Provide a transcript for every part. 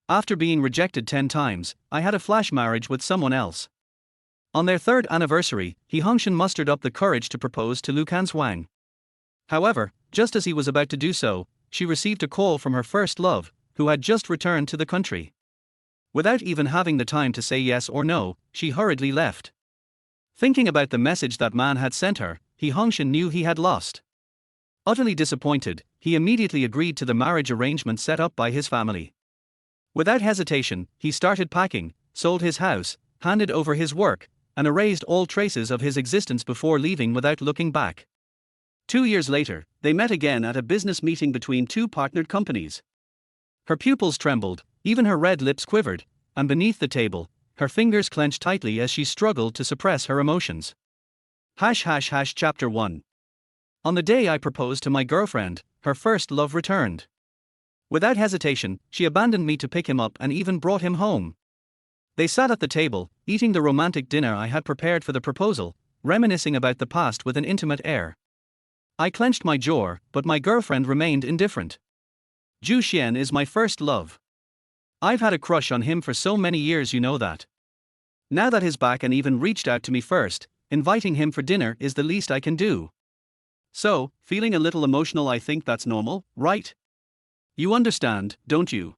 After being rejected 10 times, I had a flash marriage with someone else. On their third anniversary, Hongshen mustered up the courage to propose to Lu Canshuang. However, just as he was about to do so, she received a call from her first love, who had just returned to the country. Without even having the time to say yes or no, she hurriedly left. Thinking about the message that man had sent her, Hongshen knew he had lost. Utterly disappointed, he immediately agreed to the marriage arrangement set up by his family. Without hesitation, he started packing, sold his house, handed over his work, and erased all traces of his existence before leaving without looking back. 2 years later, they met again at a business meeting between two partnered companies. Her pupils trembled, even her red lips quivered, and beneath the table, her fingers clenched tightly as she struggled to suppress her emotions. Chapter 1. On the day I proposed to my girlfriend, her first love returned. Without hesitation, she abandoned me to pick him up and even brought him home. They sat at the table, eating the romantic dinner I had prepared for the proposal, reminiscing about the past with an intimate air. I clenched my jaw, but my girlfriend remained indifferent. Zhu Xian is my first love. I've had a crush on him for so many years, you know that. Now that he's back and even reached out to me first, inviting him for dinner is the least I can do. So, feeling a little emotional, I think that's normal, right? You understand, don't you?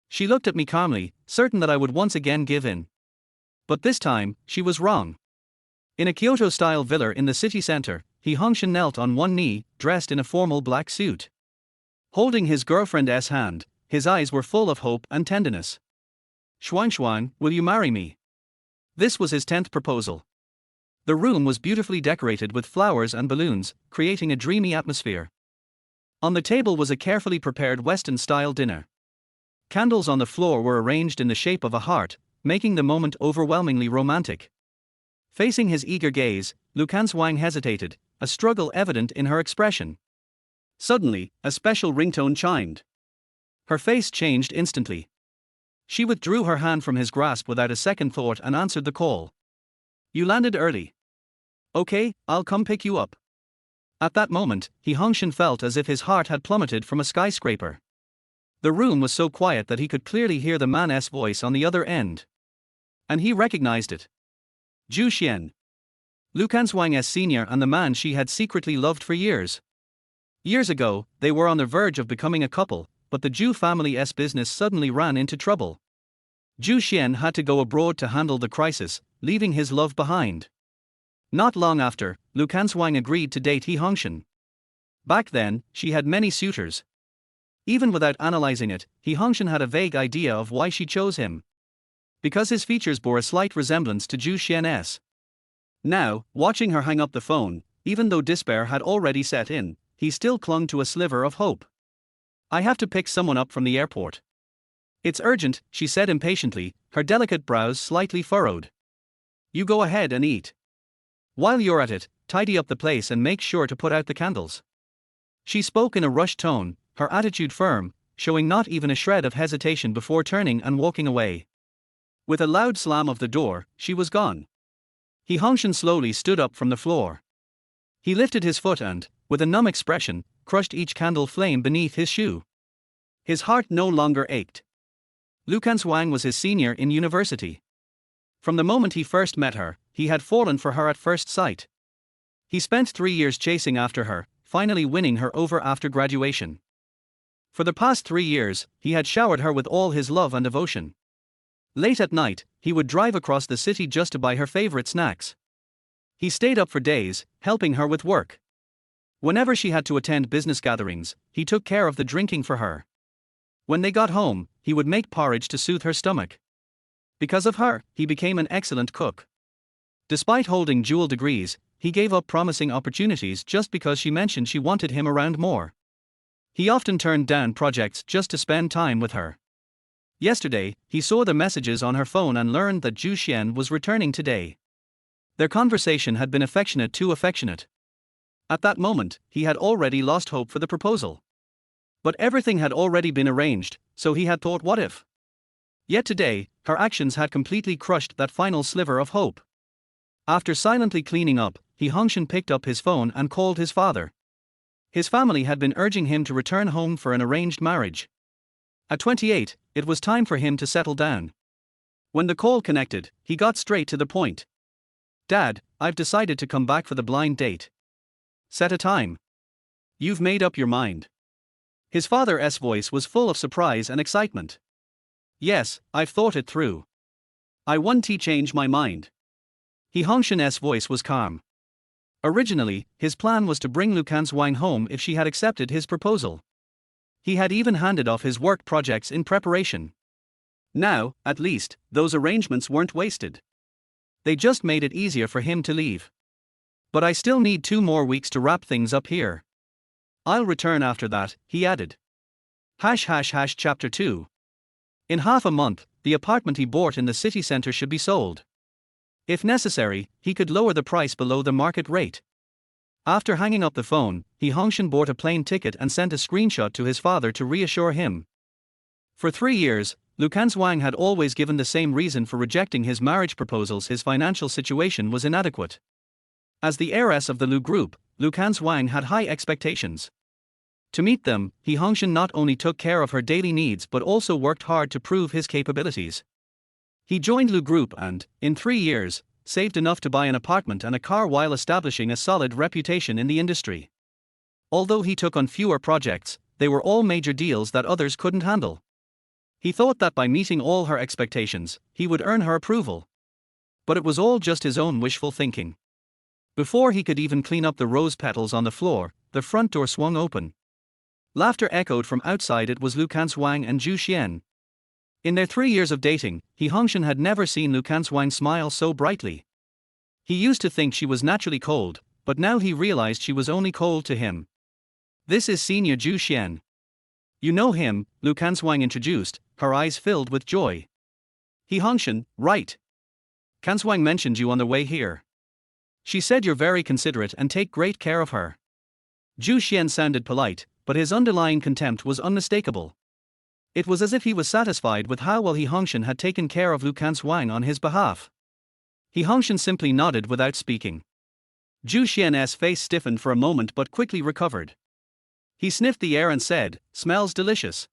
She looked at me calmly, certain that I would once again give in. But this time, she was wrong. In a Kyoto-style villa in the city center, Hongshen knelt on one knee, dressed in a formal black suit. Holding his girlfriend's hand, his eyes were full of hope and tenderness. Canshuang, will you marry me? This was his 10th proposal. The room was beautifully decorated with flowers and balloons, creating a dreamy atmosphere. On the table was a carefully prepared Western-style dinner. Candles on the floor were arranged in the shape of a heart, making the moment overwhelmingly romantic. Facing his eager gaze, Lu Canshuang hesitated, a struggle evident in her expression. Suddenly, a special ringtone chimed. Her face changed instantly. She withdrew her hand from his grasp without a second thought and answered the call. You landed early. Okay, I'll come pick you up. At that moment, Hongshen felt as if his heart had plummeted from a skyscraper. The room was so quiet that he could clearly hear the man's voice on the other end. And he recognized it. Zhu Xian. Lu Canshuang's senior and the man she had secretly loved for years. Years ago, they were on the verge of becoming a couple, but the Zhu family's business suddenly ran into trouble. Zhu Xian had to go abroad to handle the crisis, leaving his love behind. Not long after, Lu Canshuang agreed to date Hongshen. Back then, she had many suitors. Even without analyzing it, Hongshen had a vague idea of why she chose him. Because his features bore a slight resemblance to Zhu Xian's. Now, watching her hang up the phone, even though despair had already set in, he still clung to a sliver of hope. I have to pick someone up from the airport. It's urgent, she said impatiently, her delicate brows slightly furrowed. You go ahead and eat. While you're at it, tidy up the place and make sure to put out the candles. She spoke in a rushed tone, her attitude firm, showing not even a shred of hesitation before turning and walking away. With a loud slam of the door, she was gone. Hongshen slowly stood up from the floor. He lifted his foot and, with a numb expression, crushed each candle flame beneath his shoe. His heart no longer ached. Lu Canshuang was his senior in university. From the moment he first met her, he had fallen for her at first sight. He spent 3 years chasing after her, finally winning her over after graduation. For the past 3 years, he had showered her with all his love and devotion. Late at night, he would drive across the city just to buy her favorite snacks. He stayed up for days, helping her with work. Whenever she had to attend business gatherings, he took care of the drinking for her. When they got home, he would make porridge to soothe her stomach. Because of her, he became an excellent cook. Despite holding dual degrees, he gave up promising opportunities just because she mentioned she wanted him around more. He often turned down projects just to spend time with her. Yesterday, he saw the messages on her phone and learned that Zhu Xian was returning today. Their conversation had been affectionate, too affectionate. At that moment, he had already lost hope for the proposal. But everything had already been arranged, so he had thought, what if? Yet today, her actions had completely crushed that final sliver of hope. After silently cleaning up, Hongshen picked up his phone and called his father. His family had been urging him to return home for an arranged marriage. At 28, it was time for him to settle down. When the call connected, he got straight to the point. "Dad, I've decided to come back for the blind date." "Set a time." "You've made up your mind." His father's voice was full of surprise and excitement. "Yes, I've thought it through. I want to change my mind." Hongshen's voice was calm. Originally, his plan was to bring Lu Canshuang home if she had accepted his proposal. He had even handed off his work projects in preparation. Now, at least, those arrangements weren't wasted. They just made it easier for him to leave. "But I still need 2 more weeks to wrap things up here. I'll return after that," he added. Chapter 2. In half a month, the apartment he bought in the city center should be sold. If necessary, he could lower the price below the market rate. After hanging up the phone, Hongshen bought a plane ticket and sent a screenshot to his father to reassure him. For 3 years, Lu Canshuang had always given the same reason for rejecting his marriage proposals: his financial situation was inadequate. As the heiress of the Lu group, Lu Canshuang had high expectations. To meet them, Hongshen not only took care of her daily needs but also worked hard to prove his capabilities. He joined Lu Group and, in 3 years, saved enough to buy an apartment and a car while establishing a solid reputation in the industry. Although he took on fewer projects, they were all major deals that others couldn't handle. He thought that by meeting all her expectations, he would earn her approval. But it was all just his own wishful thinking. Before he could even clean up the rose petals on the floor, the front door swung open. Laughter echoed from outside. It was Lu Canshuang and Zhu Xian. In their 3 years of dating, Hongshen had never seen Lu Canshuang smile so brightly. He used to think she was naturally cold, but now he realized she was only cold to him. "This is Senior Zhu Xian. You know him," Lu Canshuang introduced, her eyes filled with joy. "Hongshen, right. Canshuang mentioned you on the way here. She said you're very considerate and take great care of her." Zhu Xian sounded polite, but his underlying contempt was unmistakable. It was as if he was satisfied with how well Hongshen had taken care of Lu Canshuang on his behalf. Hongshen simply nodded without speaking. Zhu Xian's face stiffened for a moment but quickly recovered. He sniffed the air and said, "Smells delicious.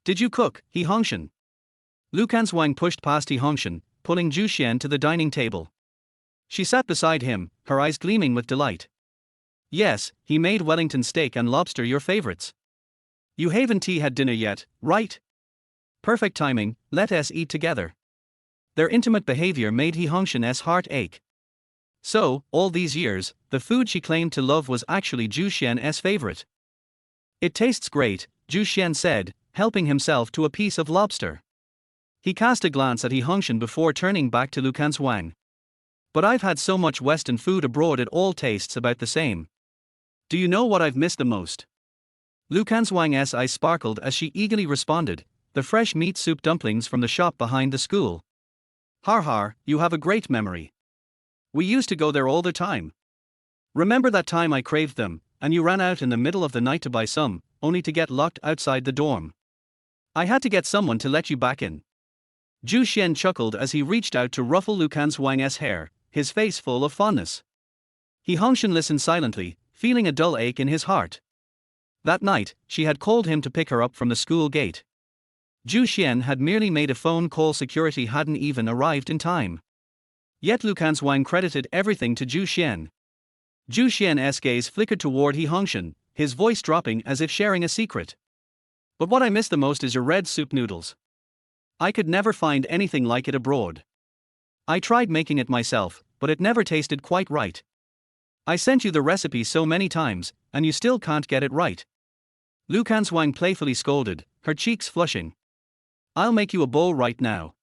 Did you cook, Hongshen?" Lu Canshuang pushed past Hongshen, pulling Zhu Xian to the dining table. She sat beside him, her eyes gleaming with delight. "Yes, he made Wellington steak and lobster, your favorites. You haven't had dinner yet, right? Perfect timing, let us eat together." Their intimate behavior made Hongshen's heart ache. So, all these years, the food she claimed to love was actually Zhu Xian's favorite. "It tastes great," Zhu Xian said, helping himself to a piece of lobster. He cast a glance at Hongshen before turning back to Lu Canshuang. "But I've had so much Western food abroad, it all tastes about the same. Do you know what I've missed the most?" Lu Canshuang's eyes sparkled as she eagerly responded, "The fresh meat soup dumplings from the shop behind the school. Har, you have a great memory. We used to go there all the time. Remember that time I craved them, and you ran out in the middle of the night to buy some, only to get locked outside the dorm? I had to get someone to let you back in." Zhu Xian chuckled as he reached out to ruffle Lu Canshuang's hair, his face full of fondness. Hongshen listened silently, feeling a dull ache in his heart. That night, she had called him to pick her up from the school gate. Zhu Xian had merely made a phone call. Security hadn't even arrived in time. Yet Lu Canshuang credited everything to Zhu Xian. Zhu Xian's gaze flickered toward Hongshen, his voice dropping as if sharing a secret. "But what I miss the most is your red soup noodles. I could never find anything like it abroad. I tried making it myself, but it never tasted quite right. I sent you the recipe so many times, and you still can't get it right." Lu Canshuang playfully scolded, her cheeks flushing. "I'll make you a bowl right now."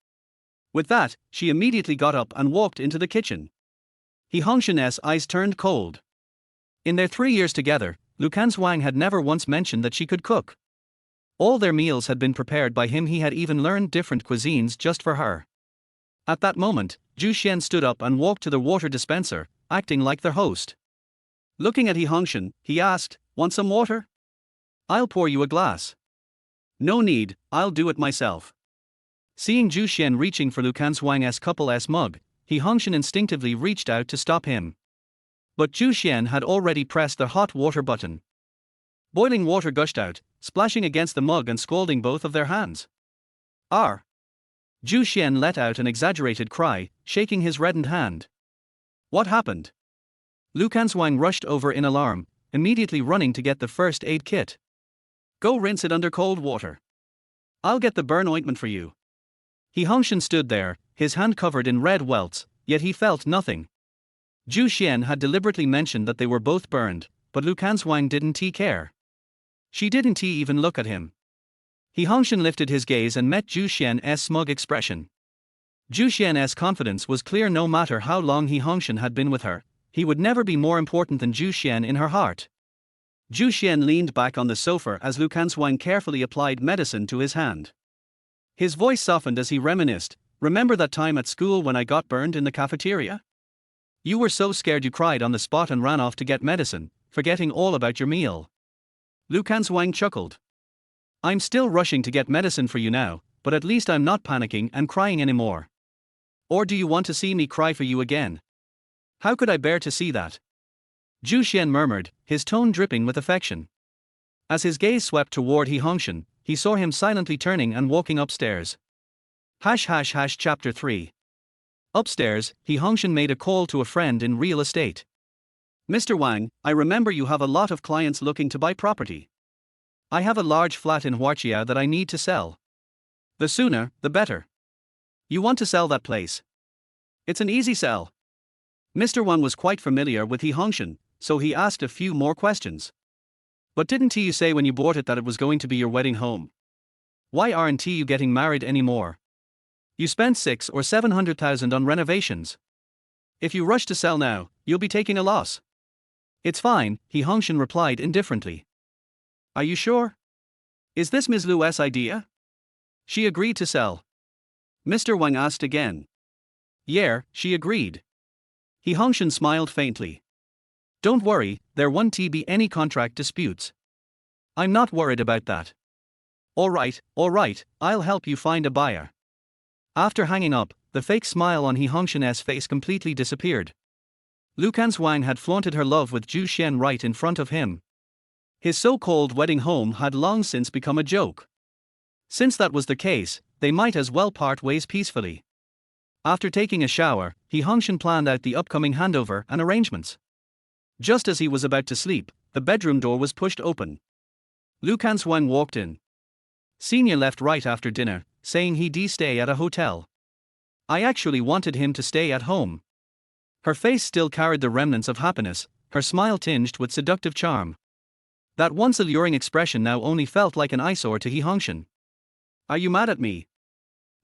With that, she immediately got up and walked into the kitchen. Hongshen's eyes turned cold. In their 3 years together, Lu Canshuang had never once mentioned that she could cook. All their meals had been prepared by him. He had even learned different cuisines just for her. At that moment, Zhu Xian stood up and walked to the water dispenser, acting like their host. Looking at Hongshen, he asked, "Want some water? I'll pour you a glass." "No need, I'll do it myself." Seeing Zhu Xian reaching for Lu Canshuang's couple's mug, Hongshen instinctively reached out to stop him. But Zhu Xian had already pressed the hot water button. Boiling water gushed out, splashing against the mug and scalding both of their hands. R. Zhu Xian let out an exaggerated cry, shaking his reddened hand. What happened? Lu Canshuang rushed over in alarm, immediately running to get the first aid kit. Go rinse it under cold water. I'll get the burn ointment for you. Hongshen stood there, his hand covered in red welts, yet he felt nothing. Zhu Xian had deliberately mentioned that they were both burned, but Lu Canshuang didn't care. She didn't even look at him. Hongshen lifted his gaze and met Zhu Xian's smug expression. Zhu Xian's confidence was clear. No matter how long Hongshen had been with her, he would never be more important than Zhu Xian in her heart. Zhu Xian leaned back on the sofa as Lu Canshuang carefully applied medicine to his hand. His voice softened as he reminisced, remember that time at school when I got burned in the cafeteria? You were so scared you cried on the spot and ran off to get medicine, forgetting all about your meal. Lu Canshuang chuckled. I'm still rushing to get medicine for you now, but at least I'm not panicking and crying anymore. Or do you want to see me cry for you again? How could I bear to see that? Zhu Xian murmured, his tone dripping with affection. As his gaze swept toward Hongshen, he saw him silently turning and walking upstairs. Chapter 3. Upstairs, Hongshen made a call to a friend in real estate. Mr. Wang, I remember you have a lot of clients looking to buy property. I have a large flat in Huarchia that I need to sell. The sooner, the better. You want to sell that place? It's an easy sell. Mr. Wang was quite familiar with Hongshen, so he asked a few more questions. But didn't you say when you bought it that it was going to be your wedding home? Why aren't you getting married anymore? You spent 600,000 or 700,000 on renovations. If you rush to sell now, you'll be taking a loss. It's fine, Hongshen replied indifferently. Are you sure? Is this Ms. Lu's idea? She agreed to sell. Mr. Wang asked again. Yeah, she agreed. Hongshen smiled faintly. Don't worry, there won't be any contract disputes. I'm not worried about that. Alright, I'll help you find a buyer. After hanging up, the fake smile on Hongshen's face completely disappeared. Lu Canshuang had flaunted her love with Zhu Xian right in front of him. His so-called wedding home had long since become a joke. Since that was the case, they might as well part ways peacefully. After taking a shower, Hongshen planned out the upcoming handover and arrangements. Just as he was about to sleep, the bedroom door was pushed open. Lu Canshuang walked in. Senior left right after dinner, saying he'd stay at a hotel. I actually wanted him to stay at home. Her face still carried the remnants of happiness, her smile tinged with seductive charm. That once alluring expression now only felt like an eyesore to Hongshen. Are you mad at me?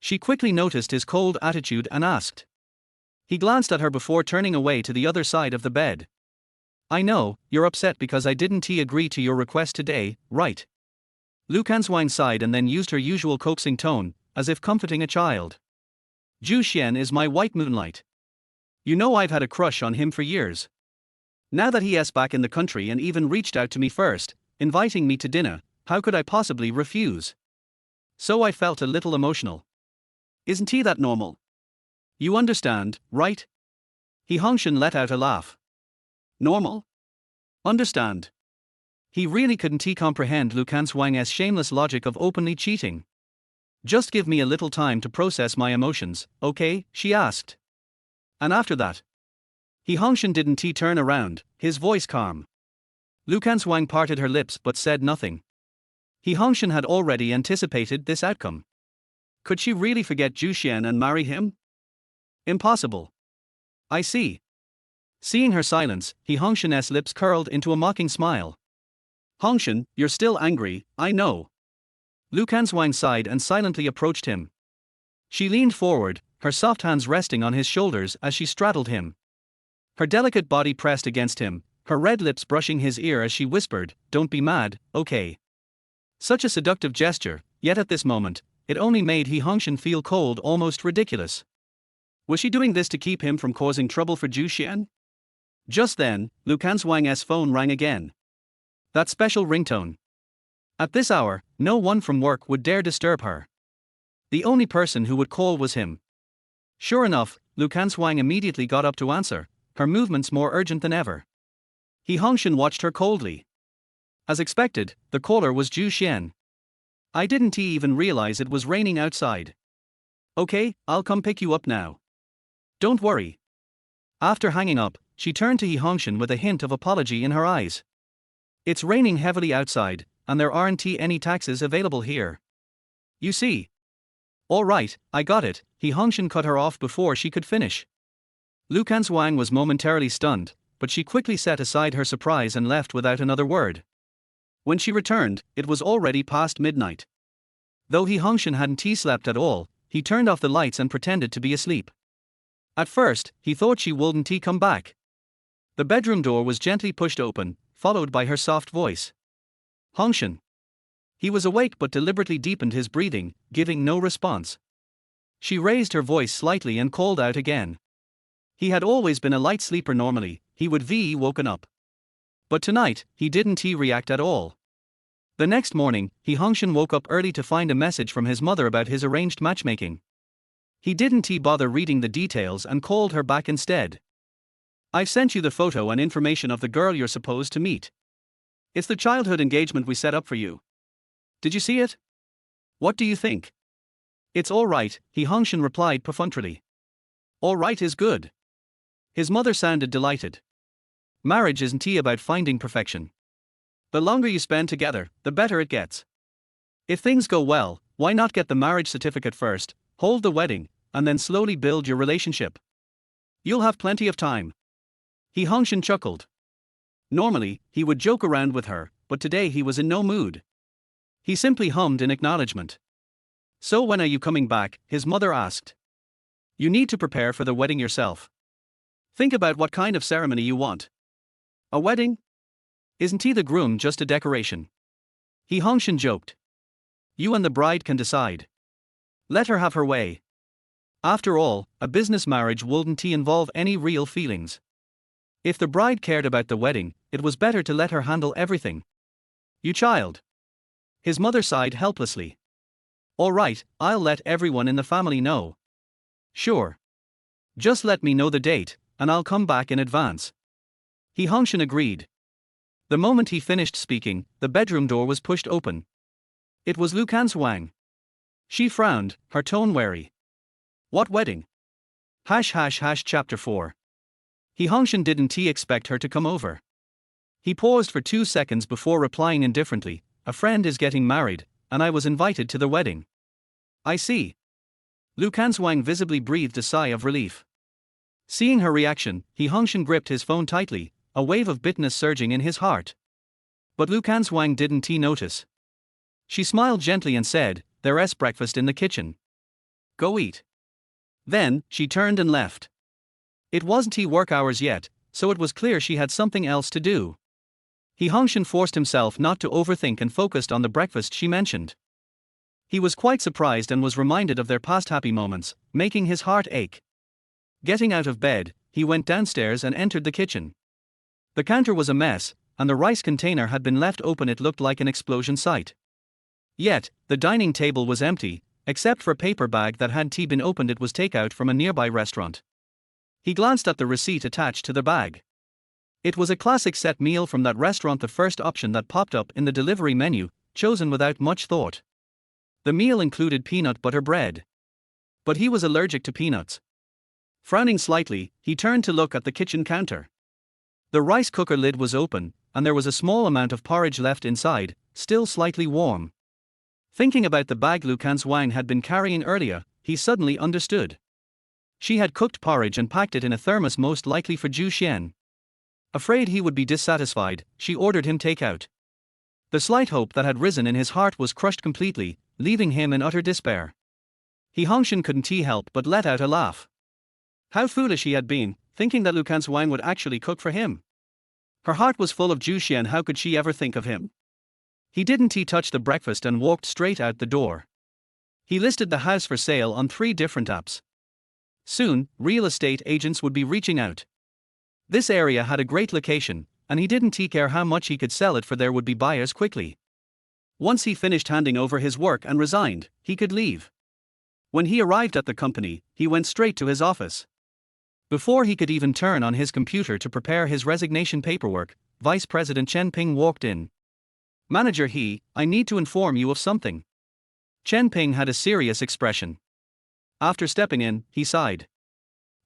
She quickly noticed his cold attitude and asked. He glanced at her before turning away to the other side of the bed. I know, you're upset because I didn't agree to your request today, right? Lu Canshuang sighed and then used her usual coaxing tone, as if comforting a child. Zhu Xian is my white moonlight. You know I've had a crush on him for years. Now that he's back in the country and even reached out to me first, inviting me to dinner, how could I possibly refuse? So I felt a little emotional. Isn't he that normal? You understand, right? Hongshen let out a laugh. Normal? Understand. He really couldn't comprehend Lu Canshuang's shameless logic of openly cheating. Just give me a little time to process my emotions, okay? She asked. And after that? Hongshen didn't turn around, his voice calm. Lu Canshuang parted her lips but said nothing. Hongshen had already anticipated this outcome. Could she really forget Zhu Xian and marry him? Impossible. I see. Seeing her silence, Hongshen's lips curled into a mocking smile. Hongshen, you're still angry, I know. Lu Canshuang sighed and silently approached him. She leaned forward, her soft hands resting on his shoulders as she straddled him. Her delicate body pressed against him, her red lips brushing his ear as she whispered, Don't be mad, okay? Such a seductive gesture, yet at this moment, it only made Hongshen feel cold, almost ridiculous. Was she doing this to keep him from causing trouble for Zhu Xian? Just then, Lu Canshuang's phone rang again. That special ringtone. At this hour, no one from work would dare disturb her. The only person who would call was him. Sure enough, Lu Canshuang immediately got up to answer, her movements more urgent than ever. Hongshen watched her coldly. As expected, the caller was Zhu Xian. I didn't even realize it was raining outside. Okay, I'll come pick you up now. Don't worry. After hanging up, she turned to Hongshen with a hint of apology in her eyes. It's raining heavily outside, and there aren't any taxis available here. You see. All right, I got it. Hongshen cut her off before she could finish. Lu Canshuang was momentarily stunned, but she quickly set aside her surprise and left without another word. When she returned, it was already past midnight. Though Hongshen hadn't slept at all, he turned off the lights and pretended to be asleep. At first, he thought she wouldn't come back. The bedroom door was gently pushed open, followed by her soft voice. Hongshen. He was awake but deliberately deepened his breathing, giving no response. She raised her voice slightly and called out again. He had always been a light sleeper normally, he would be woken up. But tonight, he didn't react at all. The next morning, Hongshen woke up early to find a message from his mother about his arranged matchmaking. He didn't bother reading the details and called her back instead. I've sent you the photo and information of the girl you're supposed to meet. It's the childhood engagement we set up for you. Did you see it? What do you think? It's all right, Hongshen replied perfunctorily. All right is good. His mother sounded delighted. Marriage isn't about finding perfection. The longer you spend together, the better it gets. If things go well, why not get the marriage certificate first, hold the wedding, and then slowly build your relationship? You'll have plenty of time. Hongshen chuckled. Normally, he would joke around with her, but today he was in no mood. He simply hummed in acknowledgement. So when are you coming back? His mother asked. You need to prepare for the wedding yourself. Think about what kind of ceremony you want. A wedding? Isn't he the groom just a decoration? Hongshen joked. You and the bride can decide. Let her have her way. After all, a business marriage wouldn't involve any real feelings. If the bride cared about the wedding, it was better to let her handle everything. You child. His mother sighed helplessly. All right, I'll let everyone in the family know. Sure. Just let me know the date, and I'll come back in advance. Hongshen agreed. The moment he finished speaking, the bedroom door was pushed open. It was Lu Canshuang. She frowned, her tone wary. What wedding? Chapter 4. Hongshen didn't expect her to come over. He paused for 2 seconds before replying indifferently, a friend is getting married, and I was invited to the wedding. I see. Lu Canshuang visibly breathed a sigh of relief. Seeing her reaction, Hongshen gripped his phone tightly, a wave of bitterness surging in his heart. But Lu Canshuang didn't notice. She smiled gently and said, There's breakfast in the kitchen. Go eat. Then, she turned and left. It wasn't work hours yet, so it was clear she had something else to do. Hongshen forced himself not to overthink and focused on the breakfast she mentioned. He was quite surprised and was reminded of their past happy moments, making his heart ache. Getting out of bed, he went downstairs and entered the kitchen. The counter was a mess, and the rice container had been left open. It looked like an explosion site. Yet, the dining table was empty, except for a paper bag that had been opened. It was takeout from a nearby restaurant. He glanced at the receipt attached to the bag. It was a classic set meal from that restaurant, the first option that popped up in the delivery menu, chosen without much thought. The meal included peanut butter bread. But he was allergic to peanuts. Frowning slightly, he turned to look at the kitchen counter. The rice cooker lid was open, and there was a small amount of porridge left inside, still slightly warm. Thinking about the bag Lu Canshuang had been carrying earlier, he suddenly understood. She had cooked porridge and packed it in a thermos, most likely for Zhu Xian. Afraid he would be dissatisfied, she ordered him takeout. The slight hope that had risen in his heart was crushed completely, leaving him in utter despair. Hongshen couldn't help but let out a laugh. How foolish he had been, thinking that Lu Canshuang would actually cook for him. Her heart was full of Zhu Xian. How could she ever think of him? He didn't touch the breakfast and walked straight out the door. He listed the house for sale on 3 different apps. Soon, real estate agents would be reaching out. This area had a great location, and he didn't care how much he could sell it for. There would be buyers quickly. Once he finished handing over his work and resigned, he could leave. When he arrived at the company, he went straight to his office. Before he could even turn on his computer to prepare his resignation paperwork, Vice President Chen Ping walked in. Manager I need to inform you of something. Chen Ping had a serious expression. After stepping in, he sighed.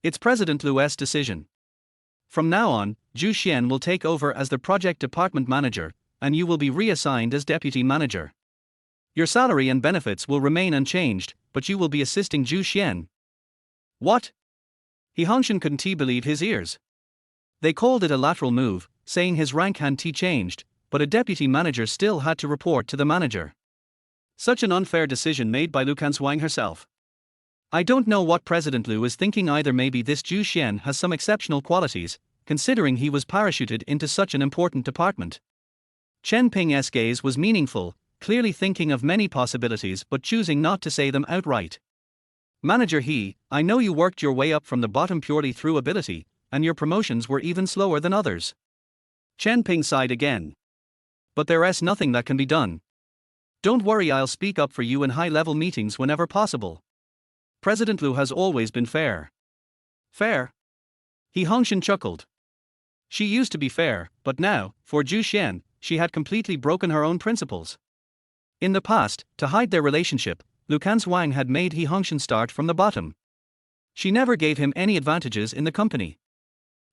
It's President Lu's decision. From now on, Zhu Xian will take over as the project department manager, and you will be reassigned as deputy manager. Your salary and benefits will remain unchanged, but you will be assisting Zhu Xian. What? Hongshen couldn't believe his ears. They called it a lateral move, saying his rank hadn't changed, but a deputy manager still had to report to the manager. Such an unfair decision made by Lu Canshuang herself. I don't know what President Lu is thinking either. Maybe this Zhu Xian has some exceptional qualities, considering he was parachuted into such an important department. Chen Ping's gaze was meaningful, clearly thinking of many possibilities but choosing not to say them outright. Manager I know you worked your way up from the bottom purely through ability, and your promotions were even slower than others. Chen Ping sighed again. But there's nothing that can be done. Don't worry, I'll speak up for you in high-level meetings whenever possible. President Lu has always been fair. Fair? Hongshen chuckled. She used to be fair, but now, for Zhu Xian, she had completely broken her own principles. In the past, to hide their relationship, Lu Canshuang had made Hongshen start from the bottom. She never gave him any advantages in the company.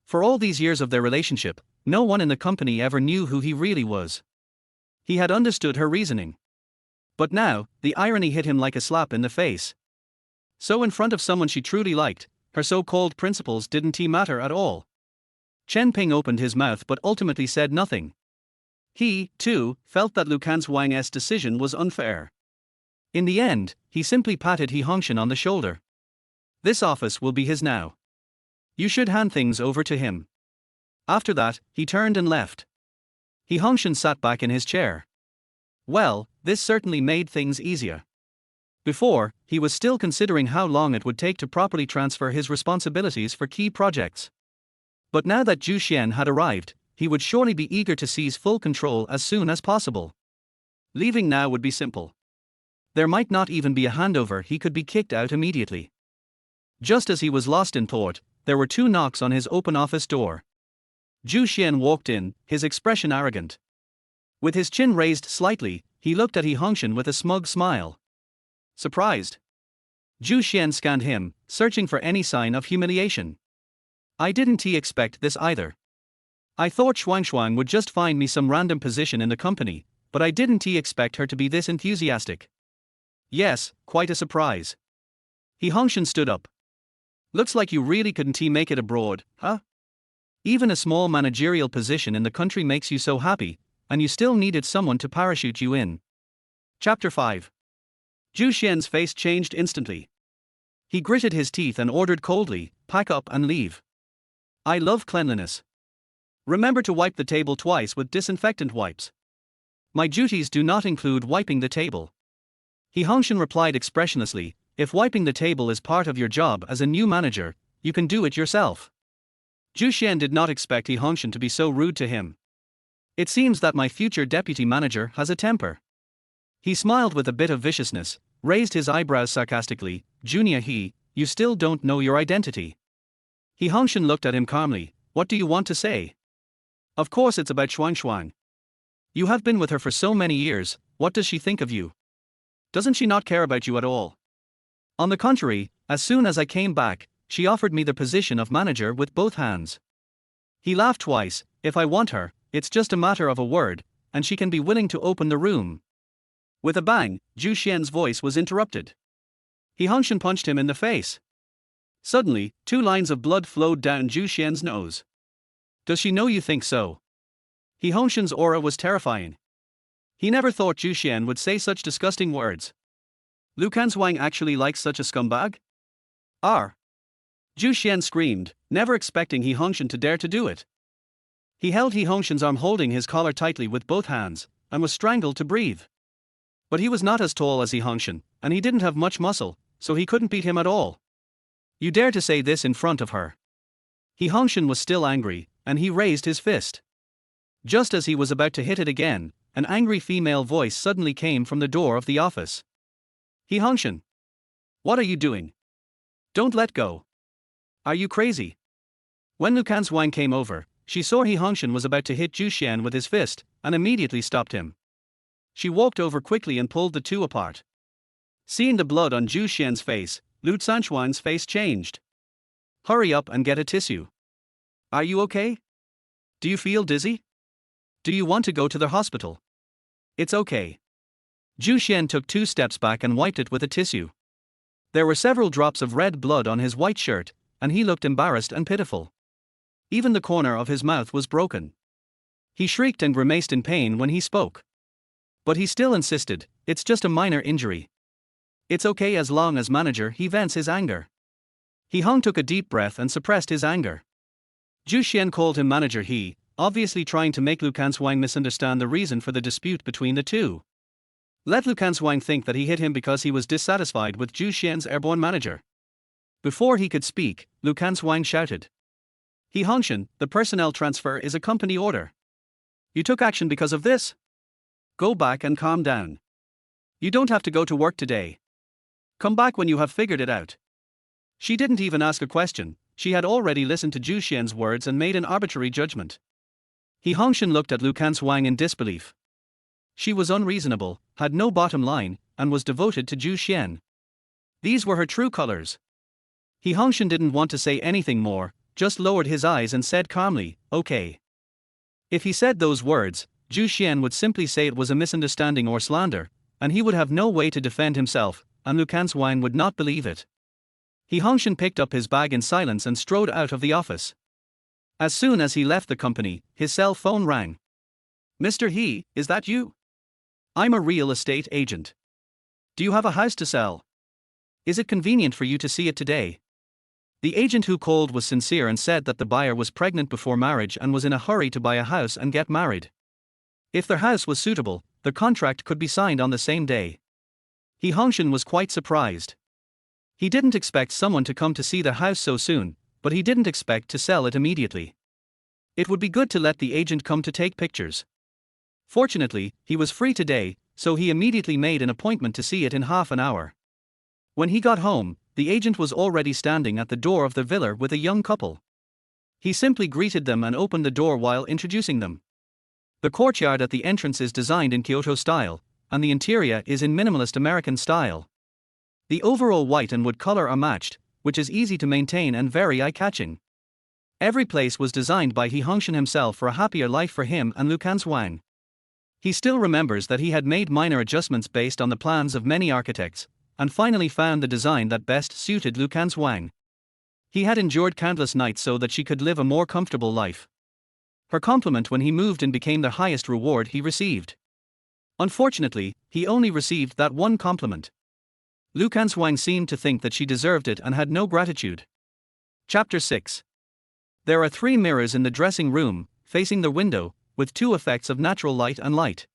For all these years of their relationship, no one in the company ever knew who he really was. He had understood her reasoning. But now, the irony hit him like a slap in the face. So in front of someone she truly liked, her so-called principles didn't matter at all. Chen Ping opened his mouth but ultimately said nothing. He, too, felt that Lu Canshuang's decision was unfair. In the end, he simply patted Hongshen on the shoulder. This office will be his now. You should hand things over to him. After that, he turned and left. Hongshen sat back in his chair. Well, this certainly made things easier. Before, he was still considering how long it would take to properly transfer his responsibilities for key projects. But now that Zhu Xian had arrived, he would surely be eager to seize full control as soon as possible. Leaving now would be simple. There might not even be a handover, he could be kicked out immediately. Just as he was lost in thought, there were 2 knocks on his open office door. Zhu Xian walked in, his expression arrogant. With his chin raised slightly, he looked at Hongshen with a smug smile. Surprised? Zhu Xian scanned him, searching for any sign of humiliation. I didn't expect this either. I thought Canshuang would just find me some random position in the company, but I didn't expect her to be this enthusiastic. Yes, quite a surprise. Hongshen stood up. Looks like you really couldn't make it abroad, huh? Even a small managerial position in the country makes you so happy, and you still needed someone to parachute you in. Chapter 5. Zhu Xian's face changed instantly. He gritted his teeth and ordered coldly, pack up and leave. I love cleanliness. Remember to wipe the table twice with disinfectant wipes. My duties do not include wiping the table. Hongshen replied expressionlessly, if wiping the table is part of your job as a new manager, you can do it yourself. Zhu Xian did not expect Hongshen to be so rude to him. It seems that my future deputy manager has a temper. He smiled with a bit of viciousness, raised his eyebrows sarcastically. Junior you still don't know your identity. Hongshen looked at him calmly. What do you want to say? Of course it's about Canshuang. You have been with her for so many years, what does she think of you? Doesn't she not care about you at all? On the contrary, as soon as I came back, she offered me the position of manager with both hands. He laughed twice. If I want her, it's just a matter of a word, and she can be willing to open the room. With a bang, Zhu Xian's voice was interrupted. Hongshen punched him in the face. Suddenly, 2 lines of blood flowed down Zhu Xian's nose. Does she know you think so? Hongshen's aura was terrifying. He never thought Zhu Xian would say such disgusting words. Lu Canshuang actually likes such a scumbag? Zhu Xian screamed, never expecting Hongshen to dare to do it. He held Hongshen's arm, holding his collar tightly with both hands, and was strangled to breathe. But he was not as tall as Hongshen, and he didn't have much muscle, so he couldn't beat him at all. You dare to say this in front of her? Hongshen was still angry, and he raised his fist. Just as he was about to hit it again, an angry female voice suddenly came from the door of the office. Hongshen! What are you doing? Don't let go. Are you crazy? When Lu Canshuang came over, she saw Hongshen was about to hit Zhu Xian with his fist, and immediately stopped him. She walked over quickly and pulled the 2 apart. Seeing the blood on Zhu Xian's face, Lu Canshuang's face changed. Hurry up and get a tissue. Are you okay? Do you feel dizzy? Do you want to go to the hospital? It's okay. Zhu Xian took 2 steps back and wiped it with a tissue. There were several drops of red blood on his white shirt, and he looked embarrassed and pitiful. Even the corner of his mouth was broken. He shrieked and grimaced in pain when he spoke. But he still insisted, it's just a minor injury. It's okay as long as manager he vents his anger. Took a deep breath and suppressed his anger. Zhu Xian called him manager he, obviously trying to make Lu Canshuang misunderstand the reason for the dispute between the two. Let Lu Canshuang think that he hit him because he was dissatisfied with Zhu Xian's airborne manager. Before he could speak, Lu Canshuang shouted. Hongshen, the personnel transfer is a company order. You took action because of this? Go back and calm down. You don't have to go to work today. Come back when you have figured it out. She didn't even ask a question, she had already listened to Zhu Xian's words and made an arbitrary judgment. Hongshen looked at Lu Canshuang in disbelief. She was unreasonable, had no bottom line, and was devoted to Zhu Xian. These were her true colors. Hongshen didn't want to say anything more, just lowered his eyes and said calmly, okay. If he said those words, Zhu Xian would simply say it was a misunderstanding or slander, and he would have no way to defend himself, and Lu Canshuang would not believe it. Hongshen picked up his bag in silence and strode out of the office. As soon as he left the company, his cell phone rang. Mr. He, is that you? I'm a real estate agent. Do you have a house to sell? Is it convenient for you to see it today? The agent who called was sincere and said that the buyer was pregnant before marriage and was in a hurry to buy a house and get married. If their house was suitable, the contract could be signed on the same day. Hongshen was quite surprised. He didn't expect someone to come to see the house so soon, but he didn't expect to sell it immediately. It would be good to let the agent come to take pictures. Fortunately, he was free today, so he immediately made an appointment to see it in half an hour. When he got home, the agent was already standing at the door of the villa with a young couple. He simply greeted them and opened the door while introducing them. The courtyard at the entrance is designed in Kyoto style, and the interior is in minimalist American style. The overall white and wood color are matched, which is easy to maintain and very eye-catching. Every place was designed by Hongshen himself for a happier life for him and Lu Canshuang. He still remembers that he had made minor adjustments based on the plans of many architects, and finally found the design that best suited Lu Canshuang. He had endured countless nights so that she could live a more comfortable life. Her compliment when he moved in became the highest reward he received. Unfortunately, he only received that one compliment. Lu Canshuang seemed to think that she deserved it and had no gratitude. Chapter 6. There are 3 mirrors in the dressing room, facing the window, with 2 effects of natural light and light.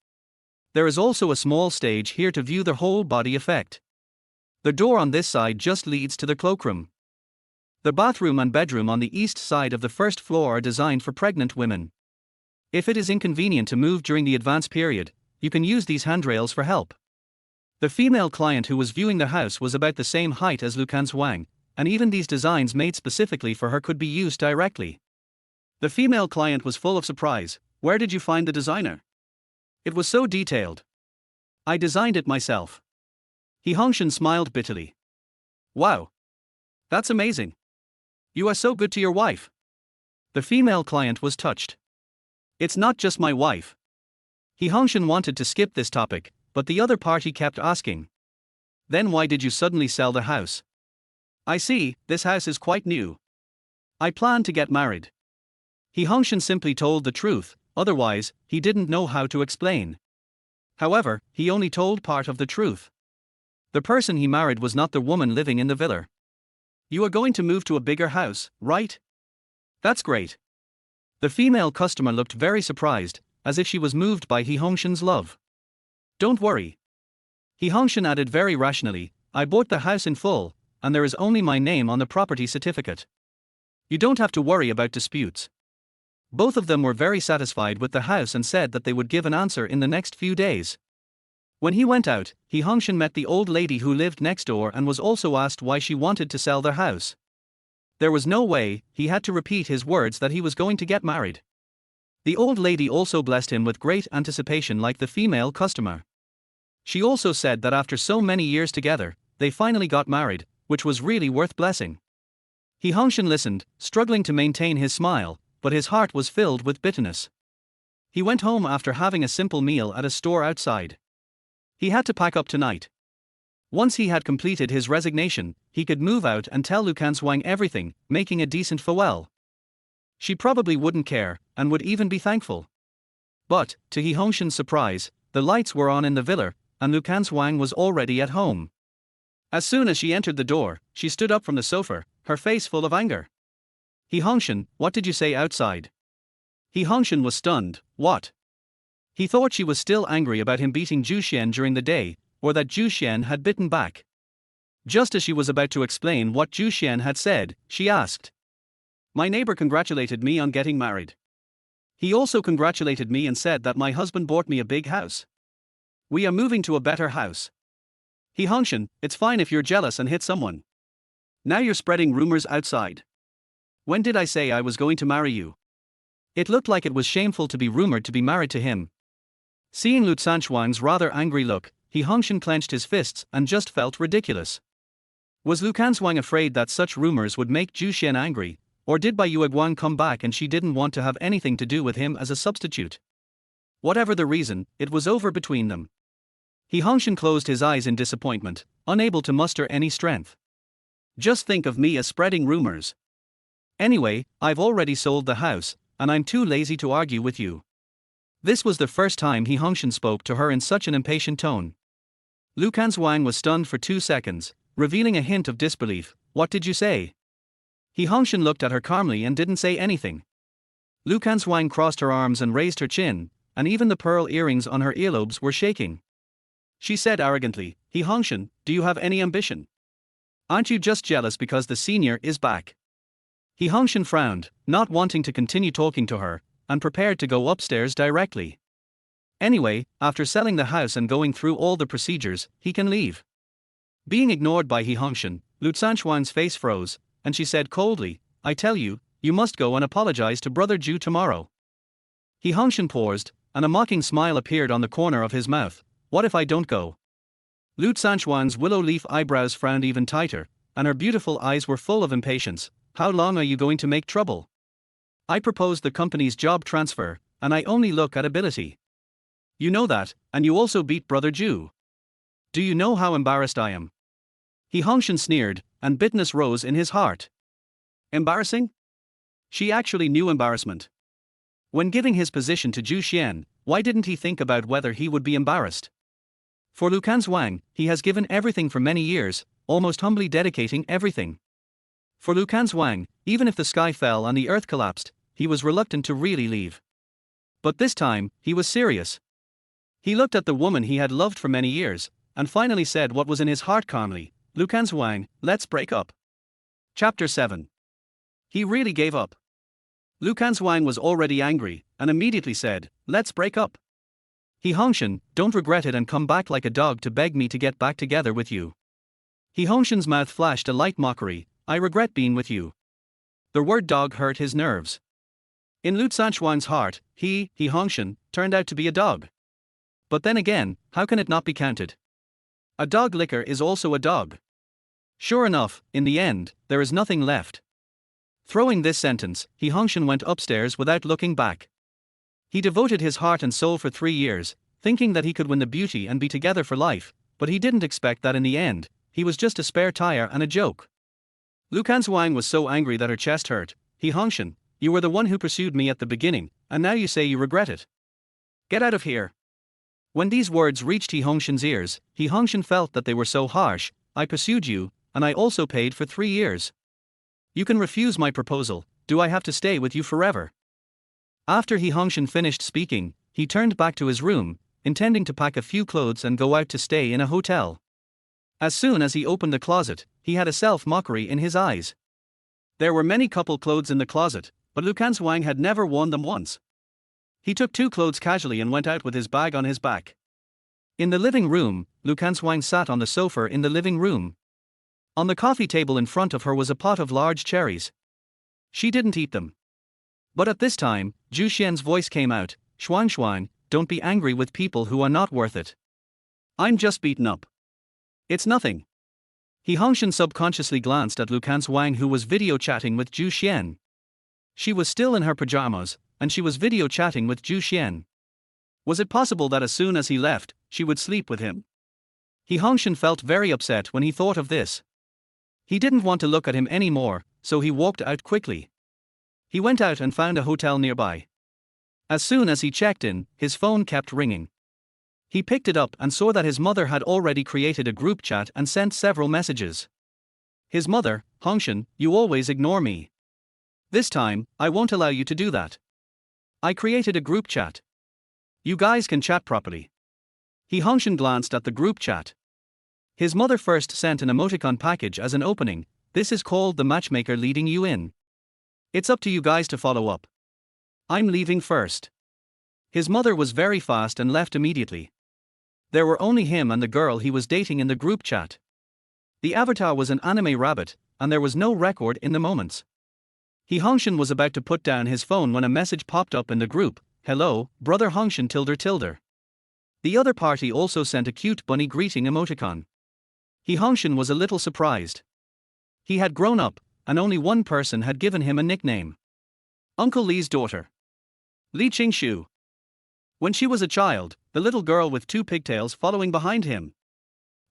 There is also a small stage here to view the whole body effect. The door on this side just leads to the cloakroom. The bathroom and bedroom on the east side of the first floor are designed for pregnant women. If it is inconvenient to move during the advance period, you can use these handrails for help. The female client who was viewing the house was about the same height as Lu Canshuang, and even these designs made specifically for her could be used directly. The female client was full of surprise. Where did you find the designer? It was so detailed. I designed it myself. Hongshen smiled bitterly. Wow. That's amazing. You are so good to your wife. The female client was touched. It's not just my wife. Hongshen wanted to skip this topic, but the other party kept asking. Then why did you suddenly sell the house? I see, this house is quite new. I plan to get married. Hongshen simply told the truth, otherwise, he didn't know how to explain. However, he only told part of the truth. The person he married was not the woman living in the villa. You are going to move to a bigger house, right? That's great. The female customer looked very surprised, as if she was moved by Hongshen's love. Don't worry. Hongshen added very rationally, I bought the house in full, and there is only my name on the property certificate. You don't have to worry about disputes. Both of them were very satisfied with the house and said that they would give an answer in the next few days. When he went out, Hongshen met the old lady who lived next door and was also asked why she wanted to sell their house. There was no way, he had to repeat his words that he was going to get married. The old lady also blessed him with great anticipation like the female customer. She also said that after so many years together, they finally got married, which was really worth blessing. Hongshen listened, struggling to maintain his smile, but his heart was filled with bitterness. He went home after having a simple meal at a store outside. He had to pack up tonight. Once he had completed his resignation, he could move out and tell Lu Canshuang everything, making a decent farewell. She probably wouldn't care, and would even be thankful. But, to Hongshen's surprise, the lights were on in the villa, and Lu Canshuang was already at home. As soon as she entered the door, she stood up from the sofa, her face full of anger. Hongshen, what did you say outside? Hongshen was stunned. What? He thought she was still angry about him beating Zhu Xian during the day, or that Zhu Xian had bitten back. Just as she was about to explain what Zhu Xian had said, she asked. My neighbor congratulated me on getting married. He also congratulated me and said that my husband bought me a big house. We are moving to a better house. Hongshen, it's fine if you're jealous and hit someone. Now you're spreading rumors outside. When did I say I was going to marry you? It looked like it was shameful to be rumored to be married to him. Seeing Lu Canshuang's rather angry look, Hongshen clenched his fists and just felt ridiculous. Was Lu Canshuang afraid that such rumors would make Zhu Xian angry, or did Bai Yueguang come back and she didn't want to have anything to do with him as a substitute? Whatever the reason, it was over between them. Hongshen closed his eyes in disappointment, unable to muster any strength. Just think of me as spreading rumors. Anyway, I've already sold the house, and I'm too lazy to argue with you. This was the first time Hongshen spoke to her in such an impatient tone. Lu Canshuang was stunned for 2 seconds, revealing a hint of disbelief. What did you say? Hongshen looked at her calmly and didn't say anything. Lu Canshuang crossed her arms and raised her chin, and even the pearl earrings on her earlobes were shaking. She said arrogantly, Hongshen, do you have any ambition? Aren't you just jealous because the senior is back? Hongshen frowned, not wanting to continue talking to her, and prepared to go upstairs directly. Anyway, after selling the house and going through all the procedures, he can leave. Being ignored by Hongshen, Lu Canshuang's face froze, and she said coldly, I tell you, you must go and apologize to Brother Zhu tomorrow. Hongshen paused, and a mocking smile appeared on the corner of his mouth. What if I don't go? Lu Canshuang's willow leaf eyebrows frowned even tighter, and her beautiful eyes were full of impatience. How long are you going to make trouble? I proposed the company's job transfer, and I only look at ability. You know that, and you also beat Brother Zhu. Do you know how embarrassed I am? Hongshen sneered, and bitterness rose in his heart. Embarrassing? She actually knew embarrassment. When giving his position to Zhu Xian, why didn't he think about whether he would be embarrassed? For Lu Canshuang, he has given everything for many years, almost humbly dedicating everything. For Lu Canshuang, even if the sky fell and the earth collapsed, he was reluctant to really leave. But this time, he was serious. He looked at the woman he had loved for many years, and finally said what was in his heart calmly, Lu Canshuang, let's break up. Chapter 7. He really gave up. Lu Canshuang was already angry, and immediately said, let's break up. Hongshen, don't regret it and come back like a dog to beg me to get back together with you. Hongshen's mouth flashed a light mockery, I regret being with you. The word dog hurt his nerves. In Lu Canshuang's heart, Hongshen, turned out to be a dog. But then again, how can it not be counted? A dog licker is also a dog. Sure enough, in the end, there is nothing left. Throwing this sentence, Hongshen went upstairs without looking back. He devoted his heart and soul for 3 years, thinking that he could win the beauty and be together for life, but he didn't expect that in the end, he was just a spare tire and a joke. Lu Canshuang was so angry that her chest hurt. Hongshen, you were the one who pursued me at the beginning, and now you say you regret it. Get out of here. When these words reached Hongshen's ears, Hongshen felt that they were so harsh. I pursued you, and I also paid for 3 years. You can refuse my proposal. Do I have to stay with you forever? After Hongshen finished speaking, he turned back to his room, intending to pack a few clothes and go out to stay in a hotel. As soon as he opened the closet, he had a self-mockery in his eyes. There were many couple clothes in the closet, but Lu Canshuang had never worn them once. He took 2 clothes casually and went out with his bag on his back. In the living room, Lu Canshuang sat on the sofa in the living room. On the coffee table in front of her was a pot of large cherries. She didn't eat them. But at this time, Zhu Xian's voice came out, Shuang, don't be angry with people who are not worth it. I'm just beaten up. It's nothing. He Hongshen subconsciously glanced at Lu Canshuang, who was video chatting with Zhu Xian. She was still in her pajamas, and she was video chatting with Zhu Xian. Was it possible that as soon as he left, she would sleep with him? He Hongshen felt very upset when he thought of this. He didn't want to look at him anymore, so he walked out quickly. He went out and found a hotel nearby. As soon as he checked in, his phone kept ringing. He picked it up and saw that his mother had already created a group chat and sent several messages. His mother: Hongshen, you always ignore me. This time, I won't allow you to do that. I created a group chat. You guys can chat properly. He Hongshen glanced at the group chat. His mother first sent an emoticon package as an opening. This is called the matchmaker leading you in. It's up to you guys to follow up. I'm leaving first. His mother was very fast and left immediately. There were only him and the girl he was dating in the group chat. The avatar was an anime rabbit, and there was no record in the moments. He Hongshen was about to put down his phone when a message popped up in the group: "Hello, brother Hongshen tilde." The other party also sent a cute bunny greeting emoticon. He Hongshen was a little surprised. He had grown up, and only one person had given him a nickname: Uncle Li's daughter, Li Qingshu. When she was a child, the little girl with two pigtails following behind him.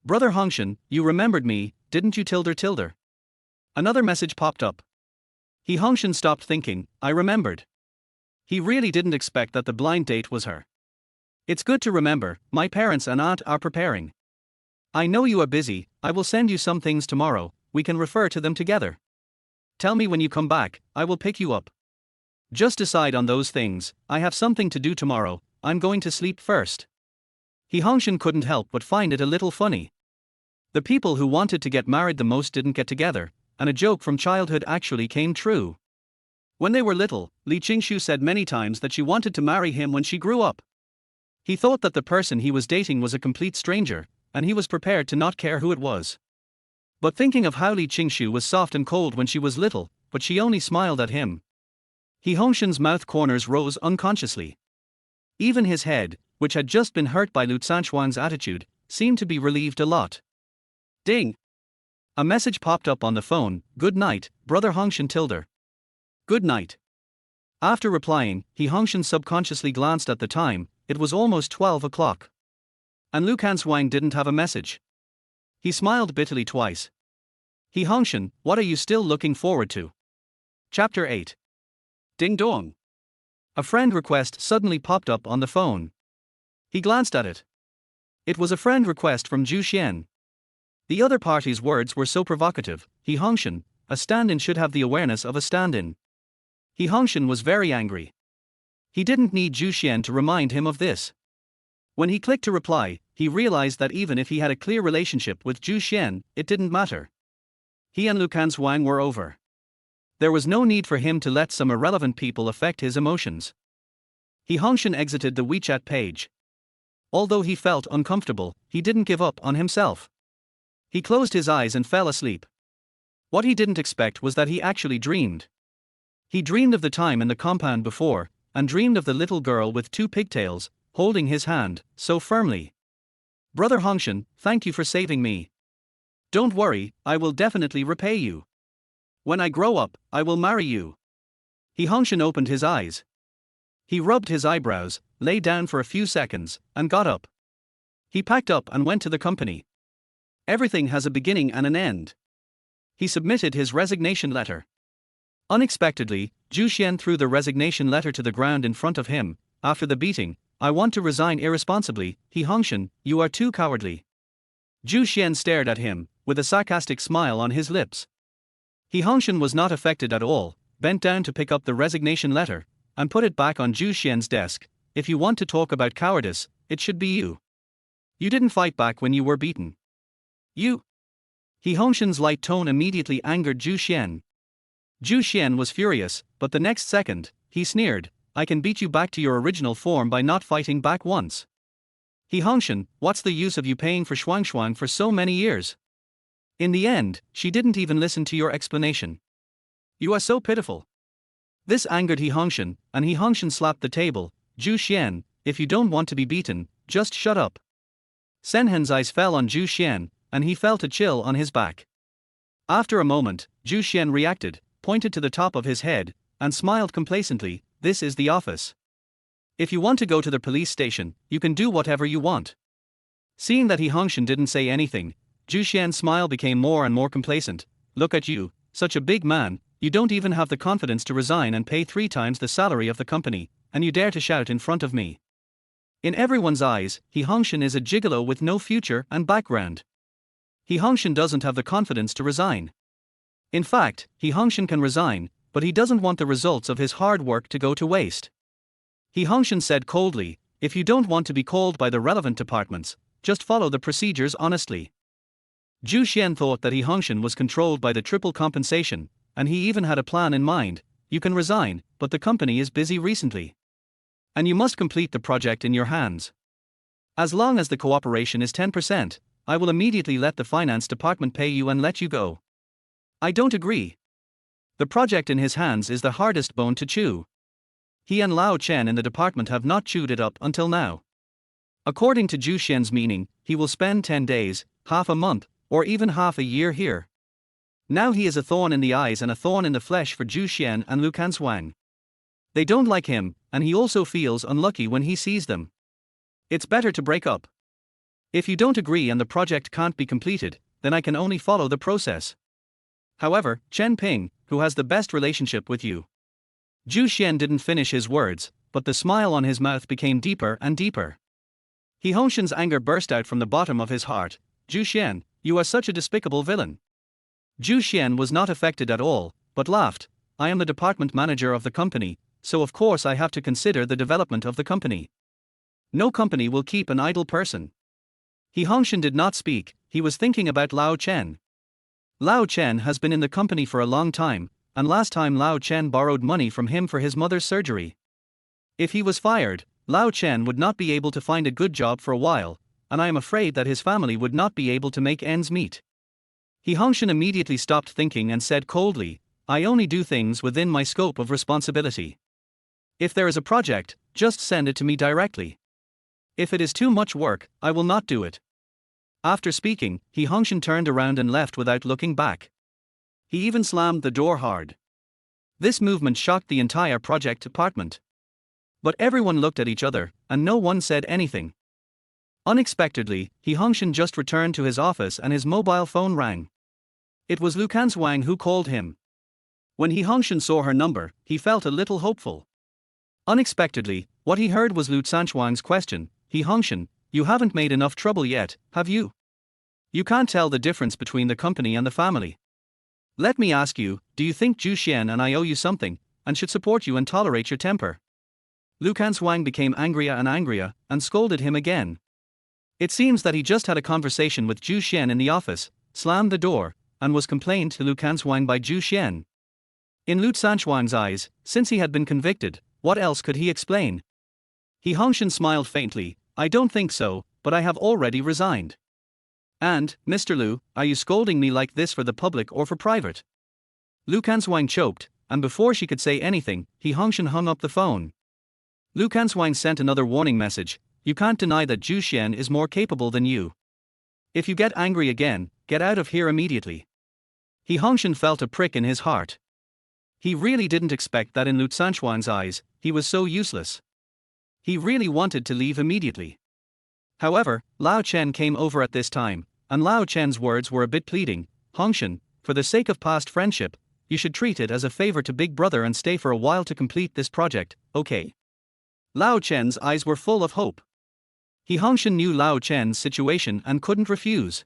Brother Hongshen, you remembered me, didn't you tilde? Another message popped up. He Hongshen stopped thinking. I remembered. He really didn't expect that the blind date was her. It's good to remember, my parents and aunt are preparing. I know you are busy, I will send you some things tomorrow, we can refer to them together. Tell me when you come back, I will pick you up. Just decide on those things, I have something to do tomorrow, I'm going to sleep first. He Hongshen couldn't help but find it a little funny. The people who wanted to get married the most didn't get together, and a joke from childhood actually came true. When they were little, Li Qingshu said many times that she wanted to marry him when she grew up. He thought that the person he was dating was a complete stranger, and he was prepared to not care who it was. But thinking of how Li Qingshu was soft and cold when she was little, but she only smiled at him. He Hongshen's mouth corners rose unconsciously. Even his head, which had just been hurt by Lu Canshuang's attitude, seemed to be relieved a lot. Ding! A message popped up on the phone: Good night, brother Hongshen tilde. Good night. After replying, He Hongshen subconsciously glanced at the time. It was almost 12 o'clock. And Lu Canshuang didn't have a message. He smiled bitterly twice. He Hongshen, what are you still looking forward to? Chapter 8. Ding dong. A friend request suddenly popped up on the phone. He glanced at it. It was a friend request from Zhu Xian. The other party's words were so provocative. He Hongshen, a stand-in should have the awareness of a stand-in. He Hongshen was very angry. He didn't need Zhu Xian to remind him of this. When he clicked to reply, he realized that even if he had a clear relationship with Zhu Xian, it didn't matter. He and Lu Canshuang were over. There was no need for him to let some irrelevant people affect his emotions. He Hongshen exited the WeChat page. Although he felt uncomfortable, he didn't give up on himself. He closed his eyes and fell asleep. What he didn't expect was that he actually dreamed. He dreamed of the time in the compound before, and dreamed of the little girl with two pigtails, holding his hand so firmly. Brother Hongshen, thank you for saving me. Don't worry, I will definitely repay you. When I grow up, I will marry you. He Hongshen opened his eyes. He rubbed his eyebrows, lay down for a few seconds, and got up. He packed up and went to the company. Everything has a beginning and an end. He submitted his resignation letter. Unexpectedly, Zhu Xian threw the resignation letter to the ground in front of him. After the beating, I want to resign irresponsibly. He Hongshen, you are too cowardly. Zhu Xian stared at him, with a sarcastic smile on his lips. He Hongshen was not affected at all, bent down to pick up the resignation letter, and put it back on Zhu Xian's desk. If you want to talk about cowardice, it should be you. You didn't fight back when you were beaten. You. He Hongshen's light tone immediately angered Zhu Xian. Zhu Xian was furious, but the next second, he sneered, I can beat you back to your original form by not fighting back once. He Hongshen, what's the use of you paying for Canshuang for so many years? In the end, she didn't even listen to your explanation. You are so pitiful. This angered He Hongshen, and He Hongshen slapped the table. Zhu Xian, if you don't want to be beaten, just shut up. Sen Hen's eyes fell on Zhu Xian, and he felt a chill on his back. After a moment, Zhu Xian reacted, pointed to the top of his head, and smiled complacently. This is the office. If you want to go to the police station, you can do whatever you want. Seeing that Hongshen didn't say anything, Zhu Xian's smile became more and more complacent. Look at you, such a big man, you don't even have the confidence to resign and pay 3 times the salary of the company, and you dare to shout in front of me. In everyone's eyes, Hongshen is a gigolo with no future and background. Hongshen doesn't have the confidence to resign. In fact, Hongshen can resign, but he doesn't want the results of his hard work to go to waste. Hongshen said coldly, if you don't want to be called by the relevant departments, just follow the procedures honestly. Zhu Xian thought that Hongshen was controlled by the triple compensation, and he even had a plan in mind. You can resign, but the company is busy recently. And you must complete the project in your hands. As long as the cooperation is 10%, I will immediately let the finance department pay you and let you go. I don't agree. The project in his hands is the hardest bone to chew. He and Lao Chen in the department have not chewed it up until now. According to Zhu Xian's meaning, he will spend 10 days, half a month, or even half a year here. Now he is a thorn in the eyes and a thorn in the flesh for Zhu Xian and Lu Canshuang. They don't like him, and he also feels unlucky when he sees them. It's better to break up. If you don't agree and the project can't be completed, then I can only follow the process. However, Chen Ping, who has the best relationship with you. Zhu Xian didn't finish his words, but the smile on his mouth became deeper and deeper. Hongshen's anger burst out from the bottom of his heart. Zhu Xian, you are such a despicable villain. Zhu Xian was not affected at all, but laughed. I am the department manager of the company, so of course I have to consider the development of the company. No company will keep an idle person. Hongshen did not speak, he was thinking about Lao Chen. Lao Chen has been in the company for a long time, and last time Lao Chen borrowed money from him for his mother's surgery. If he was fired, Lao Chen would not be able to find a good job for a while, and I am afraid that his family would not be able to make ends meet. Hongshen immediately stopped thinking and said coldly, I only do things within my scope of responsibility. If there is a project, just send it to me directly. If it is too much work, I will not do it. After speaking, Hongshen turned around and left without looking back. He even slammed the door hard. This movement shocked the entire project department. But everyone looked at each other, and no one said anything. Unexpectedly, Hongshen just returned to his office and his mobile phone rang. It was Lu Canshuang who called him. When Hongshen saw her number, he felt a little hopeful. Unexpectedly, what he heard was Lu Canshuang's question, Hongshen, you haven't made enough trouble yet, have you? You can't tell the difference between the company and the family. Let me ask you, do you think Zhu Xian and I owe you something, and should support you and tolerate your temper? Lu Canshuang became angrier and angrier, and scolded him again. It seems that he just had a conversation with Zhu Xian in the office, slammed the door, and was complained to Lu Canshuang by Zhu Xian. In Lu Canshuang's eyes, since he had been convicted, what else could he explain? Hongshen smiled faintly, I don't think so, but I have already resigned. And, Mr. Lu, are you scolding me like this for the public or for private? Lu Canshuang choked, and before she could say anything, Hongshen hung up the phone. Lu Canshuang sent another warning message, you can't deny that Zhu Xian is more capable than you. If you get angry again, get out of here immediately. Hongshen felt a prick in his heart. He really didn't expect that in Lu Canshuang's eyes, he was so useless. He really wanted to leave immediately. However, Lao Chen came over at this time, and Lao Chen's words were a bit pleading, Hongshen, for the sake of past friendship, you should treat it as a favor to Big Brother and stay for a while to complete this project, okay? Lao Chen's eyes were full of hope. Hongshen knew Lao Chen's situation and couldn't refuse.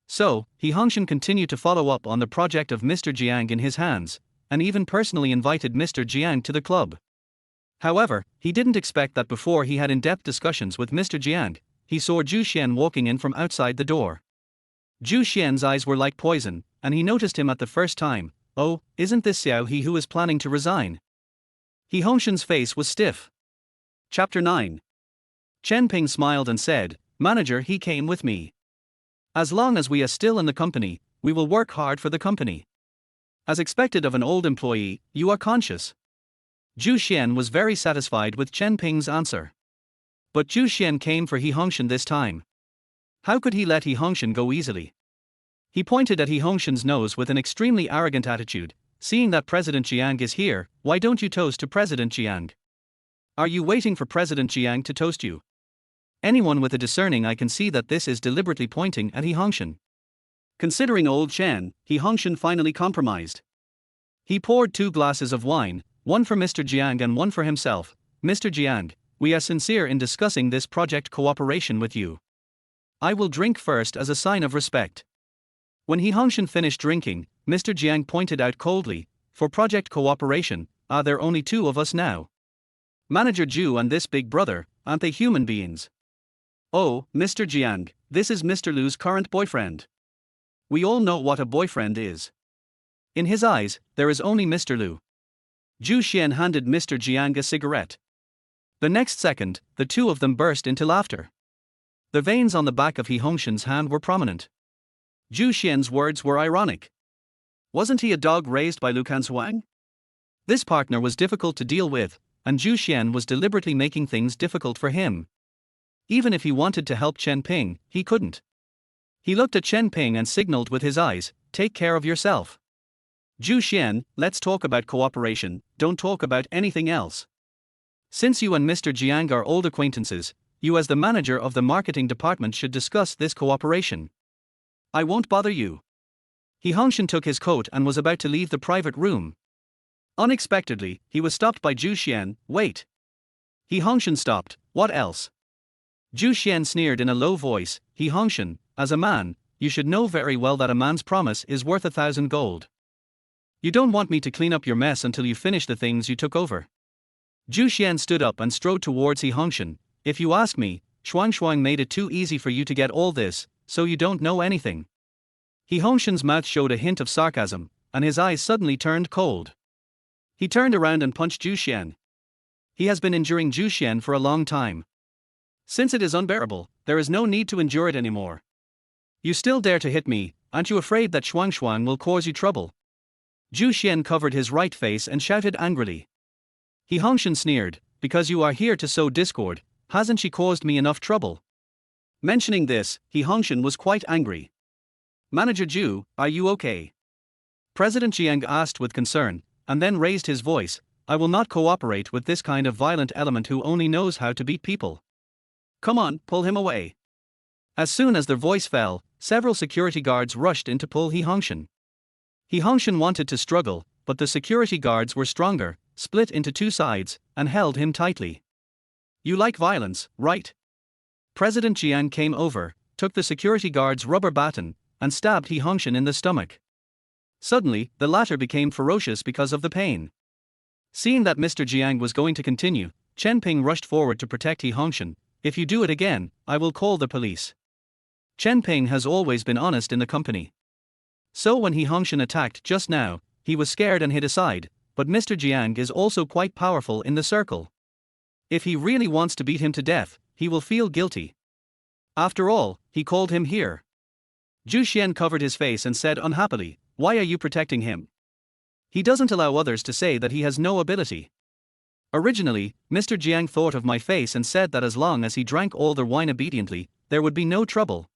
So, Hongshen continued to follow up on the project of Mr. Jiang in his hands, and even personally invited Mr. Jiang to the club. However, he didn't expect that before he had in-depth discussions with Mr. Jiang, he saw Zhu Xian walking in from outside the door. Zhu Xian's eyes were like poison, and he noticed him at the first time. Oh, isn't this Xiao He who is planning to resign? Hongshen's face was stiff. Chapter 9. Chen Ping smiled and said, Manager, he came with me. As long as we are still in the company, we will work hard for the company. As expected of an old employee, you are conscious. Zhu Xian was very satisfied with Chen Ping's answer. But Zhu Xian came for Hongshen this time. How could he let He Hongshen go easily? He pointed at He Hongshen's nose with an extremely arrogant attitude. Seeing that President Jiang is here, why don't you toast to President Jiang? Are you waiting for President Jiang to toast you? Anyone with a discerning eye can see that this is deliberately pointing at He Hongshen. Considering old Chen, He Hongshen finally compromised. He poured 2 glasses of wine, one for Mr. Jiang and one for himself. Mr. Jiang, we are sincere in discussing this project cooperation with you. I will drink first as a sign of respect. When He Hongshen finished drinking, Mr. Jiang pointed out coldly, for project cooperation, are there only 2 of us now? Manager Zhu and this big brother, aren't they human beings? Oh, Mr. Jiang, this is Mr. Lu's current boyfriend. We all know what a boyfriend is. In his eyes, there is only Mr. Lu. Zhu Xian handed Mr. Jiang a cigarette. The next second, the 2 of them burst into laughter. The veins on the back of He Hongshen's hand were prominent. Zhu Xian's words were ironic. Wasn't he a dog raised by Lu Canshuang? This partner was difficult to deal with, and Zhu Xian was deliberately making things difficult for him. Even if he wanted to help Chen Ping, he couldn't. He looked at Chen Ping and signaled with his eyes, take care of yourself. Zhu Xian, let's talk about cooperation, don't talk about anything else. Since you and Mr. Jiang are old acquaintances, you as the manager of the marketing department should discuss this cooperation. I won't bother you. He Hongshen took his coat and was about to leave the private room. Unexpectedly, he was stopped by Zhu Xian. Wait. He Hongshen stopped. What else? Zhu Xian sneered in a low voice. He Hongshen, as a man, you should know very well that a man's promise is worth 1,000 gold. You don't want me to clean up your mess until you finish the things you took over. Zhu Xian stood up and strode towards He Hongshen. If you ask me, Shuang made it too easy for you to get all this, so you don't know anything. He Hongshen's mouth showed a hint of sarcasm, and his eyes suddenly turned cold. He turned around and punched Zhu Xian. He has been enduring Zhu Xian for a long time. Since it is unbearable, there is no need to endure it anymore. You still dare to hit me, aren't you afraid that Shuang will cause you trouble? Zhu Xian covered his right face and shouted angrily. He Hongshen sneered, because you are here to sow discord, hasn't she caused me enough trouble? Mentioning this, He Hongshen was quite angry. Manager Zhu, are you okay? President Jiang asked with concern, and then raised his voice. I will not cooperate with this kind of violent element who only knows how to beat people. Come on, pull him away. As soon as their voice fell, several security guards rushed in to pull He Hongshen. He Hongshen wanted to struggle, but the security guards were stronger, split into 2 sides, and held him tightly. You like violence, right? President Jiang came over, took the security guard's rubber baton, and stabbed He Hongshen in the stomach. Suddenly, the latter became ferocious because of the pain. Seeing that Mr. Jiang was going to continue, Chen Ping rushed forward to protect He Hongshen. If you do it again, I will call the police. Chen Ping has always been honest in the company. So when He Hongshen attacked just now, he was scared and hid aside, but Mr. Jiang is also quite powerful in the circle. If he really wants to beat him to death, he will feel guilty. After all, he called him here. Zhu Xian covered his face and said unhappily, why are you protecting him? He doesn't allow others to say that he has no ability. Originally, Mr. Jiang thought of my face and said that as long as he drank all the wine obediently, there would be no trouble.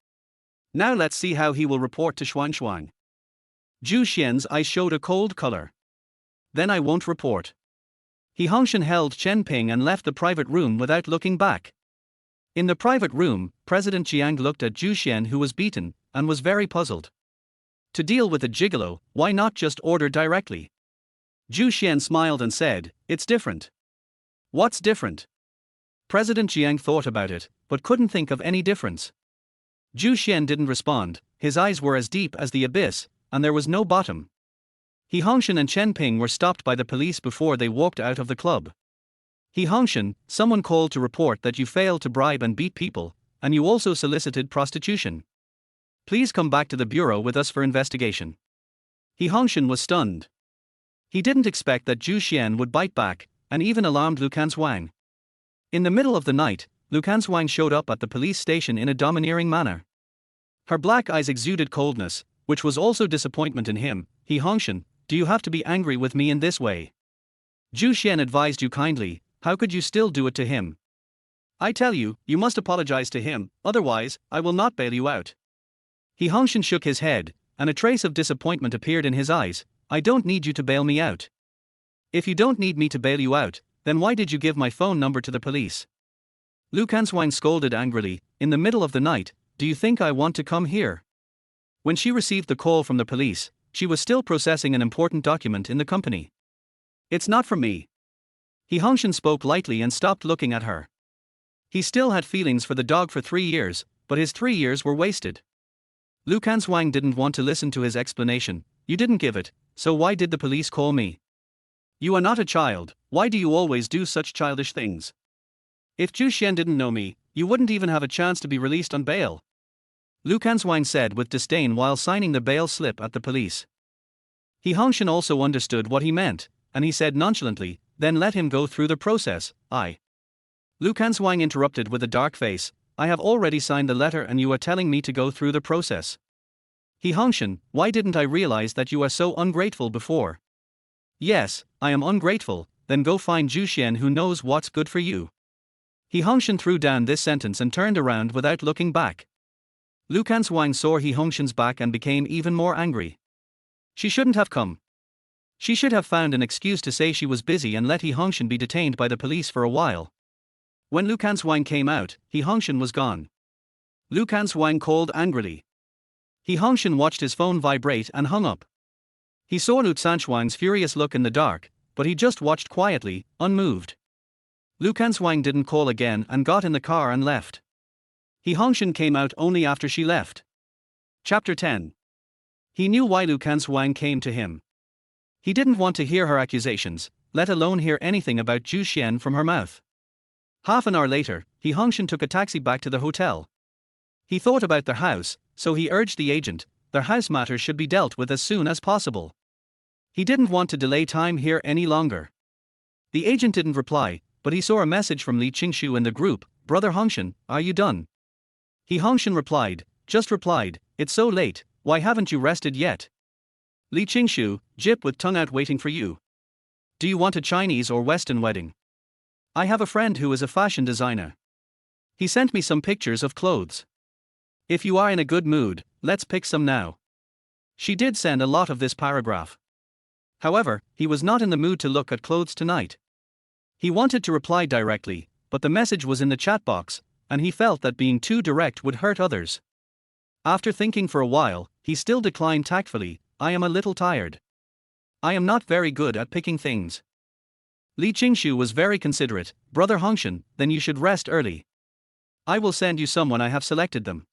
Now let's see how he will report to Shuang. Zhu Xian's eyes showed a cold color. Then I won't report. He Hongshen held Chen Ping and left the private room without looking back. In the private room, President Jiang looked at Zhu Xian who was beaten, and was very puzzled. To deal with a gigolo, why not just order directly? Zhu Xian smiled and said, it's different. What's different? President Jiang thought about it, but couldn't think of any difference. Zhu Xian didn't respond, his eyes were as deep as the abyss, and there was no bottom. He Hongshen and Chen Ping were stopped by the police before they walked out of the club. He Hongshen, someone called to report that you failed to bribe and beat people, and you also solicited prostitution. Please come back to the bureau with us for investigation. He Hongshen was stunned. He didn't expect that Zhu Xian would bite back, and even alarmed Lu Canshuang. In the middle of the night, Lu Canshuang showed up at the police station in a domineering manner. Her black eyes exuded coldness, which was also disappointment in him. He Hongshen, do you have to be angry with me in this way? Zhu Xian advised you kindly, how could you still do it to him? I tell you, you must apologize to him, otherwise, I will not bail you out. Hongshen shook his head, and a trace of disappointment appeared in his eyes. I don't need you to bail me out. If you don't need me to bail you out, then why did you give my phone number to the police? Lu Canshuang scolded angrily. In the middle of the night, do you think I want to come here? When she received the call from the police, she was still processing an important document in the company. It's not for me. Hongshen spoke lightly and stopped looking at her. He still had feelings for the dog for 3 years, but his 3 years were wasted. Lu Canshuang didn't want to listen to his explanation. You didn't give it, so why did the police call me? You are not a child, why do you always do such childish things? If Zhu Xian didn't know me, you wouldn't even have a chance to be released on bail. Lu Canshuang said with disdain while signing the bail slip at the police. Hongshen also understood what he meant, and he said nonchalantly, then let him go through the process. Lu Canshuang interrupted with a dark face. I have already signed the letter and you are telling me to go through the process. Hongshen, why didn't I realize that you are so ungrateful before? Yes, I am ungrateful, then go find Zhu Xian who knows what's good for you. Hongshen threw down this sentence and turned around without looking back. Lu Canshuang saw Hongshen's back and became even more angry. She shouldn't have come. She should have found an excuse to say she was busy and let Hongshen be detained by the police for a while. When Lu Canshuang came out, Hongshen was gone. Lu Canshuang called angrily. Hongshen watched his phone vibrate and hung up. He saw Lu Canshuang's furious look in the dark, but he just watched quietly, unmoved. Lu Canshuang didn't call again and got in the car and left. Hongshen came out only after she left. Chapter 10. He knew why Lu Canshuang came to him. He didn't want to hear her accusations, let alone hear anything about Zhu Xian from her mouth. Half an hour later, Hongshen took a taxi back to the hotel. He thought about their house, so he urged the agent, their house matters should be dealt with as soon as possible. He didn't want to delay time here any longer. The agent didn't reply, but he saw a message from Li Qingshu in the group. Brother Hongshen, are you done? Hongshen replied, just replied, it's so late, why haven't you rested yet? Li Qingshu, Jip with tongue out waiting for you. Do you want a Chinese or Western wedding? I have a friend who is a fashion designer. He sent me some pictures of clothes. If you are in a good mood, let's pick some now. She did send a lot of this paragraph. However, he was not in the mood to look at clothes tonight. He wanted to reply directly, but the message was in the chat box, and he felt that being too direct would hurt others. After thinking for a while, he still declined tactfully. I am a little tired. I am not very good at picking things. Li Qingshu was very considerate. Brother Hongshen, then you should rest early. I will send you someone I have selected them.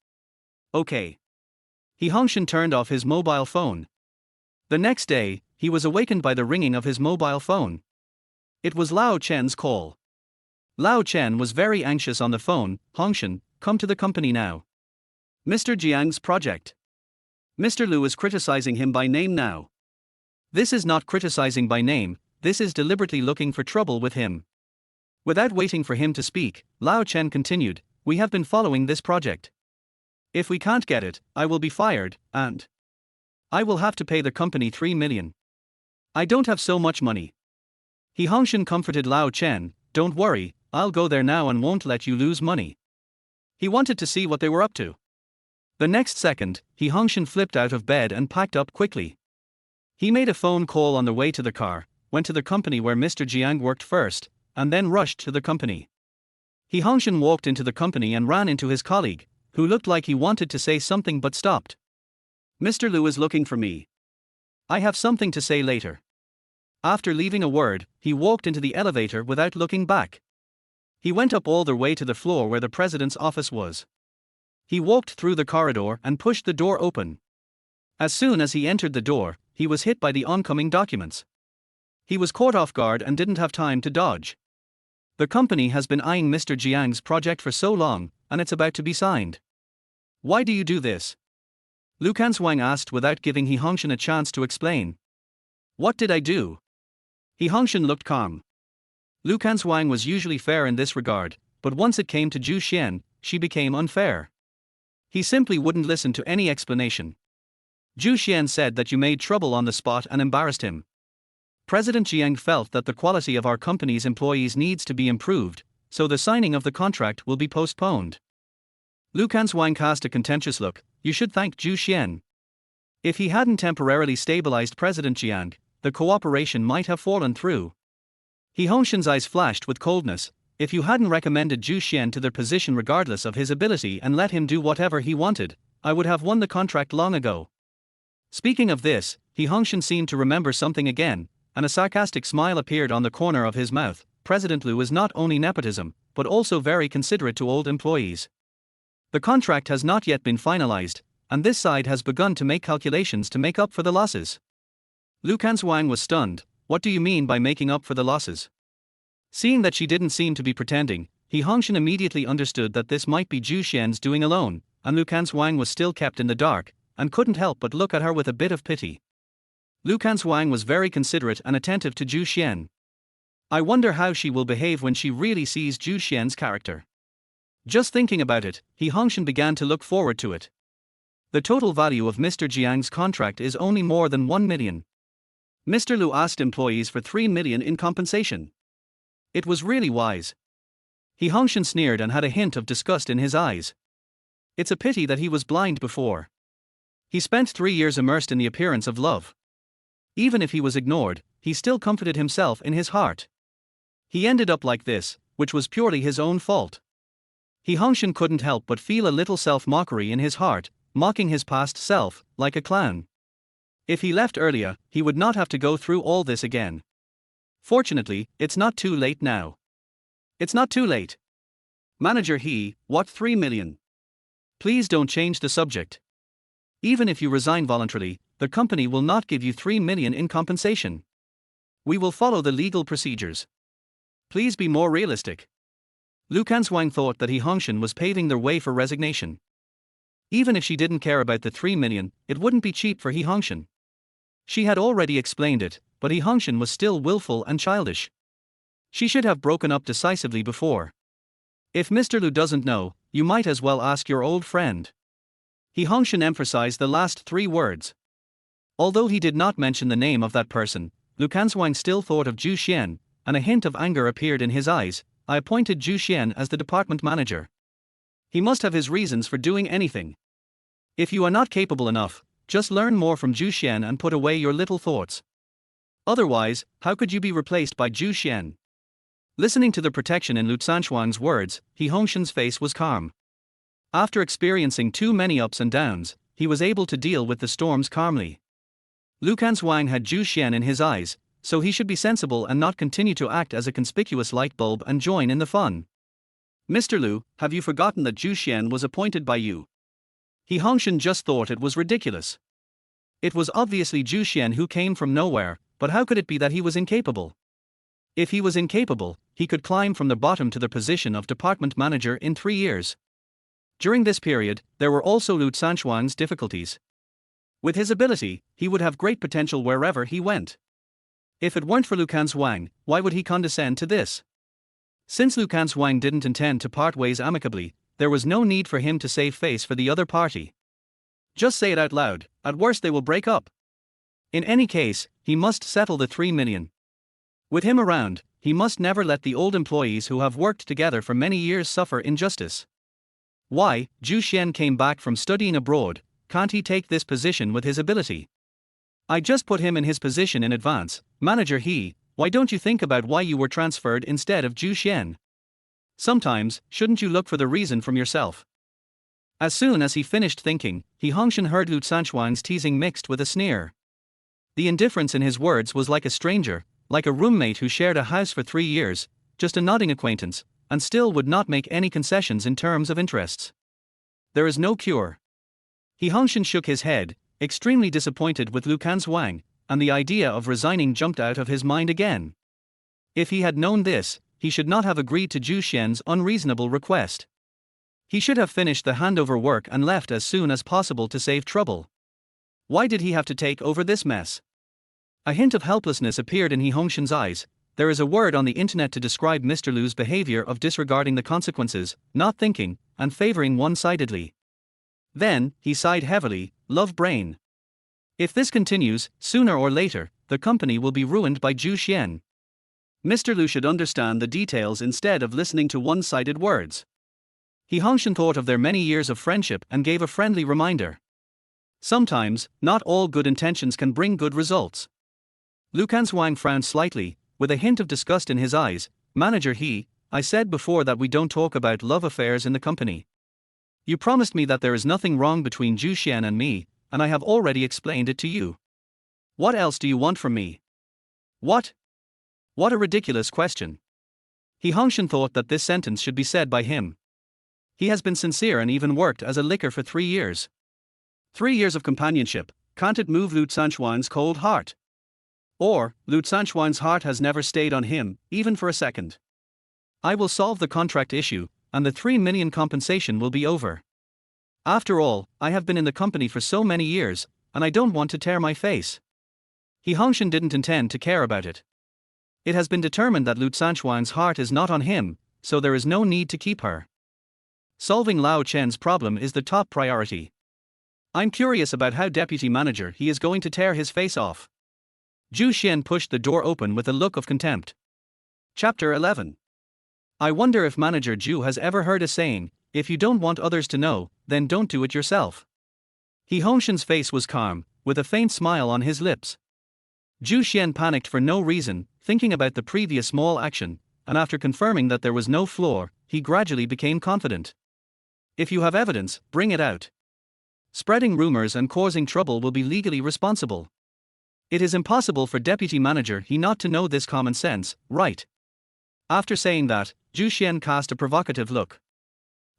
Okay. Hongshen turned off his mobile phone. The next day, he was awakened by the ringing of his mobile phone. It was Lao Chen's call. Lao Chen was very anxious on the phone. Hongshen, come to the company now. Mr. Jiang's project. Mr. Lu is criticizing him by name now. This is not criticizing by name, this is deliberately looking for trouble with him. Without waiting for him to speak, Lao Chen continued, we have been following this project. If we can't get it, I will be fired, and I will have to pay the company 3 million. I don't have so much money. Hongshen comforted Lao Chen, don't worry, I'll go there now and won't let you lose money. He wanted to see what they were up to. The next second, Hongshen flipped out of bed and packed up quickly. He made a phone call on the way to the car, went to the company where Mr. Jiang worked first, and then rushed to the company. Hongshen walked into the company and ran into his colleague, who looked like he wanted to say something but stopped. Mr. Lu is looking for me. I have something to say later. After leaving a word, he walked into the elevator without looking back. He went up all the way to the floor where the president's office was. He walked through the corridor and pushed the door open. As soon as he entered the door, he was hit by the oncoming documents. He was caught off guard and didn't have time to dodge. The company has been eyeing Mr. Jiang's project for so long, and it's about to be signed. Why do you do this? Lu Canshuang asked without giving Hongshen a chance to explain. What did I do? Hongshen looked calm. Lu Canshuang was usually fair in this regard, but once it came to Zhu Xian, she became unfair. He simply wouldn't listen to any explanation. Zhu Xian said that you made trouble on the spot and embarrassed him. President Jiang felt that the quality of our company's employees needs to be improved, so the signing of the contract will be postponed. Lu Canshuang cast a contentious look. You should thank Zhu Xian. If he hadn't temporarily stabilized President Jiang, the cooperation might have fallen through. Hongshen's eyes flashed with coldness. If you hadn't recommended Zhu Xian to their position regardless of his ability and let him do whatever he wanted, I would have won the contract long ago. Speaking of this, Hongshen seemed to remember something again, and a sarcastic smile appeared on the corner of his mouth. President Lu is not only nepotism, but also very considerate to old employees. The contract has not yet been finalized, and this side has begun to make calculations to make up for the losses. Lu Canshuang was stunned. What do you mean by making up for the losses? Seeing that she didn't seem to be pretending, Hongshen immediately understood that this might be Zhu Xian's doing alone, and Lu Canshuang was still kept in the dark, and couldn't help but look at her with a bit of pity. Lu Canshuang was very considerate and attentive to Zhu Xian. I wonder how she will behave when she really sees Zhu Xian's character. Just thinking about it, Hongshen began to look forward to it. The total value of Mr. Jiang's contract is only more than 1 million. Mr. Lu asked employees for 3 million in compensation. It was really wise. Hongshen sneered and had a hint of disgust in his eyes. It's a pity that he was blind before. He spent 3 years immersed in the appearance of love. Even if he was ignored, he still comforted himself in his heart. He ended up like this, which was purely his own fault. Hongshen couldn't help but feel a little self-mockery in his heart, mocking his past self, like a clown. If he left earlier, he would not have to go through all this again. Fortunately, it's not too late now. It's not too late. Manager what 3 million? Please don't change the subject. Even if you resign voluntarily, the company will not give you 3 million in compensation. We will follow the legal procedures. Please be more realistic. Lu Canshuang thought that Hongshen was paving their way for resignation. Even if she didn't care about the 3 million, it wouldn't be cheap for Hongshen. She had already explained it, but Hongshen was still willful and childish. She should have broken up decisively before. If Mr. Lu doesn't know, you might as well ask your old friend. Hongshen emphasized the last 3 words. Although he did not mention the name of that person, Lu Canshuang still thought of Zhu Xian, and a hint of anger appeared in his eyes. I appointed Zhu Xian as the department manager. He must have his reasons for doing anything. If you are not capable enough, just learn more from Zhu Xian and put away your little thoughts. Otherwise, how could you be replaced by Zhu Xian? Listening to the protection in Lu Canshuang's words, Hongshen's face was calm. After experiencing too many ups and downs, he was able to deal with the storms calmly. Lu Canshuang had Zhu Xian in his eyes, so he should be sensible and not continue to act as a conspicuous light bulb and join in the fun. Mr. Lu, have you forgotten that Zhu Xian was appointed by you? Hongshen just thought it was ridiculous. It was obviously Zhu Xian who came from nowhere, but how could it be that he was incapable? If he was incapable, he could climb from the bottom to the position of department manager in 3 years. During this period, there were also Lu Canshuang's difficulties. With his ability, he would have great potential wherever he went. If it weren't for Lu Canshuang, why would he condescend to this? Since Lu Canshuang didn't intend to part ways amicably, there was no need for him to save face for the other party. Just say it out loud, at worst they will break up. In any case, he must settle the 3 million. With him around, he must never let the old employees who have worked together for many years suffer injustice. Why, Zhu Xian came back from studying abroad, can't he take this position with his ability? I just put him in his position in advance. Manager why don't you think about why you were transferred instead of Zhu Xian? Sometimes, shouldn't you look for the reason from yourself? As soon as he finished thinking, Hongshen heard Lu Canshuang's teasing mixed with a sneer. The indifference in his words was like a stranger, like a roommate who shared a house for 3 years, just a nodding acquaintance, and still would not make any concessions in terms of interests. There is no cure. Hongshen shook his head, extremely disappointed with Lu Canshuang, and the idea of resigning jumped out of his mind again. If he had known this, he should not have agreed to Zhu Xian's unreasonable request. He should have finished the handover work and left as soon as possible to save trouble. Why did he have to take over this mess? A hint of helplessness appeared in Hongshen's eyes. There is a word on the internet to describe Mr. Lu's behavior of disregarding the consequences, not thinking, and favoring one-sidedly. Then, he sighed heavily, love brain. If this continues, sooner or later, the company will be ruined by Zhu Xian. Mr. Lu should understand the details instead of listening to one-sided words. Hongshen thought of their many years of friendship and gave a friendly reminder. Sometimes, not all good intentions can bring good results. Lu Canshuang frowned slightly, with a hint of disgust in his eyes. Manager I said before that we don't talk about love affairs in the company. You promised me that there is nothing wrong between Zhu Xian and me, and I have already explained it to you. What else do you want from me? What? What a ridiculous question. Hongshen thought that this sentence should be said by him. He has been sincere and even worked as a licker for 3 years. 3 years of companionship, can't it move Lu Canshuang's cold heart? Or, Lu Canshuang's heart has never stayed on him, even for a second. I will solve the contract issue, and the 3 million compensation will be over. After all, I have been in the company for so many years, and I don't want to tear my face. Hongshen didn't intend to care about it. It has been determined that Lu Canshuang's heart is not on him, so there is no need to keep her. Solving Lao Chen's problem is the top priority. I'm curious about how deputy manager he is going to tear his face off. Zhu Xian pushed the door open with a look of contempt. Chapter 11. I wonder if Manager Zhu has ever heard a saying, if you don't want others to know, then don't do it yourself. Hongshen's face was calm, with a faint smile on his lips. Zhu Xian panicked for no reason, thinking about the previous small action, and after confirming that there was no flaw, he gradually became confident. If you have evidence, bring it out. Spreading rumors and causing trouble will be legally responsible. It is impossible for deputy manager he not to know this common sense, right? After saying that, Zhu Xian cast a provocative look.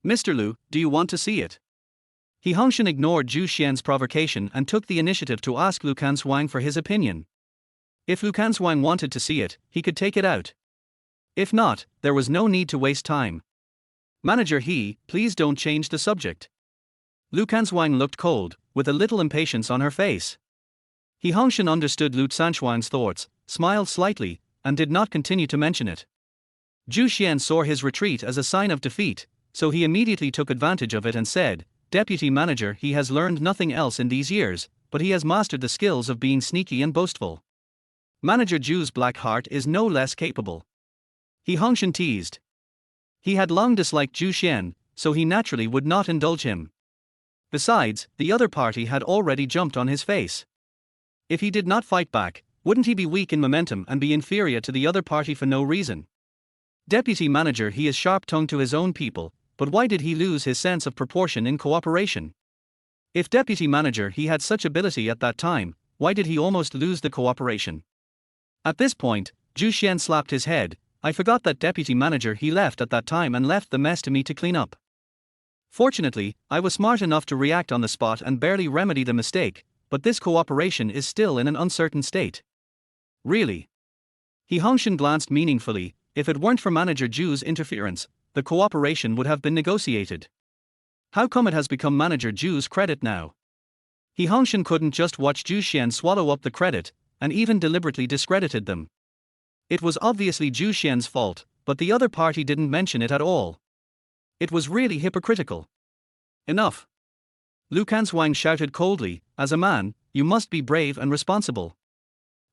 Mr. Lu, do you want to see it? Hongshen ignored Zhu Xian's provocation and took the initiative to ask Lu Canshuang for his opinion. If Lu Canshuang wanted to see it, he could take it out. If not, there was no need to waste time. Manager please don't change the subject. Lu Canshuang looked cold, with a little impatience on her face. Hongshen understood Lu Canshuang's thoughts, smiled slightly, and did not continue to mention it. Zhu Xian saw his retreat as a sign of defeat, so he immediately took advantage of it and said, Deputy manager he has learned nothing else in these years, but he has mastered the skills of being sneaky and boastful. Manager Zhu's black heart is no less capable. Hongshen teased. He had long disliked Zhu Xian, so he naturally would not indulge him. Besides, the other party had already jumped on his face. If he did not fight back, wouldn't he be weak in momentum and be inferior to the other party for no reason? Deputy manager he is sharp-tongued to his own people, but why did he lose his sense of proportion in cooperation? If deputy manager he had such ability at that time, why did he almost lose the cooperation? At this point, Zhu Xian slapped his head. I forgot that deputy manager he left at that time and left the mess to me to clean up. Fortunately, I was smart enough to react on the spot and barely remedy the mistake, but this cooperation is still in an uncertain state. Really? Hongshen glanced meaningfully. If it weren't for Manager Zhu's interference, the cooperation would have been negotiated. How come it has become Manager Zhu's credit now? Hongshen couldn't just watch Zhu Xian swallow up the credit, and even deliberately discredited them. It was obviously Zhu Xian's fault, but the other party didn't mention it at all. It was really hypocritical. Enough. Lu Canshuang shouted coldly, as a man, you must be brave and responsible.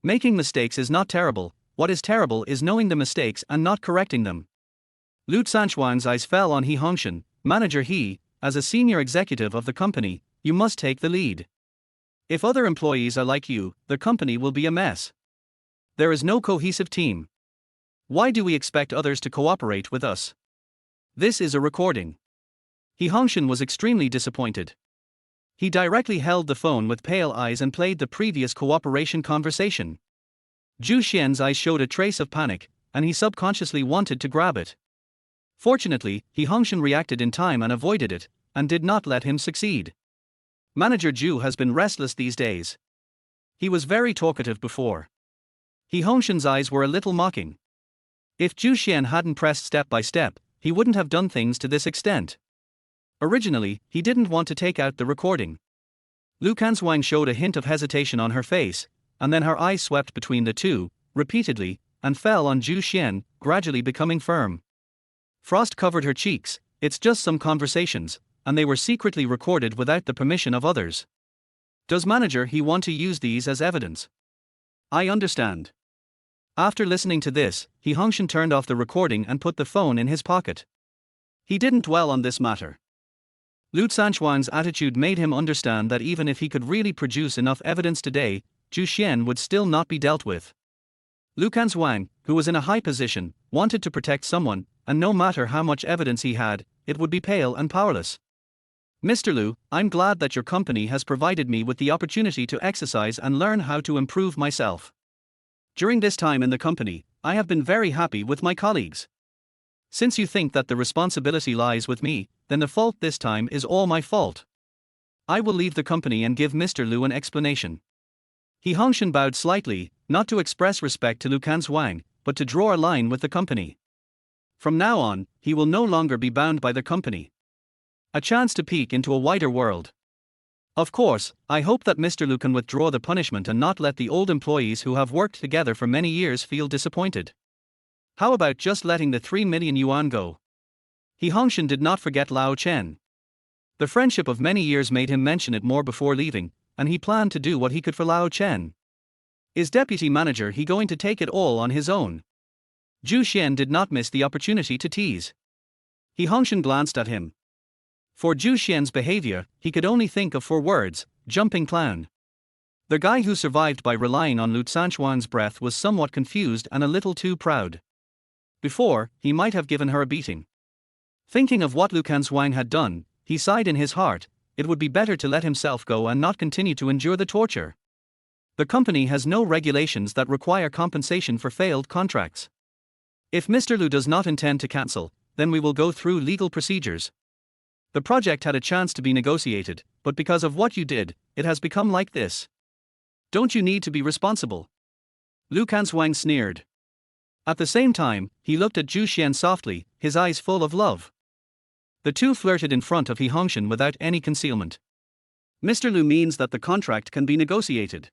Making mistakes is not terrible, what is terrible is knowing the mistakes and not correcting them. Lu Canshuang's eyes fell on Hongshen. Manager as a senior executive of the company, you must take the lead. If other employees are like you, the company will be a mess. There is no cohesive team. Why do we expect others to cooperate with us? This is a recording. Hongshen was extremely disappointed. He directly held the phone with pale eyes and played the previous cooperation conversation. Zhu Xian's eyes showed a trace of panic, and he subconsciously wanted to grab it. Fortunately, Hongshen reacted in time and avoided it, and did not let him succeed. Manager Zhu has been restless these days. He was very talkative before. Hongshen's eyes were a little mocking. If Zhu Xian hadn't pressed step by step, he wouldn't have done things to this extent. Originally, he didn't want to take out the recording. Lu Canshuang showed a hint of hesitation on her face, and then her eyes swept between the two, repeatedly, and fell on Zhu Xian, gradually becoming firm. Frost covered her cheeks. It's just some conversations, and they were secretly recorded without the permission of others. Does manager want to use these as evidence? I understand. After listening to this, Hongshen turned off the recording and put the phone in his pocket. He didn't dwell on this matter. Lu Canshuang's attitude made him understand that even if he could really produce enough evidence today, Zhu Xian would still not be dealt with. Lu Canshuang, who was in a high position, wanted to protect someone, and no matter how much evidence he had, it would be pale and powerless. Mr. Lu, I'm glad that your company has provided me with the opportunity to exercise and learn how to improve myself. During this time in the company, I have been very happy with my colleagues. Since you think that the responsibility lies with me, then the fault this time is all my fault. I will leave the company and give Mr. Lu an explanation. Hongshen bowed slightly, not to express respect to Lu Canshuang, but to draw a line with the company. From now on, he will no longer be bound by the company. A chance to peek into a wider world. Of course, I hope that Mr. Lu can withdraw the punishment and not let the old employees who have worked together for many years feel disappointed. How about just letting the 3 million yuan go? Hongshen did not forget Lao Chen. The friendship of many years made him mention it more before leaving, and he planned to do what he could for Lao Chen. Is deputy manager he going to take it all on his own? Zhu Xian did not miss the opportunity to tease. Hongshen glanced at him. For Zhu Xian's behavior, he could only think of 4 words: jumping clown. The guy who survived by relying on Lu Canshuang's breath was somewhat confused and a little too proud. Before, he might have given her a beating. Thinking of what Lu Canshuang had done, he sighed in his heart. It would be better to let himself go and not continue to endure the torture. The company has no regulations that require compensation for failed contracts. If Mr. Lu does not intend to cancel, then we will go through legal procedures. The project had a chance to be negotiated, but because of what you did, it has become like this. Don't you need to be responsible? Lu Canshuang sneered. At the same time, he looked at Zhu Xian softly, his eyes full of love. The two flirted in front of Hongshen without any concealment. Mr. Lu means that the contract can be negotiated.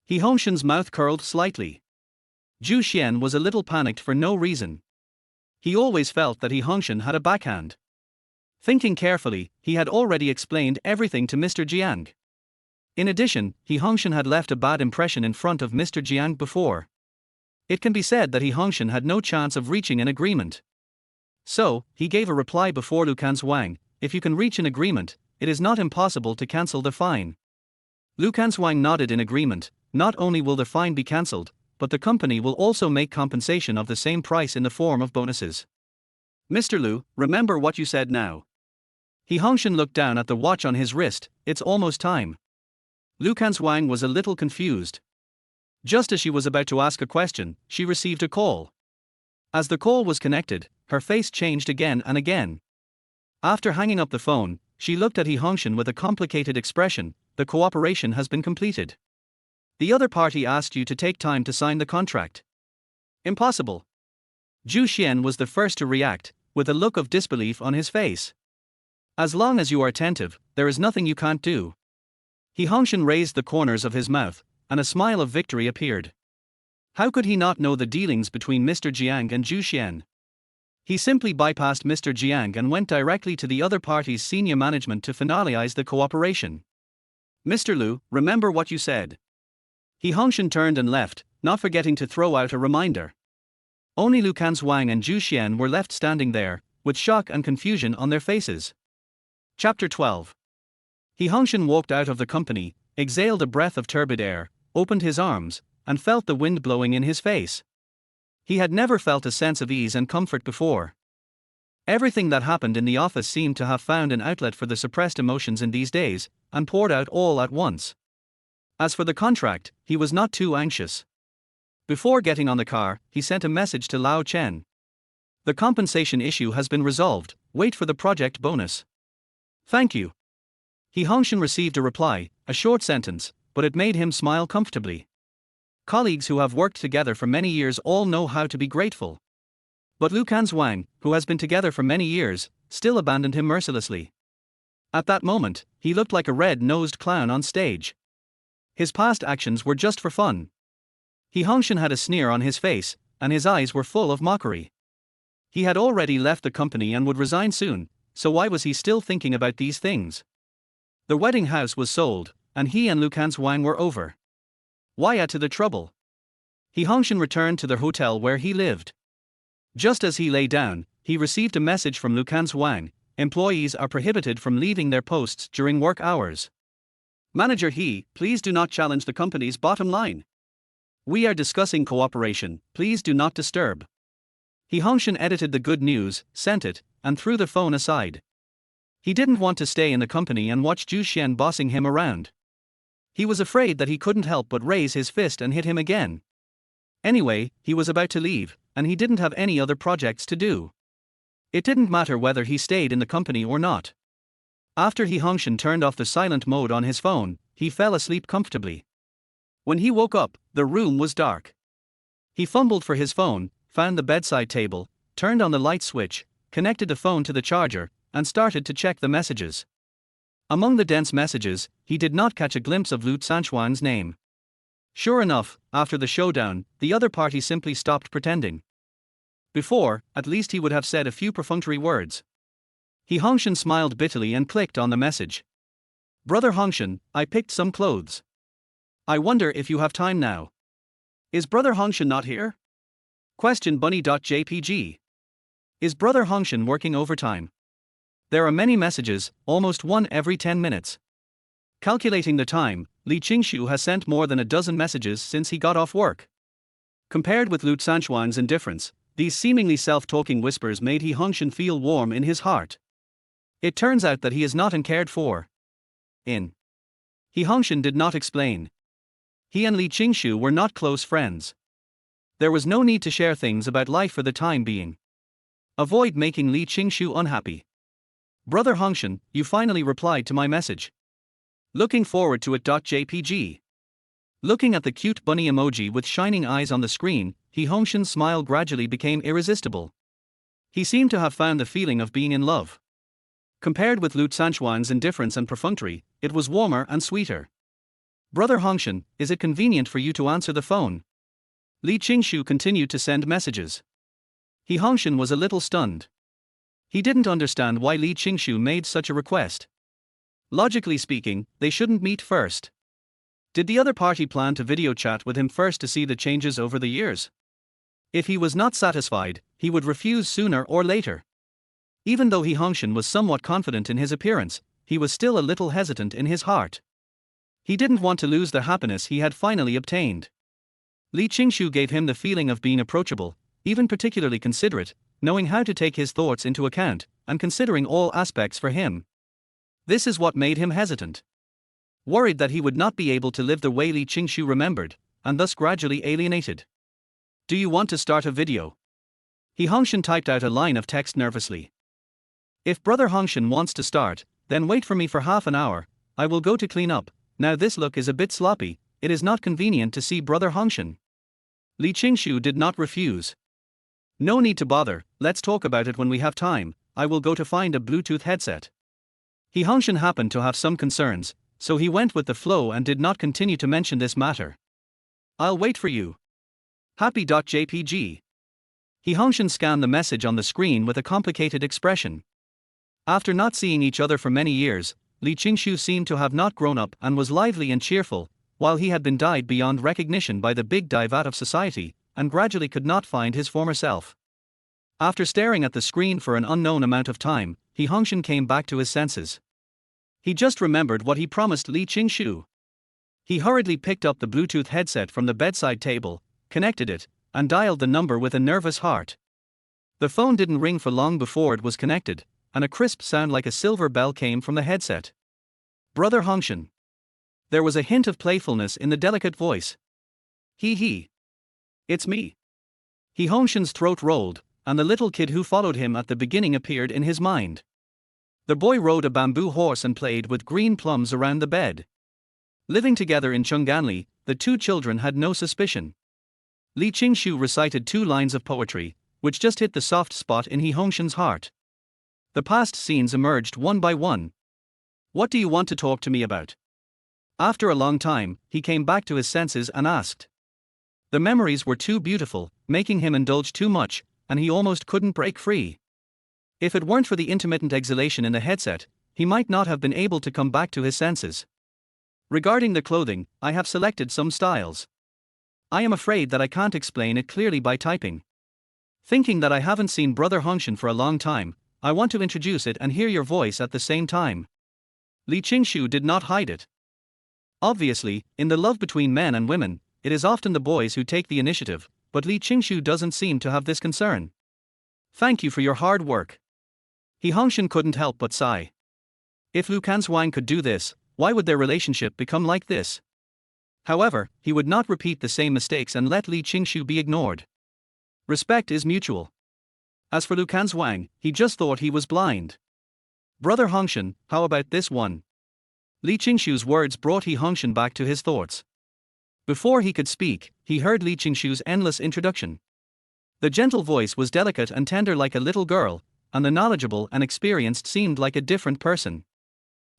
Hongshen's mouth curled slightly. Zhu Xian was a little panicked for no reason. He always felt that Hongshen had a backhand. Thinking carefully, he had already explained everything to Mr. Jiang. In addition, Hongshen had left a bad impression in front of Mr. Jiang before. It can be said that Hongshen had no chance of reaching an agreement. So, he gave a reply before Lu Canshuang: if you can reach an agreement, it is not impossible to cancel the fine. Lu Canshuang nodded in agreement. Not only will the fine be cancelled, but the company will also make compensation of the same price in the form of bonuses. Mr. Lu, remember what you said now. Hongshen looked down at the watch on his wrist. It's almost time. Lu Canshuang was a little confused. Just as she was about to ask a question, she received a call. As the call was connected, her face changed again and again. After hanging up the phone, she looked at Hongshen with a complicated expression. The cooperation has been completed. The other party asked you to take time to sign the contract. Impossible. Zhu Xian was the first to react, with a look of disbelief on his face. As long as you are attentive, there is nothing you can't do. Hongshen raised the corners of his mouth, and a smile of victory appeared. How could he not know the dealings between Mr. Jiang and Zhu Xian? He simply bypassed Mr. Jiang and went directly to the other party's senior management to finalize the cooperation. Mr. Lu, remember what you said. Hongshen turned and left, not forgetting to throw out a reminder. Only Lu Canshuang and Zhu Xian were left standing there, with shock and confusion on their faces. Chapter 12. Hongshen walked out of the company, exhaled a breath of turbid air, opened his arms, and felt the wind blowing in his face. He had never felt a sense of ease and comfort before. Everything that happened in the office seemed to have found an outlet for the suppressed emotions in these days, and poured out all at once. As for the contract, he was not too anxious. Before getting on the car, he sent a message to Lao Chen. The compensation issue has been resolved, wait for the project bonus. Thank you. Hongshen received a reply, a short sentence, but it made him smile comfortably. Colleagues who have worked together for many years all know how to be grateful. But Lu Canshuang, who has been together for many years, still abandoned him mercilessly. At that moment, he looked like a red-nosed clown on stage. His past actions were just for fun. Hongshen had a sneer on his face, and his eyes were full of mockery. He had already left the company and would resign soon, so why was he still thinking about these things? The wedding house was sold, and he and Lu Canshuang were over. Why add to the trouble? Hongshen returned to the hotel where he lived. Just as he lay down, he received a message from Lu Canshuang. Employees are prohibited from leaving their posts during work hours. Manager please do not challenge the company's bottom line. We are discussing cooperation, please do not disturb. Hongshen edited the good news, sent it, and threw the phone aside. He didn't want to stay in the company and watch Zhu Xian bossing him around. He was afraid that he couldn't help but raise his fist and hit him again. Anyway, he was about to leave, and he didn't have any other projects to do. It didn't matter whether he stayed in the company or not. After Hongshen turned off the silent mode on his phone, he fell asleep comfortably. When he woke up, the room was dark. He fumbled for his phone, found the bedside table, turned on the light switch, connected the phone to the charger, and started to check the messages. Among the dense messages, he did not catch a glimpse of Lu Canshuang's name. Sure enough, after the showdown, the other party simply stopped pretending. Before, at least he would have said a few perfunctory words. Hongshen smiled bitterly and clicked on the message. Brother Hongshen, I picked some clothes. I wonder if you have time now. Is Brother Hongshen not here? Question bunny.jpg. Is Brother Hongshen working overtime? There are many messages, almost one every 10 minutes. Calculating the time, Li Qingshu has sent more than a dozen messages since he got off work. Compared with Lu Canshuang's indifference, these seemingly self-talking whispers made Hongshen feel warm in his heart. It turns out that he is not cared for. Hongshen did not explain. He and Li Qingshu were not close friends. There was no need to share things about life for the time being. Avoid making Li Qingshu unhappy. Brother Hongshen, you finally replied to my message. Looking forward to it. .jpg. Looking at the cute bunny emoji with shining eyes on the screen, Hongshen's smile gradually became irresistible. He seemed to have found the feeling of being in love. Compared with Lu Canshuang's indifference and perfunctory, it was warmer and sweeter. Brother Hongshen, is it convenient for you to answer the phone? Li Qingshu continued to send messages. Hongshen was a little stunned. He didn't understand why Li Qingshu made such a request. Logically speaking, they shouldn't meet first. Did the other party plan to video chat with him first to see the changes over the years? If he was not satisfied, he would refuse sooner or later. Even though Hongshen was somewhat confident in his appearance, he was still a little hesitant in his heart. He didn't want to lose the happiness he had finally obtained. Li Qingshu gave him the feeling of being approachable, even particularly considerate, knowing how to take his thoughts into account, and considering all aspects for him. This is what made him hesitant. Worried that he would not be able to live the way Li Qingshu remembered, and thus gradually alienated. Do you want to start a video? Hongshen typed out a line of text nervously. If Brother Hongshen wants to start, then wait for me for half an hour, I will go to clean up. Now this look is a bit sloppy, it is not convenient to see Brother Hongshen. Li Qingshu did not refuse. No need to bother, let's talk about it when we have time, I will go to find a Bluetooth headset. Hongshen happened to have some concerns, so he went with the flow and did not continue to mention this matter. I'll wait for you. Happy.jpg. Hongshen scanned the message on the screen with a complicated expression. After not seeing each other for many years, Li Qingshu seemed to have not grown up and was lively and cheerful, while he had been dyed beyond recognition by the big divat of society, and gradually could not find his former self. After staring at the screen for an unknown amount of time, Hongshen came back to his senses. He just remembered what he promised Li Qingshu. He hurriedly picked up the Bluetooth headset from the bedside table, connected it, and dialed the number with a nervous heart. The phone didn't ring for long before it was connected, and a crisp sound like a silver bell came from the headset. Brother Hongshen. There was a hint of playfulness in the delicate voice. It's me. Hongshen's throat rolled, and the little kid who followed him at the beginning appeared in his mind. The boy rode a bamboo horse and played with green plums around the bed. Living together in Chong'anli, the two children had no suspicion. Li Qingshu recited 2 lines of poetry, which just hit the soft spot in Hongshen's heart. The past scenes emerged one by one. What do you want to talk to me about? After a long time, he came back to his senses and asked. The memories were too beautiful, making him indulge too much, and he almost couldn't break free. If it weren't for the intermittent exhalation in the headset, he might not have been able to come back to his senses. Regarding the clothing, I have selected some styles. I am afraid that I can't explain it clearly by typing. Thinking that I haven't seen Brother Hongshen for a long time, I want to introduce it and hear your voice at the same time. Li Qingshu did not hide it. Obviously, in the love between men and women, it is often the boys who take the initiative, but Li Qingshu doesn't seem to have this concern. Thank you for your hard work. He Hongshen couldn't help but sigh. If Lu Canshuang could do this, why would their relationship become like this? However, he would not repeat the same mistakes and let Li Qingshu be ignored. Respect is mutual. As for Lu Canshuang, he just thought he was blind. Brother Hongshen, how about this one? Li Qingshu's words brought He Hongshen back to his thoughts. Before he could speak, he heard Li Qingshu's endless introduction. The gentle voice was delicate and tender like a little girl, and the knowledgeable and experienced seemed like a different person.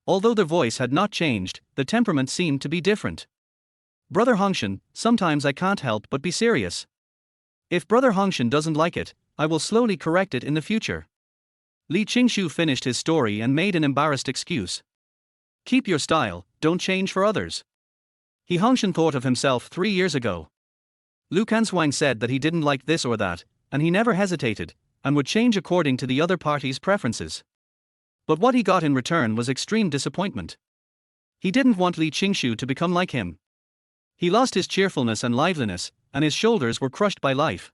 Although the voice had not changed, the temperament seemed to be different. Brother Hongshen, sometimes I can't help but be serious. If Brother Hongshen doesn't like it, I will slowly correct it in the future. Li Qingshu finished his story and made an embarrassed excuse. Keep your style, don't change for others. He Hongshen thought of himself 3 years ago. Lu Canshuang said that he didn't like this or that, and he never hesitated, and would change according to the other party's preferences. But what he got in return was extreme disappointment. He didn't want Li Qingshu to become like him. He lost his cheerfulness and liveliness, and his shoulders were crushed by life.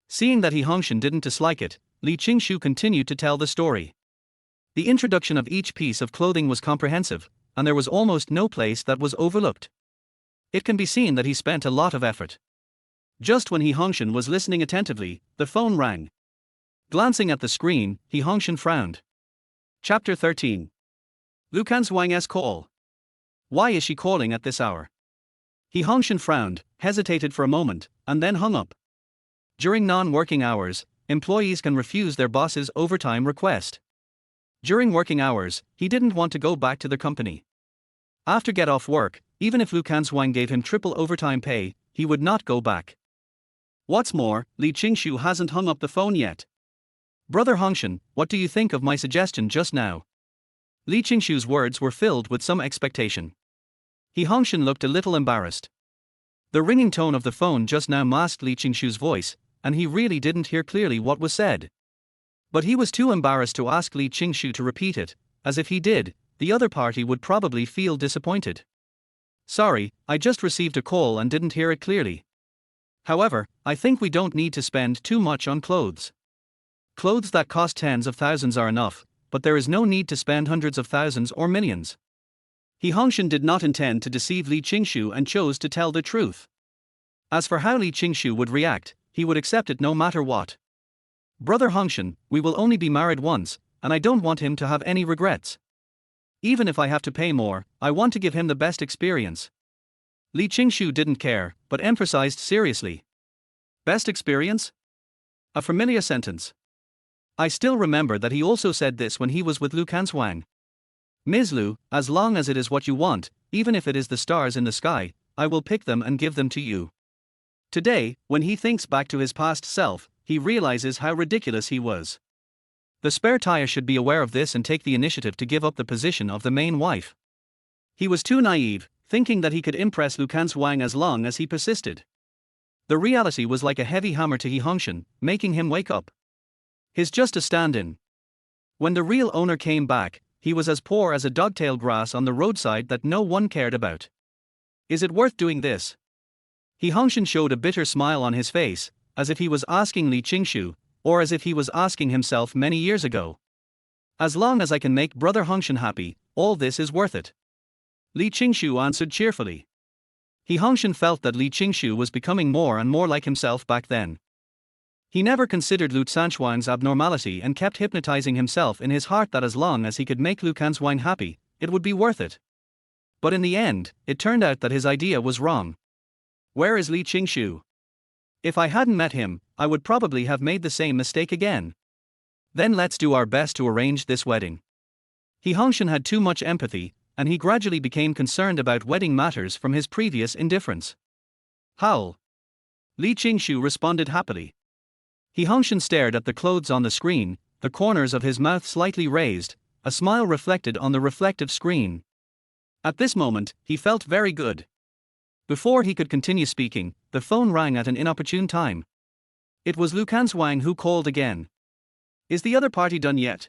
Seeing that He Hongshen didn't dislike it, Li Qingshu continued to tell the story. The introduction of each piece of clothing was comprehensive, and there was almost no place that was overlooked. It can be seen that he spent a lot of effort. Just when He Hongshen was listening attentively, the phone rang. Glancing at the screen, He Hongshen frowned. Chapter 13. Lu Canshuang's call. Why is she calling at this hour? He Hongshen frowned, hesitated for a moment, and then hung up. During non-working hours, employees can refuse their boss's overtime request. During working hours, he didn't want to go back to the company. After get off work, even if Lu Canshuang gave him triple overtime pay, he would not go back. What's more, Li Qingshu hasn't hung up the phone yet. Brother Hongshen, what do you think of my suggestion just now? Li Qingshu's words were filled with some expectation. He Hongshen looked a little embarrassed. The ringing tone of the phone just now masked Li Qingshu's voice, and he really didn't hear clearly what was said. But he was too embarrassed to ask Li Qingshu to repeat it, as if he did, the other party would probably feel disappointed. Sorry, I just received a call and didn't hear it clearly. However, I think we don't need to spend too much on clothes. Clothes that cost tens of thousands are enough, but there is no need to spend hundreds of thousands or millions. He Hongshen did not intend to deceive Li Qingshu and chose to tell the truth. As for how Li Qingshu would react, he would accept it no matter what. Brother Hongshen, we will only be married once, and I don't want him to have any regrets. Even if I have to pay more, I want to give him the best experience. Li Qingshu didn't care, but emphasized seriously. Best experience? A familiar sentence. I still remember that he also said this when he was with Lu Canshuang. Ms. Lu, as long as it is what you want, even if it is the stars in the sky, I will pick them and give them to you. Today, when he thinks back to his past self, he realizes how ridiculous he was. The spare tire should be aware of this and take the initiative to give up the position of the main wife. He was too naive, thinking that he could impress Lu Canshuang as long as he persisted. The reality was like a heavy hammer to He Hongshen, making him wake up. He's just a stand-in. When the real owner came back, he was as poor as a dogtail grass on the roadside that no one cared about. Is it worth doing this? He Hongshen showed a bitter smile on his face, as if he was asking Li Qingshu, or as if he was asking himself many years ago. As long as I can make Brother Hongshen happy, all this is worth it. Li Qingshu answered cheerfully. He Hongshen felt that Li Qingshu was becoming more and more like himself back then. He never considered Lu Canshuang's abnormality and kept hypnotizing himself in his heart that as long as he could make Lu Canshuang happy, it would be worth it. But in the end, it turned out that his idea was wrong. Where is Li Qingshu? If I hadn't met him, I would probably have made the same mistake again. Then let's do our best to arrange this wedding. He Hongshen had too much empathy, and he gradually became concerned about wedding matters from his previous indifference. Howl. Li Qingshu responded happily. He Hongshen stared at the clothes on the screen, the corners of his mouth slightly raised, a smile reflected on the reflective screen. At this moment, he felt very good. Before he could continue speaking, the phone rang at an inopportune time. It was Lu Canshuang who called again. Is the other party done yet?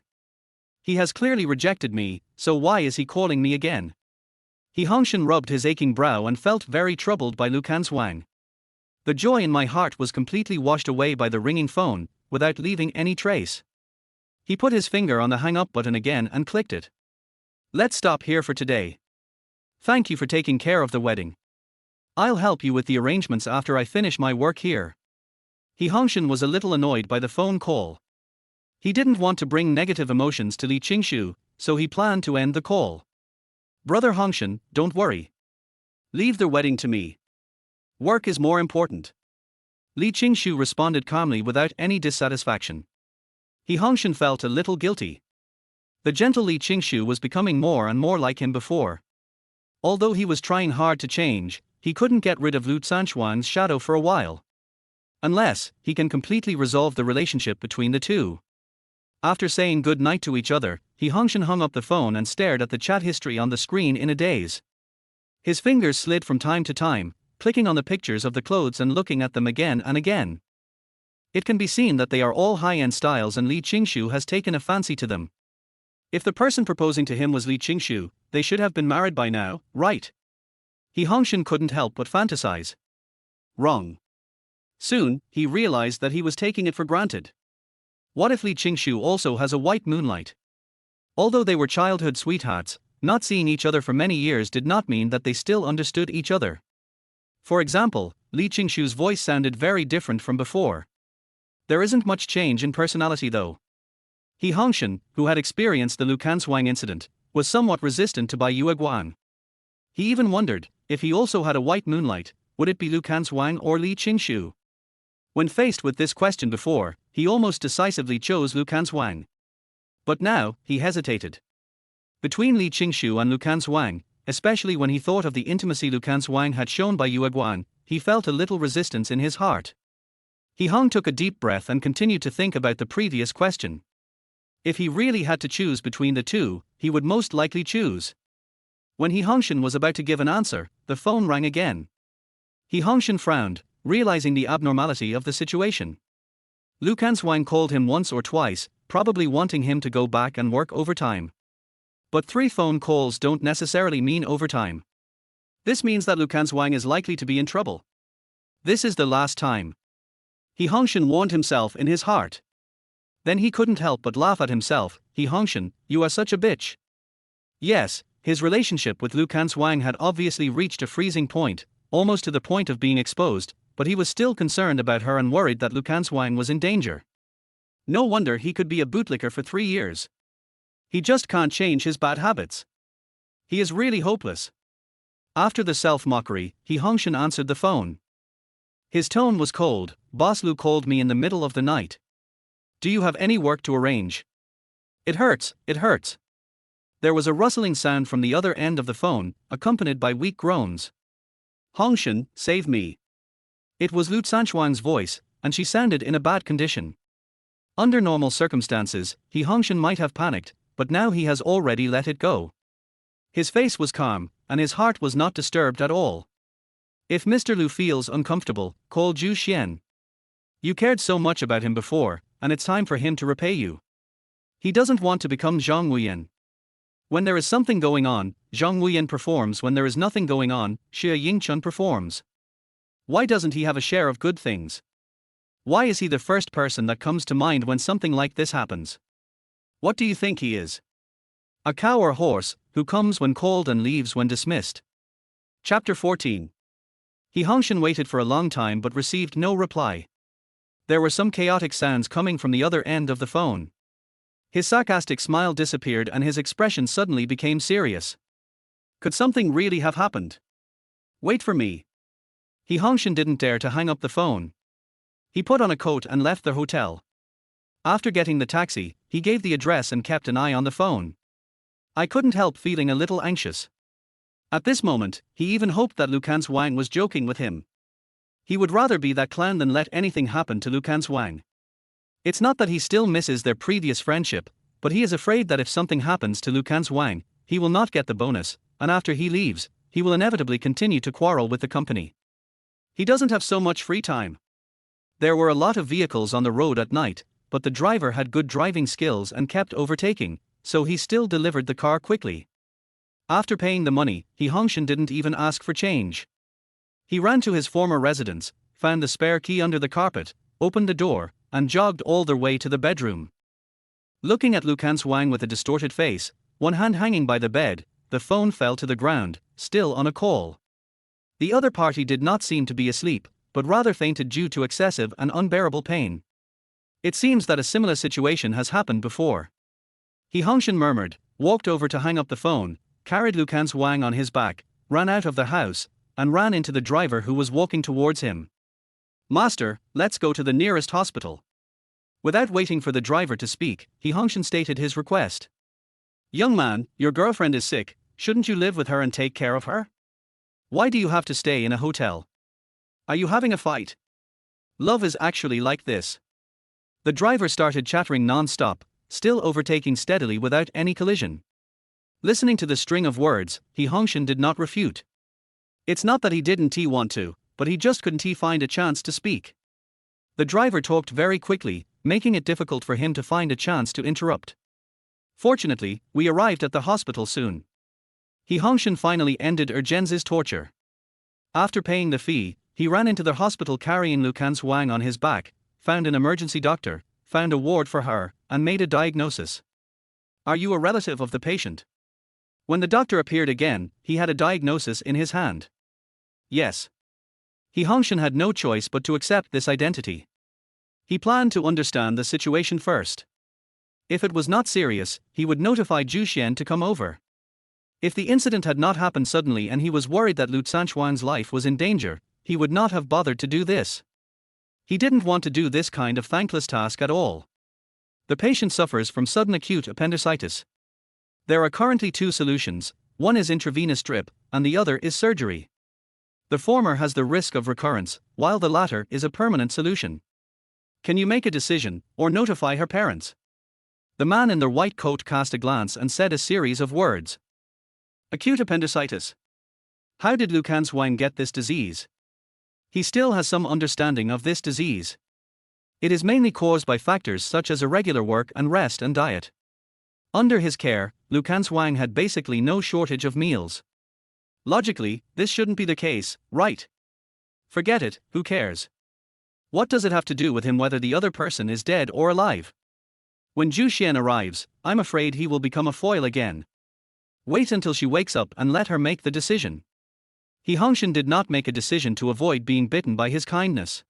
He has clearly rejected me, so why is he calling me again? Hongshen rubbed his aching brow and felt very troubled by Lu Canshuang. The joy in my heart was completely washed away by the ringing phone, without leaving any trace. He put his finger on the hang-up button again and clicked it. Let's stop here for today. Thank you for taking care of the wedding. I'll help you with the arrangements after I finish my work here. Hongshen was a little annoyed by the phone call. He didn't want to bring negative emotions to Li Qingshu, so he planned to end the call. Brother Hongshen, don't worry. Leave the wedding to me. Work is more important. Li Qingshu responded calmly without any dissatisfaction. Hongshen felt a little guilty. The gentle Li Qingshu was becoming more and more like him before. Although he was trying hard to change, he couldn't get rid of Lu Canshuang's shadow for a while. Unless he can completely resolve the relationship between the two. After saying good night to each other, Hongshen hung up the phone and stared at the chat history on the screen in a daze. His fingers slid from time to time, clicking on the pictures of the clothes and looking at them again and again. It can be seen that they are all high-end styles and Li Qingshu has taken a fancy to them. If the person proposing to him was Li Qingshu, they should have been married by now, right? Hongshen couldn't help but fantasize. Wrong. Soon, he realized that he was taking it for granted. What if Li Qingshu also has a white moonlight? Although they were childhood sweethearts, not seeing each other for many years did not mean that they still understood each other. For example, Li Qingshu's voice sounded very different from before. There isn't much change in personality though. Hongshen, who had experienced the Lu Canshuang incident, was somewhat resistant to Bai Yueguan. He even wondered, if he also had a white moonlight, would it be Lu Canshuang or Li Qingshu? When faced with this question before, he almost decisively chose Lu Canshuang. But now, he hesitated. Between Li Qingshu and Lu Canshuang, especially when he thought of the intimacy Lu Canshuang had shown Bai Yueguan, he felt a little resistance in his heart. Hong took a deep breath and continued to think about the previous question. If he really had to choose between the two, he would most likely choose. When Hongshen was about to give an answer, the phone rang again. Hongshen frowned, realizing the abnormality of the situation. Lu Canshuang called him once or twice, probably wanting him to go back and work overtime. But 3 phone calls don't necessarily mean overtime. This means that Lu Canshuang is likely to be in trouble. This is the last time. Hongshen warned himself in his heart. Then he couldn't help but laugh at himself. Hongshen, you are such a bitch. Yes, his relationship with Lu Canshuang had obviously reached a freezing point, almost to the point of being exposed, but he was still concerned about her and worried that Lu Canshuang was in danger. No wonder he could be a bootlicker for 3 years. He just can't change his bad habits. He is really hopeless. After the self-mockery, Hongshen answered the phone. His tone was cold. Boss Lu called me in the middle of the night. Do you have any work to arrange? It hurts, it hurts. There was a rustling sound from the other end of the phone, accompanied by weak groans. Hongshen, save me. It was Lu Canshuang's voice, and she sounded in a bad condition. Under normal circumstances, Hongshen might have panicked, but now he has already let it go. His face was calm, and his heart was not disturbed at all. If Mr. Lu feels uncomfortable, call Zhu Xian. You cared so much about him before, and it's time for him to repay you. He doesn't want to become Zhang Wuyan. When there is something going on, Zhang Wuyan performs. When there is nothing going on, Xie Yingchun performs. Why doesn't he have a share of good things? Why is he the first person that comes to mind when something like this happens? What do you think he is? A cow or horse, who comes when called and leaves when dismissed? Chapter 14. Hongshen waited for a long time but received no reply. There were some chaotic sounds coming from the other end of the phone. His sarcastic smile disappeared and his expression suddenly became serious. Could something really have happened? Wait for me. Hongshen didn't dare to hang up the phone. He put on a coat and left the hotel. After getting the taxi, he gave the address and kept an eye on the phone. I couldn't help feeling a little anxious. At this moment, he even hoped that Lu Canshuang was joking with him. He would rather be that clown than let anything happen to Lu Canshuang. It's not that he still misses their previous friendship, but he is afraid that if something happens to Lu Canshuang, he will not get the bonus, and after he leaves, he will inevitably continue to quarrel with the company. He doesn't have so much free time. There were a lot of vehicles on the road at night, but the driver had good driving skills and kept overtaking, so he still delivered the car quickly. After paying the money, Hongshen didn't even ask for change. He ran to his former residence, found the spare key under the carpet, opened the door, and jogged all the way to the bedroom. Looking at Lu Canshuang with a distorted face, one hand hanging by the bed, the phone fell to the ground, still on a call. The other party did not seem to be asleep, but rather fainted due to excessive and unbearable pain. It seems that a similar situation has happened before. Hongshen murmured, walked over to hang up the phone, carried Lu Canshuang on his back, ran out of the house, and ran into the driver who was walking towards him. "Master, let's go to the nearest hospital." Without waiting for the driver to speak, Hongshen stated his request. "Young man, your girlfriend is sick, shouldn't you live with her and take care of her? Why do you have to stay in a hotel? Are you having a fight? Love is actually like this." The driver started chattering non-stop, still overtaking steadily without any collision. Listening to the string of words, Hongshen did not refute. It's not that he didn't want to, but he just couldn't find a chance to speak. The driver talked very quickly, making it difficult for him to find a chance to interrupt. Fortunately, we arrived at the hospital soon. Hongshen finally ended Urgenzi's torture. After paying the fee, he ran into the hospital carrying Lu Canshuang on his back, found an emergency doctor, found a ward for her, and made a diagnosis. "Are you a relative of the patient?" When the doctor appeared again, he had a diagnosis in his hand. Yes. Hongshen had no choice but to accept this identity. He planned to understand the situation first. If it was not serious, he would notify Zhu Xian to come over. If the incident had not happened suddenly and he was worried that Lu Canshuang's life was in danger, he would not have bothered to do this. He didn't want to do this kind of thankless task at all. The patient suffers from sudden acute appendicitis. There are currently two solutions, one is intravenous drip, and the other is surgery. The former has the risk of recurrence, while the latter is a permanent solution. Can you make a decision, or notify her parents? The man in the white coat cast a glance and said a series of words. Acute appendicitis. How did Lu Canshuang get this disease? He still has some understanding of this disease. It is mainly caused by factors such as irregular work and rest and diet. Under his care, Lu Canshuang had basically no shortage of meals. Logically, this shouldn't be the case, right? Forget it, who cares? What does it have to do with him whether the other person is dead or alive? When Zhu Xian arrives, I'm afraid he will become a foil again. Wait until she wakes up and let her make the decision. Hongshen did not make a decision to avoid being bitten by his kindness.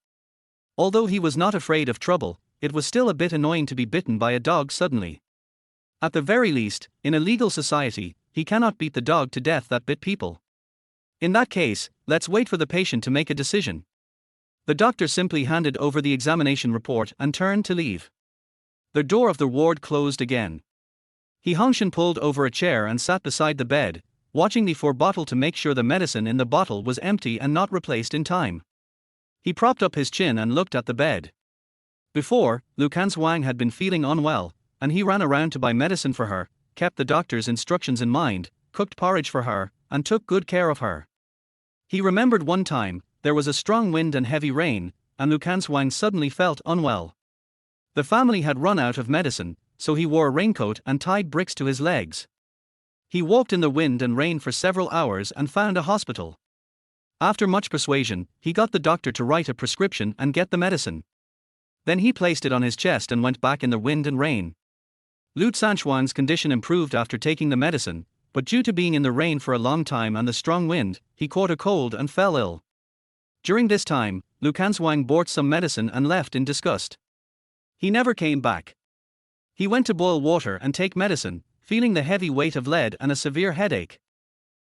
Although he was not afraid of trouble, it was still a bit annoying to be bitten by a dog suddenly. At the very least, in a legal society, he cannot beat the dog to death that bit people. In that case, let's wait for the patient to make a decision. The doctor simply handed over the examination report and turned to leave. The door of the ward closed again. Hongshen pulled over a chair and sat beside the bed, watching the bottle to make sure the medicine in the bottle was empty and not replaced in time. He propped up his chin and looked at the bed. Before, Lu Canshuang had been feeling unwell, and he ran around to buy medicine for her, kept the doctor's instructions in mind, cooked porridge for her, and took good care of her. He remembered one time, there was a strong wind and heavy rain, and Lu Canshuang suddenly felt unwell. The family had run out of medicine, so he wore a raincoat and tied bricks to his legs. He walked in the wind and rain for several hours and found a hospital. After much persuasion, he got the doctor to write a prescription and get the medicine. Then he placed it on his chest and went back in the wind and rain. Lu Canshuang's condition improved after taking the medicine, but due to being in the rain for a long time and the strong wind, he caught a cold and fell ill. During this time, Lu Canshuang bought some medicine and left in disgust. He never came back. He went to boil water and take medicine, feeling the heavy weight of lead and a severe headache.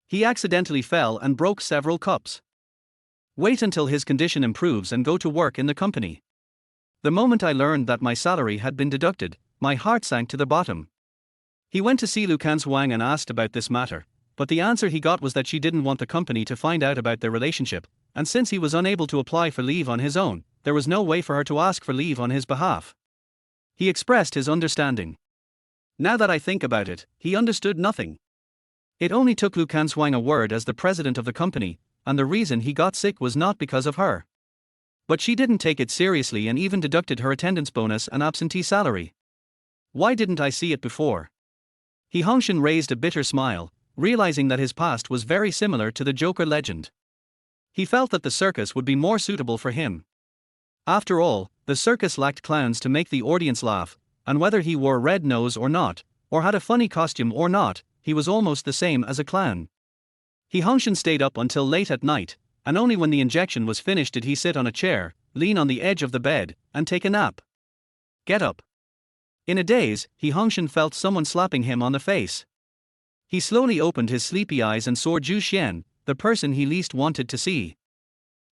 He accidentally fell and broke several cups. Wait until his condition improves and go to work in the company. The moment I learned that my salary had been deducted, my heart sank to the bottom. He went to see Lu Canshuang and asked about this matter, but the answer he got was that she didn't want the company to find out about their relationship, and since he was unable to apply for leave on his own, there was no way for her to ask for leave on his behalf. He expressed his understanding. Now that I think about it, he understood nothing. It only took Lu Canshuang a word as the president of the company, and the reason he got sick was not because of her. But she didn't take it seriously and even deducted her attendance bonus and absentee salary. Why didn't I see it before? Hongshen raised a bitter smile, realizing that his past was very similar to the Joker legend. He felt that the circus would be more suitable for him. After all, the circus lacked clowns to make the audience laugh, and whether he wore a red nose or not, or had a funny costume or not, he was almost the same as a clown. Hongshen stayed up until late at night, and only when the injection was finished did he sit on a chair, lean on the edge of the bed, and take a nap. Get up. In a daze, Hongshen felt someone slapping him on the face. He slowly opened his sleepy eyes and saw Zhu Xian, the person he least wanted to see.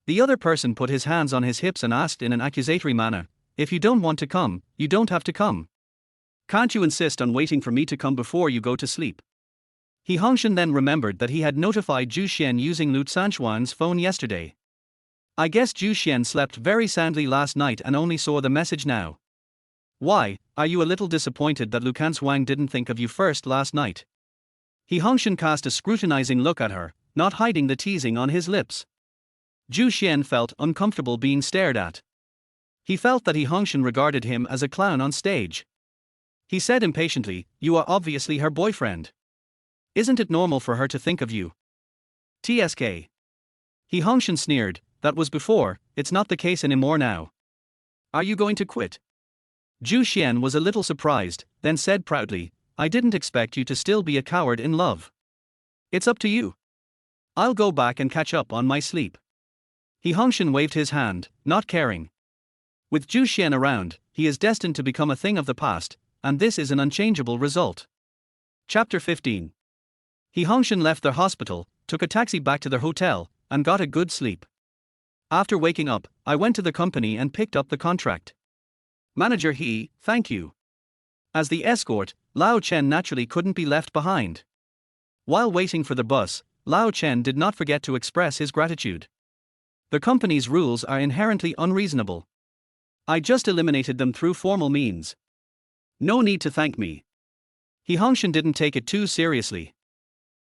The other person put his hands on his hips and asked in an accusatory manner, "If you don't want to come, you don't have to come. Can't you insist on waiting for me to come before you go to sleep?" Hongshen then remembered that he had notified Zhu Xian using Lu Canshuang's phone yesterday. I guess Zhu Xian slept very soundly last night and only saw the message now. Why, are you a little disappointed that Lu Canshuang didn't think of you first last night? Hongshen cast a scrutinizing look at her, not hiding the teasing on his lips. Zhu Xian felt uncomfortable being stared at. He felt that Hongshen regarded him as a clown on stage. He said impatiently, "You are obviously her boyfriend. Isn't it normal for her to think of you?" TSK. Hongshen sneered, "That was before, it's not the case anymore now. Are you going to quit?" Zhu Xian was a little surprised, then said proudly, "I didn't expect you to still be a coward in love. It's up to you. I'll go back and catch up on my sleep." Hongshen waved his hand, not caring. With Zhu Xian around, he is destined to become a thing of the past, and this is an unchangeable result. Chapter 15. Hongshen left their hospital, took a taxi back to their hotel, and got a good sleep. After waking up, I went to the company and picked up the contract. Manager thank you. As the escort, Lao Chen naturally couldn't be left behind. While waiting for the bus, Lao Chen did not forget to express his gratitude. The company's rules are inherently unreasonable. I just eliminated them through formal means. No need to thank me. Hongshen didn't take it too seriously.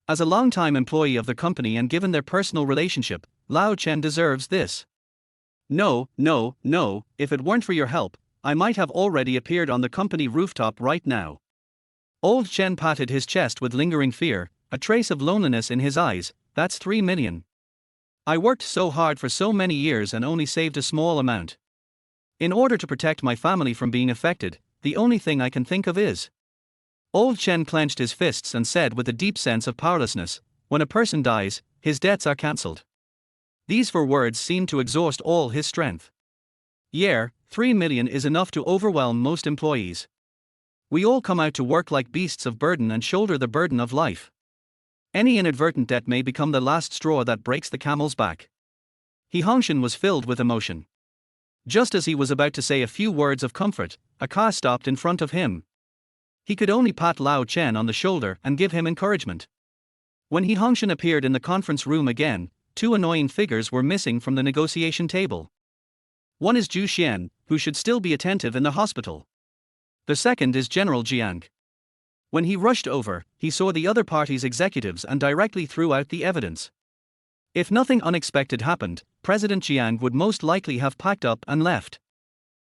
As a long-time employee of the company and given their personal relationship, Lao Chen deserves this. No, if it weren't for your help, I might have already appeared on the company rooftop right now. Old Chen patted his chest with lingering fear, a trace of loneliness in his eyes. That's 3 million. I worked so hard for so many years and only saved a small amount. In order to protect my family from being affected, the only thing I can think of is. Old Chen clenched his fists and said with a deep sense of powerlessness, "When a person dies, his debts are cancelled." These 4 words seemed to exhaust all his strength. 3 million is enough to overwhelm most employees. We all come out to work like beasts of burden and shoulder the burden of life. Any inadvertent debt may become the last straw that breaks the camel's back. Hongshen was filled with emotion. Just as he was about to say a few words of comfort, a car stopped in front of him. He could only pat Lao Chen on the shoulder and give him encouragement. When Hongshen appeared in the conference room again, 2 annoying figures were missing from the negotiation table. One is Zhu Xian, who should still be attentive in the hospital. The second is General Jiang. When he rushed over, he saw the other party's executives and directly threw out the evidence. If nothing unexpected happened, President Jiang would most likely have packed up and left.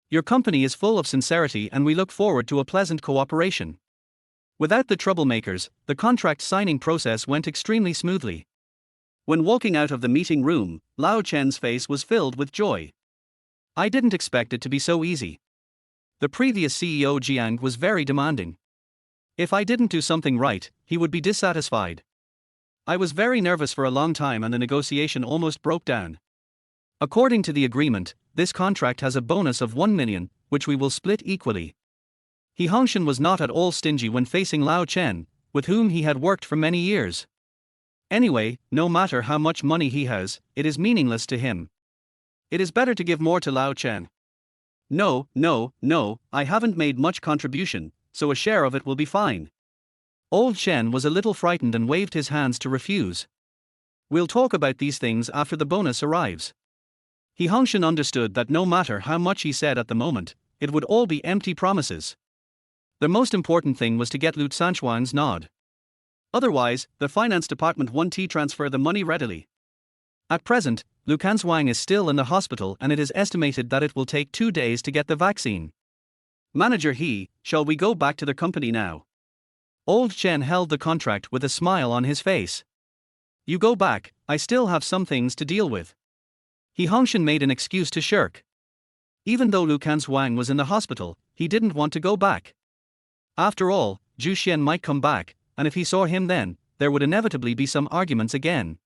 Your company is full of sincerity and we look forward to a pleasant cooperation. Without the troublemakers, the contract signing process went extremely smoothly. When walking out of the meeting room, Lao Chen's face was filled with joy. I didn't expect it to be so easy. The previous CEO Jiang was very demanding. If I didn't do something right, he would be dissatisfied. I was very nervous for a long time and the negotiation almost broke down. According to the agreement, this contract has a bonus of 1 million, which we will split equally. Hongshen was not at all stingy when facing Lao Chen, with whom he had worked for many years. Anyway, no matter how much money he has, it is meaningless to him. It is better to give more to Lao Chen. No, I haven't made much contribution, so a share of it will be fine. Old Chen was a little frightened and waved his hands to refuse. We'll talk about these things after the bonus arrives. Hongshen understood that no matter how much he said at the moment, it would all be empty promises. The most important thing was to get Lu Canshuang's nod. Otherwise, the finance department won't transfer the money readily. At present, Lu Canshuang is still in the hospital and it is estimated that it will take 2 days to get the vaccine. Manager He, shall we go back to the company now? Old Chen held the contract with a smile on his face. You go back, I still have some things to deal with. He Hongshen made an excuse to shirk. Even though Lu Canshuang was in the hospital, he didn't want to go back. After all, Zhu Xian might come back, and if he saw him then, there would inevitably be some arguments again.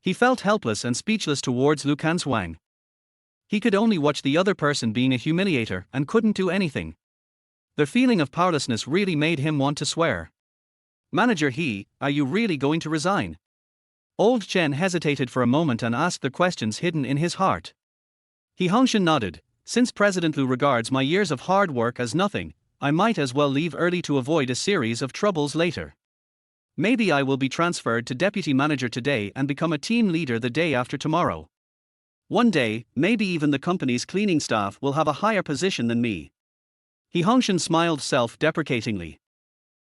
He felt helpless and speechless towards Lu Canshuang. He could only watch the other person being a humiliator and couldn't do anything. The feeling of powerlessness really made him want to swear. Manager He, are you really going to resign? Old Chen hesitated for a moment and asked the questions hidden in his heart. He Hongshen nodded. Since President Lu regards my years of hard work as nothing, I might as well leave early to avoid a series of troubles later. Maybe I will be transferred to deputy manager today and become a team leader the day after tomorrow. One day, maybe even the company's cleaning staff will have a higher position than me. He Hongshen smiled self-deprecatingly.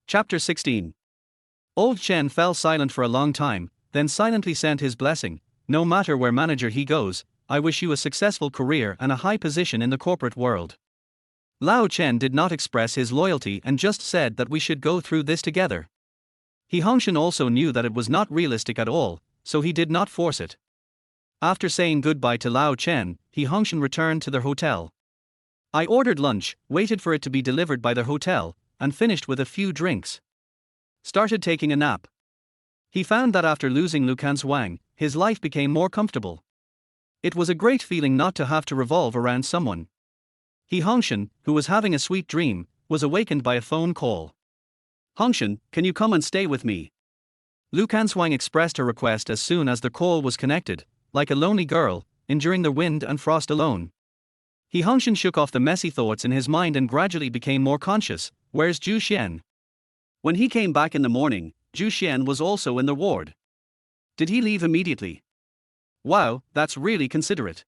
Chapter 16. Old Chen fell silent for a long time, then silently sent his blessing. No matter where manager He goes, I wish you a successful career and a high position in the corporate world. Lao Chen did not express his loyalty and just said that we should go through this together. He Hongshen also knew that it was not realistic at all, so he did not force it. After saying goodbye to Lao Chen, He Hongshen returned to their hotel. I ordered lunch, waited for it to be delivered by the hotel, and finished with a few drinks. Started taking a nap. He found that after losing Lu Canshuang, his life became more comfortable. It was a great feeling not to have to revolve around someone. He Hongshen, who was having a sweet dream, was awakened by a phone call. Hongshen, can you come and stay with me? Lu Canshuang expressed her request as soon as the call was connected, like a lonely girl, enduring the wind and frost alone. He Hongshen shook off the messy thoughts in his mind and gradually became more conscious. Where's Zhu Xian? When he came back in the morning, Zhu Xian was also in the ward. Did he leave immediately? Wow, that's really considerate.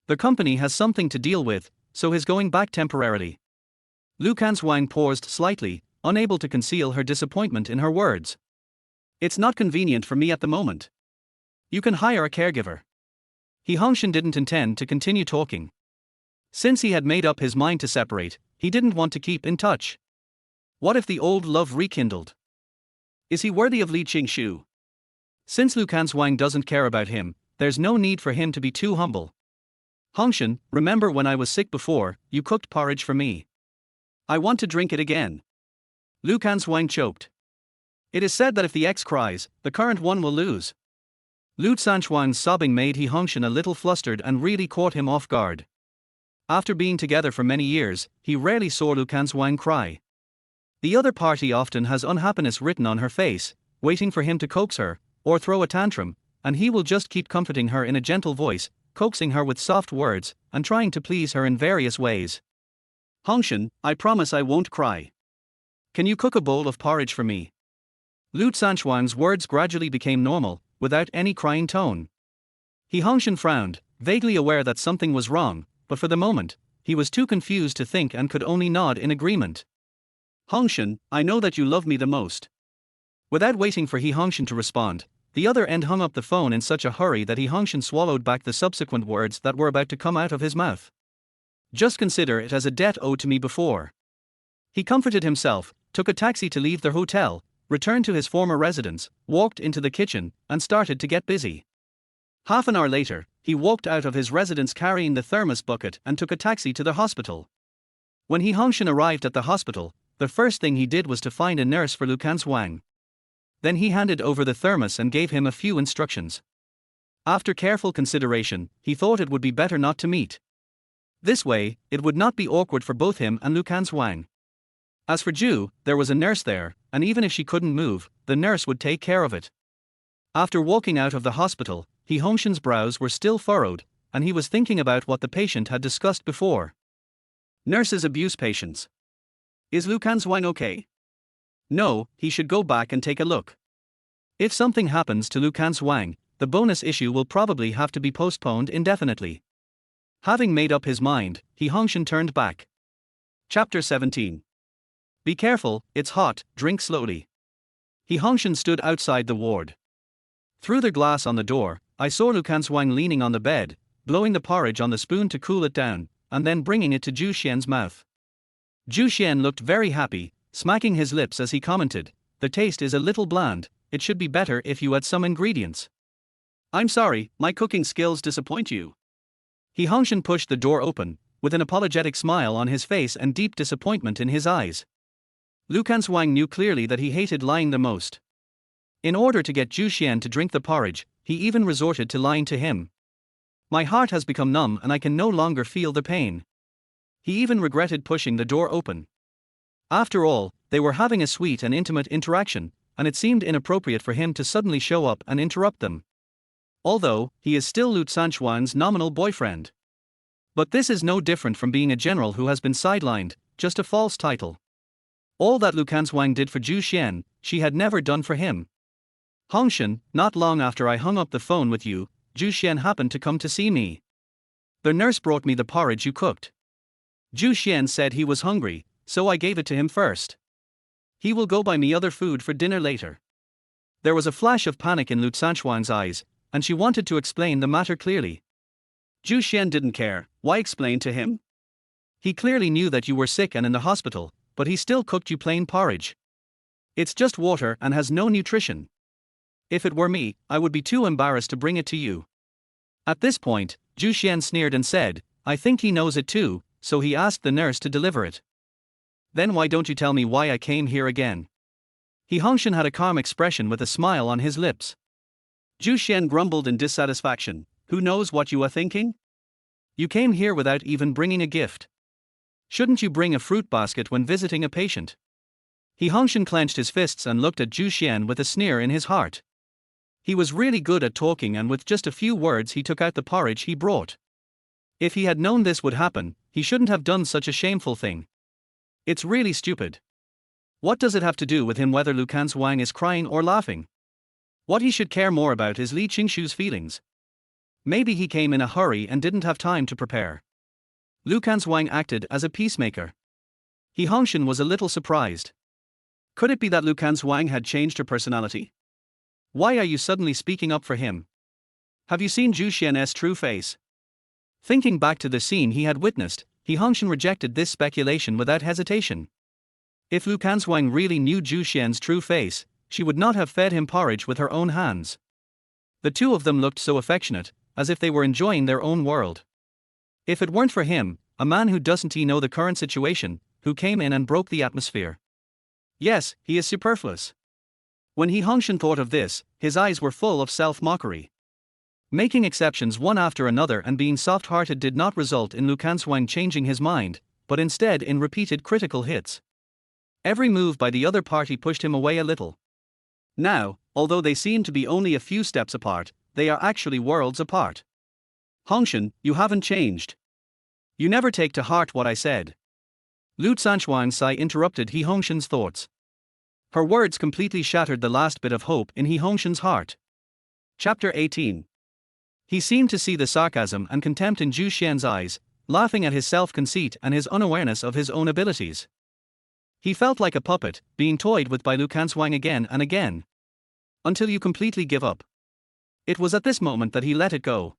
The company has something to deal with, so he's going back temporarily. Lu Canshuang paused slightly, unable to conceal her disappointment in her words. It's not convenient for me at the moment. You can hire a caregiver. He Hongshen didn't intend to continue talking. Since he had made up his mind to separate, he didn't want to keep in touch. What if the old love rekindled? Is he worthy of Li Qingshu? Since Lu Canshuang doesn't care about him, there's no need for him to be too humble. Hongshen, remember when I was sick before, you cooked porridge for me. I want to drink it again. Lu Canshuang choked. It is said that if the ex cries, the current one will lose. Lu Canshuang's sobbing made He Hongshen a little flustered and really caught him off guard. After being together for many years, he rarely saw Lu Canshuang cry. The other party often has unhappiness written on her face, waiting for him to coax her, or throw a tantrum, and he will just keep comforting her in a gentle voice, coaxing her with soft words, and trying to please her in various ways. Hongshen, I promise I won't cry. Can you cook a bowl of porridge for me? Lu Canshuang's words gradually became normal, without any crying tone. He Hongshen frowned, vaguely aware that something was wrong, but for the moment, he was too confused to think and could only nod in agreement. Hongshen, I know that you love me the most. Without waiting for He Hongshen to respond, the other end hung up the phone in such a hurry that He Hongshen swallowed back the subsequent words that were about to come out of his mouth. Just consider it as a debt owed to me before. He comforted himself, took a taxi to leave their hotel, returned to his former residence, walked into the kitchen, and started to get busy. Half an hour later, he walked out of his residence carrying the thermos bucket and took a taxi to the hospital. When He Hongshen arrived at the hospital, the first thing he did was to find a nurse for Lu Canshuang. Then he handed over the thermos and gave him a few instructions. After careful consideration, he thought it would be better not to meet. This way, it would not be awkward for both him and Lu Canshuang. As for Zhu, there was a nurse there, and even if she couldn't move, the nurse would take care of it. After walking out of the hospital, He Hongshen's brows were still furrowed, and he was thinking about what the patient had discussed before. Nurses abuse patients. Is Lu Canshuang okay? No, he should go back and take a look. If something happens to Lu Canshuang, the bonus issue will probably have to be postponed indefinitely. Having made up his mind, He Hongshen turned back. Chapter 17. Be careful, it's hot, drink slowly. Hongshen stood outside the ward. Through the glass on the door, I saw Lu Canshuang leaning on the bed, blowing the porridge on the spoon to cool it down, and then bringing it to Zhu Xian's mouth. Zhu Xian looked very happy, smacking his lips as he commented, "The taste is a little bland, it should be better if you add some ingredients." "I'm sorry, my cooking skills disappoint you." Hongshen pushed the door open, with an apologetic smile on his face and deep disappointment in his eyes. Lu Canshuang knew clearly that he hated lying the most. In order to get Zhu Xian to drink the porridge, he even resorted to lying to him. "My heart has become numb and I can no longer feel the pain." He even regretted pushing the door open. After all, they were having a sweet and intimate interaction, and it seemed inappropriate for him to suddenly show up and interrupt them. Although, he is still Lu Canshuang's nominal boyfriend. But this is no different from being a general who has been sidelined, just a false title. All that Lu Canshuang did for Zhu Xian, she had never done for him. "Hongshen, not long after I hung up the phone with you, Zhu Xian happened to come to see me. The nurse brought me the porridge you cooked. Zhu Xian said he was hungry, so I gave it to him first. He will go buy me other food for dinner later." There was a flash of panic in Lu Canshuang's eyes, and she wanted to explain the matter clearly. "Zhu Xian didn't care, why explain to him? He clearly knew that you were sick and in the hospital, but he still cooked you plain porridge. It's just water and has no nutrition. If it were me, I would be too embarrassed to bring it to you." At this point, Zhu Xian sneered and said, "I think he knows it too, so he asked the nurse to deliver it." "Then why don't you tell me why I came here again?" Hongshen had a calm expression with a smile on his lips. Zhu Xian grumbled in dissatisfaction, "Who knows what you are thinking? You came here without even bringing a gift. Shouldn't you bring a fruit basket when visiting a patient?" Hongshen clenched his fists and looked at Zhu Xian with a sneer in his heart. He was really good at talking, and with just a few words he took out the porridge he brought. If he had known this would happen, he shouldn't have done such a shameful thing. It's really stupid. What does it have to do with him whether Lu Canshuang is crying or laughing? What he should care more about is Li Qingshu's feelings. Maybe he came in a hurry and didn't have time to prepare. Lu Canshuang acted as a peacemaker. Hongshen was a little surprised. Could it be that Lu Canshuang had changed her personality? "Why are you suddenly speaking up for him? Have you seen Zhu Xian's true face?" Thinking back to the scene he had witnessed, Hongshen rejected this speculation without hesitation. If Lu Canshuang really knew Zhu Xian's true face, she would not have fed him porridge with her own hands. The two of them looked so affectionate, as if they were enjoying their own world. If it weren't for him, a man who doesn't know the current situation, who came in and broke the atmosphere. Yes, he is superfluous. When Hongshen thought of this, his eyes were full of self-mockery. Making exceptions one after another and being soft-hearted did not result in Lu Canshuang changing his mind, but instead in repeated critical hits. Every move by the other party pushed him away a little. Now, although they seem to be only a few steps apart, they are actually worlds apart. "Hongshen, you haven't changed. You never take to heart what I said." Lu Canshuang's sigh interrupted Hongshen's thoughts. Her words completely shattered the last bit of hope in Hongshen's heart. Chapter 18. He seemed to see the sarcasm and contempt in Zhu Xian's eyes, laughing at his self-conceit and his unawareness of his own abilities. He felt like a puppet, being toyed with by Lu Canshuang again and again. Until you completely give up. It was at this moment that he let it go.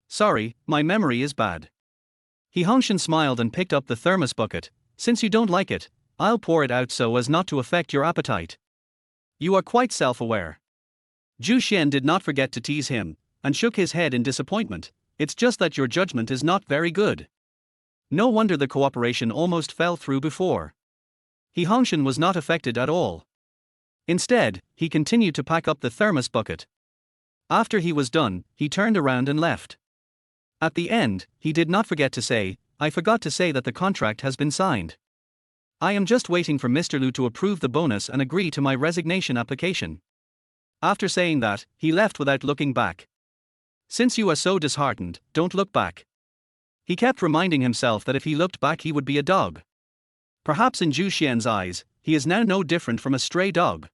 "Sorry, my memory is bad." Hongshen smiled and picked up the thermos bucket. "Since you don't like it, I'll pour it out so as not to affect your appetite. You are quite self-aware." Zhu Xian did not forget to tease him, and shook his head in disappointment. "It's just that your judgment is not very good." No wonder the cooperation almost fell through before. Hongshen was not affected at all. Instead, he continued to pack up the thermos bucket. After he was done, he turned around and left. At the end, he did not forget to say, "I forgot to say that the contract has been signed. I am just waiting for Mr. Lu to approve the bonus and agree to my resignation application." After saying that, he left without looking back. "Since you are so disheartened, don't look back." He kept reminding himself that if he looked back he would be a dog. Perhaps in Zhu Xian's eyes, he is now no different from a stray dog.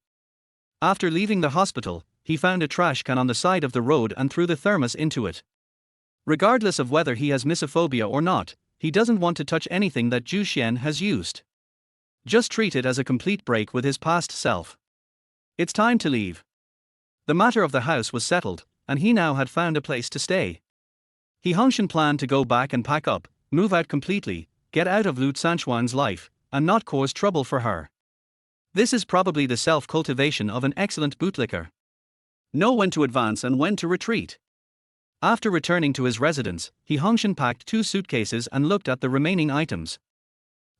After leaving the hospital, he found a trash can on the side of the road and threw the thermos into it. Regardless of whether he has misophobia or not, he doesn't want to touch anything that Zhu Xian has used. Just treat it as a complete break with his past self. It's time to leave. The matter of the house was settled, and he now had found a place to stay. Hongshen planned to go back and pack up, move out completely, get out of Lu Canshuang's life, and not cause trouble for her. This is probably the self-cultivation of an excellent bootlicker. Know when to advance and when to retreat. After returning to his residence, Hongshen packed 2 suitcases and looked at the remaining items.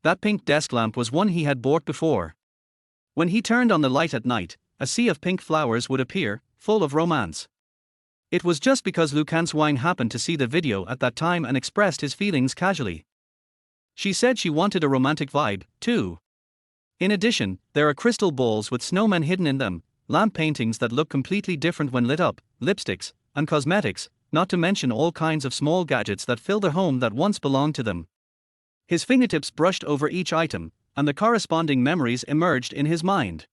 That pink desk lamp was one he had bought before. When he turned on the light at night, a sea of pink flowers would appear, full of romance. It was just because Lu Canshuang happened to see the video at that time and expressed his feelings casually. She said she wanted a romantic vibe, too. In addition, there are crystal balls with snowmen hidden in them, lamp paintings that look completely different when lit up, lipsticks, and cosmetics, not to mention all kinds of small gadgets that fill the home that once belonged to them. His fingertips brushed over each item, and the corresponding memories emerged in his mind.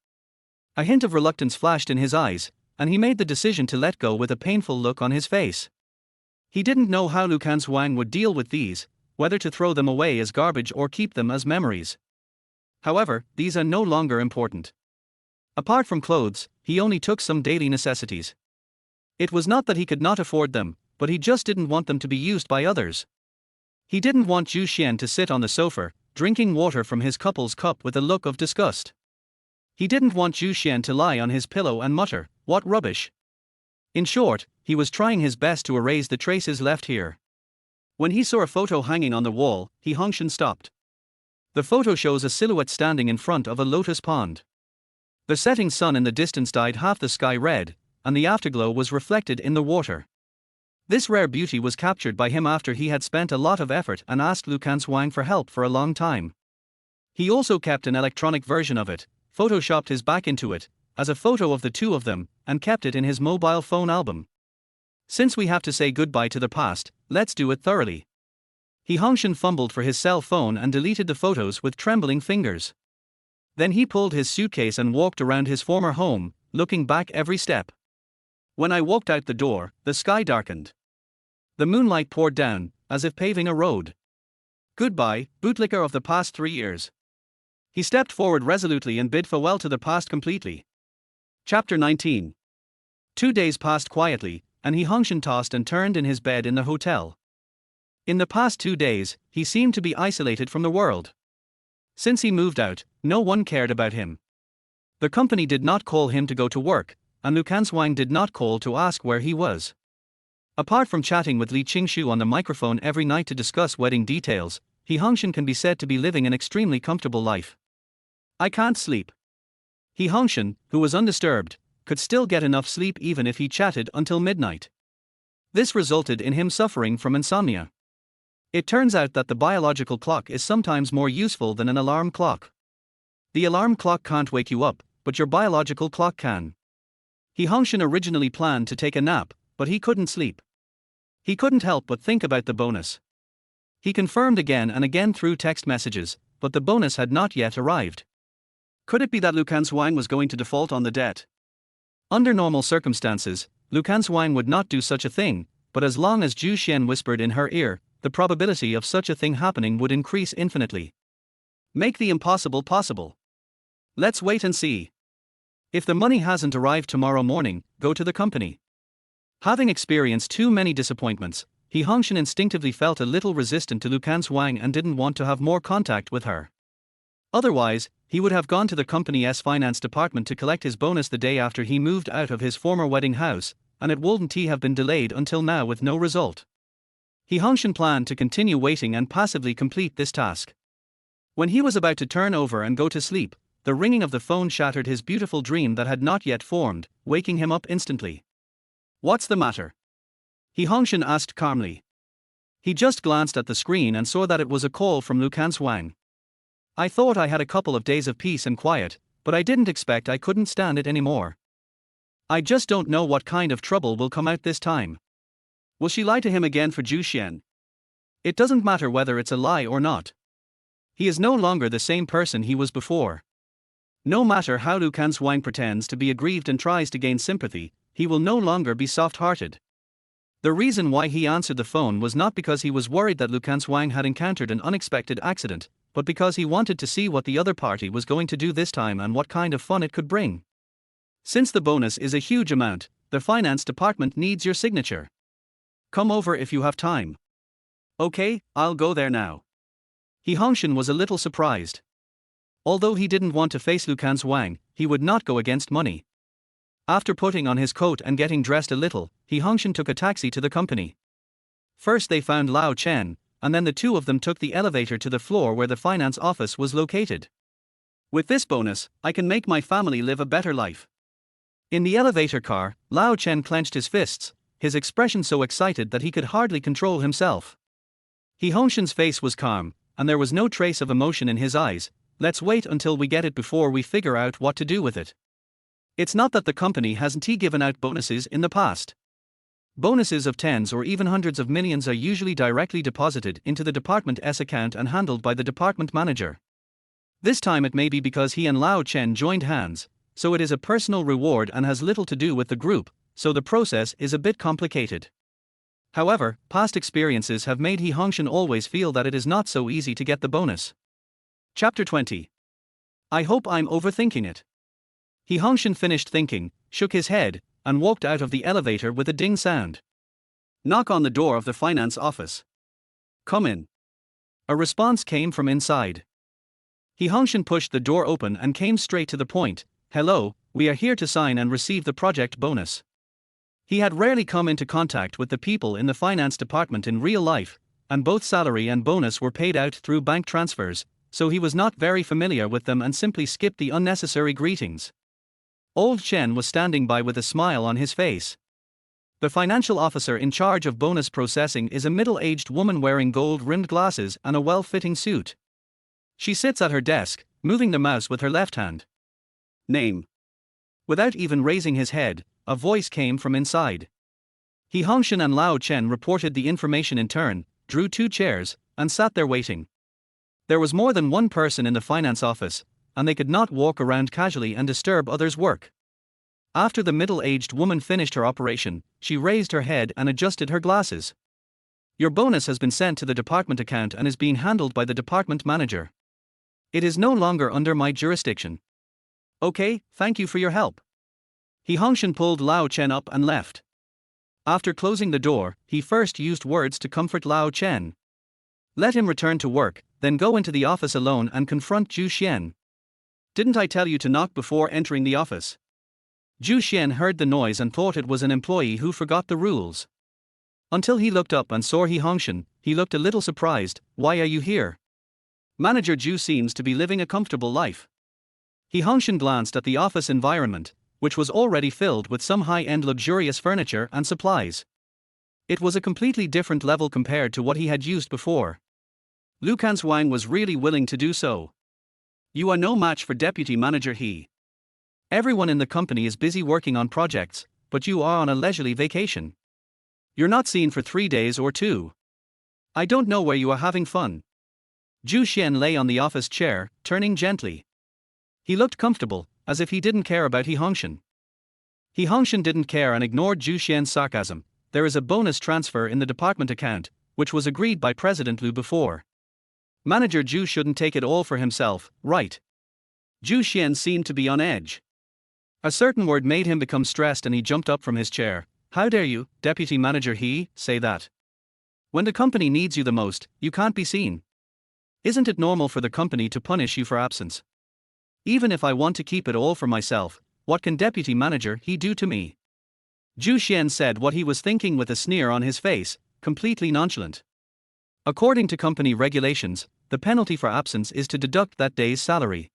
A hint of reluctance flashed in his eyes, and he made the decision to let go with a painful look on his face. He didn't know how Lu Canshuang would deal with these, whether to throw them away as garbage or keep them as memories. However, these are no longer important. Apart from clothes, he only took some daily necessities. It was not that he could not afford them, but he just didn't want them to be used by others. He didn't want Zhu Xian to sit on the sofa, drinking water from his couple's cup with a look of disgust. He didn't want Zhu Xian to lie on his pillow and mutter, "What rubbish." In short, he was trying his best to erase the traces left here. When he saw a photo hanging on the wall, Hongshen stopped. The photo shows a silhouette standing in front of a lotus pond. The setting sun in the distance dyed half the sky red, and the afterglow was reflected in the water. This rare beauty was captured by him after he had spent a lot of effort and asked Lu Canshuang for help for a long time. He also kept an electronic version of it, photoshopped his back into it, as a photo of the two of them, and kept it in his mobile phone album. Since we have to say goodbye to the past, let's do it thoroughly. Hongshen fumbled for his cell phone and deleted the photos with trembling fingers. Then he pulled his suitcase and walked around his former home, looking back every step. When I walked out the door, the sky darkened. The moonlight poured down, as if paving a road. Goodbye, bootlicker of the past 3 years. He stepped forward resolutely and bid farewell to the past completely. Chapter 19. 2 days passed quietly, and Hongshen tossed and turned in his bed in the hotel. In the past 2 days, he seemed to be isolated from the world. Since he moved out, no one cared about him. The company did not call him to go to work, and Lu Canshuang did not call to ask where he was. Apart from chatting with Li Qingshu on the microphone every night to discuss wedding details, Hongshen can be said to be living an extremely comfortable life. I can't sleep. Hongshen, who was undisturbed, could still get enough sleep even if he chatted until midnight. This resulted in him suffering from insomnia. It turns out that the biological clock is sometimes more useful than an alarm clock. The alarm clock can't wake you up, but your biological clock can. Hongshen originally planned to take a nap, but he couldn't sleep. He couldn't help but think about the bonus. He confirmed again and again through text messages, but the bonus had not yet arrived. Could it be that Lu Canshuang was going to default on the debt? Under normal circumstances, Lu Canshuang would not do such a thing, but as long as Zhu Xian whispered in her ear, the probability of such a thing happening would increase infinitely. Make the impossible possible. Let's wait and see. If the money hasn't arrived tomorrow morning, go to the company. Having experienced too many disappointments, Hongshen instinctively felt a little resistant to Lu Canshuang and didn't want to have more contact with her. Otherwise, he would have gone to the company's finance department to collect his bonus the day after he moved out of his former wedding house, and it wouldn't have been delayed until now with no result. Hongshen planned to continue waiting and passively complete this task. When he was about to turn over and go to sleep, the ringing of the phone shattered his beautiful dream that had not yet formed, waking him up instantly. What's the matter? Hongshen asked calmly. He just glanced at the screen and saw that it was a call from Lu Canshuang. I thought I had a couple of days of peace and quiet, but I didn't expect I couldn't stand it anymore. I just don't know what kind of trouble will come out this time. Will she lie to him again for Zhu Xian? It doesn't matter whether it's a lie or not. He is no longer the same person he was before. No matter how Lu Canshuang pretends to be aggrieved and tries to gain sympathy, he will no longer be soft-hearted. The reason why he answered the phone was not because he was worried that Lu Canshuang had encountered an unexpected accident, but because he wanted to see what the other party was going to do this time and what kind of fun it could bring. Since the bonus is a huge amount, the finance department needs your signature. Come over if you have time. Okay, I'll go there now. Hongshen was a little surprised. Although he didn't want to face Lu Canshuang, he would not go against money. After putting on his coat and getting dressed a little, Hongshen took a taxi to the company. First they found Lao Chen, and then the two of them took the elevator to the floor where the finance office was located. With this bonus, I can make my family live a better life. In the elevator car, Lao Chen clenched his fists, his expression so excited that he could hardly control himself. Hongshen's face was calm, and there was no trace of emotion in his eyes. Let's wait until we get it before we figure out what to do with it. It's not that the company hasn't given out bonuses in the past. Bonuses of tens or even hundreds of millions are usually directly deposited into the Department S account and handled by the department manager. This time it may be because he and Lao Chen joined hands, so it is a personal reward and has little to do with the group, so the process is a bit complicated. However, past experiences have made Hongshen always feel that it is not so easy to get the bonus. Chapter 20. I hope I'm overthinking it. Hongshen finished thinking, shook his head, and walked out of the elevator with a ding sound. Knock on the door of the finance office. Come in. A response came from inside. Hongshen pushed the door open and came straight to the point. Hello, we are here to sign and receive the project bonus. He had rarely come into contact with the people in the finance department in real life, and both salary and bonus were paid out through bank transfers, so he was not very familiar with them and simply skipped the unnecessary greetings. Old Chen was standing by with a smile on his face. The financial officer in charge of bonus processing is a middle-aged woman wearing gold-rimmed glasses and a well-fitting suit. She sits at her desk, moving the mouse with her left hand. Name. Without even raising his head, a voice came from inside. Hongshen and Lao Chen reported the information in turn, drew 2 chairs, and sat there waiting. There was more than one person in the finance office, and they could not walk around casually and disturb others' work. After the middle-aged woman finished her operation, she raised her head and adjusted her glasses. Your bonus has been sent to the department account and is being handled by the department manager. It is no longer under my jurisdiction. Okay, thank you for your help. Hongshen pulled Lao Chen up and left. After closing the door, he first used words to comfort Lao Chen. Let him return to work, then go into the office alone and confront Zhu Xian. Didn't I tell you to knock before entering the office? Zhu Xian heard the noise and thought it was an employee who forgot the rules. Until he looked up and saw Hongshen, he looked a little surprised. Why are you here? Manager Zhu seems to be living a comfortable life. Hongshen glanced at the office environment, which was already filled with some high-end luxurious furniture and supplies. It was a completely different level compared to what he had used before. Lu Canshuang was really willing to do so. You are no match for Deputy Manager He. Everyone in the company is busy working on projects, but you are on a leisurely vacation. You're not seen for 3 days or 2. I don't know where you are having fun. Zhu Xian lay on the office chair, turning gently. He looked comfortable, as if he didn't care about Hongshen. Hongshen didn't care and ignored Zhu Xian's sarcasm. There is a bonus transfer in the department account, which was agreed by President Lu before. Manager Zhu shouldn't take it all for himself, right? Zhu Xian seemed to be on edge. A certain word made him become stressed and he jumped up from his chair. How dare you, Deputy Manager He, say that? When the company needs you the most, you can't be seen. Isn't it normal for the company to punish you for absence? Even if I want to keep it all for myself, what can Deputy Manager He do to me? Zhu Xian said what he was thinking with a sneer on his face, completely nonchalant. According to company regulations, the penalty for absence is to deduct that day's salary.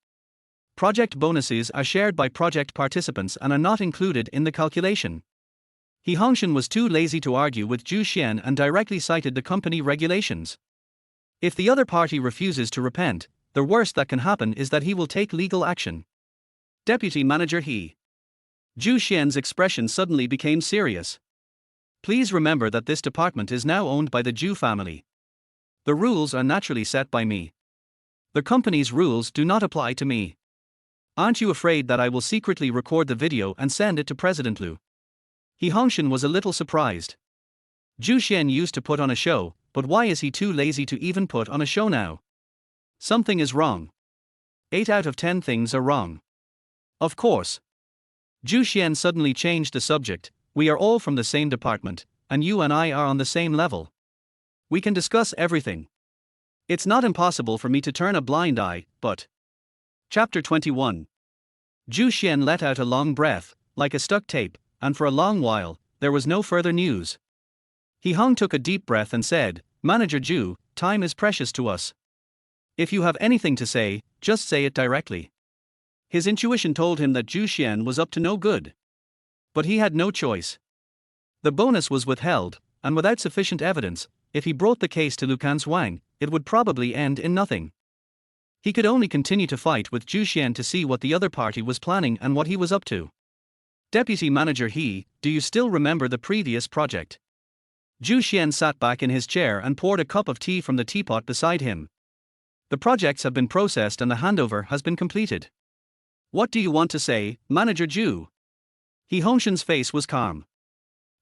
Project bonuses are shared by project participants and are not included in the calculation. Hongshen was too lazy to argue with Zhu Xian and directly cited the company regulations. If the other party refuses to repent, the worst that can happen is that he will take legal action. Deputy Manager He. Zhu Xian's expression suddenly became serious. Please remember that this department is now owned by the Zhu family. The rules are naturally set by me. The company's rules do not apply to me. Aren't you afraid that I will secretly record the video and send it to President Lu? Hongshen was a little surprised. Zhu Xian used to put on a show, but why is he too lazy to even put on a show now? Something is wrong. 8 out of 10 things are wrong. Of course. Zhu Xian suddenly changed the subject. We are all from the same department, and you and I are on the same level. We can discuss everything. It's not impossible for me to turn a blind eye, but. Chapter 21. Zhu Xian let out a long breath, like a stuck tape, and for a long while, there was no further news. Took a deep breath and said, Manager Zhu, time is precious to us. If you have anything to say, just say it directly. His intuition told him that Zhu Xian was up to no good. But he had no choice. The bonus was withheld, and without sufficient evidence, if he brought the case to Lu Canshuang, it would probably end in nothing. He could only continue to fight with Zhu Xian to see what the other party was planning and what he was up to. Deputy Manager do you still remember the previous project? Zhu Xian sat back in his chair and poured a cup of tea from the teapot beside him. The projects have been processed and the handover has been completed. What do you want to say, Manager Zhu? Hongshen's face was calm.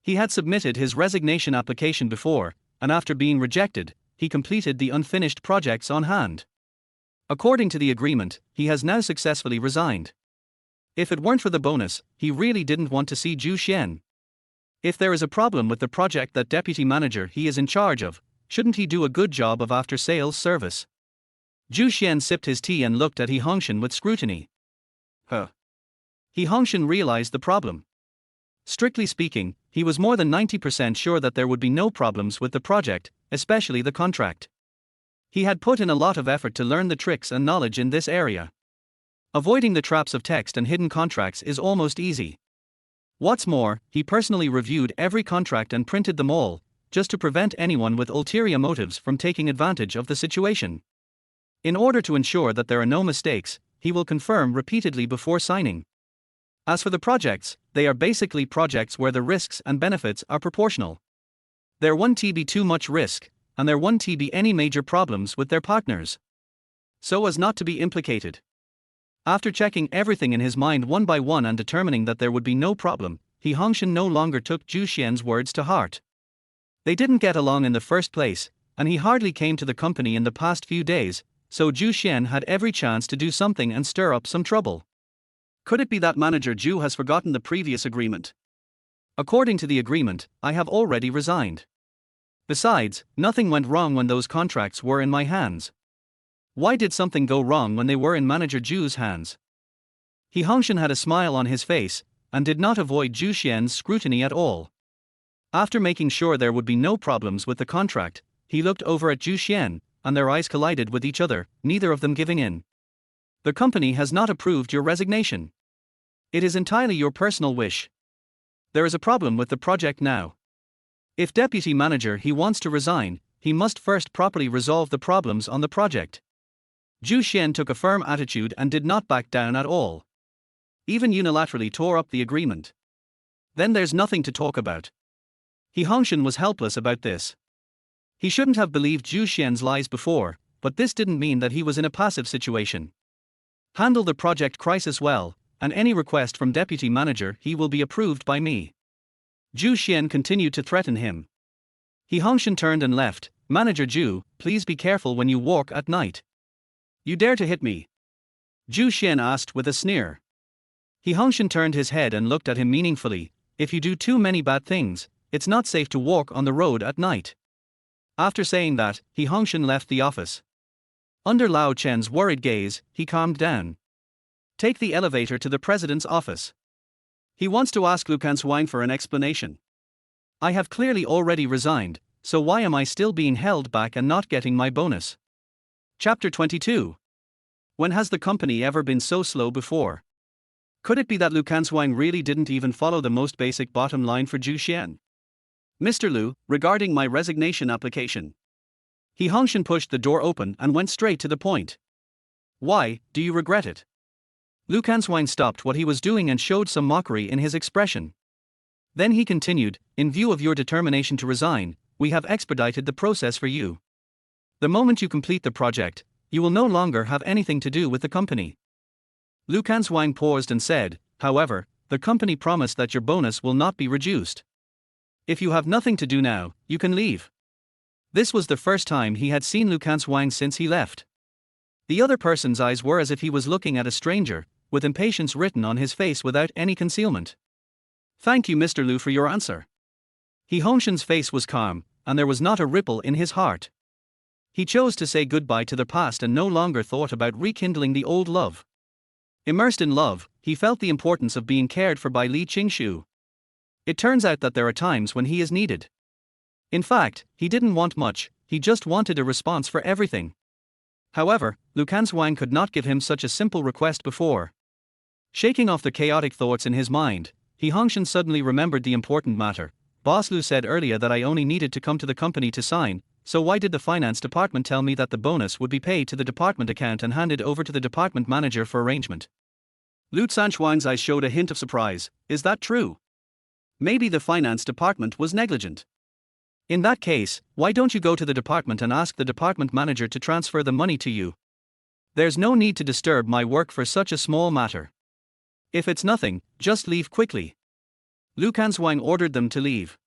He had submitted his resignation application before, and after being rejected, he completed the unfinished projects on hand. According to the agreement, he has now successfully resigned. If it weren't for the bonus, he really didn't want to see Zhu Xian. If there is a problem with the project that deputy manager he is in charge of, shouldn't he do a good job of after-sales service? Zhu Xian sipped his tea and looked at Hongshen with scrutiny. Hongshen realized the problem. Strictly speaking, he was more than 90% sure that there would be no problems with the project, especially the contract. He had put in a lot of effort to learn the tricks and knowledge in this area. Avoiding the traps of text and hidden contracts is almost easy. What's more, he personally reviewed every contract and printed them all, just to prevent anyone with ulterior motives from taking advantage of the situation. In order to ensure that there are no mistakes, he will confirm repeatedly before signing. As for the projects, they are basically projects where the risks and benefits are proportional. There won't be too much risk, and there won't be any major problems with their partners, so as not to be implicated. After checking everything in his mind one by one and determining that there would be no problem, Hongshen no longer took Zhu Xian's words to heart. They didn't get along in the first place, and he hardly came to the company in the past few days, so Zhu Xian had every chance to do something and stir up some trouble. Could it be that Manager Zhu has forgotten the previous agreement? According to the agreement, I have already resigned. Besides, nothing went wrong when those contracts were in my hands. Why did something go wrong when they were in Manager Zhu's hands? Hongshen had a smile on his face, and did not avoid Zhu Xian's scrutiny at all. After making sure there would be no problems with the contract, he looked over at Zhu Xian, and their eyes collided with each other, neither of them giving in. The company has not approved your resignation. It is entirely your personal wish. There is a problem with the project now. If deputy manager wants to resign, he must first properly resolve the problems on the project. Zhu Xian took a firm attitude and did not back down at all. Even unilaterally tore up the agreement. Then there's nothing to talk about. Hongshen was helpless about this. He shouldn't have believed Zhu Xian's lies before, but this didn't mean that he was in a passive situation. Handle the project crisis well, and any request from deputy manager will be approved by me. Zhu Xian continued to threaten him. Hongshen turned and left. Manager Zhu, please be careful when you walk at night. You dare to hit me? Zhu Xian asked with a sneer. Hongshen turned his head and looked at him meaningfully. If you do too many bad things, it's not safe to walk on the road at night. After saying that, Hongshen left the office. Under Lao Chen's worried gaze, he calmed down. Take the elevator to the president's office. He wants to ask Lu Canshuang for an explanation. I have clearly already resigned, so why am I still being held back and not getting my bonus? Chapter 22. When has the company ever been so slow before? Could it be that Lu Canshuang really didn't even follow the most basic bottom line for Zhu Xian? Mr. Lu, regarding my resignation application. Hongshen pushed the door open and went straight to the point. Why, do you regret it? Lu Canshuang stopped what he was doing and showed some mockery in his expression. Then he continued, in view of your determination to resign, we have expedited the process for you. The moment you complete the project, you will no longer have anything to do with the company. Lu Canshuang paused and said, however, the company promised that your bonus will not be reduced. If you have nothing to do now, you can leave. This was the first time he had seen Lu Canshuang since he left. The other person's eyes were as if he was looking at a stranger, with impatience written on his face without any concealment. "Thank you, Mr. Lu, for your answer." Hongshen's face was calm, and there was not a ripple in his heart. He chose to say goodbye to the past and no longer thought about rekindling the old love. Immersed in love, he felt the importance of being cared for by Li Qingshu. It turns out that there are times when he is needed. In fact, he didn't want much, he just wanted a response for everything. However, Lu Canshuang could not give him such a simple request before. Shaking off the chaotic thoughts in his mind, Hongshen suddenly remembered the important matter. "Boss Lu said earlier that I only needed to come to the company to sign, so why did the finance department tell me that the bonus would be paid to the department account and handed over to the department manager for arrangement?" Lu Canshuang's eyes showed a hint of surprise. "Is that true? Maybe the finance department was negligent. In that case, why don't you go to the department and ask the department manager to transfer the money to you? There's no need to disturb my work for such a small matter. If it's nothing, just leave quickly." Lu Canshuang ordered them to leave.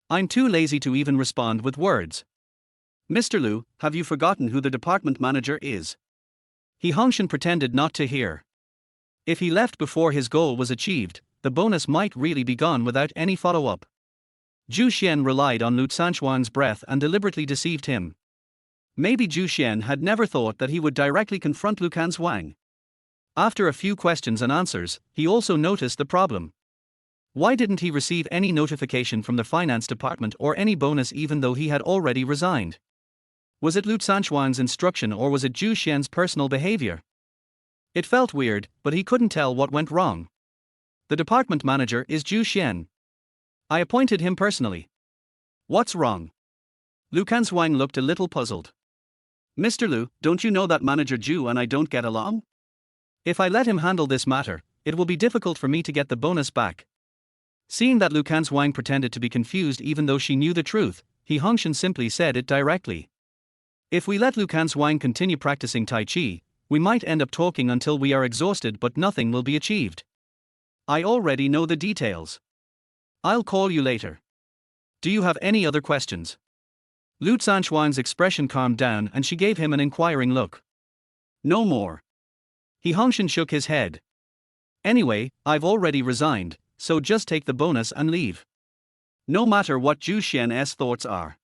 "I'm too lazy to even respond with words. Mr. Lu, have you forgotten who the department manager is?" Hongshen pretended not to hear. If he left before his goal was achieved, the bonus might really be gone without any follow-up. Zhu Xian relied on Lu Canshuang's breath and deliberately deceived him. Maybe Zhu Xian had never thought that he would directly confront Lu Canshuang. After a few questions and answers, he also noticed the problem. Why didn't he receive any notification from the finance department or any bonus even though he had already resigned? Was it Lu Canshuang's instruction or was it Zhu Xian's personal behavior? It felt weird, but he couldn't tell what went wrong. "The department manager is Zhu Xian. I appointed him personally. What's wrong?" Lu Canshuang looked a little puzzled. "Mr. Lu, don't you know that Manager Zhu and I don't get along? If I let him handle this matter, it will be difficult for me to get the bonus back." Seeing that Lu Canshuang pretended to be confused even though she knew the truth, Hongshen simply said it directly. "If we let Lu Canshuang continue practicing Tai Chi, we might end up talking until we are exhausted but nothing will be achieved. I already know the details. I'll call you later. Do you have any other questions?" Lu Canshuang's expression calmed down and she gave him an inquiring look. "No more." Hongshen shook his head. "Anyway, I've already resigned, so just take the bonus and leave. No matter what Zhu Xian's thoughts are."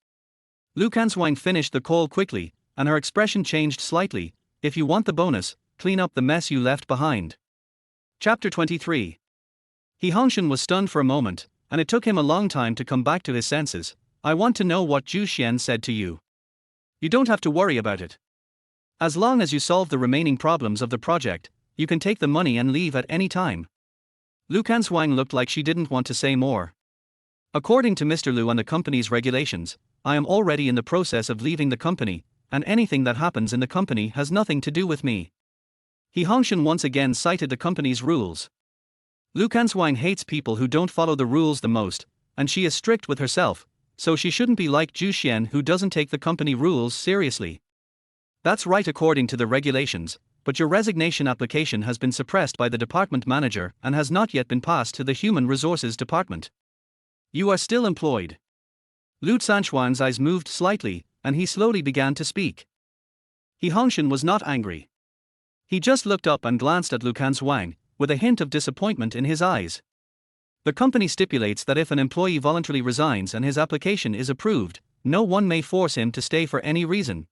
Lu Canshuang finished the call quickly, and her expression changed slightly. "If you want the bonus, clean up the mess you left behind." Chapter 23. Hongshen was stunned for a moment, and it took him a long time to come back to his senses. "I want to know what Zhu Xian said to you." "You don't have to worry about it. As long as you solve the remaining problems of the project, you can take the money and leave at any time." Lu Canshuang looked like she didn't want to say more. "According to Mr. Lu and the company's regulations, I am already in the process of leaving the company, and anything that happens in the company has nothing to do with me." Hongshen once again cited the company's rules. Lu Canshuang hates people who don't follow the rules the most, and she is strict with herself, so she shouldn't be like Zhu Xian who doesn't take the company rules seriously. "That's right according to the regulations, but your resignation application has been suppressed by the department manager and has not yet been passed to the Human Resources Department. You are still employed." Lu Canshuang's eyes moved slightly, and he slowly began to speak. Hongshen was not angry. He just looked up and glanced at Lu Canshuang, with a hint of disappointment in his eyes. The company stipulates that if an employee voluntarily resigns and his application is approved, no one may force him to stay for any reason.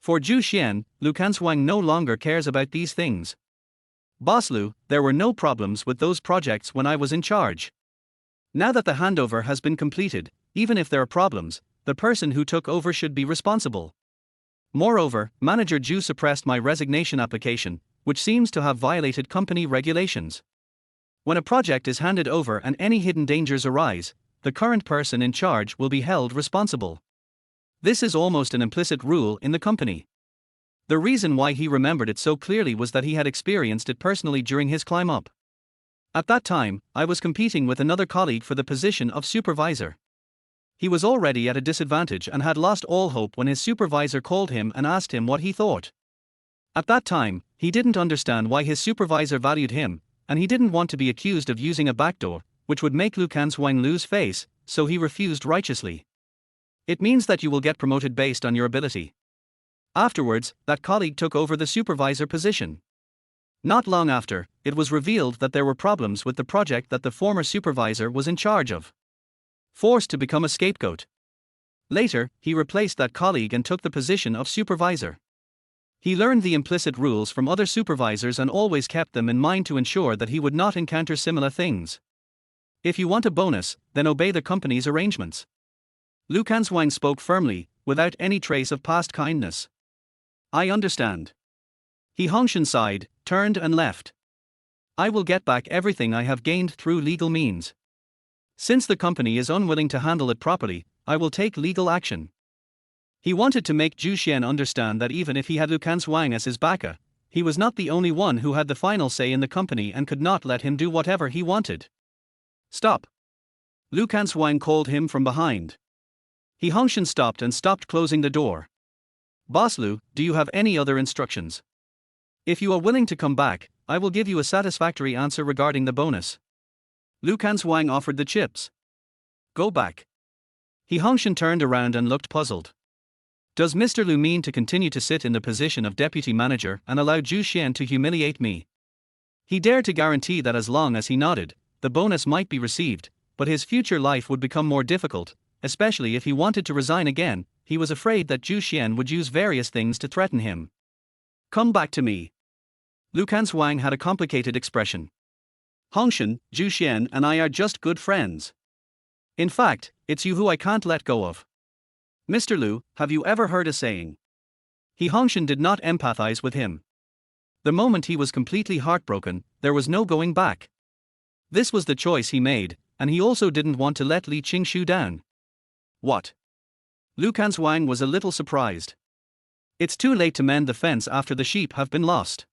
For Zhu Xian, Lu Canshuang no longer cares about these things. "Boss Lu, there were no problems with those projects when I was in charge. Now that the handover has been completed, even if there are problems, the person who took over should be responsible. Moreover, Manager Zhu suppressed my resignation application, which seems to have violated company regulations. When a project is handed over and any hidden dangers arise, the current person in charge will be held responsible. This is almost an implicit rule in the company." The reason why he remembered it so clearly was that he had experienced it personally during his climb up. "At that time, I was competing with another colleague for the position of supervisor. He was already at a disadvantage and had lost all hope when his supervisor called him and asked him what he thought. At that time, he didn't understand why his supervisor valued him, and he didn't want to be accused of using a backdoor, which would make Lu Canshuang lose face, so he refused righteously. It means that you will get promoted based on your ability. Afterwards, that colleague took over the supervisor position. Not long after, it was revealed that there were problems with the project that the former supervisor was in charge of. Forced to become a scapegoat. Later, he replaced that colleague and took the position of supervisor. He learned the implicit rules from other supervisors and always kept them in mind to ensure that he would not encounter similar things. If you want a bonus, then obey the company's arrangements. Lu Canshuang spoke firmly, without any trace of past kindness. I understand. Hongshen sighed, turned and left. I will get back everything I have gained through legal means. Since the company is unwilling to handle it properly, I will take legal action. He wanted to make Zhu Xian understand that even if he had Lu Canshuang as his backer, he was not the only one who had the final say in the company and could not let him do whatever he wanted. Stop! Lu Canshuang called him from behind. Hongshen stopped and stopped closing the door. Boss Lu, do you have any other instructions? If you are willing to come back, I will give you a satisfactory answer regarding the bonus. Lu Canshuang offered the chips. Go back. Hongshen turned around and looked puzzled. Does Mr. Lu mean to continue to sit in the position of deputy manager and allow Zhu Xian to humiliate me? He dared to guarantee that as long as he nodded, the bonus might be received, but his future life would become more difficult, especially if he wanted to resign again. He was afraid that Zhu Xian would use various things to threaten him. Come back to me. Lu Canshuang had a complicated expression. Hongshen, Zhu Xian and I are just good friends. In fact, it's you who I can't let go of. Mr. Lu, have you ever heard a saying? Hongshen did not empathize with him. The moment he was completely heartbroken, there was no going back. This was the choice he made, and he also didn't want to let Li Qingshu down. What? Lu Canshuang was a little surprised. It's too late to mend the fence after the sheep have been lost.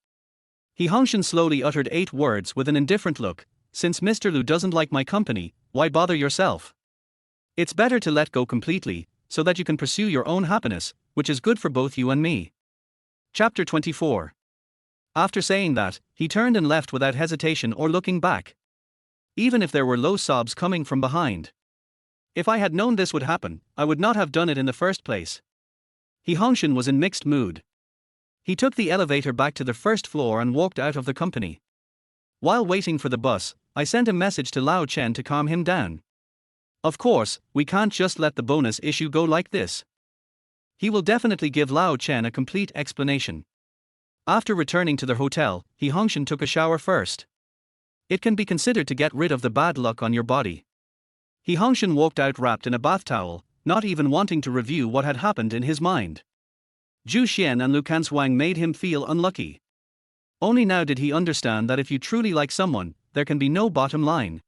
Hongshen slowly uttered 8 words with an indifferent look. Since Mr. Lu doesn't like my company, why bother yourself? It's better to let go completely, so that you can pursue your own happiness, which is good for both you and me. Chapter 24. After saying that, he turned and left without hesitation or looking back. Even if there were low sobs coming from behind. If I had known this would happen, I would not have done it in the first place. Hongshen was in mixed mood. He took the elevator back to the first floor and walked out of the company. While waiting for the bus, I sent a message to Lao Chen to calm him down. Of course, we can't just let the bonus issue go like this. He will definitely give Lao Chen a complete explanation. After returning to their hotel, Hongshen took a shower first. It can be considered to get rid of the bad luck on your body. Hongshen walked out wrapped in a bath towel, not even wanting to review what had happened in his mind. Zhu Xian and Lu Canshuang made him feel unlucky. Only now did he understand that if you truly like someone, there can be no bottom line.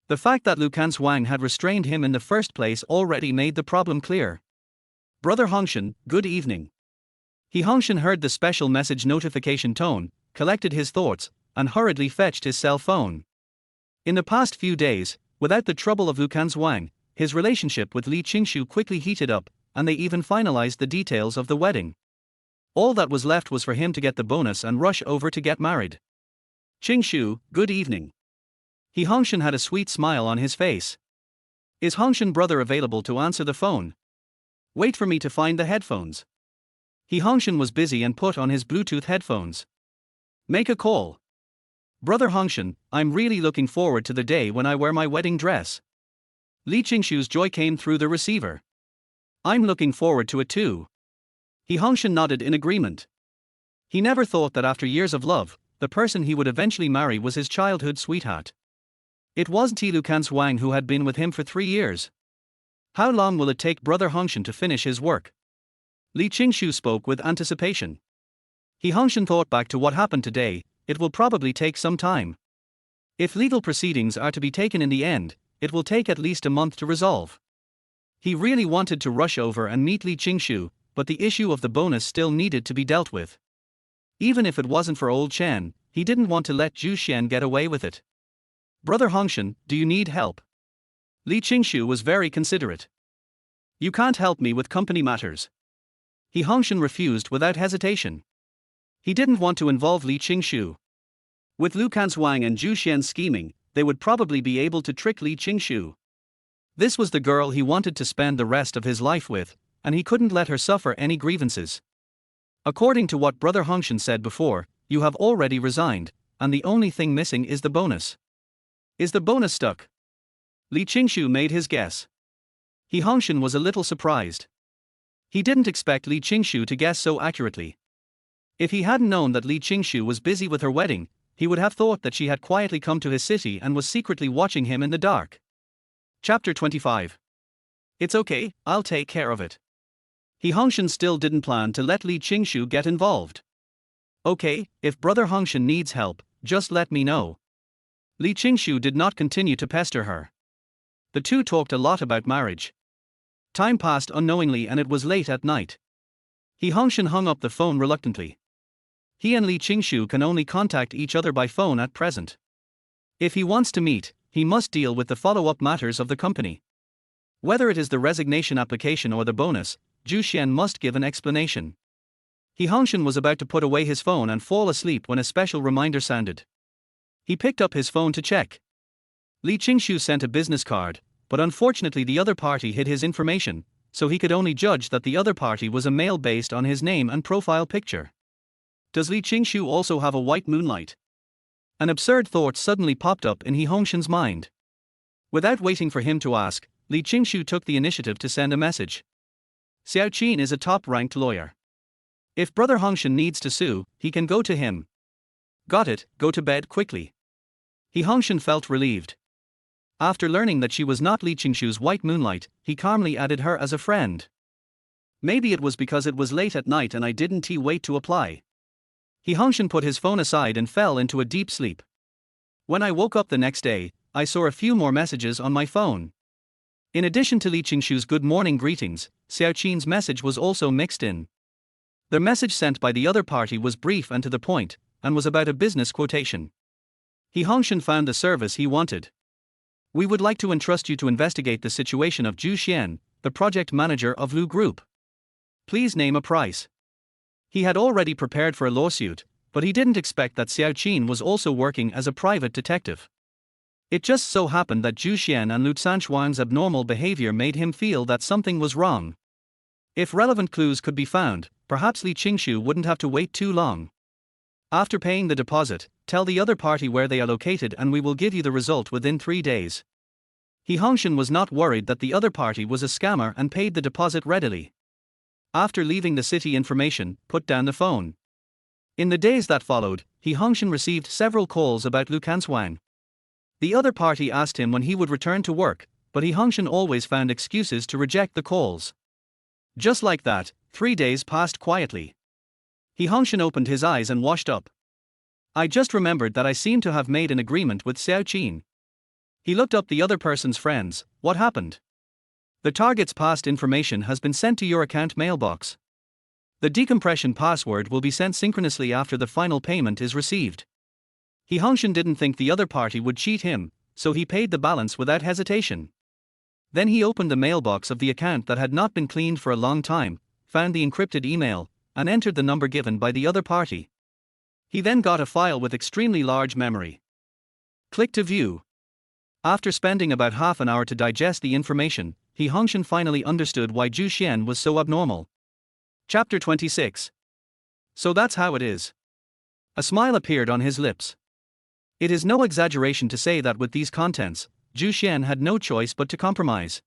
The fact that Lu Canshuang had restrained him in the first place already made the problem clear. Brother Hongshen, good evening. Hongshen heard the special message notification tone, collected his thoughts, and hurriedly fetched his cell phone. In the past few days, without the trouble of Lu Canshuang, his relationship with Li Qingshu quickly heated up, and they even finalized the details of the wedding. All that was left was for him to get the bonus and rush over to get married. Qingshu, good evening. Hongshen had a sweet smile on his face. Is Hongshen brother available to answer the phone? Wait for me to find the headphones. Hongshen was busy and put on his Bluetooth headphones. Make a call. Brother Hongshen, I'm really looking forward to the day when I wear my wedding dress. Li Qingshu's joy came through the receiver. I'm looking forward to it too. Hongshen nodded in agreement. He never thought that after years of love, the person he would eventually marry was his childhood sweetheart. It wasn't Lu Canshuang who had been with him for 3 years. How long will it take Brother Hongshen to finish his work? Li Qingshu spoke with anticipation. Hongshen thought back to what happened today. It will probably take some time. If legal proceedings are to be taken in the end, it will take at least a month to resolve. He really wanted to rush over and meet Li Qingshu, but the issue of the bonus still needed to be dealt with. Even if it wasn't for old Chen, he didn't want to let Zhu Xian get away with it. Brother Hongshen, do you need help? Li Qingshu was very considerate. You can't help me with company matters. Hongshen refused without hesitation. He didn't want to involve Li Qingshu. With Lu Canshuang and Zhu Xian scheming, they would probably be able to trick Li Qingshu. This was the girl he wanted to spend the rest of his life with, and he couldn't let her suffer any grievances. According to what Brother Hongshen said before, you have already resigned, and the only thing missing is the bonus. Is the bonus stuck? Li Qingshu made his guess. Hongshen was a little surprised. He didn't expect Li Qingshu to guess so accurately. If he hadn't known that Li Qingshu was busy with her wedding, he would have thought that she had quietly come to his city and was secretly watching him in the dark. Chapter 25. It's okay, I'll take care of it. Hongshen still didn't plan to let Li Qingshu get involved. Okay, if Brother Hongshen needs help, just let me know. Li Qingshu did not continue to pester her. The two talked a lot about marriage. Time passed unknowingly and it was late at night. Hongshen hung up the phone reluctantly. He and Li Qingshu can only contact each other by phone at present. If he wants to meet, he must deal with the follow-up matters of the company. Whether it is the resignation application or the bonus, Zhu Xian must give an explanation. Hongshen was about to put away his phone and fall asleep when a special reminder sounded. He picked up his phone to check. Li Qingshu sent a business card, but unfortunately the other party hid his information, so he could only judge that the other party was a male based on his name and profile picture. Does Li Qingshu also have a white moonlight? An absurd thought suddenly popped up in Hongshen's mind. Without waiting for him to ask, Li Qingshu took the initiative to send a message. Xiao Qin is a top-ranked lawyer. If Brother Hongshen needs to sue, he can go to him. Got it, go to bed quickly. Hongshen felt relieved. After learning that she was not Li Qingshu's white moonlight, he calmly added her as a friend. Maybe it was because it was late at night and I didn't wait to apply. Hongshen put his phone aside and fell into a deep sleep. When I woke up the next day, I saw a few more messages on my phone. In addition to Li Qingshu's good morning greetings, Xiao Qin's message was also mixed in. The message sent by the other party was brief and to the point, and was about a business quotation. Hongshen found the service he wanted. We would like to entrust you to investigate the situation of Zhu Xian, the project manager of Lu Group. Please name a price. He had already prepared for a lawsuit, but he didn't expect that Xiao Qin was also working as a private detective. It just so happened that Zhu Xian and Lu Canshuang's abnormal behavior made him feel that something was wrong. If relevant clues could be found, perhaps Li Qingshu wouldn't have to wait too long. After paying the deposit, tell the other party where they are located and we will give you the result within 3 days. Hongshen was not worried that the other party was a scammer and paid the deposit readily. After leaving the city information, put down the phone. In the days that followed, Hongshen received several calls about Lu Canshuang. The other party asked him when he would return to work, but Hongshen always found excuses to reject the calls. Just like that, 3 days passed quietly. Hongshen opened his eyes and washed up. I just remembered that I seem to have made an agreement with Xiao Qin. He looked up the other person's friends. What happened? The target's past information has been sent to your account mailbox. The decompression password will be sent synchronously after the final payment is received. Hongshen didn't think the other party would cheat him, so he paid the balance without hesitation. Then he opened the mailbox of the account that had not been cleaned for a long time, found the encrypted email, and entered the number given by the other party. He then got a file with extremely large memory. Click to view. After spending about half an hour to digest the information, Hongshen finally understood why Zhu Xian was so abnormal. Chapter 26. So that's how it is. A smile appeared on his lips. It is no exaggeration to say that with these contents, Zhu Xian had no choice but to compromise.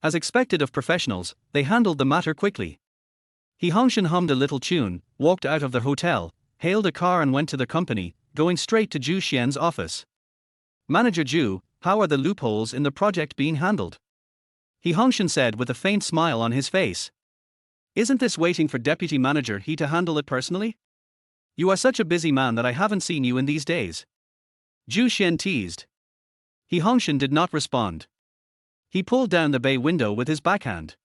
As expected of professionals, they handled the matter quickly. Hongshen hummed a little tune, walked out of the hotel, hailed a car and went to the company, going straight to Zhu Xian's office. Manager Zhu, how are the loopholes in the project being handled? Hongshen said with a faint smile on his face. Isn't this waiting for Deputy Manager He to handle it personally? You are such a busy man that I haven't seen you in these days. Zhu Xian teased. Hongshen did not respond. He pulled down the bay window with his backhand.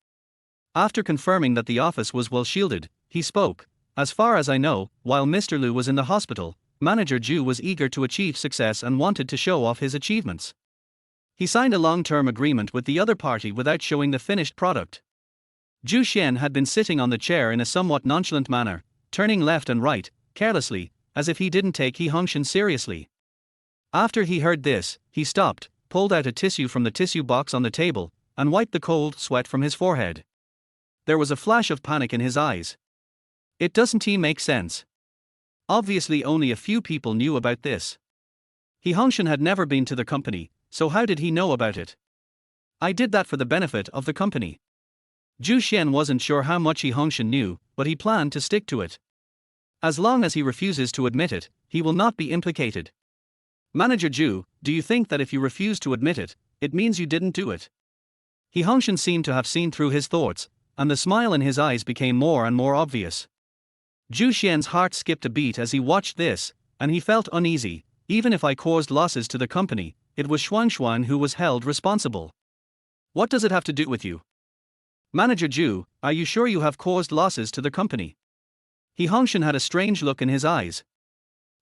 After confirming that the office was well shielded, he spoke. As far as I know, while Mr. Lu was in the hospital, Manager Zhu was eager to achieve success and wanted to show off his achievements. He signed a long-term agreement with the other party without showing the finished product. Zhu Xian had been sitting on the chair in a somewhat nonchalant manner, turning left and right, carelessly, as if he didn't take Hongshen seriously. After he heard this, he stopped, pulled out a tissue from the tissue box on the table, and wiped the cold sweat from his forehead. There was a flash of panic in his eyes. It doesn't make sense. Obviously only a few people knew about this. Hongshen had never been to the company, so how did he know about it? I did that for the benefit of the company. Zhu Xian wasn't sure how much Hongshen knew, but he planned to stick to it. As long as he refuses to admit it, he will not be implicated. Manager Zhu, do you think that if you refuse to admit it, it means you didn't do it? Hongshen seemed to have seen through his thoughts, and the smile in his eyes became more and more obvious. Zhu Xian's heart skipped a beat as he watched this, and he felt uneasy. Even if I caused losses to the company, it was Canshuang who was held responsible. What does it have to do with you? Manager Zhu, are you sure you have caused losses to the company? Hongshen had a strange look in his eyes.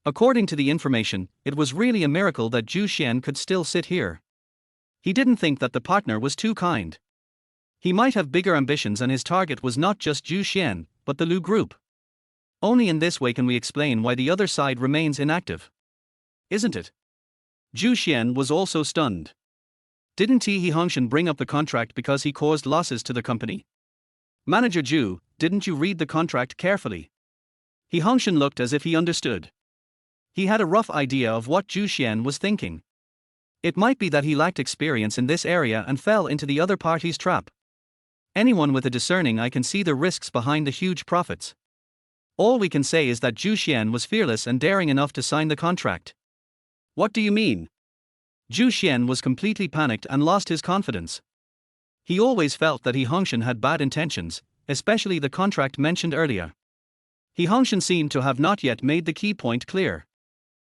According to the information, it was really a miracle that Zhu Xian could still sit here. He didn't think that the partner was too kind. He might have bigger ambitions, and his target was not just Zhu Xian, but the Lu group. Only in this way can we explain why the other side remains inactive. Isn't it? Zhu Xian was also stunned. Didn't Hongshen bring up the contract because he caused losses to the company? Manager Zhu, didn't you read the contract carefully? Hongshen looked as if he understood. He had a rough idea of what Zhu Xian was thinking. It might be that he lacked experience in this area and fell into the other party's trap. Anyone with a discerning eye can see the risks behind the huge profits. All we can say is that Zhu Xian was fearless and daring enough to sign the contract. What do you mean? Zhu Xian was completely panicked and lost his confidence. He always felt that Hongshen had bad intentions, especially the contract mentioned earlier. Hongshen seemed to have not yet made the key point clear.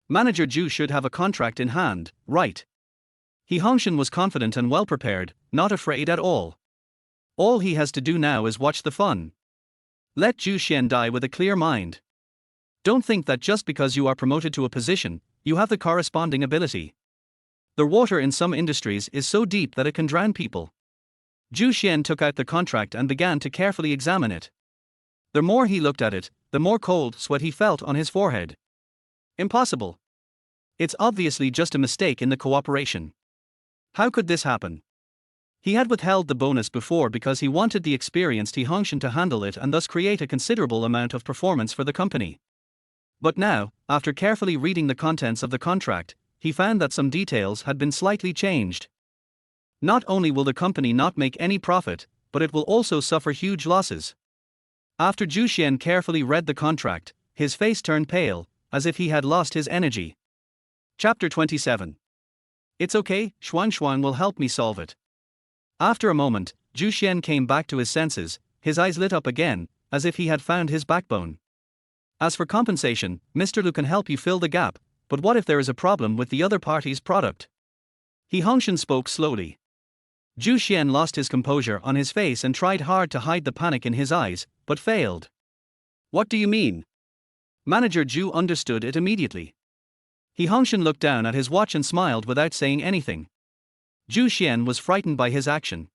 Manager Zhu should have a contract in hand, right? Hongshen was confident and well prepared, not afraid at all. All he has to do now is watch the fun. Let Zhu Xian die with a clear mind. Don't think that just because you are promoted to a position, you have the corresponding ability. The water in some industries is so deep that it can drown people. Zhu Xian took out the contract and began to carefully examine it. The more he looked at it, the more cold sweat he felt on his forehead. Impossible. It's obviously just a mistake in the cooperation. How could this happen? He had withheld the bonus before because he wanted the experienced Hongshen to handle it and thus create a considerable amount of performance for the company. But now, after carefully reading the contents of the contract, he found that some details had been slightly changed. Not only will the company not make any profit, but it will also suffer huge losses. After Zhu Xian carefully read the contract, his face turned pale, as if he had lost his energy. Chapter 27. It's okay, Canshuang will help me solve it. After a moment, Zhu Xian came back to his senses, his eyes lit up again, as if he had found his backbone. As for compensation, Mr. Lu can help you fill the gap, but what if there is a problem with the other party's product? Hongshen spoke slowly. Zhu Xian lost his composure on his face and tried hard to hide the panic in his eyes, but failed. What do you mean? Manager Zhu understood it immediately. Hongshen looked down at his watch and smiled without saying anything. Zhu Xian was frightened by his action.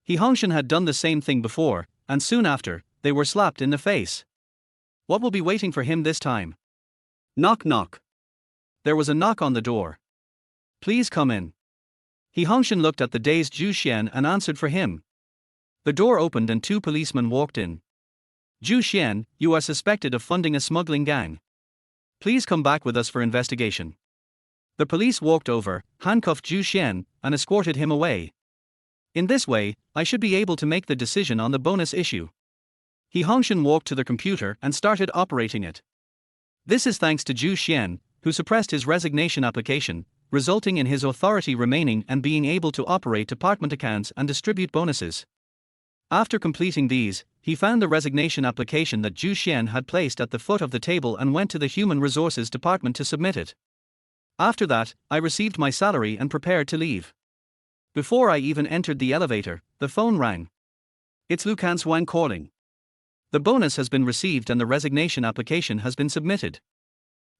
Hongshen had done the same thing before, and soon after, they were slapped in the face. What will be waiting for him this time? Knock knock. There was a knock on the door. Please come in. Hongshen looked at the dazed Zhu Xian and answered for him. The door opened and two policemen walked in. Zhu Xian, you are suspected of funding a smuggling gang. Please come back with us for investigation. The police walked over, handcuffed Zhu Xian, and escorted him away. In this way, I should be able to make the decision on the bonus issue. Hongshen walked to the computer and started operating it. This is thanks to Zhu Xian, who suppressed his resignation application, resulting in his authority remaining and being able to operate department accounts and distribute bonuses. After completing these, he found the resignation application that Zhu Xian had placed at the foot of the table and went to the Human Resources Department to submit it. After that, I received my salary and prepared to leave. Before I even entered the elevator, the phone rang. It's Lu Canshuang calling. The bonus has been received and the resignation application has been submitted.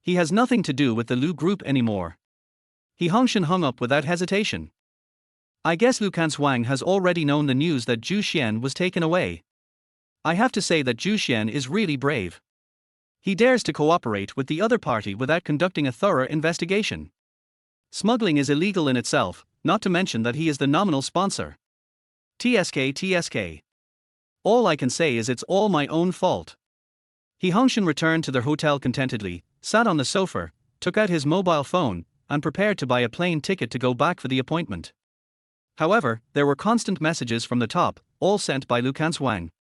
He has nothing to do with the Lu group anymore. Hongshen hung up without hesitation. I guess Lu Canshuang has already known the news that Zhu Xian was taken away. I have to say that Zhu Xian is really brave. He dares to cooperate with the other party without conducting a thorough investigation. Smuggling is illegal in itself, not to mention that he is the nominal sponsor. TSK. All I can say is it's all my own fault. He Hongshen returned to their hotel contentedly, sat on the sofa, took out his mobile phone, and prepared to buy a plane ticket to go back for the appointment. However, there were constant messages from the top, all sent by Lu Canshuang.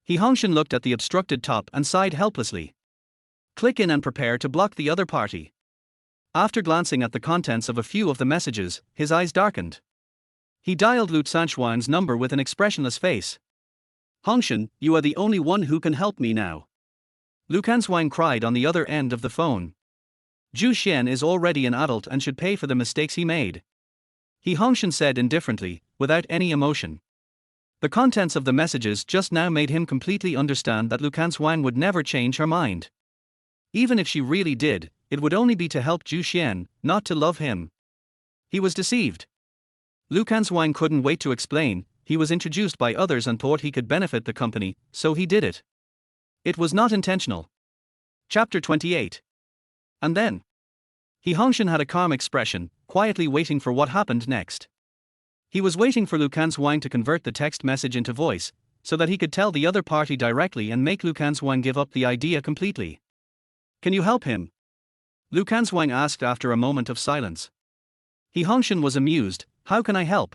He Hongshen looked at the obstructed top and sighed helplessly. Click in and prepare to block the other party. After glancing at the contents of a few of the messages, his eyes darkened. He dialed Lu Canshuang's number with an expressionless face. Hongshen, you are the only one who can help me now. Lu Canshuang cried on the other end of the phone. Zhu Xian is already an adult and should pay for the mistakes he made. He Hongshen said indifferently, without any emotion. The contents of the messages just now made him completely understand that Lu Canshuang would never change her mind. Even if she really did, it would only be to help Zhu Xian, not to love him. He was deceived. Lu Canshuang couldn't wait to explain. He was introduced by others and thought he could benefit the company, so he did it. It was not intentional. Chapter 28. And then? He Hongshen had a calm expression, quietly waiting for what happened next. He was waiting for Lu Canshuang to convert the text message into voice, so that he could tell the other party directly and make Lu Canshuang give up the idea completely. Can you help him? Lu Canshuang asked after a moment of silence. He Hongshen was amused. How can I help?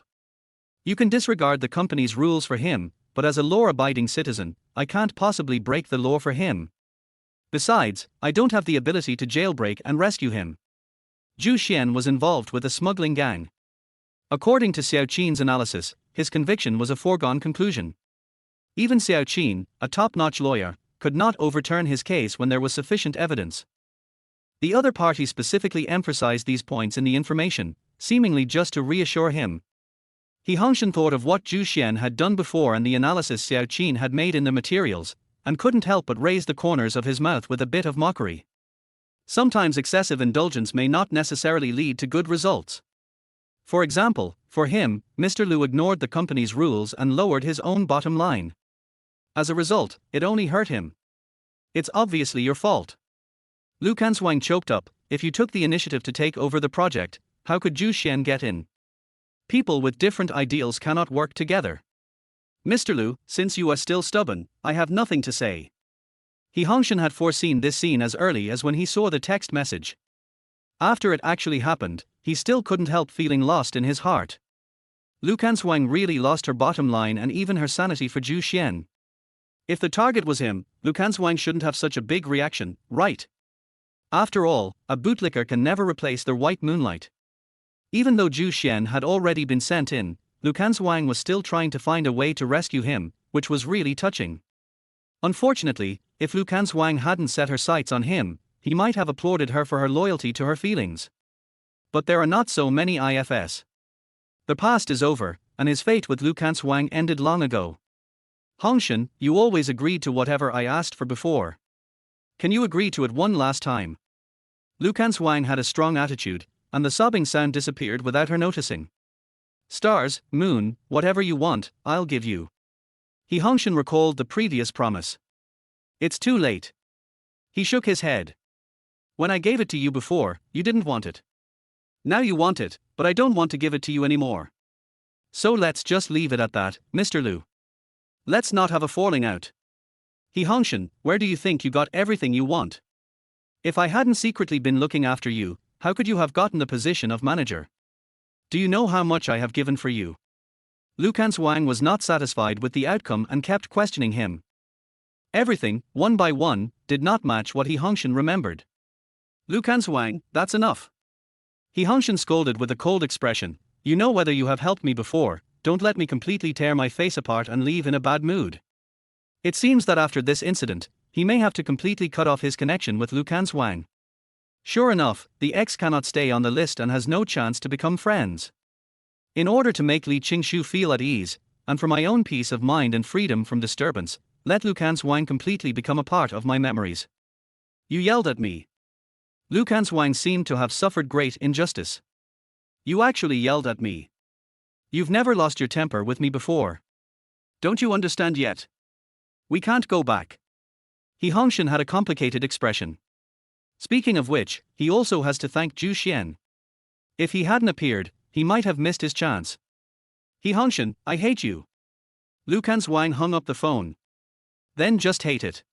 You can disregard the company's rules for him, but as a law-abiding citizen, I can't possibly break the law for him. Besides, I don't have the ability to jailbreak and rescue him. Zhu Xian was involved with a smuggling gang. According to Xiao Qin's analysis, his conviction was a foregone conclusion. Even Xiao Qin, a top-notch lawyer, could not overturn his case when there was sufficient evidence. The other party specifically emphasized these points in the information, seemingly just to reassure him. He Hongshen thought of what Zhu Xian had done before and the analysis Xiao Qin had made in the materials, and couldn't help but raise the corners of his mouth with a bit of mockery. Sometimes excessive indulgence may not necessarily lead to good results. For example, for him, Mr. Lu ignored the company's rules and lowered his own bottom line. As a result, it only hurt him. It's obviously your fault. Lu Canshuang choked up. If you took the initiative to take over the project, how could Zhu Xian get in? People with different ideals cannot work together. Mr. Lu, since you are still stubborn, I have nothing to say. He Hongshen had foreseen this scene as early as when he saw the text message. After it actually happened, he still couldn't help feeling lost in his heart. Lu Canshuang really lost her bottom line and even her sanity for Zhu Xian. If the target was him, Lu Canshuang shouldn't have such a big reaction, right? After all, a bootlicker can never replace the white moonlight. Even though Zhu Xian had already been sent in, Lu Canshuang was still trying to find a way to rescue him, which was really touching. Unfortunately, if Lu Canshuang hadn't set her sights on him, he might have applauded her for her loyalty to her feelings. But there are not so many IFS. The past is over, and his fate with Lu Canshuang ended long ago. Hongshen, you always agreed to whatever I asked for before. Can you agree to it one last time? Lu Canshuang had a strong attitude, and the sobbing sound disappeared without her noticing. Stars, moon, whatever you want, I'll give you. He Hongshen recalled the previous promise. It's too late. He shook his head. When I gave it to you before, you didn't want it. Now you want it, but I don't want to give it to you anymore. So let's just leave it at that, Mr. Lu. Let's not have a falling out. He Hongshen, where do you think you got everything you want? If I hadn't secretly been looking after you, how could you have gotten the position of manager? Do you know how much I have given for you? Lu Canshuang was not satisfied with the outcome and kept questioning him. Everything, one by one, did not match what He Hongshen remembered. Lu Canshuang, that's enough. He Hongshen scolded with a cold expression. You know whether you have helped me before, don't let me completely tear my face apart and leave in a bad mood. It seems that after this incident, he may have to completely cut off his connection with Lu Canshuang. Sure enough, the ex cannot stay on the list and has no chance to become friends. In order to make Li Qingshu feel at ease, and for my own peace of mind and freedom from disturbance, let Lu Canshuang completely become a part of my memories. You yelled at me. Lu Canshuang seemed to have suffered great injustice. You actually yelled at me. You've never lost your temper with me before. Don't you understand yet? We can't go back. He Hongshen had a complicated expression. Speaking of which, he also has to thank Zhu Xian. If he hadn't appeared, he might have missed his chance. He Hongshen, I hate you. Lu Canshuang hung up the phone. Then just hate it.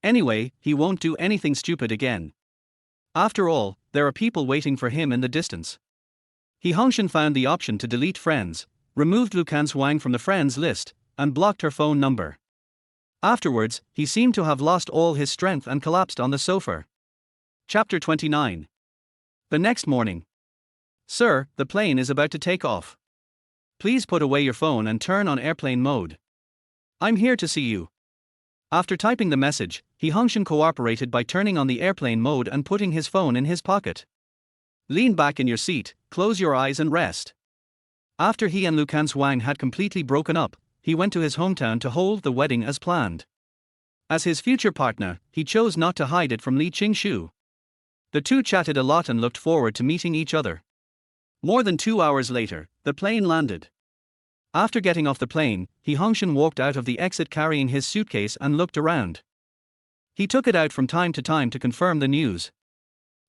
Anyway, he won't do anything stupid again. After all, there are people waiting for him in the distance. Hongshen found the option to delete friends, removed Lu Canshuang from the friends list, and blocked her phone number. Afterwards, he seemed to have lost all his strength and collapsed on the sofa. Chapter 29. The next morning. Sir, the plane is about to take off. Please put away your phone and turn on airplane mode. I'm here to see you. After typing the message, Hongshen cooperated by turning on the airplane mode and putting his phone in his pocket. Lean back in your seat, close your eyes and rest. After he and Lu Canshuang had completely broken up, he went to his hometown to hold the wedding as planned. As his future partner, he chose not to hide it from Li Qingshu. The two chatted a lot and looked forward to meeting each other. More than 2 hours later, the plane landed. After getting off the plane, Hongshen walked out of the exit carrying his suitcase and looked around. He took it out from time to confirm the news.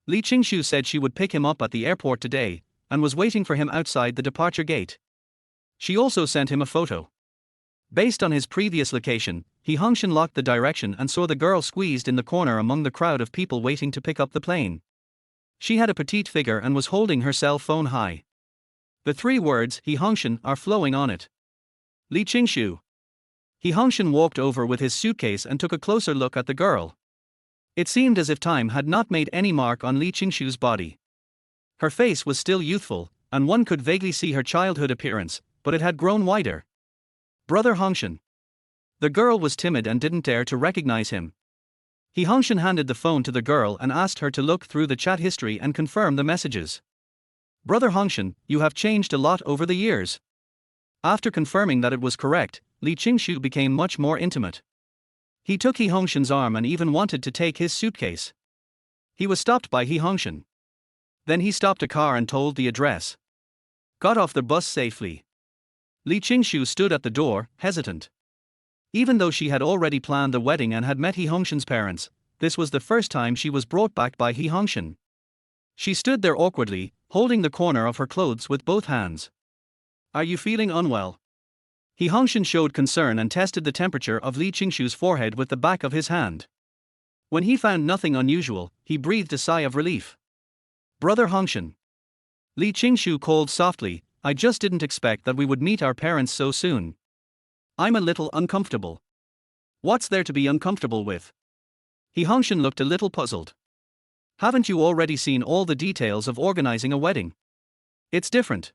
Li Qingshu said she would pick him up at the airport today, and was waiting for him outside the departure gate. She also sent him a photo. Based on his previous location, Hongshen locked the direction and saw the girl squeezed in the corner among the crowd of people waiting to pick up the plane. She had a petite figure and was holding her cell phone high. The 3 words, Hongshen, are flowing on it. Li Qingshu. Hongshen walked over with his suitcase and took a closer look at the girl. It seemed as if time had not made any mark on Li Qingshu's body. Her face was still youthful, and one could vaguely see her childhood appearance, but it had grown wider. Brother Hongshen. The girl was timid and didn't dare to recognize him. Hongshen handed the phone to the girl and asked her to look through the chat history and confirm the messages. Brother Hongshen, you have changed a lot over the years. After confirming that it was correct, Li Qingshu became much more intimate. He took Hongshen's arm and even wanted to take his suitcase. He was stopped by Hongshen. Then he stopped a car and told the address. Got off the bus safely. Li Qingshu stood at the door, hesitant. Even though she had already planned the wedding and had met Hongshen's parents, this was the first time she was brought back by Hongshen. She stood there awkwardly, holding the corner of her clothes with both hands. Are you feeling unwell? Hongshen showed concern and tested the temperature of Li Qingshu's forehead with the back of his hand. When he found nothing unusual, he breathed a sigh of relief. Brother Hongshen. Li Qingshu called softly, I just didn't expect that we would meet our parents so soon. I'm a little uncomfortable. What's there to be uncomfortable with? Hongshen looked a little puzzled. Haven't you already seen all the details of organizing a wedding? It's different.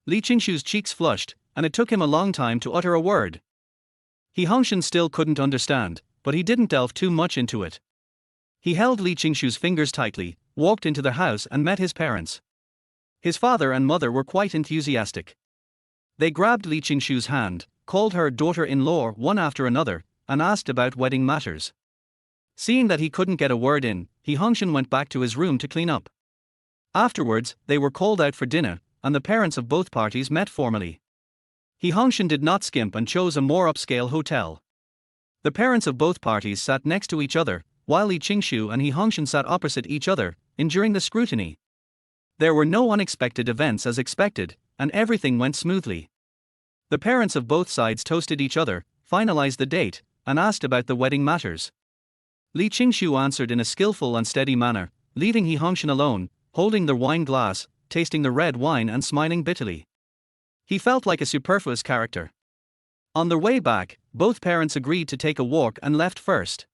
Li Qingshu's cheeks flushed, and it took him a long time to utter a word. Hongshen still couldn't understand, but he didn't delve too much into it. He held Li Qingshu's fingers tightly, walked into the house and met his parents. His father and mother were quite enthusiastic. They grabbed Li Qingshu's hand, called her daughter-in-law one after another, and asked about wedding matters. Seeing that he couldn't get a word in, Hongshen went back to his room to clean up. Afterwards, they were called out for dinner, and the parents of both parties met formally. Hongshen did not skimp and chose a more upscale hotel. The parents of both parties sat next to each other, while Li Qingshu and Hongshen sat opposite each other, enduring the scrutiny. There were no unexpected events as expected, and everything went smoothly. The parents of both sides toasted each other, finalized the date, and asked about the wedding matters. Li Qingshu answered in a skillful and steady manner, leaving Hongshen alone, holding the wine glass, tasting the red wine and smiling bitterly. He felt like a superfluous character. On their way back, both parents agreed to take a walk and left first.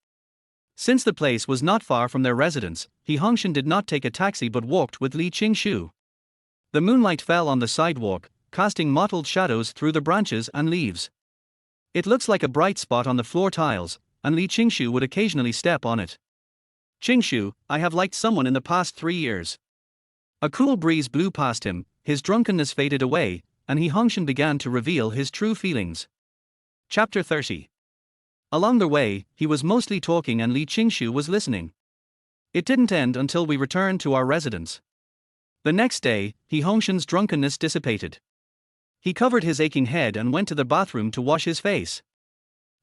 Since the place was not far from their residence, Hongshen did not take a taxi but walked with Li Qingshu. The moonlight fell on the sidewalk, casting mottled shadows through the branches and leaves. It looks like a bright spot on the floor tiles, and Li Qingshu would occasionally step on it. Qingshu, I have liked someone in the past 3 years. A cool breeze blew past him, his drunkenness faded away, and Hongshen began to reveal his true feelings. Chapter 30. Along the way, he was mostly talking and Li Qingshu was listening. It didn't end until we returned to our residence. The next day, Hongshen's drunkenness dissipated. He covered his aching head and went to the bathroom to wash his face.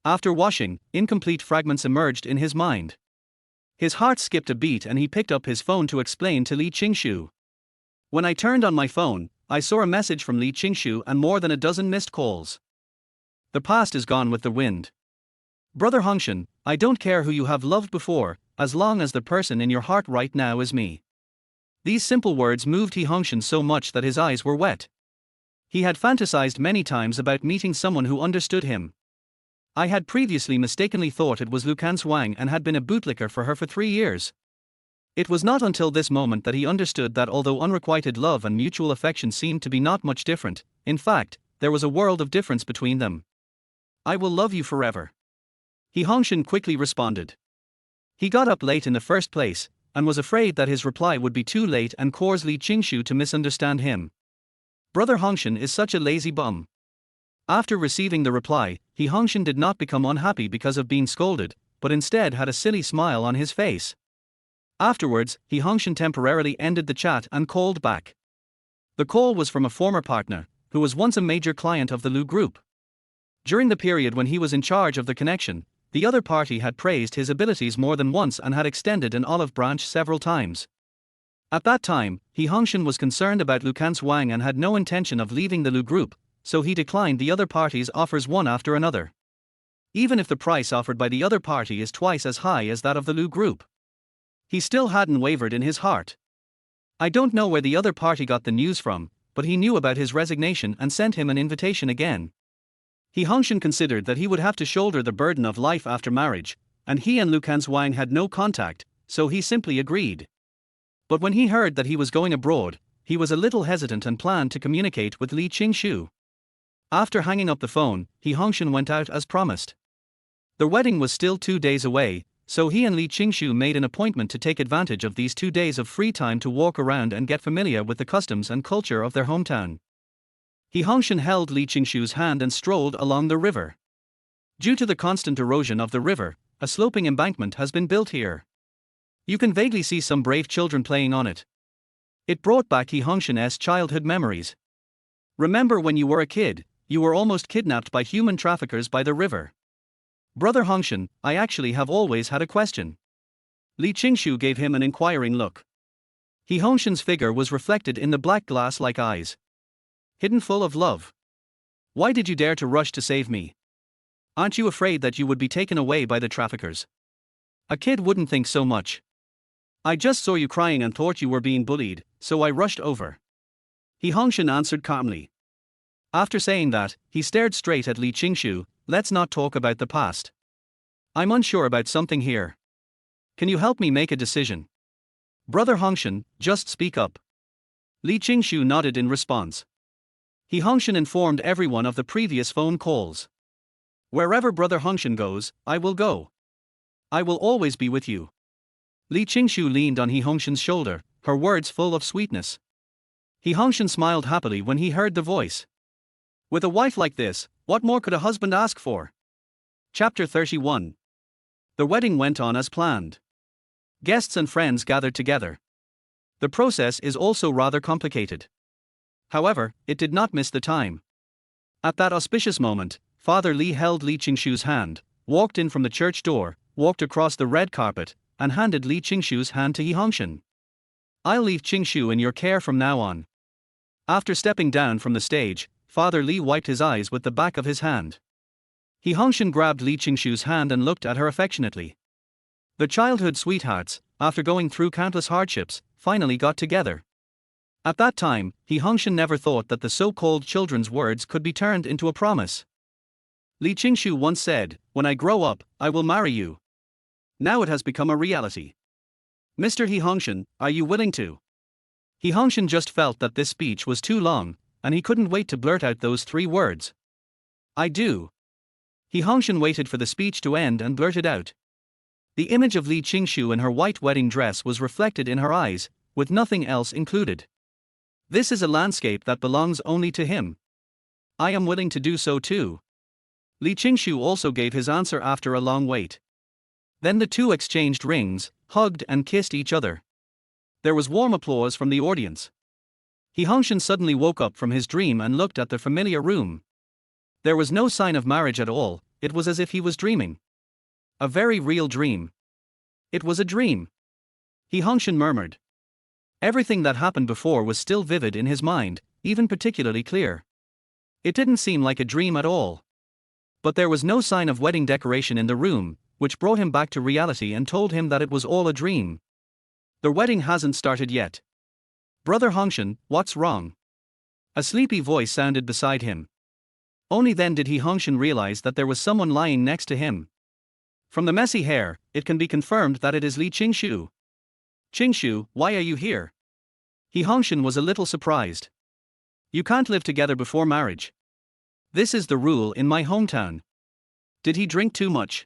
After washing, incomplete fragments emerged in his mind. His heart skipped a beat and he picked up his phone to explain to Li Qingshu. When I turned on my phone, I saw a message from Li Qingshu and more than a dozen missed calls. The past is gone with the wind. Brother Hongshen, I don't care who you have loved before, as long as the person in your heart right now is me. These simple words moved He Hongshen so much that his eyes were wet. He had fantasized many times about meeting someone who understood him. I had previously mistakenly thought it was Lu Canshuang and had been a bootlicker for her for 3 years. It was not until this moment that he understood that although unrequited love and mutual affection seemed to be not much different, in fact, there was a world of difference between them. I will love you forever. He Hongshen quickly responded. He got up late in the first place, and was afraid that his reply would be too late and cause Li Qingshu to misunderstand him. Brother Hongshen is such a lazy bum. After receiving the reply, He Hongshen did not become unhappy because of being scolded, but instead had a silly smile on his face. Afterwards, He Hongshen temporarily ended the chat and called back. The call was from a former partner, who was once a major client of the Lu Group. During the period when he was in charge of the connection, the other party had praised his abilities more than once and had extended an olive branch several times. At that time, He Hongshen was concerned about Lu Canshuang and had no intention of leaving the Lu Group, so he declined the other party's offers one after another. Even if the price offered by the other party is twice as high as that of the Lu Group. He still hadn't wavered in his heart. I don't know where the other party got the news from, but he knew about his resignation and sent him an invitation again. He Hongshen considered that he would have to shoulder the burden of life after marriage, and he and Lu Canshuang had no contact, so he simply agreed. But when he heard that he was going abroad, he was a little hesitant and planned to communicate with Li Qingshu. After hanging up the phone, He Hongshen went out as promised. The wedding was still 2 days away, so he and Li Qingshu made an appointment to take advantage of these 2 days of free time to walk around and get familiar with the customs and culture of their hometown. He Hongshen held Li Qingshu's hand and strolled along the river. Due to the constant erosion of the river, a sloping embankment has been built here. You can vaguely see some brave children playing on it. It brought back He Hongshen's childhood memories. Remember when you were a kid, you were almost kidnapped by human traffickers by the river. Brother Hongshen, I actually have always had a question. Li Qingshu gave him an inquiring look. He Hongshen's figure was reflected in the black glass-like eyes. Hidden full of love. Why did you dare to rush to save me? Aren't you afraid that you would be taken away by the traffickers? A kid wouldn't think so much. I just saw you crying and thought you were being bullied, so I rushed over. He Hongshen answered calmly. After saying that, he stared straight at Li Qingshu. Let's not talk about the past. I'm unsure about something here. Can you help me make a decision? Brother Hongshen, just speak up. Li Qingshu nodded in response. He Hongshen informed everyone of the previous phone calls. Wherever Brother Hongshen goes, I will go. I will always be with you. Li Qingshu leaned on He Hongshen's shoulder, her words full of sweetness. He Hongshen smiled happily when he heard the voice. With a wife like this, what more could a husband ask for? Chapter 31. The wedding went on as planned. Guests and friends gathered together. The process is also rather complicated. However, it did not miss the time. At that auspicious moment, Father Li held Li Qingshu's hand, walked in from the church door, walked across the red carpet, and handed Li Qingshu's hand to He Hongshen. I'll leave Qingshu in your care from now on. After stepping down from the stage, Father Li wiped his eyes with the back of his hand. He Hongshen grabbed Li Qingshu's hand and looked at her affectionately. The childhood sweethearts, after going through countless hardships, finally got together. At that time, He Hongshen never thought that the so-called children's words could be turned into a promise. Li Qingshu once said, "When I grow up, I will marry you." Now it has become a reality. Mr. He Hongshen, are you willing to? He Hongshen just felt that this speech was too long, and he couldn't wait to blurt out those 3 words. I do. He Hongshen waited for the speech to end and blurted out. The image of Li Qingshu in her white wedding dress was reflected in her eyes, with nothing else included. This is a landscape that belongs only to him. I am willing to do so too. Li Qingshu also gave his answer after a long wait. Then the two exchanged rings, hugged and kissed each other. There was warm applause from the audience. He Hongshen suddenly woke up from his dream and looked at the familiar room. There was no sign of marriage at all, it was as if he was dreaming. A very real dream. It was a dream. He Hongshen murmured. Everything that happened before was still vivid in his mind, even particularly clear. It didn't seem like a dream at all. But there was no sign of wedding decoration in the room, which brought him back to reality and told him that it was all a dream. The wedding hasn't started yet. Brother Hongshen, what's wrong? A sleepy voice sounded beside him. Only then did Hongshen realize that there was someone lying next to him. From the messy hair, it can be confirmed that it is Li Qingshu. Qingshu, why are you here? Hongshen was a little surprised. You can't live together before marriage. This is the rule in my hometown. Did he drink too much?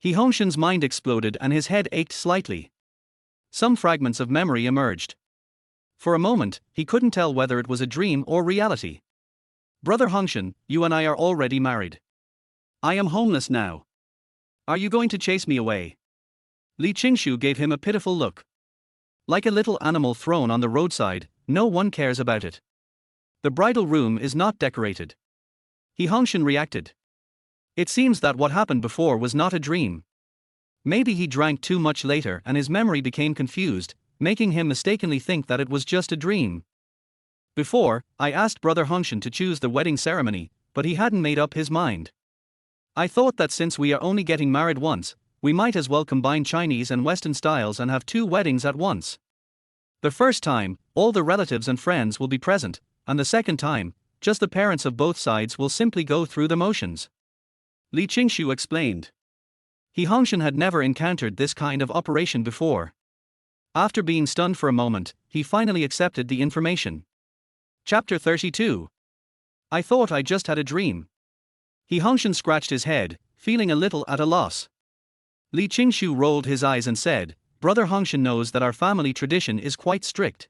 Hongshen's mind exploded and his head ached slightly. Some fragments of memory emerged. For a moment, he couldn't tell whether it was a dream or reality. Brother Hongshen, you and I are already married. I am homeless now. Are you going to chase me away? Li Qingshu gave him a pitiful look. Like a little animal thrown on the roadside, no one cares about it. The bridal room is not decorated. Hongshen reacted. It seems that what happened before was not a dream. Maybe he drank too much later and his memory became confused, making him mistakenly think that it was just a dream. Before, I asked Brother Hongshen to choose the wedding ceremony, but he hadn't made up his mind. I thought that since we are only getting married once, we might as well combine Chinese and Western styles and have 2 weddings at once. The first time, all the relatives and friends will be present, and the second time, just the parents of both sides will simply go through the motions. Li Qingshu explained. Hongshen had never encountered this kind of operation before. After being stunned for a moment, he finally accepted the information. Chapter 32. I thought I just had a dream. Hongshen scratched his head, feeling a little at a loss. Li Qingshu rolled his eyes and said, Brother Hongshen knows that our family tradition is quite strict.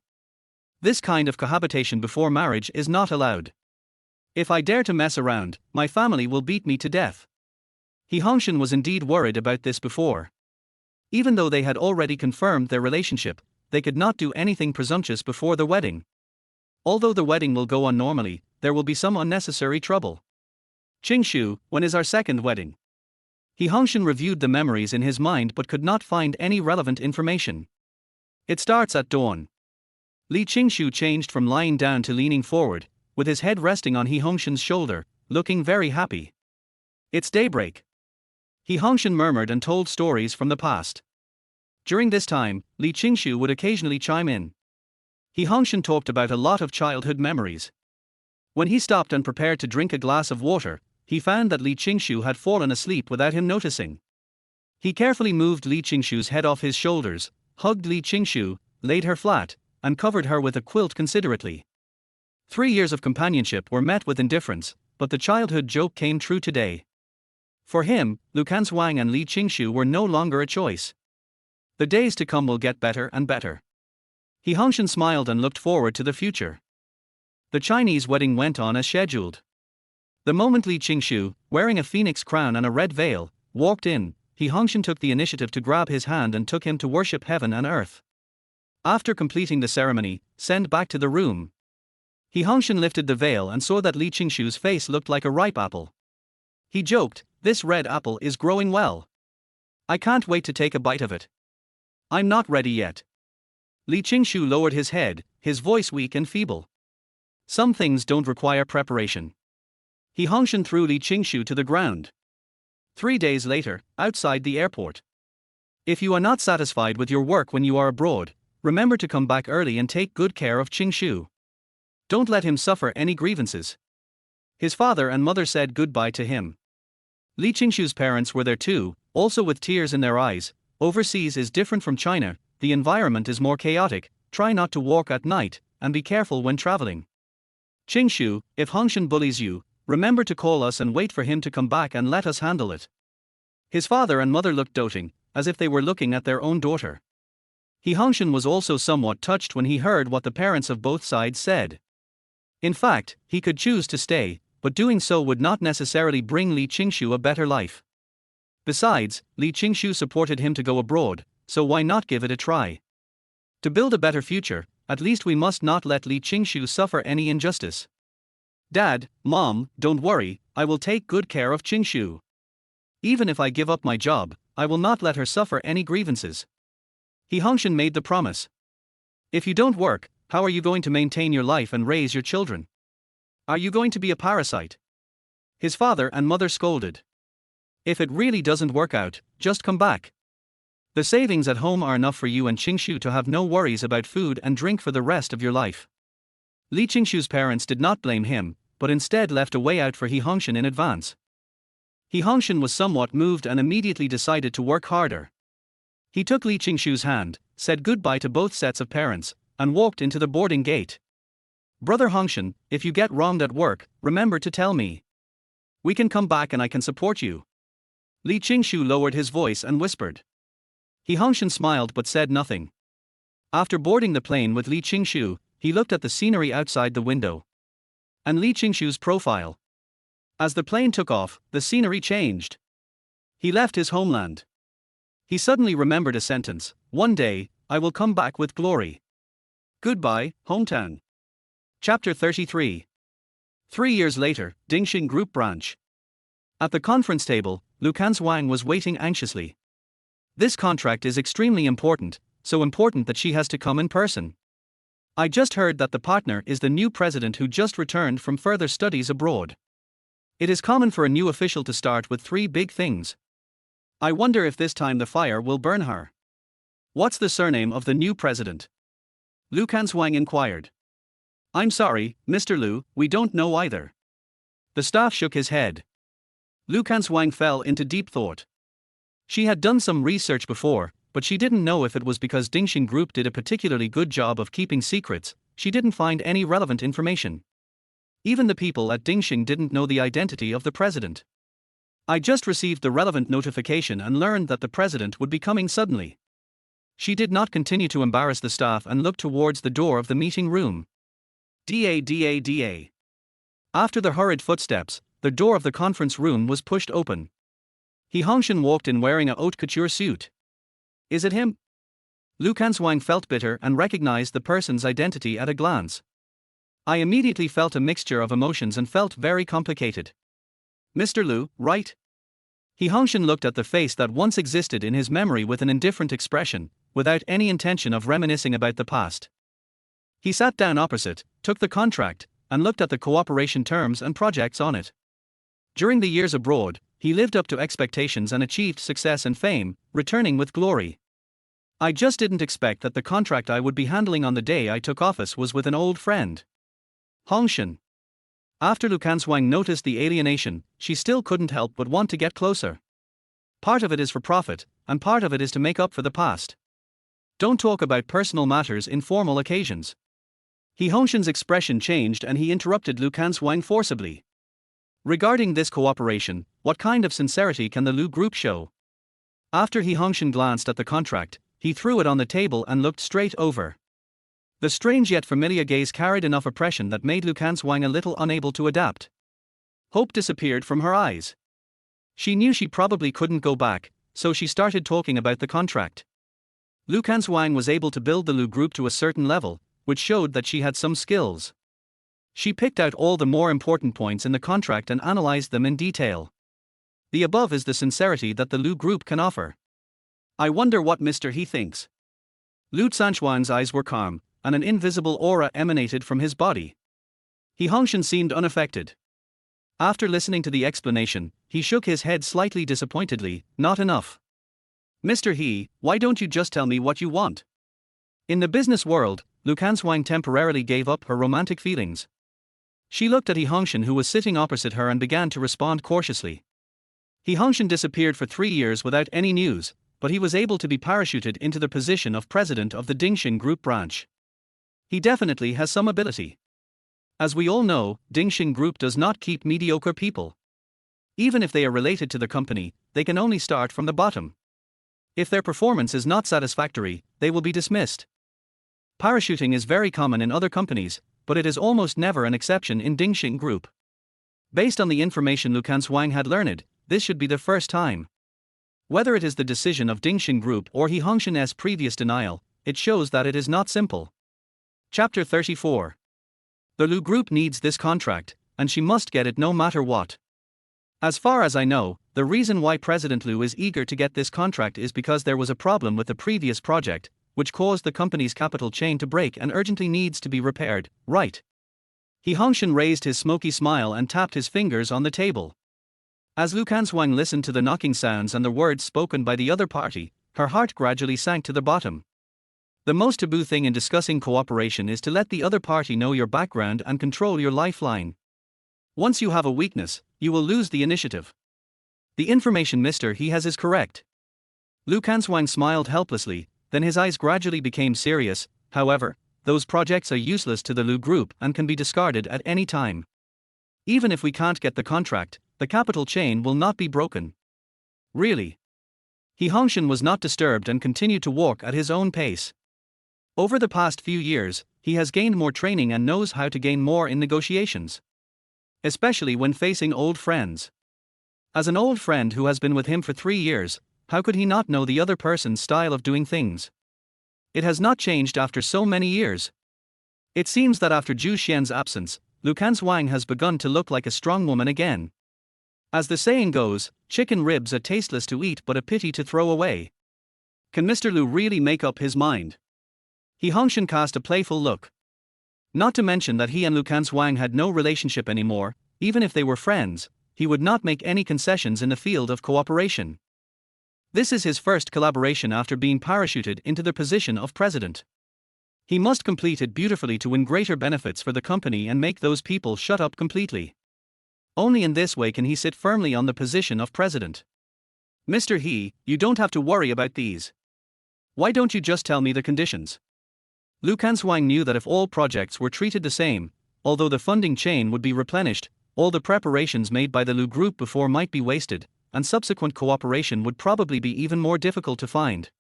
This kind of cohabitation before marriage is not allowed. If I dare to mess around, my family will beat me to death. Hongshen was indeed worried about this before. Even though they had already confirmed their relationship, they could not do anything presumptuous before the wedding. Although the wedding will go on normally, there will be some unnecessary trouble. Qingshu, when is our second wedding? Hongshen reviewed the memories in his mind but could not find any relevant information. It starts at dawn. Li Qingshu changed from lying down to leaning forward, with his head resting on Hongshen's shoulder, looking very happy. It's daybreak. Hongshen murmured and told stories from the past. During this time, Li Qingshu would occasionally chime in. Hongshen talked about a lot of childhood memories. When he stopped and prepared to drink a glass of water, he found that Li Qingshu had fallen asleep without him noticing. He carefully moved Li Qingshu's head off his shoulders, hugged Li Qingshu, laid her flat, and covered her with a quilt considerately. 3 years of companionship were met with indifference, but the childhood joke came true today. For him, Lu Canshuang and Li Qingshu were no longer a choice. The days to come will get better and better. Hongshen smiled and looked forward to the future. The Chinese wedding went on as scheduled. The moment Li Qingshu, wearing a phoenix crown and a red veil, walked in, Hongshen took the initiative to grab his hand and took him to worship heaven and earth. After completing the ceremony, sent back to the room. Hongshen lifted the veil and saw that Li Qingshu's face looked like a ripe apple. He joked, this red apple is growing well. I can't wait to take a bite of it. I'm not ready yet. Li Qingshu lowered his head, his voice weak and feeble. Some things don't require preparation. Hongshen threw Li Qingshu to the ground. 3 days later, outside the airport. If you are not satisfied with your work when you are abroad, remember to come back early and take good care of Qingshu. Don't let him suffer any grievances. His father and mother said goodbye to him. Li Qingshu's parents were there too, also with tears in their eyes. Overseas is different from China, the environment is more chaotic, try not to walk at night, and be careful when traveling. Qingshu, if Hongshen bullies you, remember to call us and wait for him to come back and let us handle it. His father and mother looked doting, as if they were looking at their own daughter. Hongshen was also somewhat touched when he heard what the parents of both sides said. In fact, he could choose to stay, but doing so would not necessarily bring Li Qingshu a better life. Besides, Li Qingshu supported him to go abroad, so why not give it a try? To build a better future, at least we must not let Li Qingshu suffer any injustice. Dad, Mom, don't worry, I will take good care of Qingshu. Even if I give up my job, I will not let her suffer any grievances. Hongshen made the promise. If you don't work, how are you going to maintain your life and raise your children? Are you going to be a parasite? His father and mother scolded. If it really doesn't work out, just come back. The savings at home are enough for you and Qingshu to have no worries about food and drink for the rest of your life. Li Qingshu's parents did not blame him, but instead left a way out for He Hongshen in advance. He Hongshen was somewhat moved and immediately decided to work harder. He took Li Qingshu's hand, said goodbye to both sets of parents, and walked into the boarding gate. Brother Hongshen, if you get wronged at work, remember to tell me. We can come back and I can support you. Li Qingshu lowered his voice and whispered. He Hongshen smiled but said nothing. After boarding the plane with Li Qingshu, he looked at the scenery outside the window. And Li Qingshu's profile. As the plane took off, the scenery changed. He left his homeland. He suddenly remembered a sentence, "One day, I will come back with glory." Goodbye, hometown. Chapter 33. 3 years later, Dingxing Group Branch. At the conference table, Lu Canshuang was waiting anxiously. This contract is extremely important, so important that she has to come in person. I just heard that the partner is the new president who just returned from further studies abroad. It is common for a new official to start with 3 big things. I wonder if this time the fire will burn her. What's the surname of the new president? Lu Canshuang inquired. I'm sorry, Mr. Lu, we don't know either. The staff shook his head. Lu Canshuang fell into deep thought. She had done some research before, but she didn't know if it was because Dingxing Group did a particularly good job of keeping secrets. She didn't find any relevant information. Even the people at Dingxing didn't know the identity of the president. I just received the relevant notification and learned that the president would be coming suddenly. She did not continue to embarrass the staff and looked towards the door of the meeting room. Da. After the hurried footsteps, the door of the conference room was pushed open. He Hongshen walked in wearing a haute couture suit. Is it him? Lu Canshuang felt bitter and recognized the person's identity at a glance. I immediately felt a mixture of emotions and felt very complicated. Mr. Lu, right? He Hongshen looked at the face that once existed in his memory with an indifferent expression, without any intention of reminiscing about the past. He sat down opposite, took the contract, and looked at the cooperation terms and projects on it. During the years abroad, he lived up to expectations and achieved success and fame, returning with glory. I just didn't expect that the contract I would be handling on the day I took office was with an old friend. Hongshen. After Lu Canshuang noticed the alienation, she still couldn't help but want to get closer. Part of it is for profit, and part of it is to make up for the past. Don't talk about personal matters in formal occasions. He Hongshen's expression changed and he interrupted Lu Canshuang forcibly. Regarding this cooperation, what kind of sincerity can the Lu Group show? After He Hongshen glanced at the contract, he threw it on the table and looked straight over. The strange yet familiar gaze carried enough oppression that made Lu Canshuang a little unable to adapt. Hope disappeared from her eyes. She knew she probably couldn't go back, so she started talking about the contract. Lu Canshuang was able to build the Lu Group to a certain level, which showed that she had some skills. She picked out all the more important points in the contract and analyzed them in detail. The above is the sincerity that the Lu Group can offer. I wonder what Mr. He thinks. Lu Canshuang's eyes were calm, and an invisible aura emanated from his body. He Hongshen seemed unaffected. After listening to the explanation, he shook his head slightly disappointedly. Not enough. Mr. He, why don't you just tell me what you want? In the business world, Lu Canshuang temporarily gave up her romantic feelings. She looked at He Hongshen who was sitting opposite her and began to respond cautiously. He Hongshen disappeared for 3 years without any news, but he was able to be parachuted into the position of president of the Dingxing Group branch. He definitely has some ability. As we all know, Dingxing Group does not keep mediocre people. Even if they are related to the company, they can only start from the bottom. If their performance is not satisfactory, they will be dismissed. Parachuting is very common in other companies, but it is almost never an exception in Dingxing Group. Based on the information Lu Canshuang had learned, this should be the first time. Whether it is the decision of Dingxing Group or He Hongshen's previous denial, it shows that it is not simple. Chapter 34. The Lu Group needs this contract, and she must get it no matter what. As far as I know, the reason why President Lu is eager to get this contract is because there was a problem with the previous project, which caused the company's capital chain to break and urgently needs to be repaired, right? Hongshen raised his smoky smile and tapped his fingers on the table. As Lu Canshuang listened to the knocking sounds and the words spoken by the other party, her heart gradually sank to the bottom. The most taboo thing in discussing cooperation is to let the other party know your background and control your lifeline. Once you have a weakness, you will lose the initiative. The information Mr. He has is correct. Lu Canshuang smiled helplessly, then his eyes gradually became serious. However, those projects are useless to the Lu Group and can be discarded at any time. Even if we can't get the contract, the capital chain will not be broken. Really? Hongshen was not disturbed and continued to walk at his own pace. Over the past few years, he has gained more training and knows how to gain more in negotiations. Especially when facing old friends. As an old friend who has been with him for 3 years, how could he not know the other person's style of doing things? It has not changed after so many years. It seems that after Zhu Xian's absence, Lu Canshuang has begun to look like a strong woman again. As the saying goes, chicken ribs are tasteless to eat but a pity to throw away. Can Mr. Lu really make up his mind? Hongshen cast a playful look. Not to mention that he and Lu Canshuang had no relationship anymore. Even if they were friends, he would not make any concessions in the field of cooperation. This is his first collaboration after being parachuted into the position of president. He must complete it beautifully to win greater benefits for the company and make those people shut up completely. Only in this way can he sit firmly on the position of president. Mr. He, you don't have to worry about these. Why don't you just tell me the conditions? Lu Canshuang knew that if all projects were treated the same, although the funding chain would be replenished, all the preparations made by the Lu Group before might be wasted, and subsequent cooperation would probably be even more difficult to find.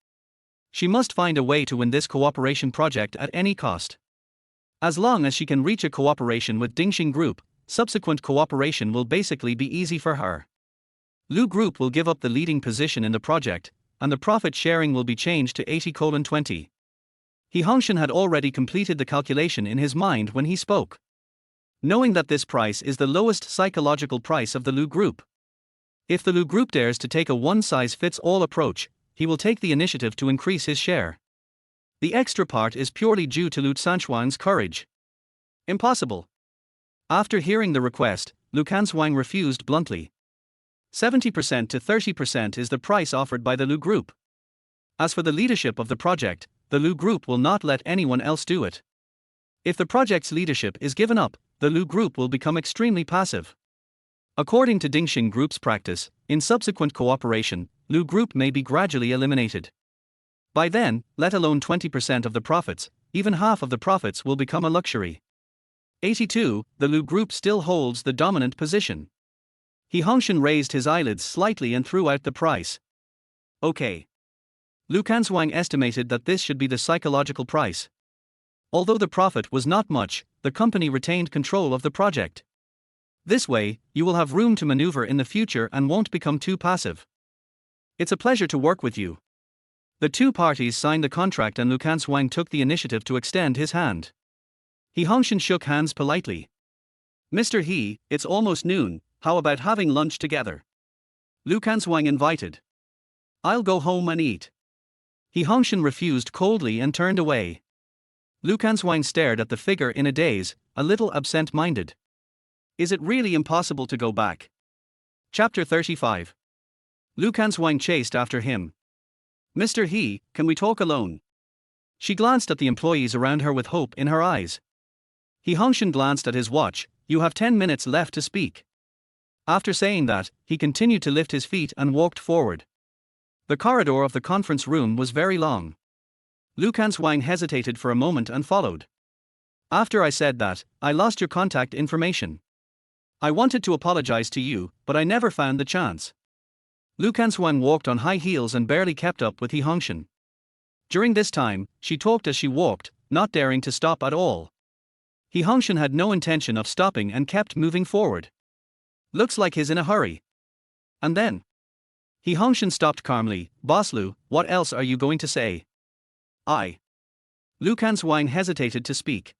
She must find a way to win this cooperation project at any cost. As long as she can reach a cooperation with Dingxing Group, subsequent cooperation will basically be easy for her. Lu Group will give up the leading position in the project, and the profit sharing will be changed to 80:20. Hongshen had already completed the calculation in his mind when he spoke. Knowing that this price is the lowest psychological price of the Lu Group. If the Lu Group dares to take a one-size-fits-all approach, he will take the initiative to increase his share. The extra part is purely due to Lu Canshuang's courage. Impossible. After hearing the request, Lu Canshuang refused bluntly. 70% to 30% is the price offered by the Lu Group. As for the leadership of the project, the Lu Group will not let anyone else do it. If the project's leadership is given up, the Lu Group will become extremely passive. According to Dingxing Group's practice, in subsequent cooperation, Lu Group may be gradually eliminated. By then, let alone 20% of the profits, even half of the profits will become a luxury. 82, the Lu Group still holds the dominant position. Hongshen raised his eyelids slightly and threw out the price. Okay. Lu Canshuang estimated that this should be the psychological price. Although the profit was not much, the company retained control of the project. This way, you will have room to maneuver in the future and won't become too passive. It's a pleasure to work with you. The two parties signed the contract and Lu Canshuang took the initiative to extend his hand. Hongshen shook hands politely. Mr. He, it's almost noon, how about having lunch together? Lu Canshuang invited. I'll go home and eat. Hongshen refused coldly and turned away. Lu Canshuang stared at the figure in a daze, a little absent-minded. Is it really impossible to go back? Chapter 35. Lu Canshuang chased after him. Mr. He, can we talk alone? She glanced at the employees around her with hope in her eyes. Hongshen glanced at his watch. You have 10 minutes left to speak. After saying that, he continued to lift his feet and walked forward. The corridor of the conference room was very long. Lu Canshuang hesitated for a moment and followed. After I said that, I lost your contact information. I wanted to apologize to you, but I never found the chance. Lu Canshuang walked on high heels and barely kept up with Hongshen. During this time, she talked as she walked, not daring to stop at all. Hongshen had no intention of stopping and kept moving forward. Looks like he's in a hurry. And then Hongshen stopped calmly. Boss Lu, what else are you going to say? Lu Canshuang hesitated to speak.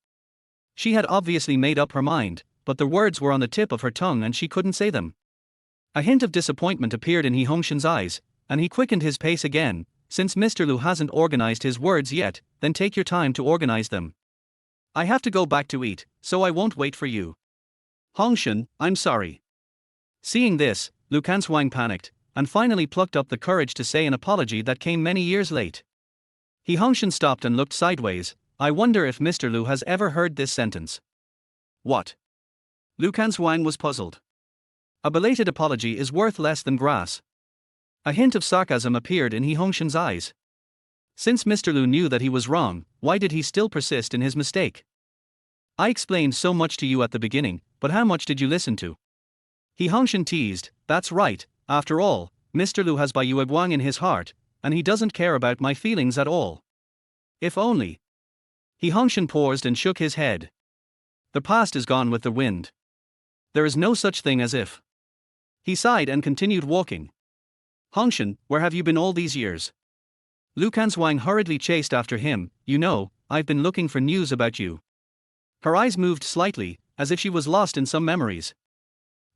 She had obviously made up her mind, but the words were on the tip of her tongue and she couldn't say them. A hint of disappointment appeared in Hongshen's eyes, and he quickened his pace again. Since Mr. Lu hasn't organized his words yet, then take your time to organize them. I have to go back to eat, so I won't wait for you. Hongshen, I'm sorry. Seeing this, Lu Canshuang panicked, and finally plucked up the courage to say an apology that came many years late. Hongshen stopped and looked sideways. I wonder if Mr. Lu has ever heard this sentence. What? Lu Canshuang was puzzled. A belated apology is worth less than grass. A hint of sarcasm appeared in Hongshen's eyes. Since Mr. Lu knew that he was wrong, why did he still persist in his mistake? I explained so much to you at the beginning, but how much did you listen to? Hongshen teased. That's right, after all, Mr. Lu has Bai Yueguang in his heart, and he doesn't care about my feelings at all. If only. Hongshen paused and shook his head. The past is gone with the wind. There is no such thing as if. He sighed and continued walking. Hongshen, where have you been all these years? Lu Canshuang hurriedly chased after him. You know, I've been looking for news about you. Her eyes moved slightly, as if she was lost in some memories.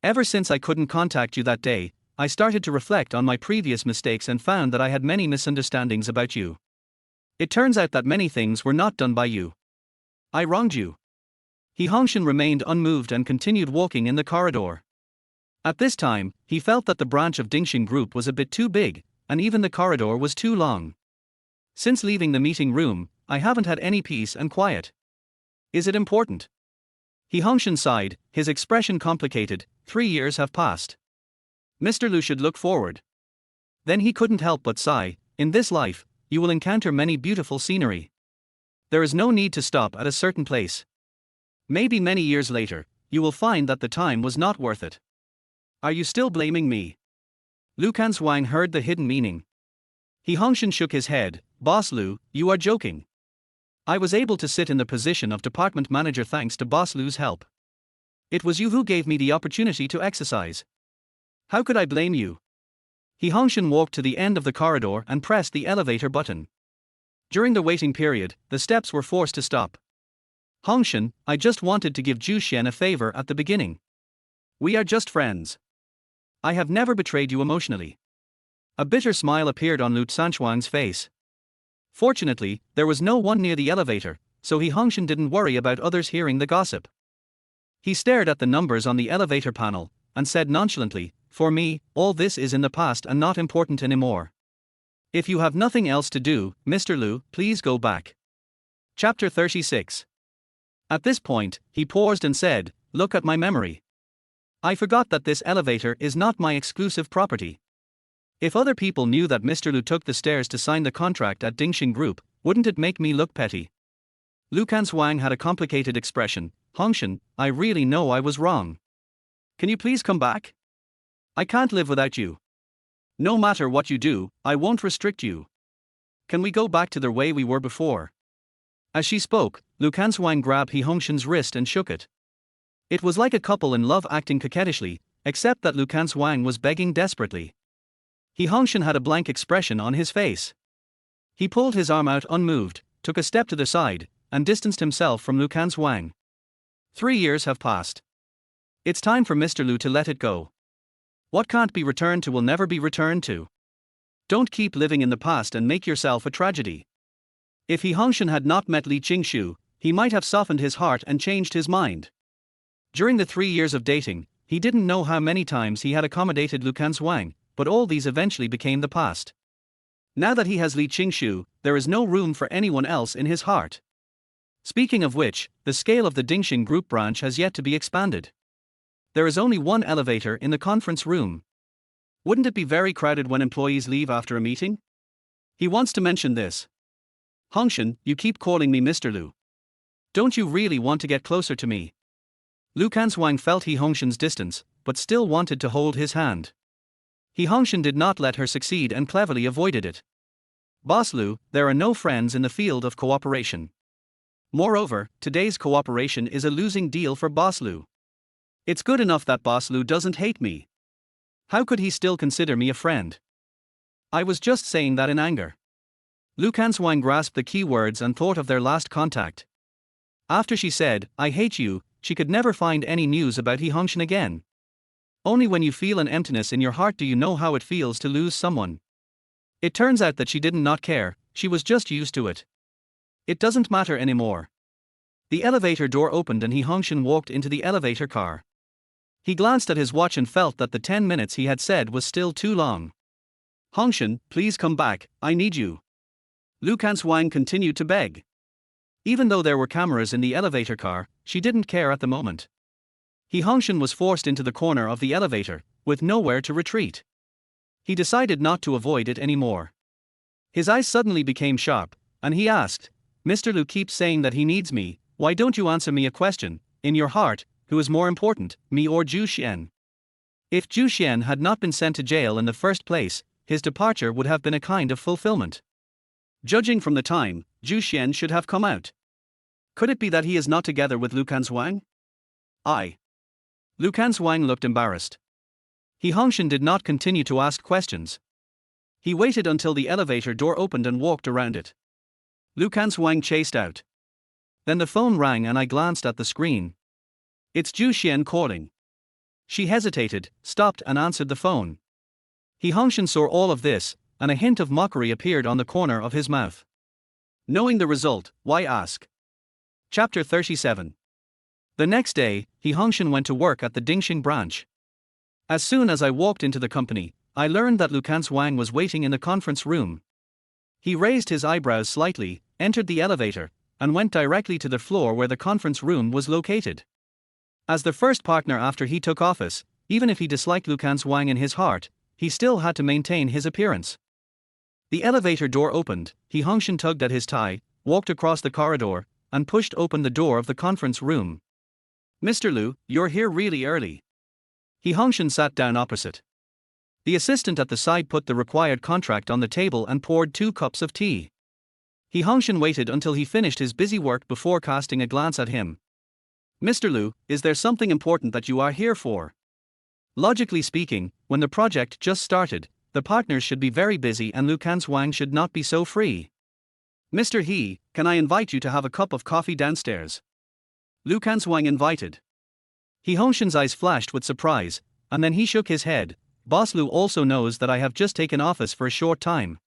Ever since I couldn't contact you that day, I started to reflect on my previous mistakes and found that I had many misunderstandings about you. It turns out that many things were not done by you. I wronged you. Hongshen remained unmoved and continued walking in the corridor. At this time, he felt that the branch of Dingxing Group was a bit too big, and even the corridor was too long. Since leaving the meeting room, I haven't had any peace and quiet. Is it important? Hongshen sighed, his expression complicated. 3 years have passed. Mr. Lu should look forward. Then he couldn't help but sigh. In this life, you will encounter many beautiful scenery. There is no need to stop at a certain place. Maybe many years later, you will find that the time was not worth it. Are you still blaming me? Lu Canshuang heard the hidden meaning. Hongshen shook his head. Boss Lu, you are joking. I was able to sit in the position of department manager thanks to Boss Lu's help. It was you who gave me the opportunity to exercise. How could I blame you? Hongshen walked to the end of the corridor and pressed the elevator button. During the waiting period, the steps were forced to stop. Hongshen, I just wanted to give Zhu Xian a favor at the beginning. We are just friends. I have never betrayed you emotionally. A bitter smile appeared on Lu Canshuang's face. Fortunately, there was no one near the elevator, so Hongshen didn't worry about others hearing the gossip. He stared at the numbers on the elevator panel, and said nonchalantly, for me, all this is in the past and not important anymore. If you have nothing else to do, Mr. Lu, please go back. Chapter 36. At this point, he paused and said, look at my memory. I forgot that this elevator is not my exclusive property. If other people knew that Mr. Lu took the stairs to sign the contract at Dingxing Group, wouldn't it make me look petty? Lu Canshuang had a complicated expression. Hongshen, I really know I was wrong. Can you please come back? I can't live without you. No matter what you do, I won't restrict you. Can we go back to the way we were before? As she spoke, Lu Canshuang grabbed Hongshen's wrist and shook it. It was like a couple in love acting coquettishly, except that Lu Canshuang was begging desperately. Hongshen had a blank expression on his face. He pulled his arm out unmoved, took a step to the side, and distanced himself from Lu Canshuang. 3 years have passed. It's time for Mr. Lu to let it go. What can't be returned to will never be returned to. Don't keep living in the past and make yourself a tragedy. If Hongshen had not met Li Qingshu, he might have softened his heart and changed his mind. During the 3 years of dating, he didn't know how many times he had accommodated Lu Canshuang, but all these eventually became the past. Now that he has Li Qingshu, there is no room for anyone else in his heart. Speaking of which, the scale of the Dingxing Group branch has yet to be expanded. There is only one elevator in the conference room. Wouldn't it be very crowded when employees leave after a meeting? He wants to mention this. Hongshen, you keep calling me Mr. Lu. Don't you really want to get closer to me? Lu Canshuang felt Hongshen's distance, but still wanted to hold his hand. Hongshen did not let her succeed and cleverly avoided it. Boss Lu, there are no friends in the field of cooperation. Moreover, today's cooperation is a losing deal for Boss Lu. It's good enough that Boss Lu doesn't hate me. How could he still consider me a friend? I was just saying that in anger. Lu Canshuang grasped the key words and thought of their last contact. After she said, I hate you, she could never find any news about Hongshen again. Only when you feel an emptiness in your heart do you know how it feels to lose someone. It turns out that she did not care, she was just used to it. It doesn't matter anymore. The elevator door opened and Hongshen walked into the elevator car. He glanced at his watch and felt that the 10 minutes he had said was still too long. "Hongshen, please come back, I need you." Lu Canshuang continued to beg. Even though there were cameras in the elevator car, she didn't care at the moment. Hongshen was forced into the corner of the elevator, with nowhere to retreat. He decided not to avoid it anymore. His eyes suddenly became sharp, and he asked, "Mr. Lu keeps saying that he needs me, why don't you answer me a question, in your heart, who is more important, me or Zhu Xian?" If Zhu Xian had not been sent to jail in the first place, his departure would have been a kind of fulfillment. Judging from the time, Zhu Xian should have come out. Could it be that he is not together with Lu Canshuang? Lu Canshuang looked embarrassed. Hongshen did not continue to ask questions. He waited until the elevator door opened and walked around it. Lu Canshuang chased out. Then the phone rang and I glanced at the screen. It's Zhu Xian calling. She hesitated, stopped and answered the phone. Hongshen saw all of this, and a hint of mockery appeared on the corner of his mouth. Knowing the result, why ask? Chapter 37. The next day, Hongshen went to work at the Dingxing branch. As soon as I walked into the company, I learned that Lu Canshuang was waiting in the conference room. He raised his eyebrows slightly, entered the elevator, and went directly to the floor where the conference room was located. As the first partner after he took office, even if he disliked Lu Canshuang in his heart, he still had to maintain his appearance. The elevator door opened, Hongshen tugged at his tie, walked across the corridor, and pushed open the door of the conference room. "Mr. Lu, you're here really early." Hongshen sat down opposite. The assistant at the side put the required contract on the table and poured 2 cups of tea. Hongshen waited until he finished his busy work before casting a glance at him. "Mr. Lu, is there something important that you are here for?" Logically speaking, when the project just started, the partners should be very busy and Lu Canshuang should not be so free. "Mr. He, can I invite you to have a cup of coffee downstairs?" Lu Canshuang invited. Hongshen's eyes flashed with surprise, and then he shook his head. "Boss Lu also knows that I have just taken office for a short time.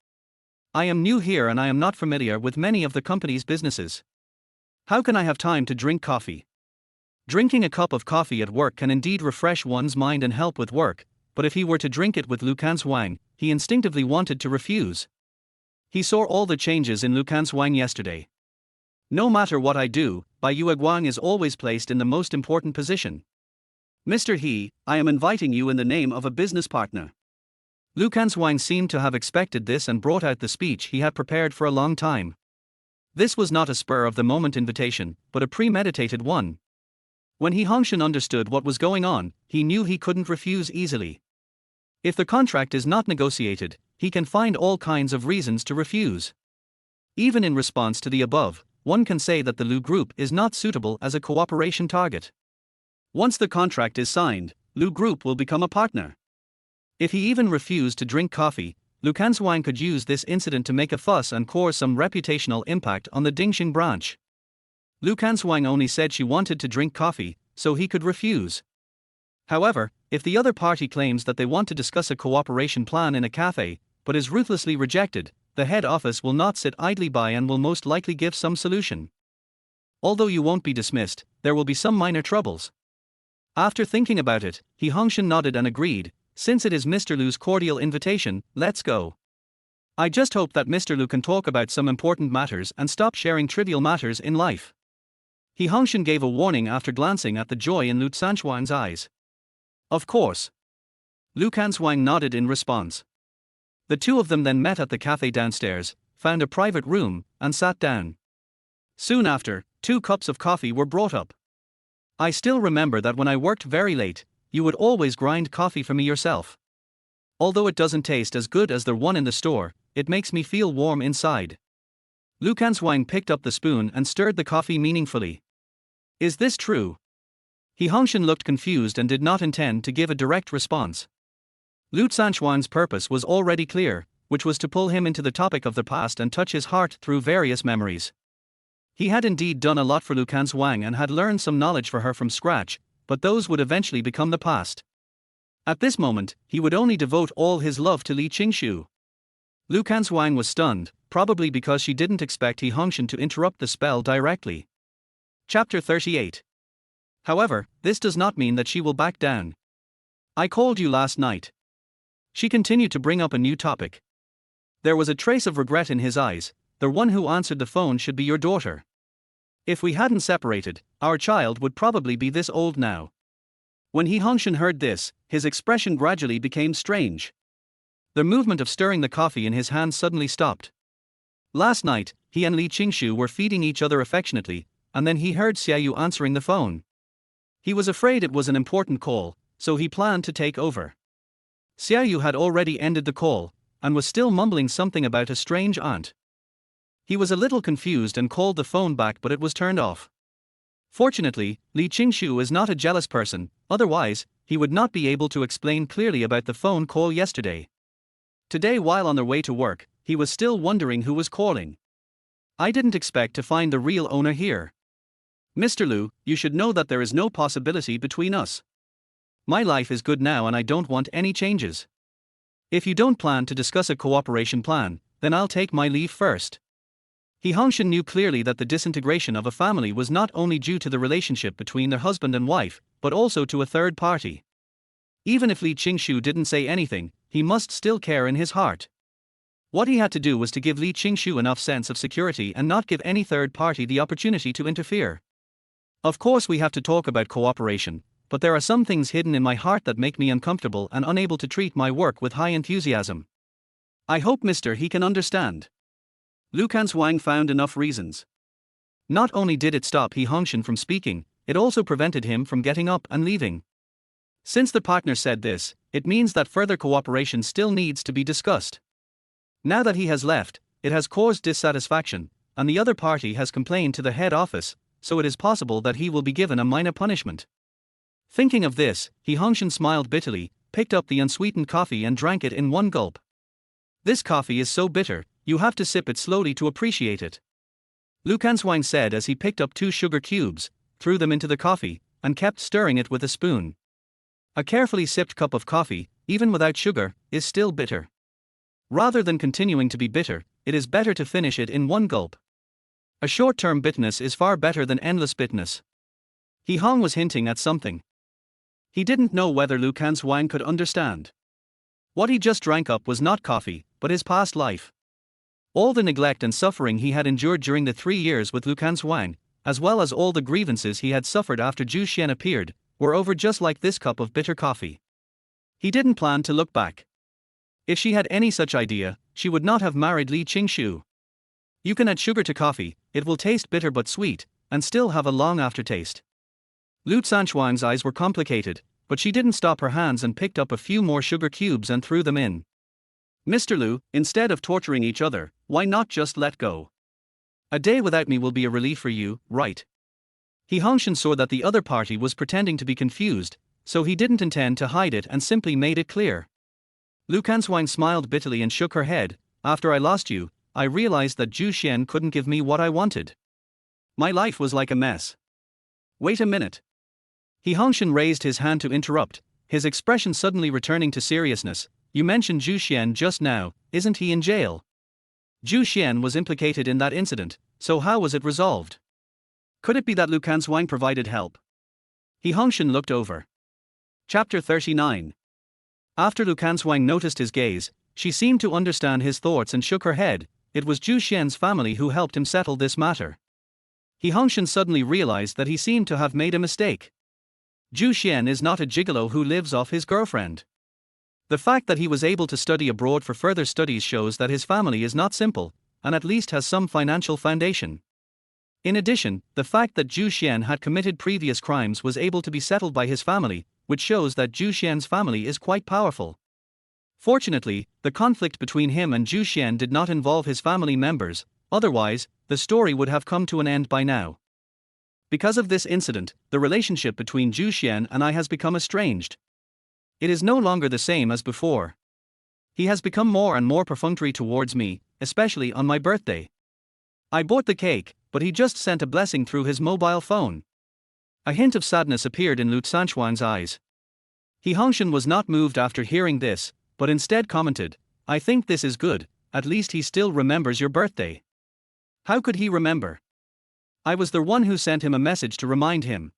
I am new here and I am not familiar with many of the company's businesses. How can I have time to drink coffee?" Drinking a cup of coffee at work can indeed refresh one's mind and help with work, but if he were to drink it with Lu Canshuang, he instinctively wanted to refuse. He saw all the changes in Lu Canshuang yesterday. "No matter what I do, Bai Yueguang is always placed in the most important position. Mr. He, I am inviting you in the name of a business partner." Lu Canshuang seemed to have expected this and brought out the speech he had prepared for a long time. This was not a spur-of-the-moment invitation, but a premeditated one. When Hongshen understood what was going on, he knew he couldn't refuse easily. If the contract is not negotiated, he can find all kinds of reasons to refuse. Even in response to the above, one can say that the Lu Group is not suitable as a cooperation target. Once the contract is signed, Lu Group will become a partner. If he even refused to drink coffee, Lu Canshuang could use this incident to make a fuss and cause some reputational impact on the Dingxing branch. Lu Canshuang only said she wanted to drink coffee, so he could refuse. However, if the other party claims that they want to discuss a cooperation plan in a cafe, but is ruthlessly rejected, the head office will not sit idly by and will most likely give some solution. Although you won't be dismissed, there will be some minor troubles. After thinking about it, Hongshen nodded and agreed, "Since it is Mr. Lu's cordial invitation, let's go. I just hope that Mr. Lu can talk about some important matters and stop sharing trivial matters in life." Hongshen gave a warning after glancing at the joy in Lu Canshuang's eyes. "Of course." Lu Canshuang nodded in response. The two of them then met at the cafe downstairs, found a private room, and sat down. Soon after, 2 cups of coffee were brought up. "I still remember that when I worked very late, you would always grind coffee for me yourself. Although it doesn't taste as good as the one in the store, it makes me feel warm inside." Lu Canshuang picked up the spoon and stirred the coffee meaningfully. "Is this true?" Hongshen looked confused and did not intend to give a direct response. Lu Canshuang's purpose was already clear, which was to pull him into the topic of the past and touch his heart through various memories. He had indeed done a lot for Lu Canshuang and had learned some knowledge for her from scratch, but those would eventually become the past. At this moment, he would only devote all his love to Li Qingshu. Lu Canshuang was stunned, probably because she didn't expect Hongshen to interrupt the spell directly. Chapter 38. However, this does not mean that she will back down. I called you last night. She continued to bring up a new topic. There was a trace of regret in his eyes. The one who answered the phone should be your daughter. If we hadn't separated, our child would probably be this old now. When Hongshen heard this, his expression gradually became strange. The movement of stirring the coffee in his hand suddenly stopped. Last night, he and Li Qingshu were feeding each other affectionately, and then he heard Xiaoyu answering the phone. He was afraid it was an important call, so he planned to take over. Xiaoyu had already ended the call, and was still mumbling something about a strange aunt. He was a little confused and called the phone back, but it was turned off. Fortunately, Li Qingshu is not a jealous person, otherwise, he would not be able to explain clearly about the phone call yesterday. Today, while on their way to work, he was still wondering who was calling. I didn't expect to find the real owner here. Mr. Lu, you should know that there is no possibility between us. My life is good now and I don't want any changes. If you don't plan to discuss a cooperation plan, then I'll take my leave first. Hongshen knew clearly that the disintegration of a family was not only due to the relationship between their husband and wife, but also to a third party. Even if Li Qingshu didn't say anything, he must still care in his heart. What he had to do was to give Li Qingshu enough sense of security and not give any third party the opportunity to interfere. Of course we have to talk about cooperation, but there are some things hidden in my heart that make me uncomfortable and unable to treat my work with high enthusiasm. I hope he can understand. Lu Canshuang found enough reasons. Not only did it stop Hongshen from speaking, it also prevented him from getting up and leaving. Since the partner said this, it means that further cooperation still needs to be discussed. Now that he has left, it has caused dissatisfaction, and the other party has complained to the head office, so it is possible that he will be given a minor punishment. Thinking of this, Hongshen smiled bitterly, picked up the unsweetened coffee and drank it in one gulp. This coffee is so bitter, you have to sip it slowly to appreciate it. Lu Canshuang said as he picked up 2 sugar cubes, threw them into the coffee, and kept stirring it with a spoon. A carefully sipped cup of coffee, even without sugar, is still bitter. Rather than continuing to be bitter, it is better to finish it in one gulp. A short-term bitterness is far better than endless bitterness. Hong was hinting at something. He didn't know whether Lu Canshuang could understand. What he just drank up was not coffee, but his past life. All the neglect and suffering he had endured during the 3 years with Lu Canshuang, as well as all the grievances he had suffered after Zhu Xian appeared, were over just like this cup of bitter coffee. He didn't plan to look back. If she had any such idea, she would not have married Li Qingshu. You can add sugar to coffee, it will taste bitter but sweet, and still have a long aftertaste. Lu Canshuang's eyes were complicated, but she didn't stop her hands and picked up a few more sugar cubes and threw them in. Mr. Lu, instead of torturing each other, why not just let go? A day without me will be a relief for you, right? Hongshen saw that the other party was pretending to be confused, so he didn't intend to hide it and simply made it clear. Lu Canshuang smiled bitterly and shook her head. After I lost you, I realized that Zhu Xian couldn't give me what I wanted. My life was like a mess. Wait a minute. Hongshen raised his hand to interrupt, his expression suddenly returning to seriousness. You mentioned Zhu Xian just now, isn't he in jail? Zhu Xian was implicated in that incident, so how was it resolved? Could it be that Lu Canshuang provided help? Hongshen looked over. Chapter 39. After Lu Canshuang noticed his gaze, she seemed to understand his thoughts and shook her head. It was Zhu Xian's family who helped him settle this matter. Hongshen suddenly realized that he seemed to have made a mistake. Zhu Xian is not a gigolo who lives off his girlfriend. The fact that he was able to study abroad for further studies shows that his family is not simple, and at least has some financial foundation. In addition, the fact that Zhu Xian had committed previous crimes was able to be settled by his family, which shows that Zhu Xian's family is quite powerful. Fortunately, the conflict between him and Zhu Xian did not involve his family members, otherwise, the story would have come to an end by now. Because of this incident, the relationship between Zhu Xian and I has become estranged. It is no longer the same as before. He has become more and more perfunctory towards me, especially on my birthday. I bought the cake, but he just sent a blessing through his mobile phone. A hint of sadness appeared in Lu Canshuang's eyes. Hongshen was not moved after hearing this, but instead commented, I think this is good, at least he still remembers your birthday. How could he remember? I was the one who sent him a message to remind him.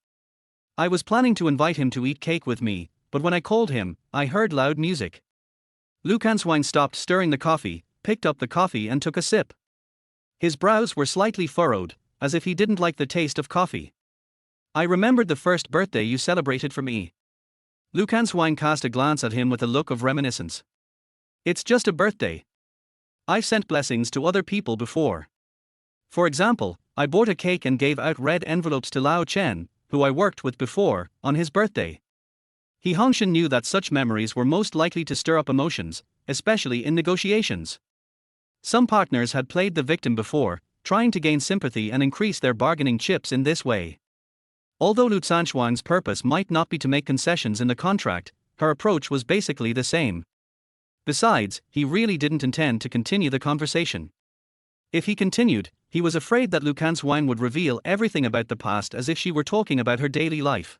I was planning to invite him to eat cake with me, but when I called him, I heard loud music. Lu Canshuang stopped stirring the coffee, picked up the coffee and took a sip. His brows were slightly furrowed, as if he didn't like the taste of coffee. I remembered the first birthday you celebrated for me. Lu Canshuang cast a glance at him with a look of reminiscence. It's just a birthday. I've sent blessings to other people before. For example, I bought a cake and gave out red envelopes to Lao Chen, who I worked with before, on his birthday. Hongshen knew that such memories were most likely to stir up emotions, especially in negotiations. Some partners had played the victim before, trying to gain sympathy and increase their bargaining chips in this way. Although Lu Canshuang's purpose might not be to make concessions in the contract, her approach was basically the same. Besides, he really didn't intend to continue the conversation. If he continued, he was afraid that Lu Canshuang would reveal everything about the past as if she were talking about her daily life.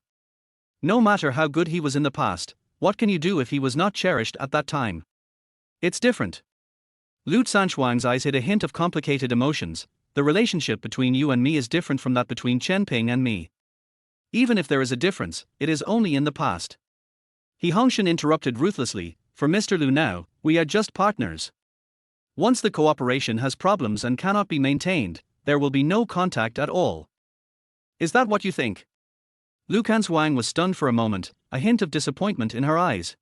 No matter how good he was in the past, what can you do if he was not cherished at that time? It's different. Lu Canshuang's eyes hid a hint of complicated emotions. The relationship between you and me is different from that between Chen Ping and me. Even if there is a difference, it is only in the past. Hongshen interrupted ruthlessly, for Mr. Lu now, we are just partners. Once the cooperation has problems and cannot be maintained, there will be no contact at all. Is that what you think? Lu Canshuang was stunned for a moment, a hint of disappointment in her eyes.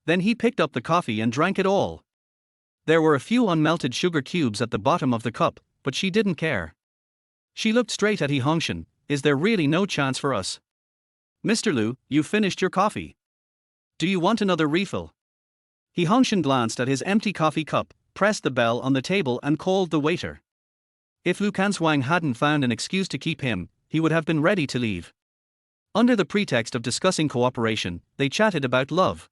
Then he picked up the coffee and drank it all. There were a few unmelted sugar cubes at the bottom of the cup, but she didn't care. She looked straight at Hongshen. Is there really no chance for us? Mr. Lu, you finished your coffee. Do you want another refill? Hongshen glanced at his empty coffee cup, pressed the bell on the table and called the waiter. If Lu Canshuang hadn't found an excuse to keep him, he would have been ready to leave. Under the pretext of discussing cooperation, they chatted about love.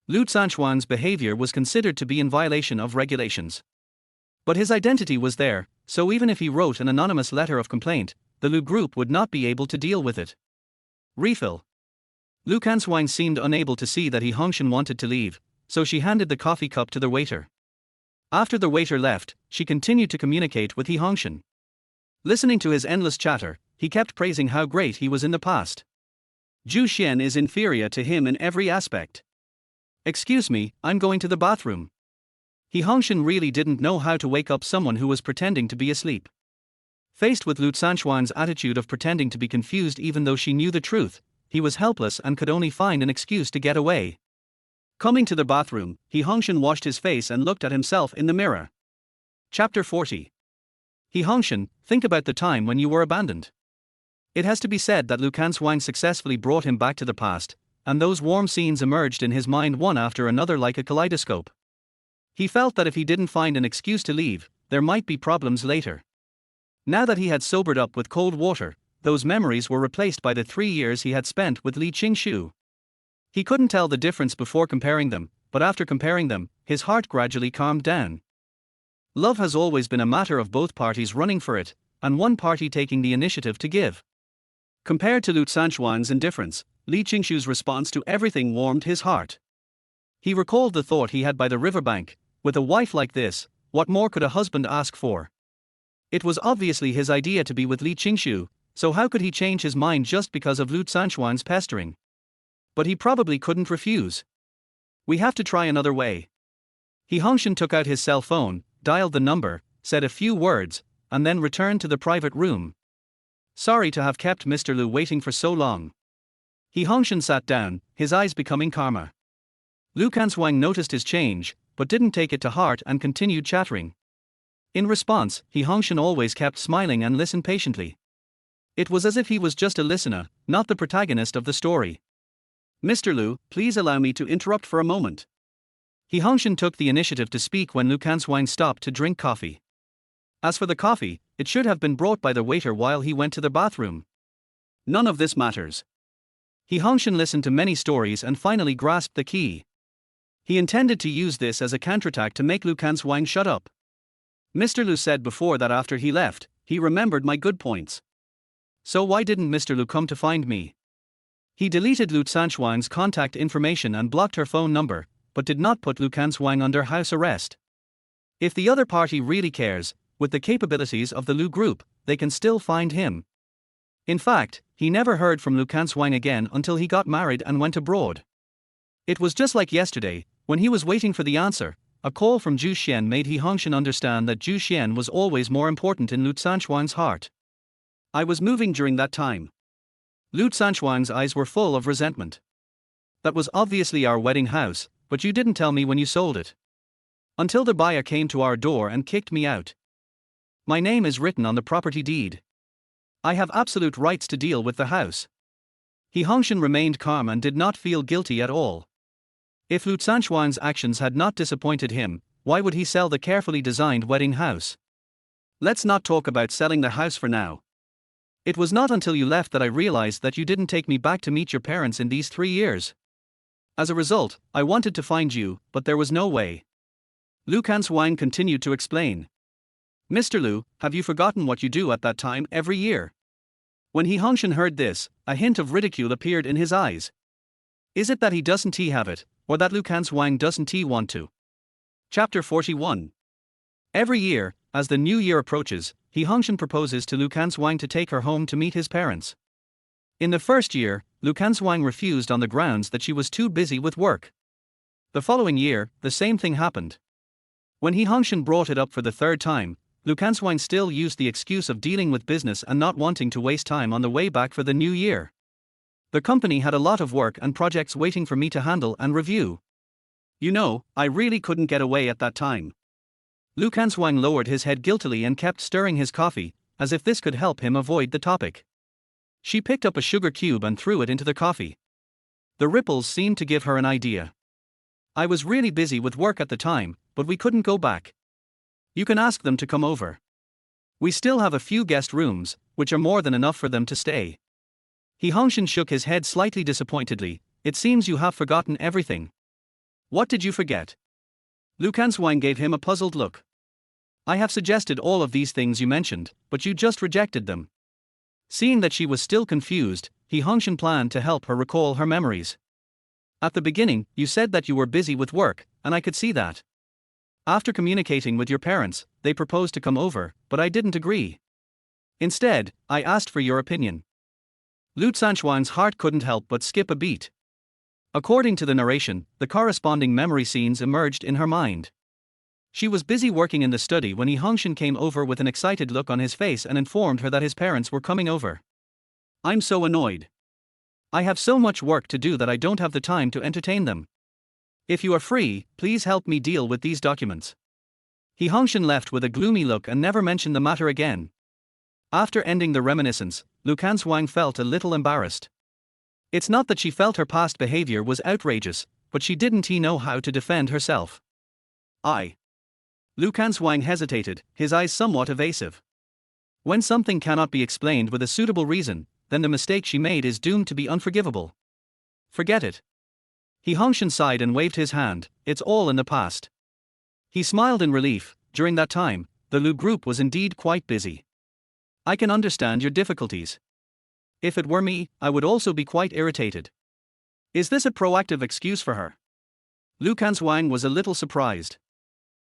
Lu Canshuang's behavior was considered to be in violation of regulations. But his identity was there, so even if he wrote an anonymous letter of complaint, the Lu group would not be able to deal with it. Refill. Lu Canshuang seemed unable to see that Hongshen wanted to leave, so she handed the coffee cup to the waiter. After the waiter left, she continued to communicate with Hongshen. Listening to his endless chatter, he kept praising how great he was in the past. Zhu Xian is inferior to him in every aspect. Excuse me, I'm going to the bathroom. Hongshen really didn't know how to wake up someone who was pretending to be asleep. Faced with Lu Canshuang's attitude of pretending to be confused even though she knew the truth, he was helpless and could only find an excuse to get away. Coming to the bathroom, Hongshen washed his face and looked at himself in the mirror. Chapter 40. Hongshen, think about the time when you were abandoned. It has to be said that Lu Canshuang successfully brought him back to the past, and those warm scenes emerged in his mind one after another like a kaleidoscope. He felt that if he didn't find an excuse to leave, there might be problems later. Now that he had sobered up with cold water, those memories were replaced by the 3 years he had spent with Li Qingshu. He couldn't tell the difference before comparing them, but after comparing them, his heart gradually calmed down. Love has always been a matter of both parties running for it, and one party taking the initiative to give. Compared to Lu Canshuang's indifference, Li Qingshu's response to everything warmed his heart. He recalled the thought he had by the riverbank, with a wife like this, what more could a husband ask for? It was obviously his idea to be with Li Qingshu, so how could he change his mind just because of Lu Canshuang's pestering? But he probably couldn't refuse. We have to try another way. Hongshen took out his cell phone, dialed the number, said a few words, and then returned to the private room. Sorry to have kept Mr. Lu waiting for so long. Hongshen sat down, his eyes becoming calmer. Lu Canshuang noticed his change, but didn't take it to heart and continued chattering. In response, Hongshen always kept smiling and listened patiently. It was as if he was just a listener, not the protagonist of the story. Mr. Lu, please allow me to interrupt for a moment. Hongshen took the initiative to speak when Lu Canshuang stopped to drink coffee. As for the coffee, it should have been brought by the waiter while he went to the bathroom. None of this matters. Hongshen listened to many stories and finally grasped the key. He intended to use this as a counterattack to make Lu Canshuang shut up. Mr. Lu said before that after he left, he remembered my good points. So why didn't Mr. Lu come to find me? He deleted Lu Canshuang's contact information and blocked her phone number, but did not put Lu Canshuang under house arrest. If the other party really cares, with the capabilities of the Lu Group, they can still find him. In fact, he never heard from Lu Canshuang again until he got married and went abroad. It was just like yesterday, when he was waiting for the answer, a call from Zhu Xian made Hongshen understand that Zhu Xian was always more important in Lu Canshuang's heart. I was moving during that time. Lu Canshuang's eyes were full of resentment. That was obviously our wedding house, but you didn't tell me when you sold it. Until the buyer came to our door and kicked me out. My name is written on the property deed. I have absolute rights to deal with the house. Hongshen remained calm and did not feel guilty at all. If Lu Canshuang's actions had not disappointed him, why would he sell the carefully designed wedding house? Let's not talk about selling the house for now. It was not until you left that I realized that you didn't take me back to meet your parents in these 3 years. As a result, I wanted to find you, but there was no way. Lu Canshuang continued to explain. Mr. Lu, have you forgotten what you do at that time every year? When Hongshen heard this, a hint of ridicule appeared in his eyes. Is it that he doesn't have it, or that Lu Canshuang doesn't want to? Chapter 41. Every year, as the new year approaches, Hongshen proposes to Lu Canshuang to take her home to meet his parents. In the first year, Lu Canshuang refused on the grounds that she was too busy with work. The following year, the same thing happened. When Hongshen brought it up for the third time, Lu Canshuang still used the excuse of dealing with business and not wanting to waste time on the way back for the new year. The company had a lot of work and projects waiting for me to handle and review. You know, I really couldn't get away at that time. Lu Canshuang lowered his head guiltily and kept stirring his coffee, as if this could help him avoid the topic. She picked up a sugar cube and threw it into the coffee. The ripples seemed to give her an idea. I was really busy with work at the time, but we couldn't go back. You can ask them to come over. We still have a few guest rooms, which are more than enough for them to stay. Hongshen shook his head slightly disappointedly. It seems you have forgotten everything. What did you forget? Lu Canshuang gave him a puzzled look. I have suggested all of these things you mentioned, but you just rejected them. Seeing that she was still confused, Hongshen planned to help her recall her memories. At the beginning, you said that you were busy with work, and I could see that. After communicating with your parents, they proposed to come over, but I didn't agree. Instead, I asked for your opinion. Lu Canshuang's heart couldn't help but skip a beat. According to the narration, the corresponding memory scenes emerged in her mind. She was busy working in the study when Hongshen came over with an excited look on his face and informed her that his parents were coming over. I'm so annoyed. I have so much work to do that I don't have the time to entertain them. If you are free, please help me deal with these documents. Hongshen left with a gloomy look and never mentioned the matter again. After ending the reminiscence, Lu Canshuang felt a little embarrassed. It's not that she felt her past behavior was outrageous, but she didn't know how to defend herself. Lu Canshuang hesitated, his eyes somewhat evasive. When something cannot be explained with a suitable reason, then the mistake she made is doomed to be unforgivable. Forget it. Hongshen sighed and waved his hand. It's all in the past. He smiled in relief. During that time, the Lu Group was indeed quite busy. I can understand your difficulties. If it were me, I would also be quite irritated. Is this a proactive excuse for her? Lu Canshuang was a little surprised.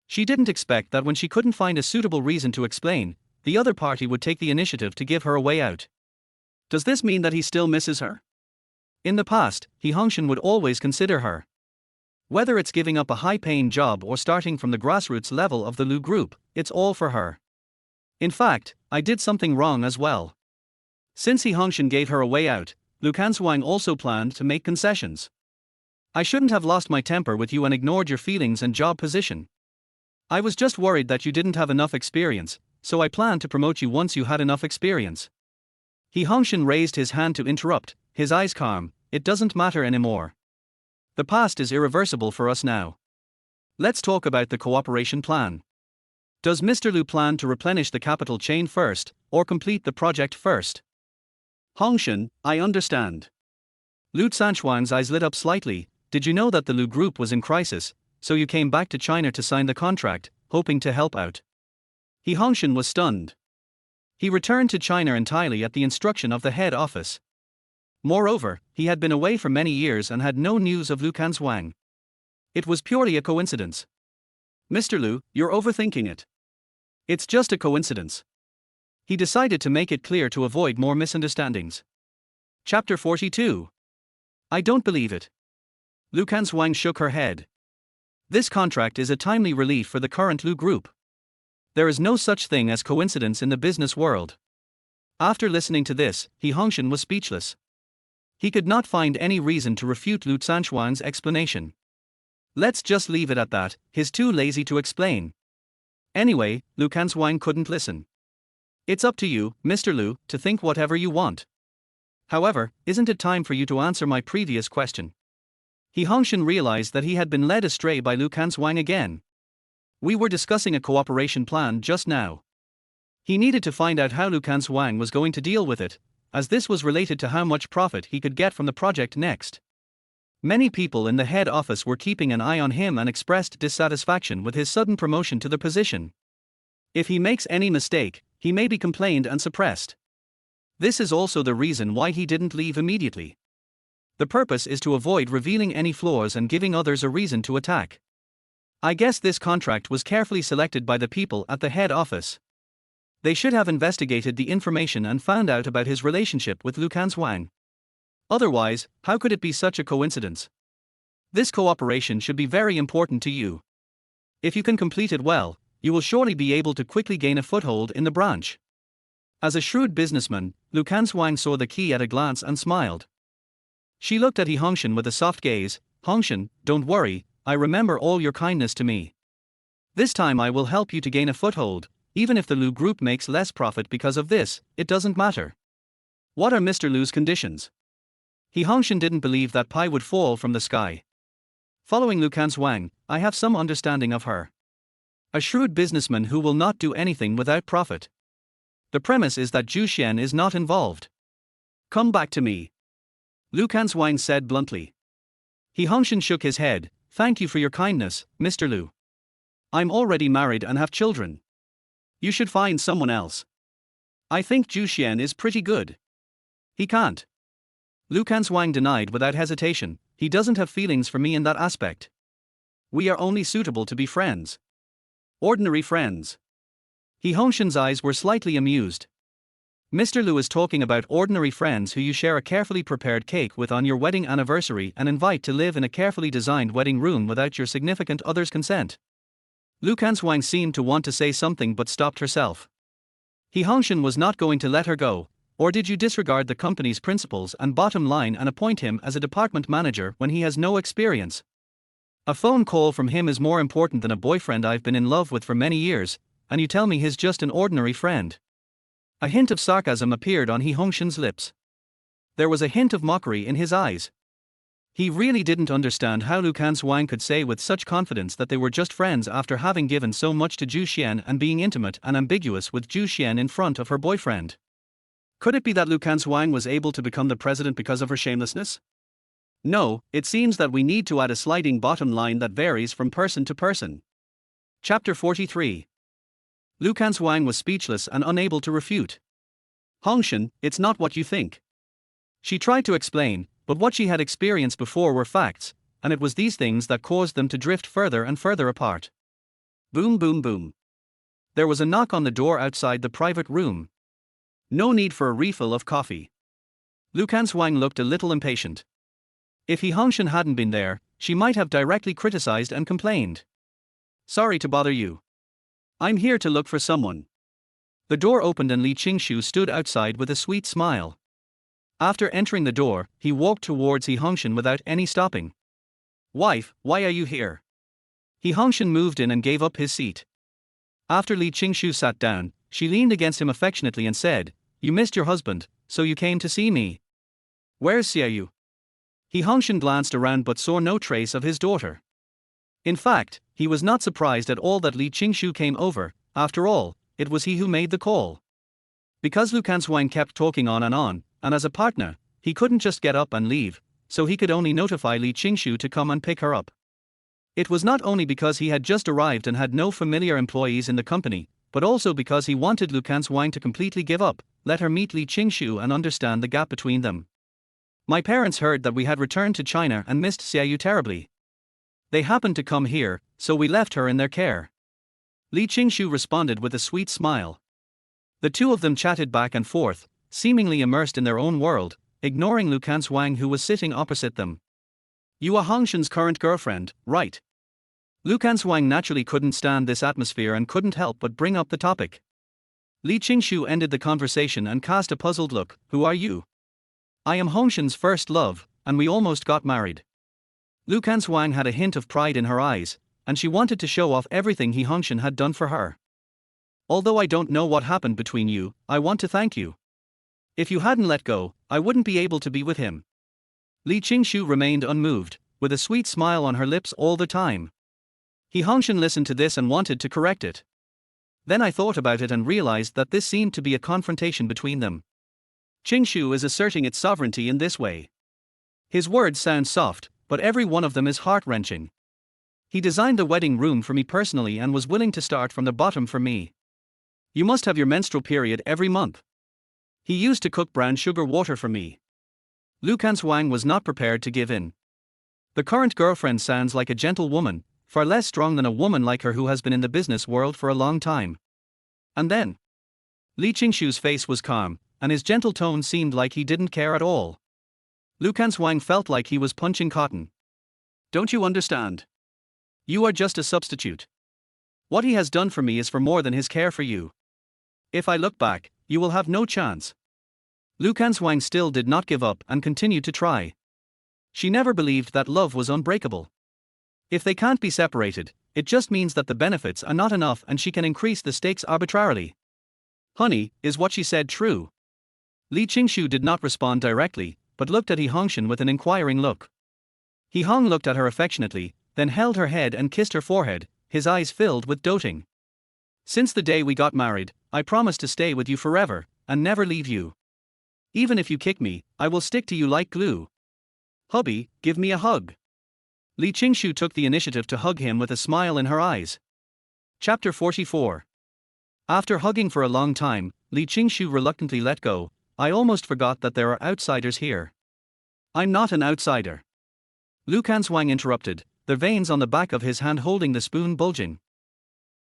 She didn't expect that when she couldn't find a suitable reason to explain, the other party would take the initiative to give her a way out. Does this mean that he still misses her? In the past, Hongshen would always consider her. Whether it's giving up a high-paying job or starting from the grassroots level of the Lu Group, it's all for her. In fact, I did something wrong as well. Since Hongshen gave her a way out, Lu Canshuang also planned to make concessions. I shouldn't have lost my temper with you and ignored your feelings and job position. I was just worried that you didn't have enough experience, so I planned to promote you once you had enough experience. Hongshen raised his hand to interrupt, his eyes calm. It doesn't matter anymore. The past is irreversible for us now. Let's talk about the cooperation plan. Does Mr. Lu plan to replenish the capital chain first, or complete the project first? Hongshen, I understand. Lu Canshuang's eyes lit up slightly. Did you know that the Lu Group was in crisis, so you came back to China to sign the contract, hoping to help out? Hongshen was stunned. He returned to China entirely at the instruction of the head office. Moreover, he had been away for many years and had no news of Lu Canshuang. It was purely a coincidence. Mr. Lu, you're overthinking it. It's just a coincidence. He decided to make it clear to avoid more misunderstandings. Chapter 42. I don't believe it. Lu Canshuang shook her head. This contract is a timely relief for the current Lu group. There is no such thing as coincidence in the business world. After listening to this, Hongshen was speechless. He could not find any reason to refute Lu Canshuang's explanation. Let's just leave it at that, he's too lazy to explain. Anyway, Lu Canshuang couldn't listen. It's up to you, Mr. Lu, to think whatever you want. However, isn't it time for you to answer my previous question? Hongshen realized that he had been led astray by Lu Canshuang again. We were discussing a cooperation plan just now. He needed to find out how Lu Canshuang was going to deal with it, as this was related to how much profit he could get from the project next. Many people in the head office were keeping an eye on him and expressed dissatisfaction with his sudden promotion to the position. If he makes any mistake, he may be complained and suppressed. This is also the reason why he didn't leave immediately. The purpose is to avoid revealing any flaws and giving others a reason to attack. I guess this contract was carefully selected by the people at the head office. They should have investigated the information and found out about his relationship with Lu Canshuang. Otherwise, how could it be such a coincidence? This cooperation should be very important to you. If you can complete it well, you will surely be able to quickly gain a foothold in the branch. As a shrewd businessman, Lu Canshuang saw the key at a glance and smiled. She looked at Hongshen with a soft gaze. Hongshen, don't worry, I remember all your kindness to me. This time I will help you to gain a foothold, even if the Lu group makes less profit because of this, it doesn't matter. What are Mr. Lu's conditions? Hongshen didn't believe that pie would fall from the sky. Following Lu Canshuang, I have some understanding of her. A shrewd businessman who will not do anything without profit. The premise is that Zhu Xian is not involved. Come back to me. Lu Canshuang said bluntly. Hongshen shook his head. Thank you for your kindness, Mr. Lu. I'm already married and have children. You should find someone else. I think Zhu Xian is pretty good. He can't. Lu Canshuang denied without hesitation. He doesn't have feelings for me in that aspect. We are only suitable to be friends. Ordinary friends. Hongshen's eyes were slightly amused. Mr. Lu is talking about ordinary friends who you share a carefully prepared cake with on your wedding anniversary and invite to live in a carefully designed wedding room without your significant other's consent. Lu Canshuang seemed to want to say something but stopped herself. Hongshen was not going to let her go. Or did you disregard the company's principles and bottom line and appoint him as a department manager when he has no experience? A phone call from him is more important than a boyfriend I've been in love with for many years, and you tell me he's just an ordinary friend. A hint of sarcasm appeared on Hongshen's lips. There was a hint of mockery in his eyes. He really didn't understand how Lu Canshuang could say with such confidence that they were just friends after having given so much to Zhu Xian and being intimate and ambiguous with Zhu Xian in front of her boyfriend. Could it be that Lu Canshuang was able to become the president because of her shamelessness? No, it seems that we need to add a sliding bottom line that varies from person to person. Chapter 43. Lu Canshuang was speechless and unable to refute. Hongshen, it's not what you think. She tried to explain, but what she had experienced before were facts, and it was these things that caused them to drift further and further apart. Boom boom boom. There was a knock on the door outside the private room. No need for a refill of coffee. Lu Canshuang looked a little impatient. If Hongshen hadn't been there, she might have directly criticized and complained. Sorry to bother you. I'm here to look for someone. The door opened and Li Qingshu stood outside with a sweet smile. After entering the door, he walked towards Hongshen without any stopping. Wife, why are you here? Hongshen moved in and gave up his seat. After Li Qingshu sat down, she leaned against him affectionately and said, You missed your husband, so you came to see me. Where's Xiaoyu? Hongshen glanced around but saw no trace of his daughter. In fact, he was not surprised at all that Li Qingshu came over. After all, it was he who made the call. Because Lu Canshuang kept talking on, and as a partner, he couldn't just get up and leave, so he could only notify Li Qingshu to come and pick her up. It was not only because he had just arrived and had no familiar employees in the company, but also because he wanted Lu Canshuang to completely give up, let her meet Li Qingshu and understand the gap between them. My parents heard that we had returned to China and missed Xiaoyu terribly. They happened to come here, so we left her in their care. Li Qingshu responded with a sweet smile. The two of them chatted back and forth, seemingly immersed in their own world, ignoring Lu Canshuang who was sitting opposite them. You are Hongshen's current girlfriend, right? Lu Canshuang naturally couldn't stand this atmosphere and couldn't help but bring up the topic. Li Qingshu ended the conversation and cast a puzzled look. Who are you? I am Hongshen's first love, and we almost got married. Lu Canshuang had a hint of pride in her eyes, and she wanted to show off everything Hongshen had done for her. Although I don't know what happened between you, I want to thank you. If you hadn't let go, I wouldn't be able to be with him. Li Qingshu remained unmoved, with a sweet smile on her lips all the time. Hongshen listened to this and wanted to correct it. Then I thought about it and realized that this seemed to be a confrontation between them. Qingshu is asserting its sovereignty in this way. His words sound soft, but every one of them is heart-wrenching. He designed the wedding room for me personally and was willing to start from the bottom for me. You must have your menstrual period every month. He used to cook brown sugar water for me. Lu Canshuang was not prepared to give in. The current girlfriend sounds like a gentle woman, far less strong than a woman like her who has been in the business world for a long time. And then, Li Qingshu's face was calm, and his gentle tone seemed like he didn't care at all. Lu Canshuang felt like he was punching cotton. Don't you understand? You are just a substitute. What he has done for me is for more than his care for you. If I look back, you will have no chance. Lu Canshuang still did not give up and continued to try. She never believed that love was unbreakable. If they can't be separated, it just means that the benefits are not enough and she can increase the stakes arbitrarily. Honey, is what she said true? Li Qingshu did not respond directly, but looked at Hongshen with an inquiring look. Hong looked at her affectionately, then held her head and kissed her forehead, his eyes filled with doting. Since the day we got married, I promise to stay with you forever, and never leave you. Even if you kick me, I will stick to you like glue. Hubby, give me a hug. Li Qingshu took the initiative to hug him with a smile in her eyes. Chapter 44. After hugging for a long time, Li Qingshu reluctantly let go. I almost forgot that there are outsiders here. I'm not an outsider. Lu Canshuang interrupted, the veins on the back of his hand holding the spoon bulging.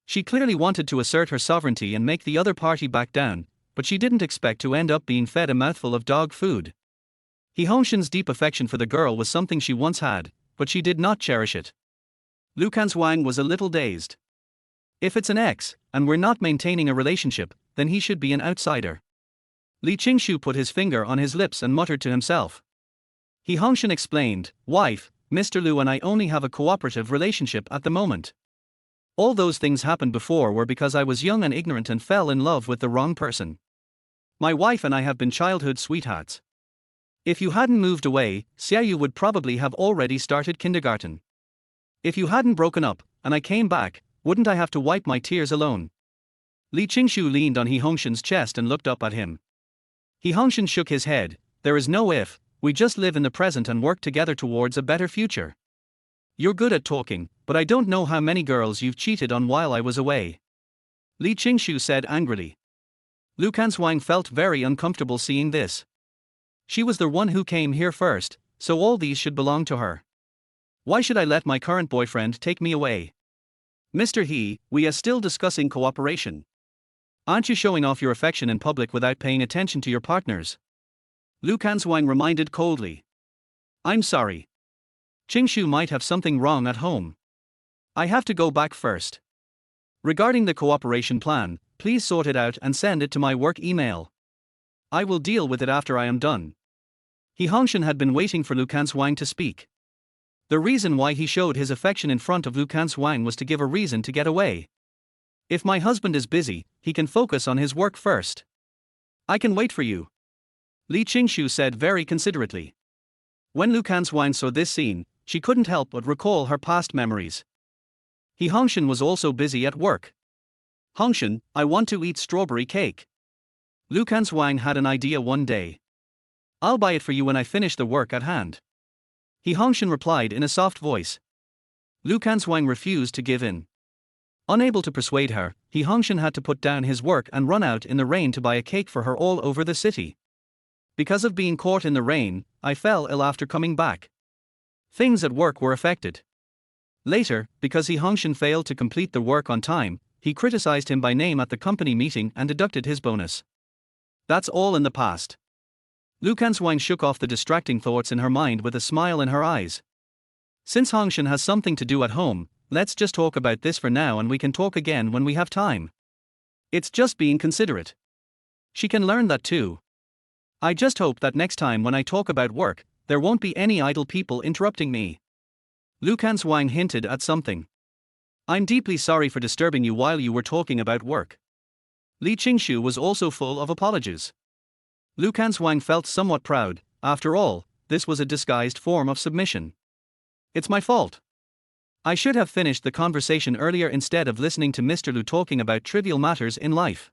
She clearly wanted to assert her sovereignty and make the other party back down, but she didn't expect to end up being fed a mouthful of dog food. Hongshen's deep affection for the girl was something she once had, but she did not cherish it. Lu Canshuang was a little dazed. If it's an ex, and we're not maintaining a relationship, then he should be an outsider. Li Qingshu put his finger on his lips and muttered to himself. Hongshen explained, Wife, Mr. Lu and I only have a cooperative relationship at the moment. All those things happened before were because I was young and ignorant and fell in love with the wrong person. My wife and I have been childhood sweethearts. If you hadn't moved away, Xiaoyu would probably have already started kindergarten. If you hadn't broken up, and I came back, wouldn't I have to wipe my tears alone? Li Qingshu leaned on Hongshen's chest and looked up at him. Hongshen shook his head, there is no if, we just live in the present and work together towards a better future. You're good at talking, but I don't know how many girls you've cheated on while I was away. Li Qingshu said angrily. Lu Canshuang felt very uncomfortable seeing this. She was the one who came here first, so all these should belong to her. Why should I let my current boyfriend take me away? Mr. He, we are still discussing cooperation. Aren't you showing off your affection in public without paying attention to your partners? Lu Canshuang reminded coldly. I'm sorry. Qingshu might have something wrong at home. I have to go back first. Regarding the cooperation plan, please sort it out and send it to my work email. I will deal with it after I am done. Hongshen had been waiting for Lu Canshuang to speak. The reason why he showed his affection in front of Lu Canshuang was to give a reason to get away. If my husband is busy, he can focus on his work first. I can wait for you. Li Qingshu said very considerately. When Lu Canshuang saw this scene, she couldn't help but recall her past memories. Hongshen was also busy at work. Hongshen, I want to eat strawberry cake. Lu Canshuang had an idea one day. I'll buy it for you when I finish the work at hand. Hongshen replied in a soft voice. Lu Canshuang refused to give in. Unable to persuade her, Hongshen had to put down his work and run out in the rain to buy a cake for her all over the city. Because of being caught in the rain, I fell ill after coming back. Things at work were affected. Later, because Hongshen failed to complete the work on time, he criticized him by name at the company meeting and deducted his bonus. That's all in the past. Lu Canshuang shook off the distracting thoughts in her mind with a smile in her eyes. Since Hongshen has something to do at home, let's just talk about this for now and we can talk again when we have time. It's just being considerate. She can learn that too. I just hope that next time when I talk about work, there won't be any idle people interrupting me. Lu Canshuang hinted at something. I'm deeply sorry for disturbing you while you were talking about work. Li Qingshu was also full of apologies. Lu Canshuang felt somewhat proud. After all, this was a disguised form of submission. It's my fault. I should have finished the conversation earlier instead of listening to Mr. Lu talking about trivial matters in life.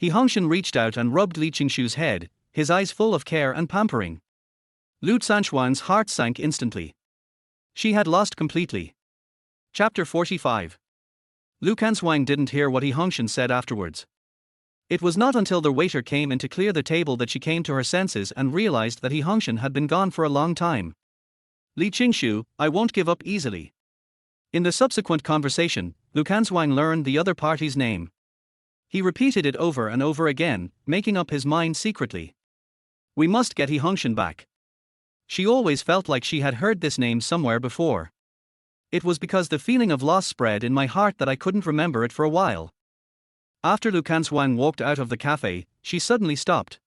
Hongshen reached out and rubbed Li Qingshu's head, his eyes full of care and pampering. Lu Canshuang's heart sank instantly. She had lost completely. Chapter 45. Lu Canshuang didn't hear what Hongshen said afterwards. It was not until the waiter came in to clear the table that she came to her senses and realized that Hongshen had been gone for a long time. Li Qingshu, I won't give up easily. In the subsequent conversation, Lu Canshuang learned the other party's name. He repeated it over and over again, making up his mind secretly. We must get Hongshen back. She always felt like she had heard this name somewhere before. It was because the feeling of loss spread in my heart that I couldn't remember it for a while. After Lu Canshuang walked out of the cafe, she suddenly stopped.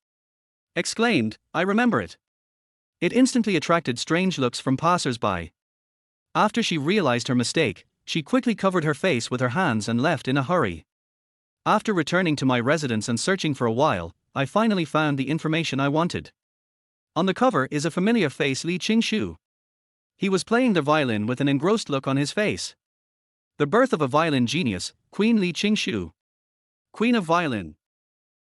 Exclaimed, I remember it. It instantly attracted strange looks from passers-by. After she realized her mistake, she quickly covered her face with her hands and left in a hurry. After returning to my residence and searching for a while, I finally found the information I wanted. On the cover is a familiar face, Li Qingshu. He was playing the violin with an engrossed look on his face. The birth of a violin genius, Queen Li Qingshu. Queen of Violin.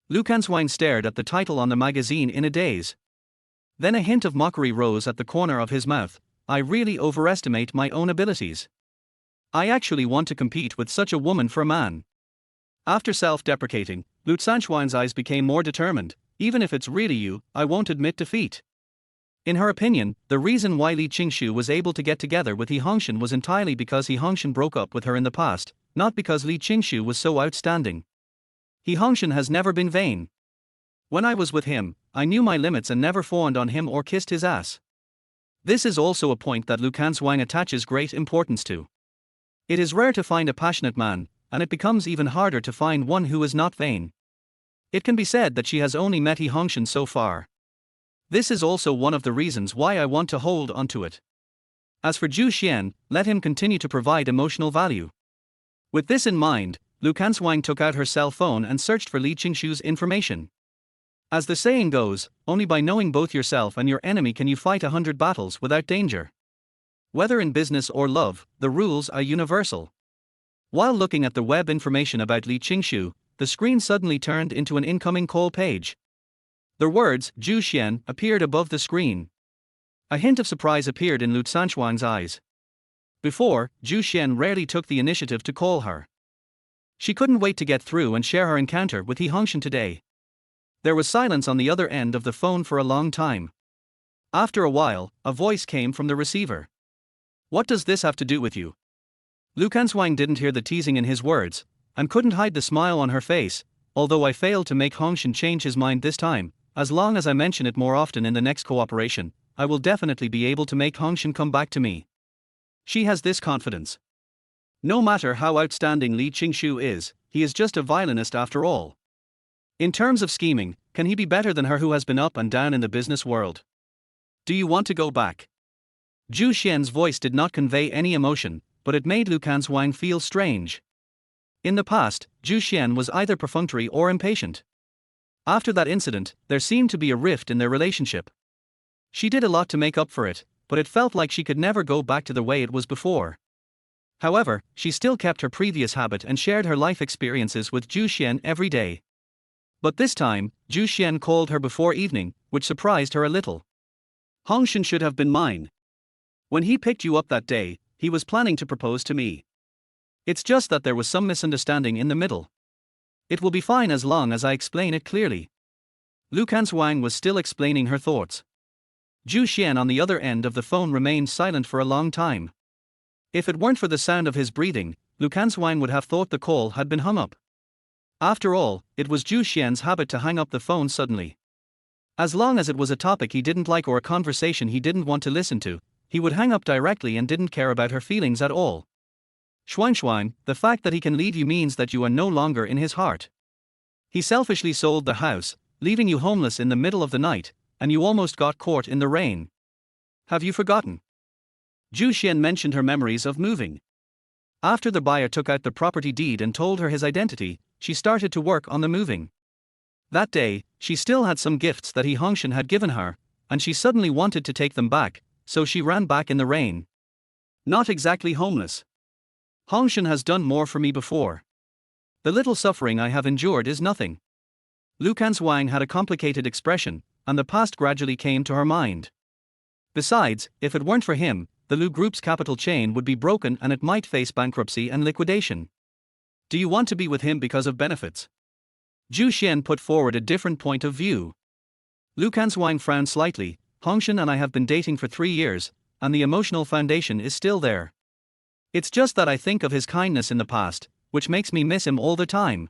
Lu Canshuang stared at the title on the magazine in a daze. Then a hint of mockery rose at the corner of his mouth. I really overestimate my own abilities. I actually want to compete with such a woman for a man. After self-deprecating, Lu Canshuang's eyes became more determined. Even if it's really you, I won't admit defeat. In her opinion, the reason why Li Qingshu was able to get together with Hongshen was entirely because Hongshen broke up with her in the past, not because Li Qingshu was so outstanding. Hongshen has never been vain. When I was with him, I knew my limits and never fawned on him or kissed his ass. This is also a point that Lu Canshuang attaches great importance to. It is rare to find a passionate man, and it becomes even harder to find one who is not vain. It can be said that she has only met Hongshen so far. This is also one of the reasons why I want to hold onto it. As for Zhu Xian, let him continue to provide emotional value. With this in mind, Lu Canshuang took out her cell phone and searched for Li Qingshu's information. As the saying goes, only by knowing both yourself and your enemy can you fight 100 battles without danger. Whether in business or love, the rules are universal. While looking at the web information about Li Qingshu, the screen suddenly turned into an incoming call page. The words Zhu Xian appeared above the screen. A hint of surprise appeared in Lu Canshuang's eyes. Before, Zhu Xian rarely took the initiative to call her. She couldn't wait to get through and share her encounter with Hongshen today. There was silence on the other end of the phone for a long time. After a while, a voice came from the receiver. What does this have to do with you? Lu Canshuang didn't hear the teasing in his words, and couldn't hide the smile on her face. Although I failed to make Hongshen change his mind this time, as long as I mention it more often in the next cooperation, I will definitely be able to make Hongshen come back to me. She has this confidence. No matter how outstanding Li Qingshu is, he is just a violinist after all. In terms of scheming, can he be better than her who has been up and down in the business world? Do you want to go back? Zhu Xian's voice did not convey any emotion, but it made Lu Canshuang feel strange. In the past, Zhu Xian was either perfunctory or impatient. After that incident, there seemed to be a rift in their relationship. She did a lot to make up for it, but it felt like she could never go back to the way it was before. However, she still kept her previous habit and shared her life experiences with Zhu Xian every day. But this time, Zhu Xian called her before evening, which surprised her a little. Hongshen should have been mine. When he picked you up that day, he was planning to propose to me. It's just that there was some misunderstanding in the middle. It will be fine as long as I explain it clearly. Lu Canshuang was still explaining her thoughts. Zhu Xian on the other end of the phone remained silent for a long time. If it weren't for the sound of his breathing, Lu Canshuang would have thought the call had been hung up. After all, it was Zhu Xian's habit to hang up the phone suddenly. As long as it was a topic he didn't like or a conversation he didn't want to listen to, he would hang up directly and didn't care about her feelings at all. Shuang, the fact that he can leave you means that you are no longer in his heart. He selfishly sold the house, leaving you homeless in the middle of the night, and you almost got caught in the rain. Have you forgotten? Zhu Xian mentioned her memories of moving. After the buyer took out the property deed and told her his identity, she started to work on the moving. That day, she still had some gifts that Hongshen had given her, and she suddenly wanted to take them back, so she ran back in the rain. Not exactly homeless. Hongshen has done more for me before. The little suffering I have endured is nothing. Lu Canshuang had a complicated expression, and the past gradually came to her mind. Besides, if it weren't for him, the Lu Group's capital chain would be broken and it might face bankruptcy and liquidation. Do you want to be with him because of benefits? Zhu Xian put forward a different point of view. Lu Canshuang frowned slightly. Hongshen and I have been dating for 3 years, and the emotional foundation is still there. It's just that I think of his kindness in the past, which makes me miss him all the time.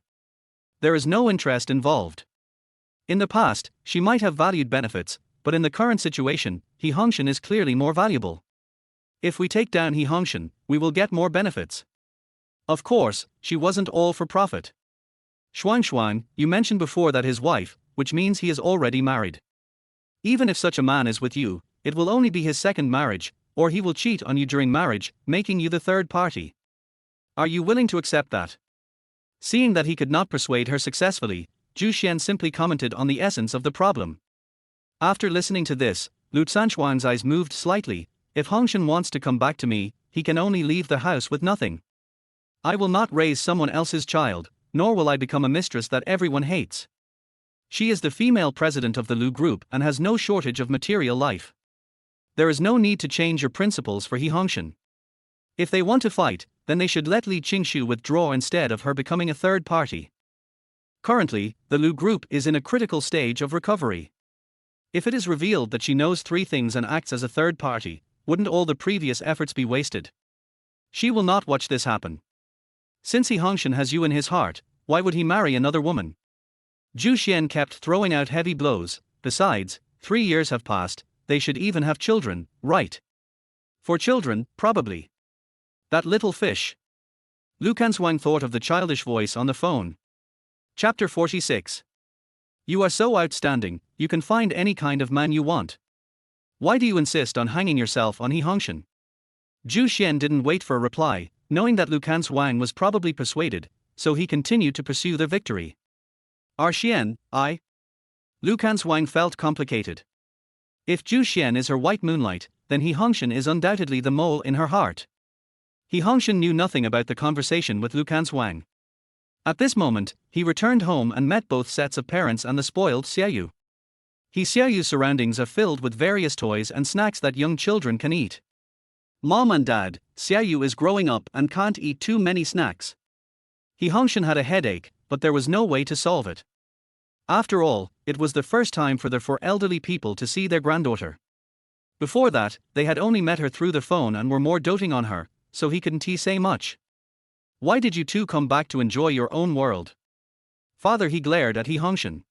There is no interest involved. In the past, she might have valued benefits, but in the current situation, Hongshen is clearly more valuable. If we take down Hongshen, we will get more benefits. Of course, she wasn't all for profit. Shuang, you mentioned before that his wife, which means he is already married. Even if such a man is with you, it will only be his second marriage, or he will cheat on you during marriage, making you the third party. Are you willing to accept that? Seeing that he could not persuade her successfully, Zhu Xian simply commented on the essence of the problem. After listening to this, Lu Canshuang's eyes moved slightly. If Hongshen wants to come back to me, he can only leave the house with nothing. I will not raise someone else's child, nor will I become a mistress that everyone hates. She is the female president of the Lu Group and has no shortage of material life. There is no need to change your principles for Hongshen. If they want to fight, then they should let Li Qingshu withdraw instead of her becoming a third party. Currently, the Lu Group is in a critical stage of recovery. If it is revealed that she knows 3 things and acts as a third party, wouldn't all the previous efforts be wasted? She will not watch this happen. Since Hongshen has you in his heart, why would he marry another woman? Zhu Xian kept throwing out heavy blows. Besides, 3 years have passed, they should even have children, right? For children, probably. That little fish. Lu Canshuang thought of the childish voice on the phone. Chapter 46. You are so outstanding, you can find any kind of man you want. Why do you insist on hanging yourself on Hongshen? Zhu Xian didn't wait for a reply, knowing that Lu Canshuang was probably persuaded, so he continued to pursue the victory. Xian, Lu Canshuang felt complicated. If Zhu Xian is her white moonlight, then Hongshen is undoubtedly the mole in her heart. Hongshen knew nothing about the conversation with Lu Canshuang. At this moment, he returned home and met both sets of parents and the spoiled Xiaoyu. Xiaoyu's surroundings are filled with various toys and snacks that young children can eat. Mom and Dad, Xiaoyu is growing up and can't eat too many snacks. Hongshen had a headache, but there was no way to solve it. After all, it was the first time for the 4 elderly people to see their granddaughter. Before that, they had only met her through the phone and were more doting on her, so he couldn't say much. Why did you two come back to enjoy your own world? Father, he glared at Hongshen.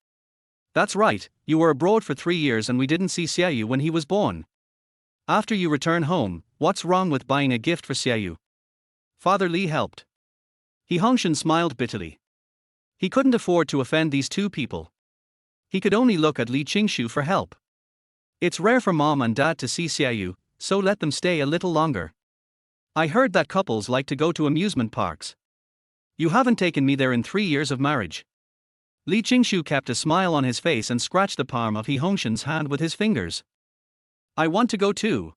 That's right, you were abroad for 3 years and we didn't see Xiaoyu when he was born. After you return home, what's wrong with buying a gift for Xiaoyu? Father Li helped. Hongshen smiled bitterly. He couldn't afford to offend these 2 people. He could only look at Li Qingshu for help. It's rare for Mom and Dad to see Xiaoyu, so let them stay a little longer. I heard that couples like to go to amusement parks. You haven't taken me there in 3 years of marriage. Li Qingshu kept a smile on his face and scratched the palm of Hongshen's hand with his fingers. I want to go too.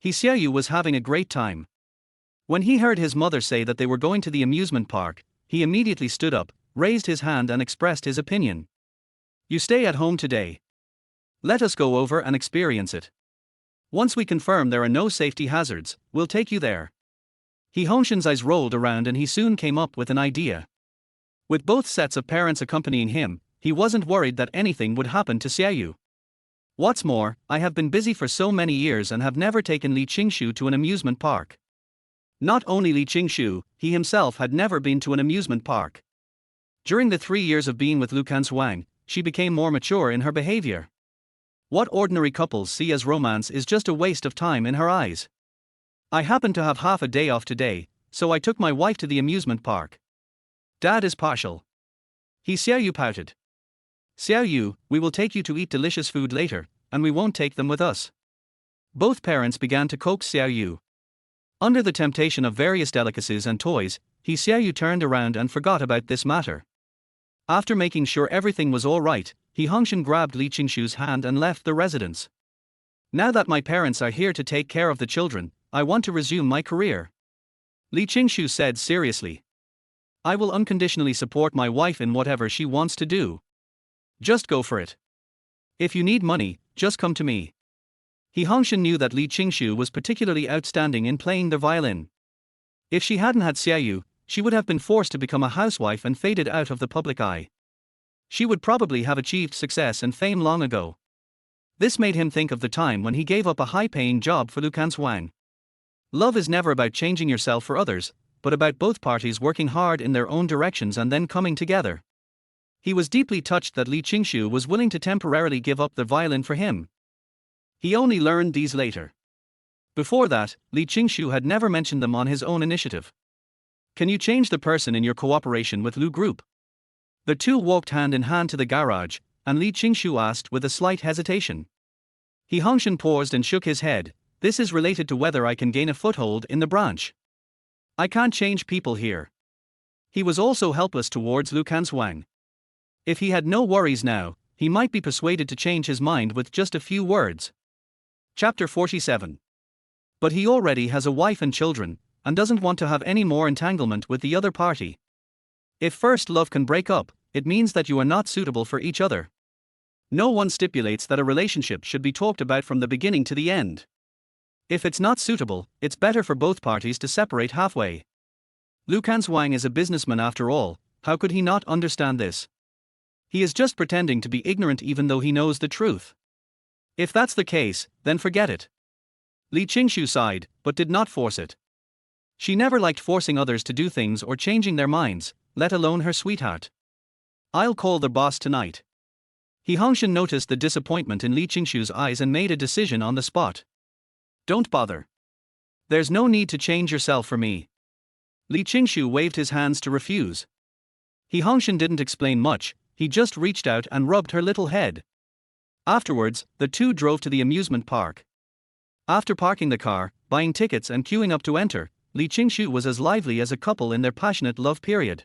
Xiaoyu was having a great time. When he heard his mother say that they were going to the amusement park, he immediately stood up, raised his hand and expressed his opinion. You stay at home today. Let us go over and experience it. Once we confirm there are no safety hazards, we'll take you there. Hongshen's eyes rolled around and he soon came up with an idea. With both sets of parents accompanying him, he wasn't worried that anything would happen to Xiaoyu. What's more, I have been busy for so many years and have never taken Li Qingshu to an amusement park. Not only Li Qingshu, he himself had never been to an amusement park. During the 3 years of being with Lu Canshuang, she became more mature in her behavior. What ordinary couples see as romance is just a waste of time in her eyes. I happened to have half a day off today, so I took my wife to the amusement park. Dad is partial. Xiaoyu pouted. Xiaoyu, we will take you to eat delicious food later, and we won't take them with us. Both parents began to coax Xiaoyu. Under the temptation of various delicacies and toys, Xiaoyu turned around and forgot about this matter. After making sure everything was all right, Hongshen grabbed Li Qingshu's hand and left the residence. Now that my parents are here to take care of the children, I want to resume my career. Li Qingshu said seriously. I will unconditionally support my wife in whatever she wants to do. Just go for it. If you need money, just come to me. Hongshen knew that Li Qingshu was particularly outstanding in playing the violin. If she hadn't had Xiaoyu, she would have been forced to become a housewife and faded out of the public eye. She would probably have achieved success and fame long ago. This made him think of the time when he gave up a high-paying job for Lu Canshuang. Love is never about changing yourself for others, but about both parties working hard in their own directions and then coming together. He was deeply touched that Li Qingshu was willing to temporarily give up the violin for him. He only learned these later. Before that, Li Qingshu had never mentioned them on his own initiative. Can you change the person in your cooperation with Lu Group? The two walked hand in hand to the garage, and Li Qingshu asked with a slight hesitation. Hongshen paused and shook his head. This is related to whether I can gain a foothold in the branch. I can't change people here. He was also helpless towards Lu Canshuang. If he had no worries now, he might be persuaded to change his mind with just a few words. Chapter 47. But he already has a wife and children, and doesn't want to have any more entanglement with the other party. If first love can break up, it means that you are not suitable for each other. No one stipulates that a relationship should be talked about from the beginning to the end. If it's not suitable, it's better for both parties to separate halfway. Lu Canshuang is a businessman after all, how could he not understand this? He is just pretending to be ignorant even though he knows the truth. If that's the case, then forget it. Li Qingshu sighed, but did not force it. She never liked forcing others to do things or changing their minds, let alone her sweetheart. I'll call the boss tonight. Hongshen noticed the disappointment in Li Qingshu's eyes and made a decision on the spot. Don't bother. There's no need to change yourself for me. Li Qingshu waved his hands to refuse. Hongshen didn't explain much, he just reached out and rubbed her little head. Afterwards, the two drove to the amusement park. After parking the car, buying tickets and queuing up to enter, Li Qingshu was as lively as a couple in their passionate love period.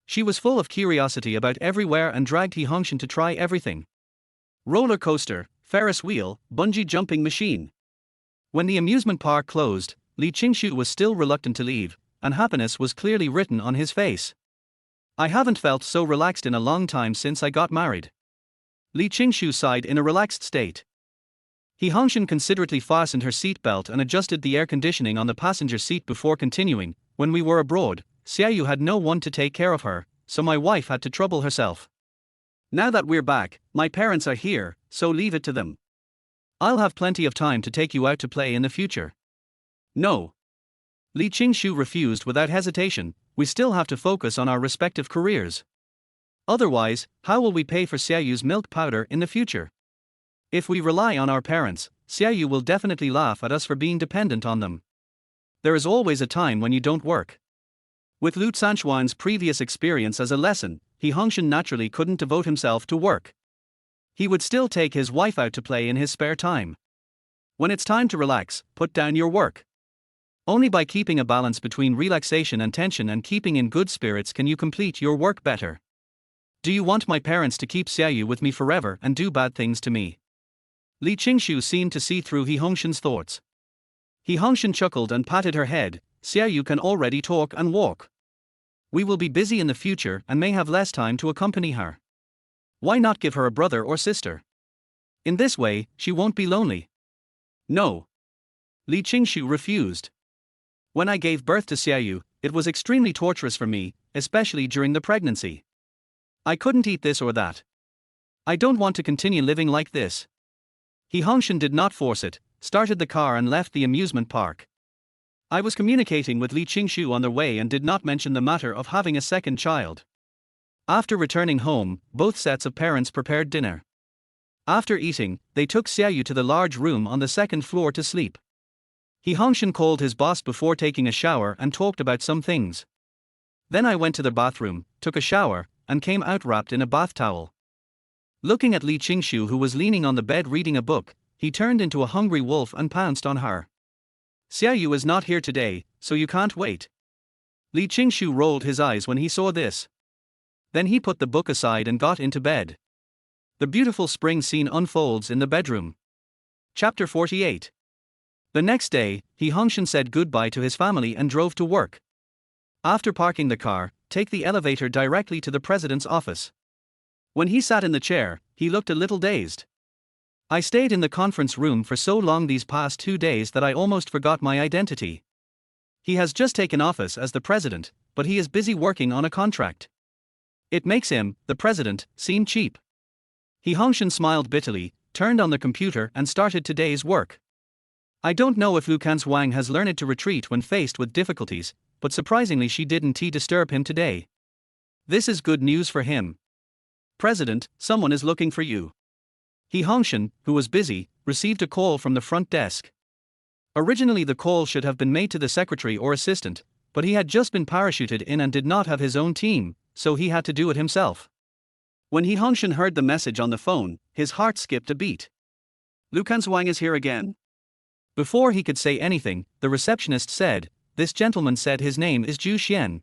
She was full of curiosity about everywhere and dragged Hongshen to try everything. Roller coaster, Ferris wheel, bungee jumping machine. When the amusement park closed, Li Qingshu was still reluctant to leave, and happiness was clearly written on his face. I haven't felt so relaxed in a long time since I got married. Li Qingshu sighed in a relaxed state. Hongshen considerately fastened her seat belt and adjusted the air conditioning on the passenger seat before continuing. When we were abroad, Xiaoyu had no one to take care of her, so my wife had to trouble herself. Now that we're back, my parents are here, so leave it to them. I'll have plenty of time to take you out to play in the future. No. Li Qingshu refused without hesitation. We still have to focus on our respective careers. Otherwise, how will we pay for Xiaoyu's milk powder in the future? If we rely on our parents, Xiaoyu will definitely laugh at us for being dependent on them. There is always a time when you don't work. With Lu Canshuang's previous experience as a lesson, Hongshen naturally couldn't devote himself to work. He would still take his wife out to play in his spare time. When it's time to relax, put down your work. Only by keeping a balance between relaxation and tension and keeping in good spirits can you complete your work better. Do you want my parents to keep Xiaoyu with me forever and do bad things to me? Li Qingshu seemed to see through Hongshen's thoughts. Hongshen chuckled and patted her head. Xiaoyu can already talk and walk. We will be busy in the future and may have less time to accompany her. Why not give her a brother or sister? In this way, she won't be lonely. No. Li Qingshu refused. When I gave birth to Xiaoyu, it was extremely torturous for me, especially during the pregnancy. I couldn't eat this or that. I don't want to continue living like this. Hongshen did not force it, started the car and left the amusement park. I was communicating with Li Qingshu on their way and did not mention the matter of having a second child. After returning home, both sets of parents prepared dinner. After eating, they took Xiaoyu to the large room on the second floor to sleep. Hongshen called his boss before taking a shower and talked about some things. Then I went to the bathroom, took a shower, and came out wrapped in a bath towel. Looking at Li Qingshu, who was leaning on the bed reading a book, he turned into a hungry wolf and pounced on her. Xiaoyu is not here today, so you can't wait. Li Qingshu rolled his eyes when he saw this. Then he put the book aside and got into bed. The beautiful spring scene unfolds in the bedroom. Chapter 48. The next day, Hongshen said goodbye to his family and drove to work. After parking the car, take the elevator directly to the president's office. When he sat in the chair, he looked a little dazed. I stayed in the conference room for so long these past 2 days that I almost forgot my identity. He has just taken office as the president, but he is busy working on a contract. It makes him, the president, seem cheap. Hongshen smiled bitterly, turned on the computer and started today's work. I don't know if Lu Canshuang has learned to retreat when faced with difficulties, but surprisingly she didn't disturb him today. This is good news for him. President, someone is looking for you. Hongshen, who was busy, received a call from the front desk. Originally the call should have been made to the secretary or assistant, but he had just been parachuted in and did not have his own team, so he had to do it himself. When Hongshen heard the message on the phone, his heart skipped a beat. Lu Canshuang is here again. Before he could say anything, the receptionist said, "This gentleman said his name is Zhu Xian."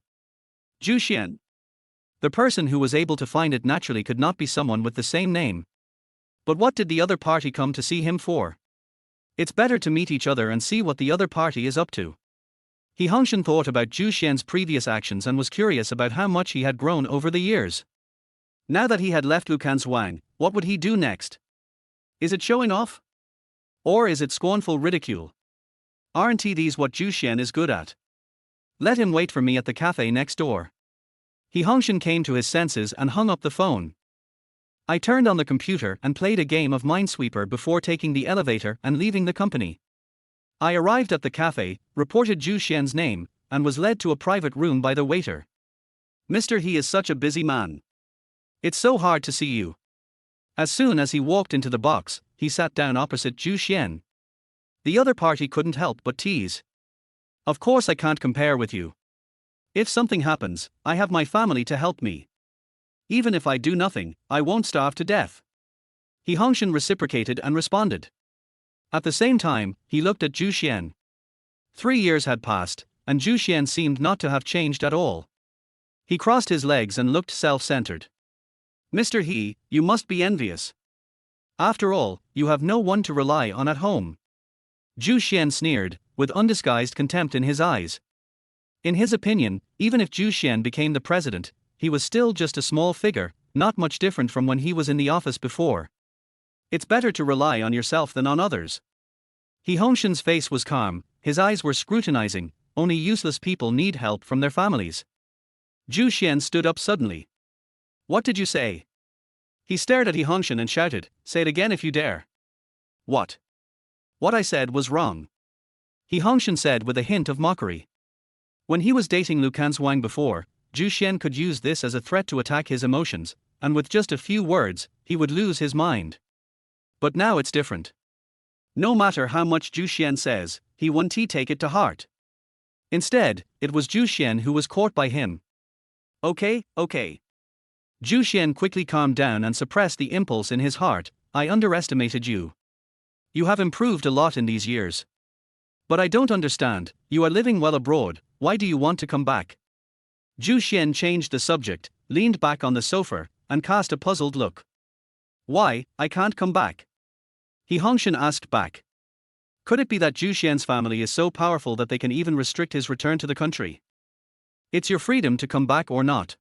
Zhu Xian. The person who was able to find it naturally could not be someone with the same name. But what did the other party come to see him for? It's better to meet each other and see what the other party is up to. Hongshen thought about Zhu Xian's previous actions and was curious about how much he had grown over the years. Now that he had left Lu Canshuang, what would he do next? Is it showing off? Or is it scornful ridicule? Aren't these what Zhu Xian is good at? Let him wait for me at the cafe next door. Hongshen came to his senses and hung up the phone. I turned on the computer and played a game of Minesweeper before taking the elevator and leaving the company. I arrived at the cafe, reported Zhu Xian's name, and was led to a private room by the waiter. "Mister, he is such a busy man. It's so hard to see you." As soon as he walked into the box, he sat down opposite Zhu Xian. The other party couldn't help but tease. "Of course I can't compare with you. If something happens, I have my family to help me. Even if I do nothing, I won't starve to death." Hongshen reciprocated and responded. At the same time, he looked at Zhu Xian. 3 years had passed, and Zhu Xian seemed not to have changed at all. He crossed his legs and looked self-centered. "Mr. He, you must be envious. After all, you have no one to rely on at home." Zhu Xian sneered, with undisguised contempt in his eyes. In his opinion, even if Zhu Xian became the president, he was still just a small figure, not much different from when he was in the office before. It's better to rely on yourself than on others. Hongshen's face was calm, his eyes were scrutinizing. Only useless people need help from their families. Zhu Xian stood up suddenly. "What did you say?" He stared at Hongshen and shouted, "Say it again if you dare." "What? What I said was wrong," Hongshen said with a hint of mockery. When he was dating Lu Canshuang before, Zhu Xian could use this as a threat to attack his emotions, and with just a few words, he would lose his mind. But now it's different. No matter how much Zhu Xian says, he won't take it to heart. Instead, it was Zhu Xian who was caught by him. Okay. Zhu Xian quickly calmed down and suppressed the impulse in his heart. "I underestimated you. You have improved a lot in these years. But I don't understand, you are living well abroad, why do you want to come back?" Zhu Xian changed the subject, leaned back on the sofa, and cast a puzzled look. "Why, I can't come back?" Hongshen asked back. Could it be that Zhu Xian's family is so powerful that they can even restrict his return to the country? "It's your freedom to come back or not."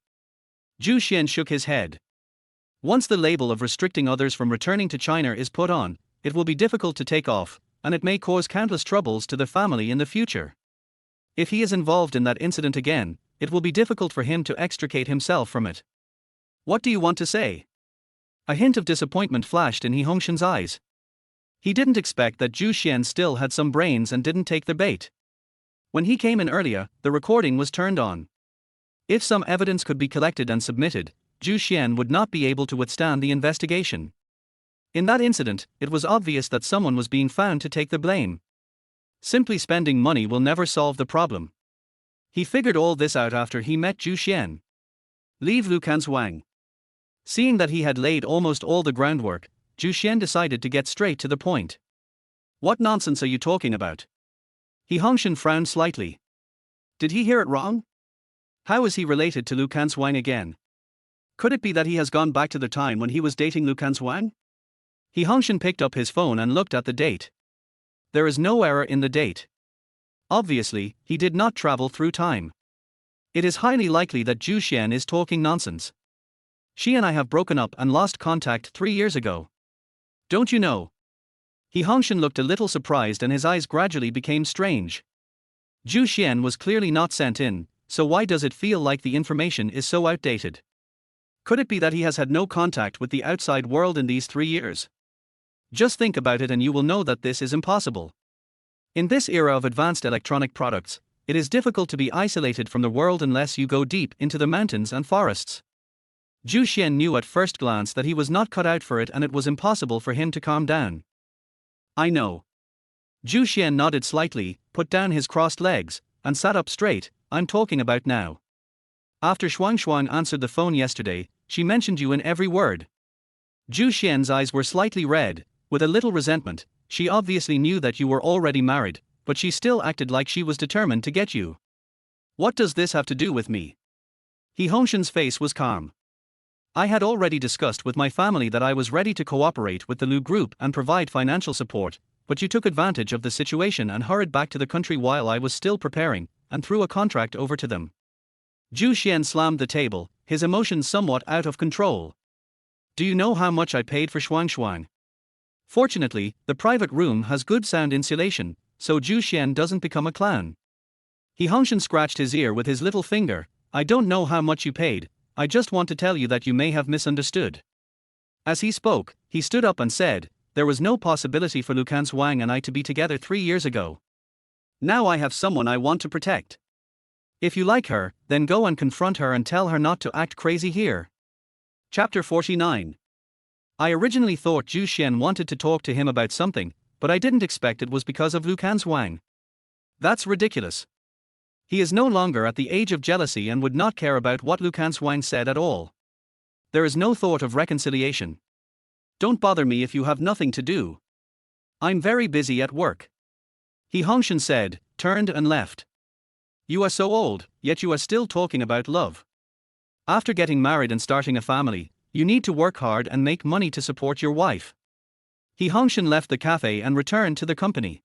Zhu Xian shook his head. "Once the label of restricting others from returning to China is put on, it will be difficult to take off, and it may cause countless troubles to the family in the future. If he is involved in that incident again, it will be difficult for him to extricate himself from it." "What do you want to say?" A hint of disappointment flashed in Hongshen's eyes. He didn't expect that Zhu Xian still had some brains and didn't take the bait. When he came in earlier, the recording was turned on. If some evidence could be collected and submitted, Zhu Xian would not be able to withstand the investigation. In that incident, it was obvious that someone was being found to take the blame. Simply spending money will never solve the problem. He figured all this out after he met Zhu Xian. Leave Lu Canshuang. Seeing that he had laid almost all the groundwork, Zhu Xian decided to get straight to the point. What nonsense are you talking about? Hongshen frowned slightly. Did he hear it wrong? How is he related to Lu Canshuang again? Could it be that he has gone back to the time when he was dating Lu Canshuang? Hongshen picked up his phone and looked at the date. There is no error in the date. Obviously, he did not travel through time. It is highly likely that Zhu Xian is talking nonsense. She and I have broken up and lost contact 3 years ago. Don't you know? Hongshen looked a little surprised and his eyes gradually became strange. Zhu Xian was clearly not sent in, so why does it feel like the information is so outdated? Could it be that he has had no contact with the outside world in these 3 years? Just think about it and you will know that this is impossible. In this era of advanced electronic products, it is difficult to be isolated from the world unless you go deep into the mountains and forests. Zhu Xian knew at first glance that he was not cut out for it and it was impossible for him to calm down. I know. Zhu Xian nodded slightly, put down his crossed legs, and sat up straight. I'm talking about now. After Canshuang answered the phone yesterday, she mentioned you in every word. Zhu Xian's eyes were slightly red, with a little resentment. She obviously knew that you were already married, but she still acted like she was determined to get you. What does this have to do with me? Hongshen's face was calm. I had already discussed with my family that I was ready to cooperate with the Lu Group and provide financial support, but you took advantage of the situation and hurried back to the country while I was still preparing, and threw a contract over to them. Zhu Xian slammed the table, his emotions somewhat out of control. Do you know how much I paid for Canshuang? Fortunately, the private room has good sound insulation, so Zhu Xian doesn't become a clown. Hongshen scratched his ear with his little finger. I don't know how much you paid, I just want to tell you that you may have misunderstood. As he spoke, he stood up and said, there was no possibility for Lu Canshuang and I to be together 3 years ago. Now I have someone I want to protect. If you like her, then go and confront her and tell her not to act crazy here. Chapter 49. I originally thought Zhu Xian wanted to talk to him about something, but I didn't expect it was because of Lu Canshuang. That's ridiculous. He is no longer at the age of jealousy and would not care about what Lu Canshuang said at all. There is no thought of reconciliation. Don't bother me if you have nothing to do. I'm very busy at work. Hongshen said, turned and left. You are so old, yet you are still talking about love. After getting married and starting a family, you need to work hard and make money to support your wife. Hongshen left the cafe and returned to the company.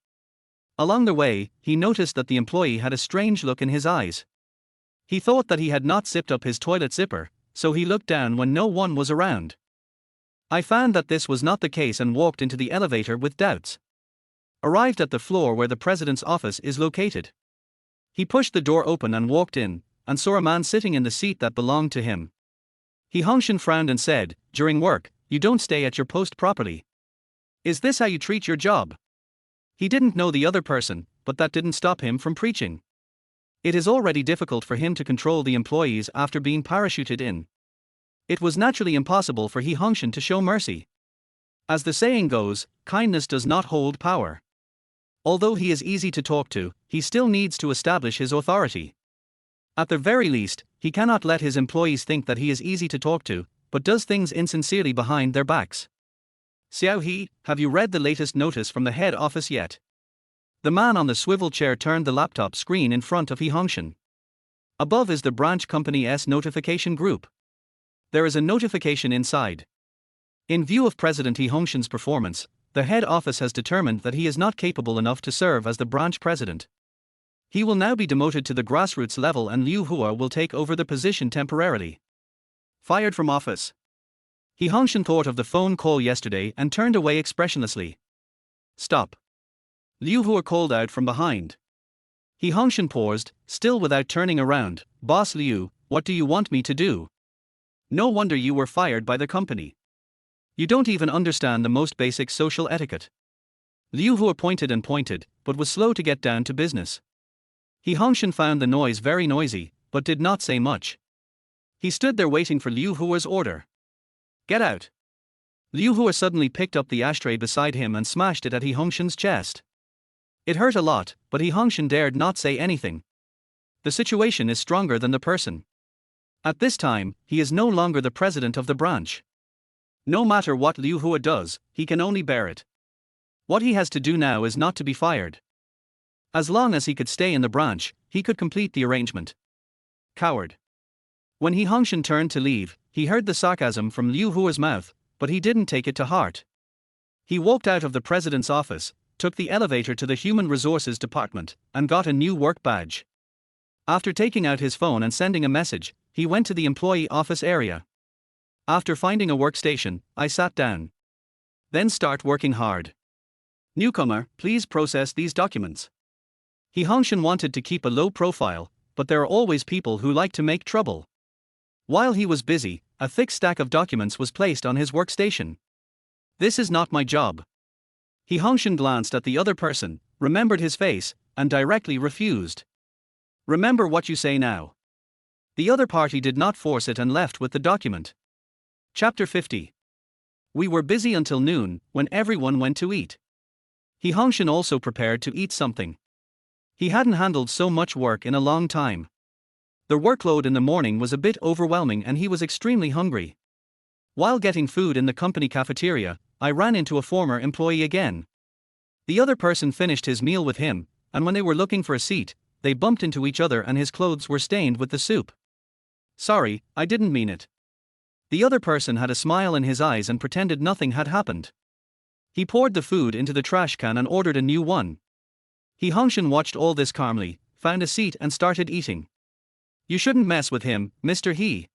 Along the way, he noticed that the employee had a strange look in his eyes. He thought that he had not zipped up his toilet zipper, so he looked down when no one was around. I found that this was not the case and walked into the elevator with doubts. Arrived at the floor where the president's office is located. He pushed the door open and walked in, and saw a man sitting in the seat that belonged to him. Hongshen frowned and said, during work, you don't stay at your post properly. Is this how you treat your job? He didn't know the other person, but that didn't stop him from preaching. It is already difficult for him to control the employees after being parachuted in. It was naturally impossible for Hongshen to show mercy. As the saying goes, kindness does not hold power. Although he is easy to talk to, he still needs to establish his authority. At the very least, he cannot let his employees think that he is easy to talk to, but does things insincerely behind their backs. Xiao He, have you read the latest notice from the head office yet? The man on the swivel chair turned the laptop screen in front of Hongshen. Above is the branch company's notification group. There is a notification inside. In view of President Hongshen's performance, the head office has determined that he is not capable enough to serve as the branch president. He will now be demoted to the grassroots level and Liu Hua will take over the position temporarily. Fired from office. Hongshen thought of the phone call yesterday and turned away expressionlessly. Stop. Liu Hua called out from behind. Hongshen paused, still without turning around. Boss Liu, what do you want me to do? No wonder you were fired by the company. You don't even understand the most basic social etiquette. Liu Hua pointed and pointed, but was slow to get down to business. Hongshen found the noise very noisy, but did not say much. He stood there waiting for Liu Hua's order. Get out. Liu Hua suddenly picked up the ashtray beside him and smashed it at Hongshen's chest. It hurt a lot, but Hongshen dared not say anything. The situation is stronger than the person. At this time, he is no longer the president of the branch. No matter what Liu Hua does, he can only bear it. What he has to do now is not to be fired. As long as he could stay in the branch, he could complete the arrangement. Coward. When Hongshen turned to leave, he heard the sarcasm from Liu Hua's mouth, but he didn't take it to heart. He walked out of the president's office, took the elevator to the Human Resources Department, and got a new work badge. After taking out his phone and sending a message, he went to the employee office area. After finding a workstation, I sat down. Then start working hard. Newcomer, please process these documents. Hongshen wanted to keep a low profile, but there are always people who like to make trouble. While he was busy, a thick stack of documents was placed on his workstation. This is not my job. Hongshen glanced at the other person, remembered his face, and directly refused. Remember what you say now. The other party did not force it and left with the document. Chapter 50. We were busy until noon, when everyone went to eat. Hongshen also prepared to eat something. He hadn't handled so much work in a long time. The workload in the morning was a bit overwhelming and he was extremely hungry. While getting food in the company cafeteria, I ran into a former employee again. The other person finished his meal with him, and when they were looking for a seat, they bumped into each other and his clothes were stained with the soup. Sorry, I didn't mean it. The other person had a smile in his eyes and pretended nothing had happened. He poured the food into the trash can and ordered a new one. Hongshen watched all this calmly, found a seat and started eating. You shouldn't mess with him, Mr. He.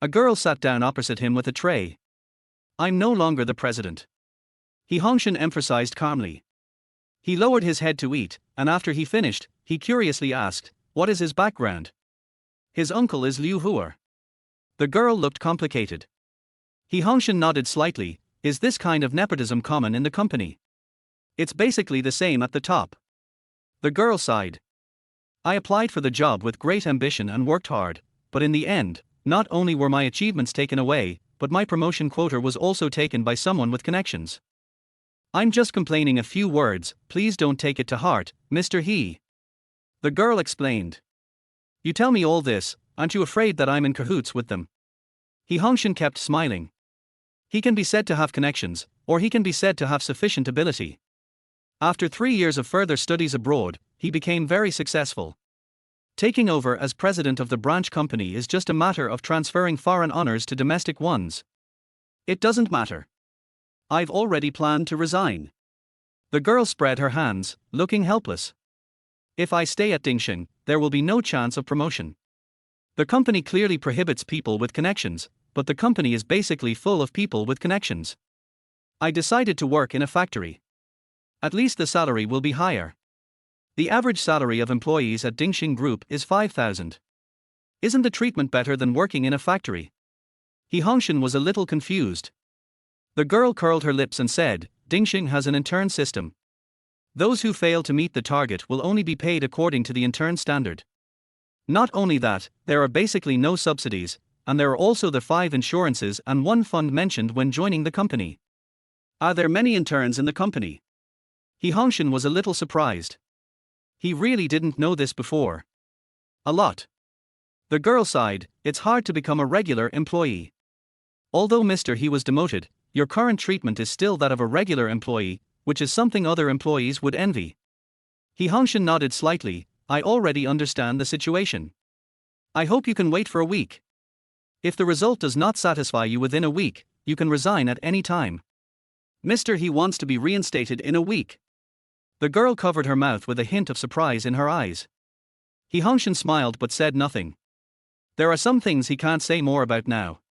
A girl sat down opposite him with a tray. I'm no longer the president. Hongshen emphasized calmly. He lowered his head to eat, and after he finished, he curiously asked, what is his background? His uncle is Liu Hua. The girl looked complicated. Hongshen nodded slightly. Is this kind of nepotism common in the company? It's basically the same at the top. The girl sighed. I applied for the job with great ambition and worked hard, but in the end, not only were my achievements taken away, but my promotion quota was also taken by someone with connections. I'm just complaining a few words, please don't take it to heart, Mr. He. The girl explained. You tell me all this, aren't you afraid that I'm in cahoots with them? Hongshen kept smiling. He can be said to have connections, or he can be said to have sufficient ability. After 3 years of further studies abroad, he became very successful. Taking over as president of the branch company is just a matter of transferring foreign honors to domestic ones. It doesn't matter. I've already planned to resign. The girl spread her hands, looking helpless. If I stay at Dingxing, there will be no chance of promotion. The company clearly prohibits people with connections, but the company is basically full of people with connections. I decided to work in a factory. At least the salary will be higher. The average salary of employees at Dingxing Group is 5,000. Isn't the treatment better than working in a factory? Hongshen was a little confused. The girl curled her lips and said, Dingxing has an intern system. Those who fail to meet the target will only be paid according to the intern standard. Not only that, there are basically no subsidies, and there are also the 5 insurances and 1 fund mentioned when joining the company. Are there many interns in the company? Hongshen was a little surprised. He really didn't know this before. A lot. The girl sighed, it's hard to become a regular employee. Although Mr. He was demoted, your current treatment is still that of a regular employee, which is something other employees would envy. Hongshen nodded slightly, I already understand the situation. I hope you can wait for a week. If the result does not satisfy you within a week, you can resign at any time. Mr. He wants to be reinstated in a week. The girl covered her mouth with a hint of surprise in her eyes. Hongshen smiled but said nothing. There are some things he can't say more about now.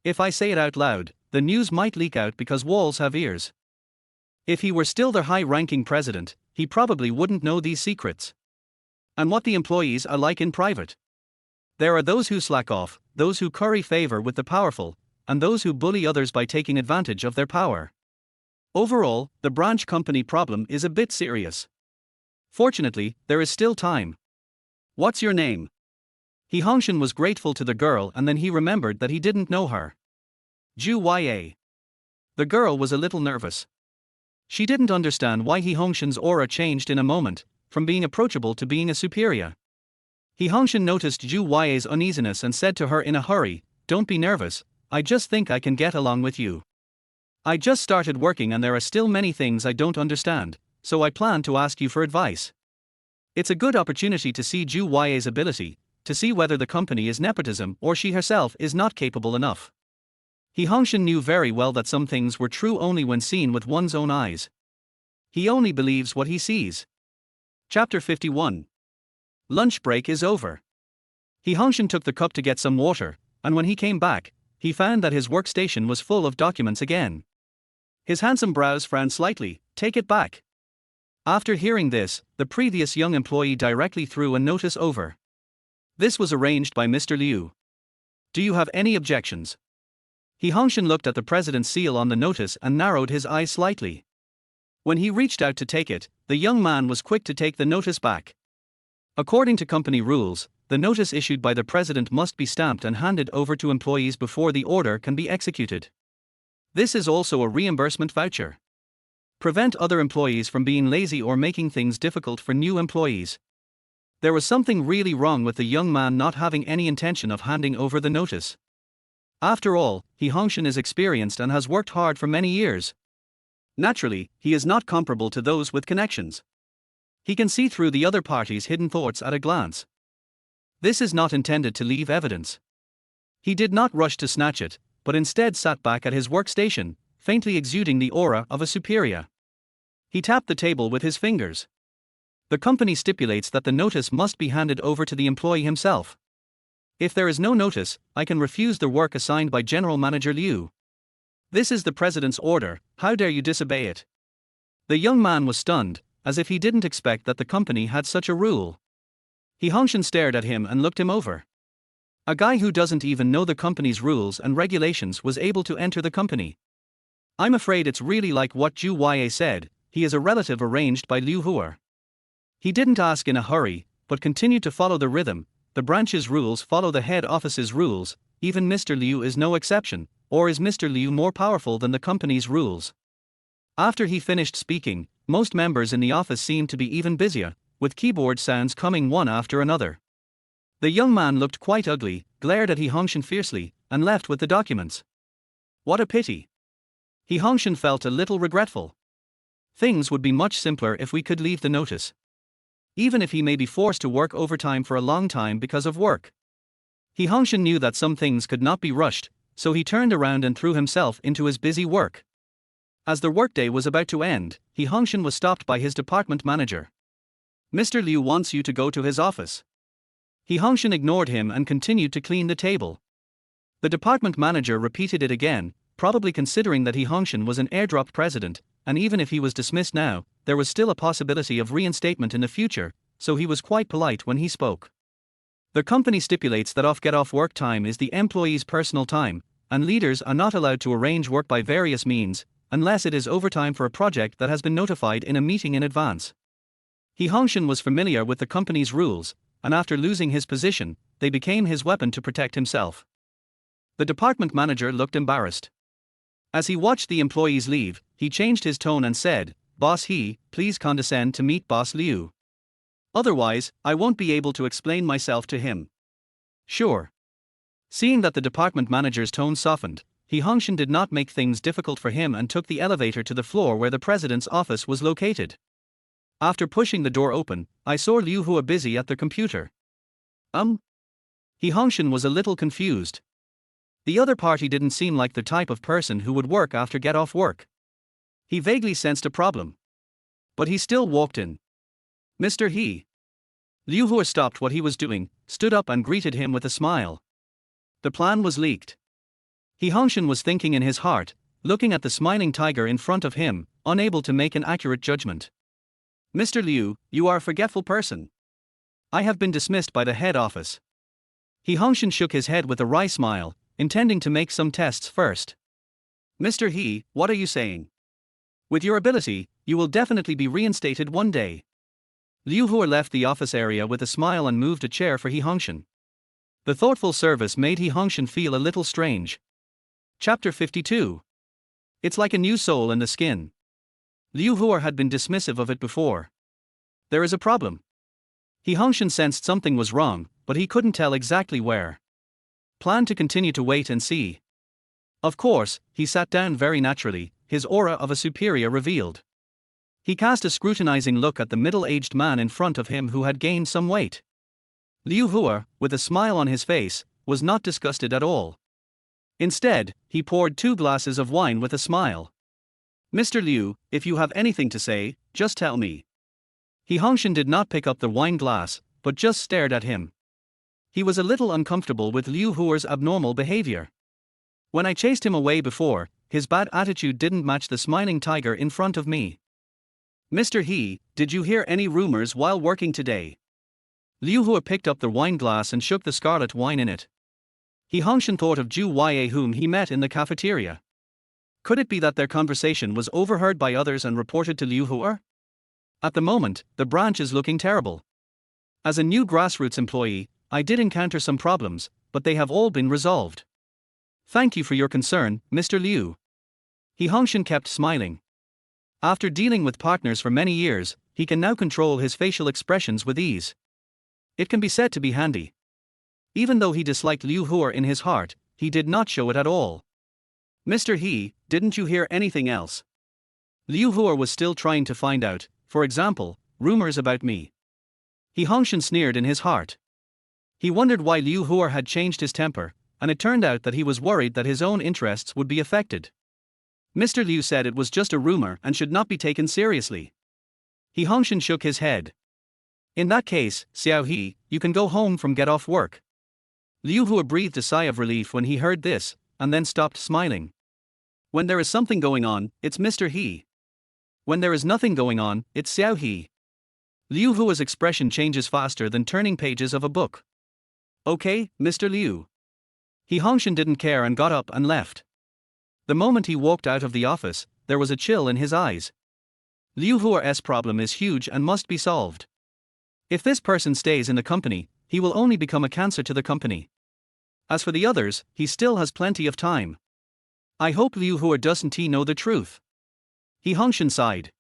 If I say it out loud, the news might leak out because walls have ears. If he were still their high-ranking president, he probably wouldn't know these secrets. And what the employees are like in private. There are those who slack off, those who curry favor with the powerful, and those who bully others by taking advantage of their power. Overall, the branch company problem is a bit serious. Fortunately, there is still time. What's your name? Hongshen was grateful to the girl, and then he remembered that he didn't know her. Ju Ya. The girl was a little nervous. She didn't understand why Hongshen's aura changed in a moment, from being approachable to being a superior. Hongshen noticed Ju Ya's uneasiness and said to her in a hurry, "Don't be nervous, I just think I can get along with you. I just started working and there are still many things I don't understand, so I plan to ask you for advice. It's a good opportunity to see Ju Ya's ability, to see whether the company is nepotism or she herself is not capable enough." Hongshen knew very well that some things were true only when seen with one's own eyes. He only believes what he sees. Chapter 51. Lunch break is over. Hongshen took the cup to get some water, and when he came back, he found that his workstation was full of documents again. His handsome brows frowned slightly. "Take it back." After hearing this, the previous young employee directly threw a notice over. "This was arranged by Mr. Liu. Do you have any objections?" Hongshen looked at the president's seal on the notice and narrowed his eyes slightly. When he reached out to take it, the young man was quick to take the notice back. According to company rules, the notice issued by the president must be stamped and handed over to employees before the order can be executed. This is also a reimbursement voucher. Prevent other employees from being lazy or making things difficult for new employees. There was something really wrong with the young man not having any intention of handing over the notice. After all, Hongshen is experienced and has worked hard for many years. Naturally, he is not comparable to those with connections. He can see through the other party's hidden thoughts at a glance. This is not intended to leave evidence. He did not rush to snatch it, but instead sat back at his workstation, faintly exuding the aura of a superior. He tapped the table with his fingers. The company stipulates that the notice must be handed over to the employee himself. If there is no notice, I can refuse the work assigned by General Manager Liu. This is the president's order, how dare you disobey it? The young man was stunned, as if he didn't expect that the company had such a rule. Hongshen stared at him and looked him over. A guy who doesn't even know the company's rules and regulations was able to enter the company. I'm afraid it's really like what Ju Ya said, he is a relative arranged by Liu Hua. He didn't ask in a hurry, but continued to follow the rhythm. The branch's rules follow the head office's rules, even Mr. Liu is no exception, or is Mr. Liu more powerful than the company's rules? After he finished speaking, most members in the office seemed to be even busier, with keyboard sounds coming one after another. The young man looked quite ugly, glared at Hongshen fiercely, and left with the documents. What a pity. Hongshen felt a little regretful. Things would be much simpler if we could leave the notice. Even if he may be forced to work overtime for a long time because of work. Hongshen knew that some things could not be rushed, so he turned around and threw himself into his busy work. As the workday was about to end, Hongshen was stopped by his department manager. "Mr. Liu wants you to go to his office." Hongshen ignored him and continued to clean the table. The department manager repeated it again, probably considering that Hongshen was an airdropped president, and even if he was dismissed now, there was still a possibility of reinstatement in the future, so he was quite polite when he spoke. The company stipulates that get-off work time is the employee's personal time, and leaders are not allowed to arrange work by various means, unless it is overtime for a project that has been notified in a meeting in advance. Hongshen was familiar with the company's rules, and after losing his position, they became his weapon to protect himself. The department manager looked embarrassed. As he watched the employees leave, he changed his tone and said, "Boss please condescend to meet Boss Liu. Otherwise, I won't be able to explain myself to him." "Sure." Seeing that the department manager's tone softened, Hongshen did not make things difficult for him and took the elevator to the floor where the president's office was located. After pushing the door open, I saw Liu Hua busy at the computer. Hongshen was a little confused. The other party didn't seem like the type of person who would work after get-off work. He vaguely sensed a problem. But he still walked in. "Mr. He." Liu Hua stopped what he was doing, stood up and greeted him with a smile. The plan was leaked. Hongshen was thinking in his heart, looking at the smiling tiger in front of him, unable to make an accurate judgment. "Mr. Liu, you are a forgetful person. I have been dismissed by the head office." Hongshen shook his head with a wry smile, intending to make some tests first. "Mr. He, what are you saying? With your ability, you will definitely be reinstated one day." Liu Hua left the office area with a smile and moved a chair for He Hongshen. The thoughtful service made He Hongshen feel a little strange. Chapter 52. It's like a new soul in the skin. Liu Hua had been dismissive of it before. There is a problem. He Hongshen sensed something was wrong, but he couldn't tell exactly where. Planned to continue to wait and see. Of course, he sat down very naturally, his aura of a superior revealed. He cast a scrutinizing look at the middle-aged man in front of him who had gained some weight. Liu Hua, with a smile on his face, was not disgusted at all. Instead, he poured 2 glasses of wine with a smile. "Mr. Liu, if you have anything to say, just tell me." He Hongshen did not pick up the wine glass, but just stared at him. He was a little uncomfortable with Liu Hua's abnormal behavior. When I chased him away before, his bad attitude didn't match the smiling tiger in front of me. "Mr. He, did you hear any rumors while working today?" Liu Hua picked up the wine glass and shook the scarlet wine in it. He Hongshen thought of Zhu Huaye whom he met in the cafeteria. Could it be that their conversation was overheard by others and reported to Liu Hua? At the moment, the branch is looking terrible. As a new grassroots employee, I did encounter some problems, but they have all been resolved. Thank you for your concern, Mr. Liu. He Hongshen kept smiling. After dealing with partners for many years, he can now control his facial expressions with ease. It can be said to be handy. Even though he disliked Liu Hua in his heart, he did not show it at all. "Mr. He, didn't you hear anything else?" Liu Hua was still trying to find out, for example, rumors about me. He Hongshen sneered in his heart. He wondered why Liu Hua had changed his temper, and it turned out that he was worried that his own interests would be affected. Mr. Liu said it was just a rumor and should not be taken seriously. He Hongshen shook his head. "In that case, Xiao He, you can go home from get off work." Liu Hua breathed a sigh of relief when he heard this, and then stopped smiling. When there is something going on, it's Mr. He. When there is nothing going on, it's Xiao He. Liu Hua's expression changes faster than turning pages of a book. "Okay, Mr. Liu." He Hongshen didn't care and got up and left. The moment he walked out of the office, there was a chill in his eyes. Liu Hua's problem is huge and must be solved. If this person stays in the company, he will only become a cancer to the company. As for the others, he still has plenty of time. I hope Liu Hua doesn't know the truth. He Hongshen sighed.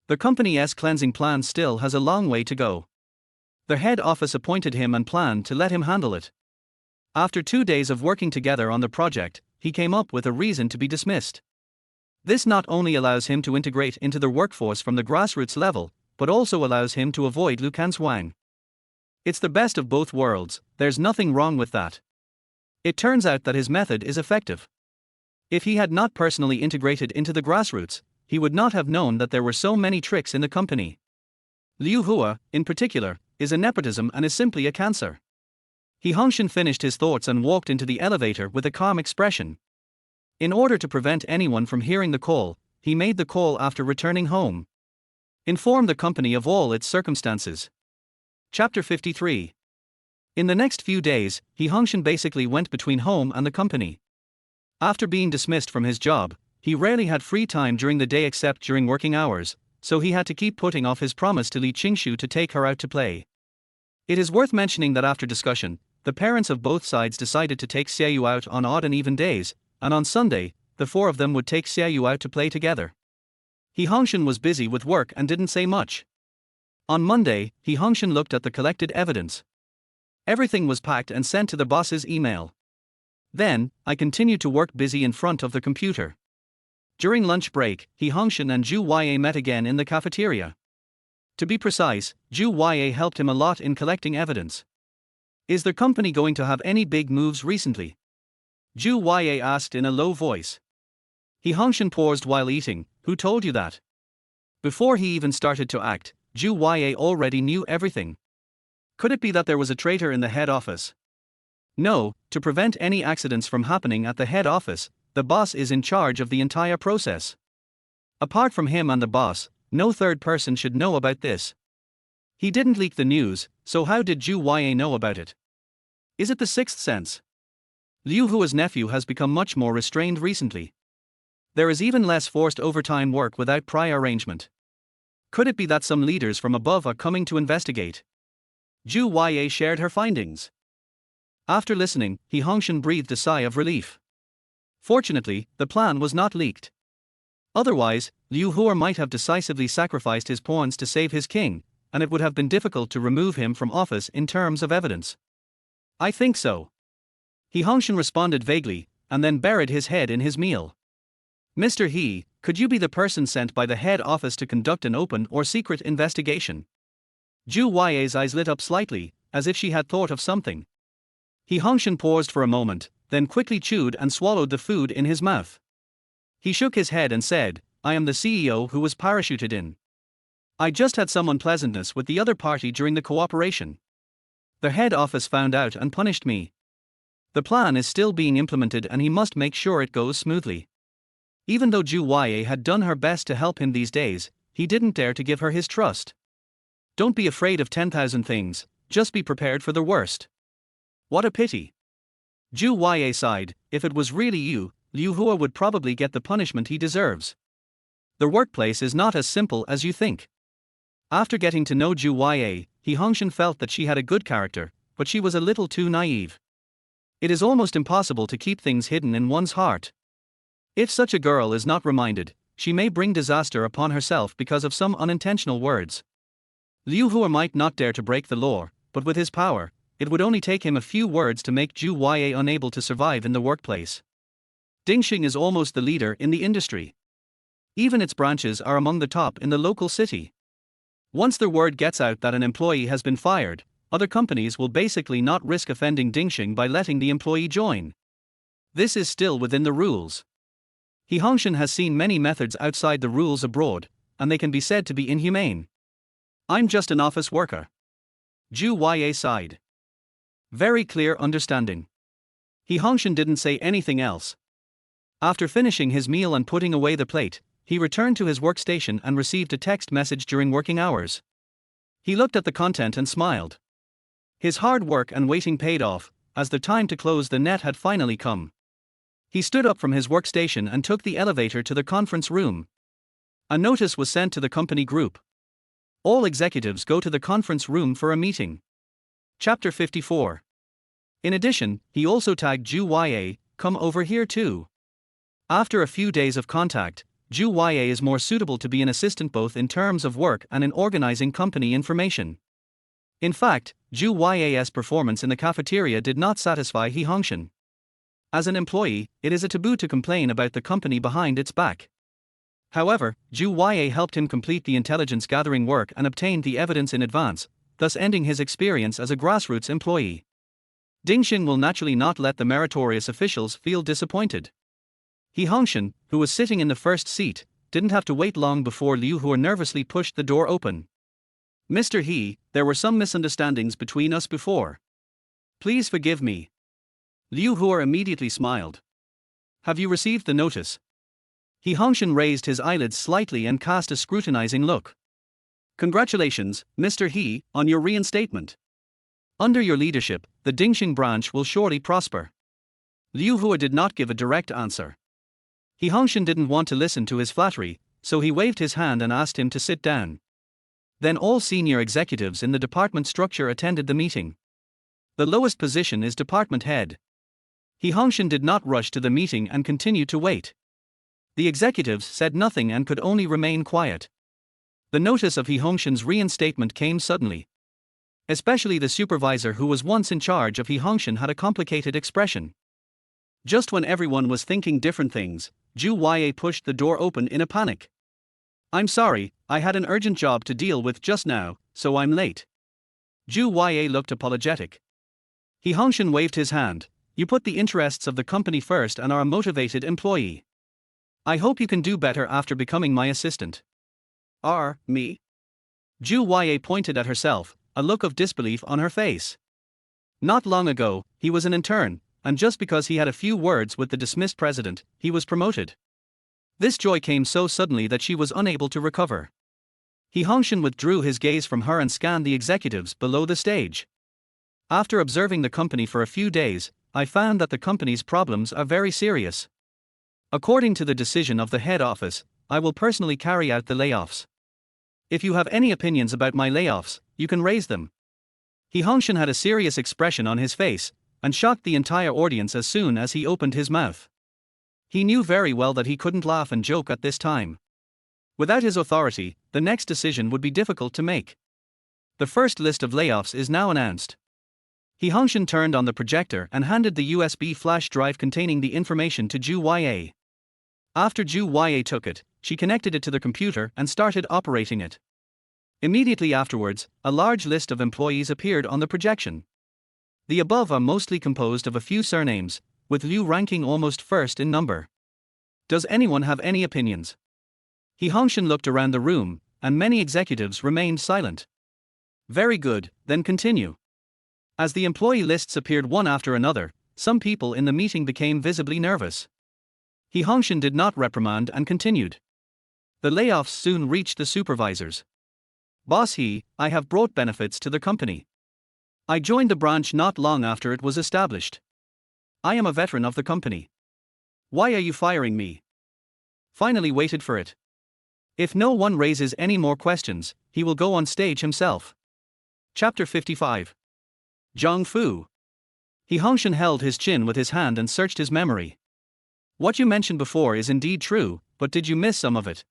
The company's cleansing plan still has a long way to go. The head office appointed him and planned to let him handle it. After 2 days of working together on the project, he came up with a reason to be dismissed. This not only allows him to integrate into the workforce from the grassroots level, but also allows him to avoid Lu Canshuang. It's the best of both worlds, there's nothing wrong with that. It turns out that his method is effective. If he had not personally integrated into the grassroots, he would not have known that there were so many tricks in the company. Liu Hua, in particular, is a nepotism and is simply a cancer. He Hongshen finished his thoughts and walked into the elevator with a calm expression. In order to prevent anyone from hearing the call, he made the call after returning home. Inform the company of all its circumstances. Chapter 53. In the next few days, He Hongshen basically went between home and the company. After being dismissed from his job, he rarely had free time during the day except during working hours, so he had to keep putting off his promise to Li Qingshu to take her out to play. It is worth mentioning that after discussion, the parents of both sides decided to take Xiaoyu out on odd and even days, and on Sunday, the 4 of them would take Xiaoyu out to play together. He Hongshen was busy with work and didn't say much. On Monday, He Hongshen looked at the collected evidence. Everything was packed and sent to the boss's email. Then, I continued to work busy in front of the computer. During lunch break, He Hongshen and Zhu Huaye met again in the cafeteria. To be precise, Zhu Huaye helped him a lot in collecting evidence. Is the company going to have any big moves recently? Zhu Huaye asked in a low voice. He Hongshen paused while eating. Who told you that? Before he even started to act, Zhu Huaye already knew everything. Could it be that there was a traitor in the head office? No, to prevent any accidents from happening at the head office, the boss is in charge of the entire process. Apart from him and the boss, no third person should know about this. He didn't leak the news, so how did Zhu Huaye know about it? Is it the sixth sense? Liu Hua's nephew has become much more restrained recently. There is even less forced overtime work without prior arrangement. Could it be that some leaders from above are coming to investigate? Zhu Huaye shared her findings. After listening, Hongshen breathed a sigh of relief. Fortunately, the plan was not leaked. Otherwise, Liu Hua might have decisively sacrificed his pawns to save his king, and it would have been difficult to remove him from office in terms of evidence. I think so. Hongshen responded vaguely, and then buried his head in his meal. Mr. He, could you be the person sent by the head office to conduct an open or secret investigation? Zhu Huaye's eyes lit up slightly, as if she had thought of something. Hongshen paused for a moment, then quickly chewed and swallowed the food in his mouth. He shook his head and said, I am the CEO who was parachuted in. I just had some unpleasantness with the other party during the cooperation. The head office found out and punished me. The plan is still being implemented and he must make sure it goes smoothly. Even though Zhu Huaye had done her best to help him these days, he didn't dare to give her his trust. Don't be afraid of 10,000 things, just be prepared for the worst. What a pity. Zhu Huaye sighed, if it was really you, Liu Hua would probably get the punishment he deserves. The workplace is not as simple as you think. After getting to know Zhu Huaye, Hongshen felt that she had a good character, but she was a little too naive. It is almost impossible to keep things hidden in one's heart. If such a girl is not reminded, she may bring disaster upon herself because of some unintentional words. Liu Hua might not dare to break the law, but with his power, it would only take him a few words to make Zhu Huaye unable to survive in the workplace. Dingxing is almost the leader in the industry. Even its branches are among the top in the local city. Once the word gets out that an employee has been fired, other companies will basically not risk offending Dingxing by letting the employee join. This is still within the rules. Hongshen has seen many methods outside the rules abroad, and they can be said to be inhumane. I'm just an office worker. Zhu Huaye sighed. Very clear understanding. Hongshen didn't say anything else. After finishing his meal and putting away the plate, he returned to his workstation and received a text message during working hours. He looked at the content and smiled. His hard work and waiting paid off, as the time to close the net had finally come. He stood up from his workstation and took the elevator to the conference room. A notice was sent to the company group. All executives go to the conference room for a meeting. Chapter 54. In addition, he also tagged Zhu Huaye, come over here too. After a few days of contact, Zhu Huaye is more suitable to be an assistant both in terms of work and in organizing company information. In fact, Zhu Huaye's performance in the cafeteria did not satisfy Hongshen. As an employee, it is a taboo to complain about the company behind its back. However, Zhu Huaye helped him complete the intelligence gathering work and obtained the evidence in advance, thus ending his experience as a grassroots employee. Dingxing will naturally not let the meritorious officials feel disappointed. Hongshen, who was sitting in the first seat, didn't have to wait long before Liu Hua nervously pushed the door open. Mr. He, there were some misunderstandings between us before. Please forgive me. Liu Hua immediately smiled. Have you received the notice? Hongshen raised his eyelids slightly and cast a scrutinizing look. Congratulations, Mr. He, on your reinstatement. Under your leadership, the Dingxing branch will surely prosper. Liu Hua did not give a direct answer. Hongshen didn't want to listen to his flattery, so he waved his hand and asked him to sit down. Then all senior executives in the department structure attended the meeting. The lowest position is department head. Hongshen did not rush to the meeting and continued to wait. The executives said nothing and could only remain quiet. The notice of Hongshen's reinstatement came suddenly. Especially the supervisor who was once in charge of Hongshen had a complicated expression. Just when everyone was thinking different things, Zhu Huaye pushed the door open in a panic. I'm sorry, I had an urgent job to deal with just now, so I'm late. Zhu Huaye looked apologetic. Hongshen waved his hand. You put the interests of the company first and are a motivated employee. I hope you can do better after becoming my assistant. Me? Zhu Huaye pointed at herself, a look of disbelief on her face. Not long ago, he was an intern, and just because he had a few words with the dismissed president, he was promoted. This joy came so suddenly that she was unable to recover. Hongshen withdrew his gaze from her and scanned the executives below the stage. After observing the company for a few days, I found that the company's problems are very serious. According to the decision of the head office, I will personally carry out the layoffs. If you have any opinions about my layoffs, you can raise them. He Hongshen had a serious expression on his face, and shocked the entire audience as soon as he opened his mouth. He knew very well that he couldn't laugh and joke at this time. Without his authority, the next decision would be difficult to make. The first list of layoffs is now announced. He Hongshen turned on the projector and handed the USB flash drive containing the information to Ju Ya. After Ju Ya took it, she connected it to the computer and started operating it. Immediately afterwards, a large list of employees appeared on the projection. The above are mostly composed of a few surnames, with Liu ranking almost first in number. Does anyone have any opinions? He Hongshen looked around the room, and many executives remained silent. Very good, then continue. As the employee lists appeared one after another, some people in the meeting became visibly nervous. He Hongshen did not reprimand and continued. The layoffs soon reached the supervisors. Boss I have brought benefits to the company. I joined the branch not long after it was established. I am a veteran of the company. Why are you firing me? Finally waited for it. If no one raises any more questions, he will go on stage himself. Chapter 55. Zhang Fu. He Hongshen held his chin with his hand and searched his memory. What you mentioned before is indeed true, but did you miss some of it?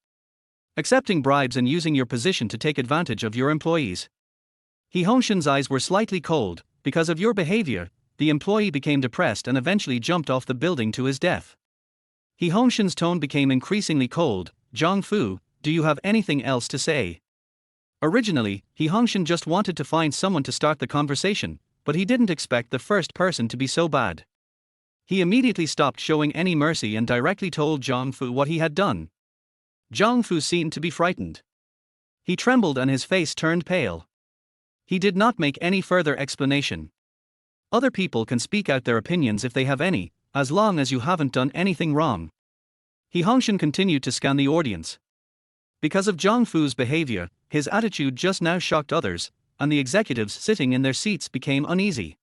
Accepting bribes and using your position to take advantage of your employees. He Hongshen's eyes were slightly cold. Because of your behavior, the employee became depressed and eventually jumped off the building to his death. He Hongshen's tone became increasingly cold. Zhang Fu, do you have anything else to say? Originally, He Hongshen just wanted to find someone to start the conversation, but he didn't expect the first person to be so bad. He immediately stopped showing any mercy and directly told Zhang Fu what he had done. Zhang Fu seemed to be frightened. He trembled and his face turned pale. He did not make any further explanation. Other people can speak out their opinions if they have any, as long as you haven't done anything wrong. He Hongshen continued to scan the audience. Because of Zhang Fu's behavior, his attitude just now shocked others, and the executives sitting in their seats became uneasy.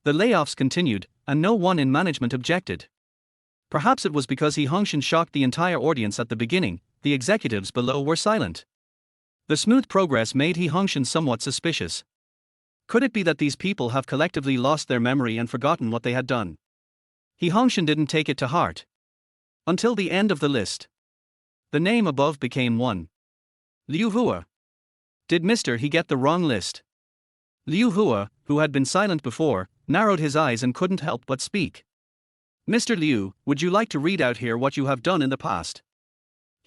The layoffs continued, and no one in management objected. Perhaps it was because He Hongshen shocked the entire audience at the beginning. The executives below were silent. The smooth progress made He Hongshen somewhat suspicious. Could it be that these people have collectively lost their memory and forgotten what they had done? He Hongshen didn't take it to heart. Until the end of the list. The name above became one. Liu Hua. Did Mr. He get the wrong list? Liu Hua, who had been silent before, narrowed his eyes and couldn't help but speak. Mr. Liu, would you like to read out here what you have done in the past?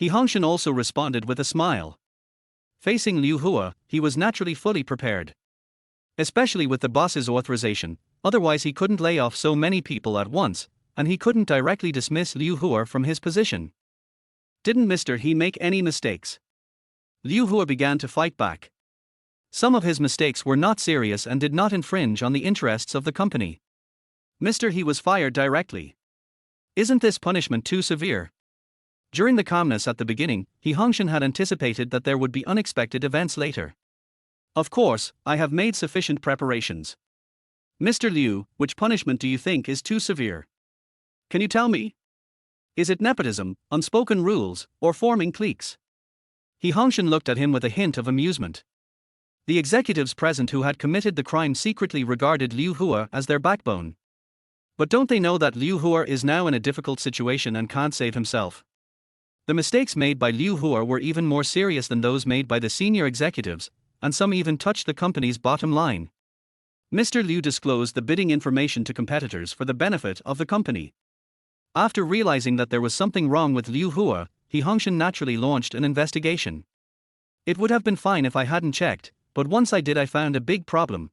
He Hongshen also responded with a smile. Facing Liu Hua, he was naturally fully prepared. Especially with the boss's authorization, otherwise he couldn't lay off so many people at once, and he couldn't directly dismiss Liu Hua from his position. Didn't Mr. He make any mistakes? Liu Hua began to fight back. Some of his mistakes were not serious and did not infringe on the interests of the company. Mr. He was fired directly. Isn't this punishment too severe? During the calmness at the beginning, He Hongshen had anticipated that there would be unexpected events later. Of course, I have made sufficient preparations. Mr. Liu, which punishment do you think is too severe? Can you tell me? Is it nepotism, unspoken rules, or forming cliques? He Hongshen looked at him with a hint of amusement. The executives present who had committed the crime secretly regarded Liu Hua as their backbone. But don't they know that Liu Hua is now in a difficult situation and can't save himself? The mistakes made by Liu Hua were even more serious than those made by the senior executives, and some even touched the company's bottom line. Mr. Liu disclosed the bidding information to competitors for the benefit of the company. After realizing that there was something wrong with Liu Hua, He Hongshen naturally launched an investigation. It would have been fine if I hadn't checked, but once I did I found a big problem.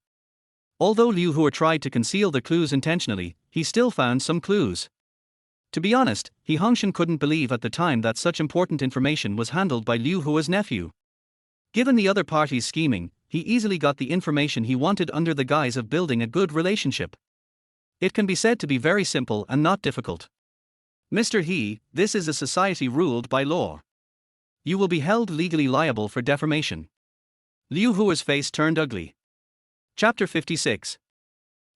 Although Liu Hua tried to conceal the clues intentionally, he still found some clues. To be honest, He Hongshen couldn't believe at the time that such important information was handled by Liu Hua's nephew. Given the other party's scheming, he easily got the information he wanted under the guise of building a good relationship. It can be said to be very simple and not difficult. Mr. He, this is a society ruled by law. You will be held legally liable for defamation. Liu Hua's face turned ugly. Chapter 56.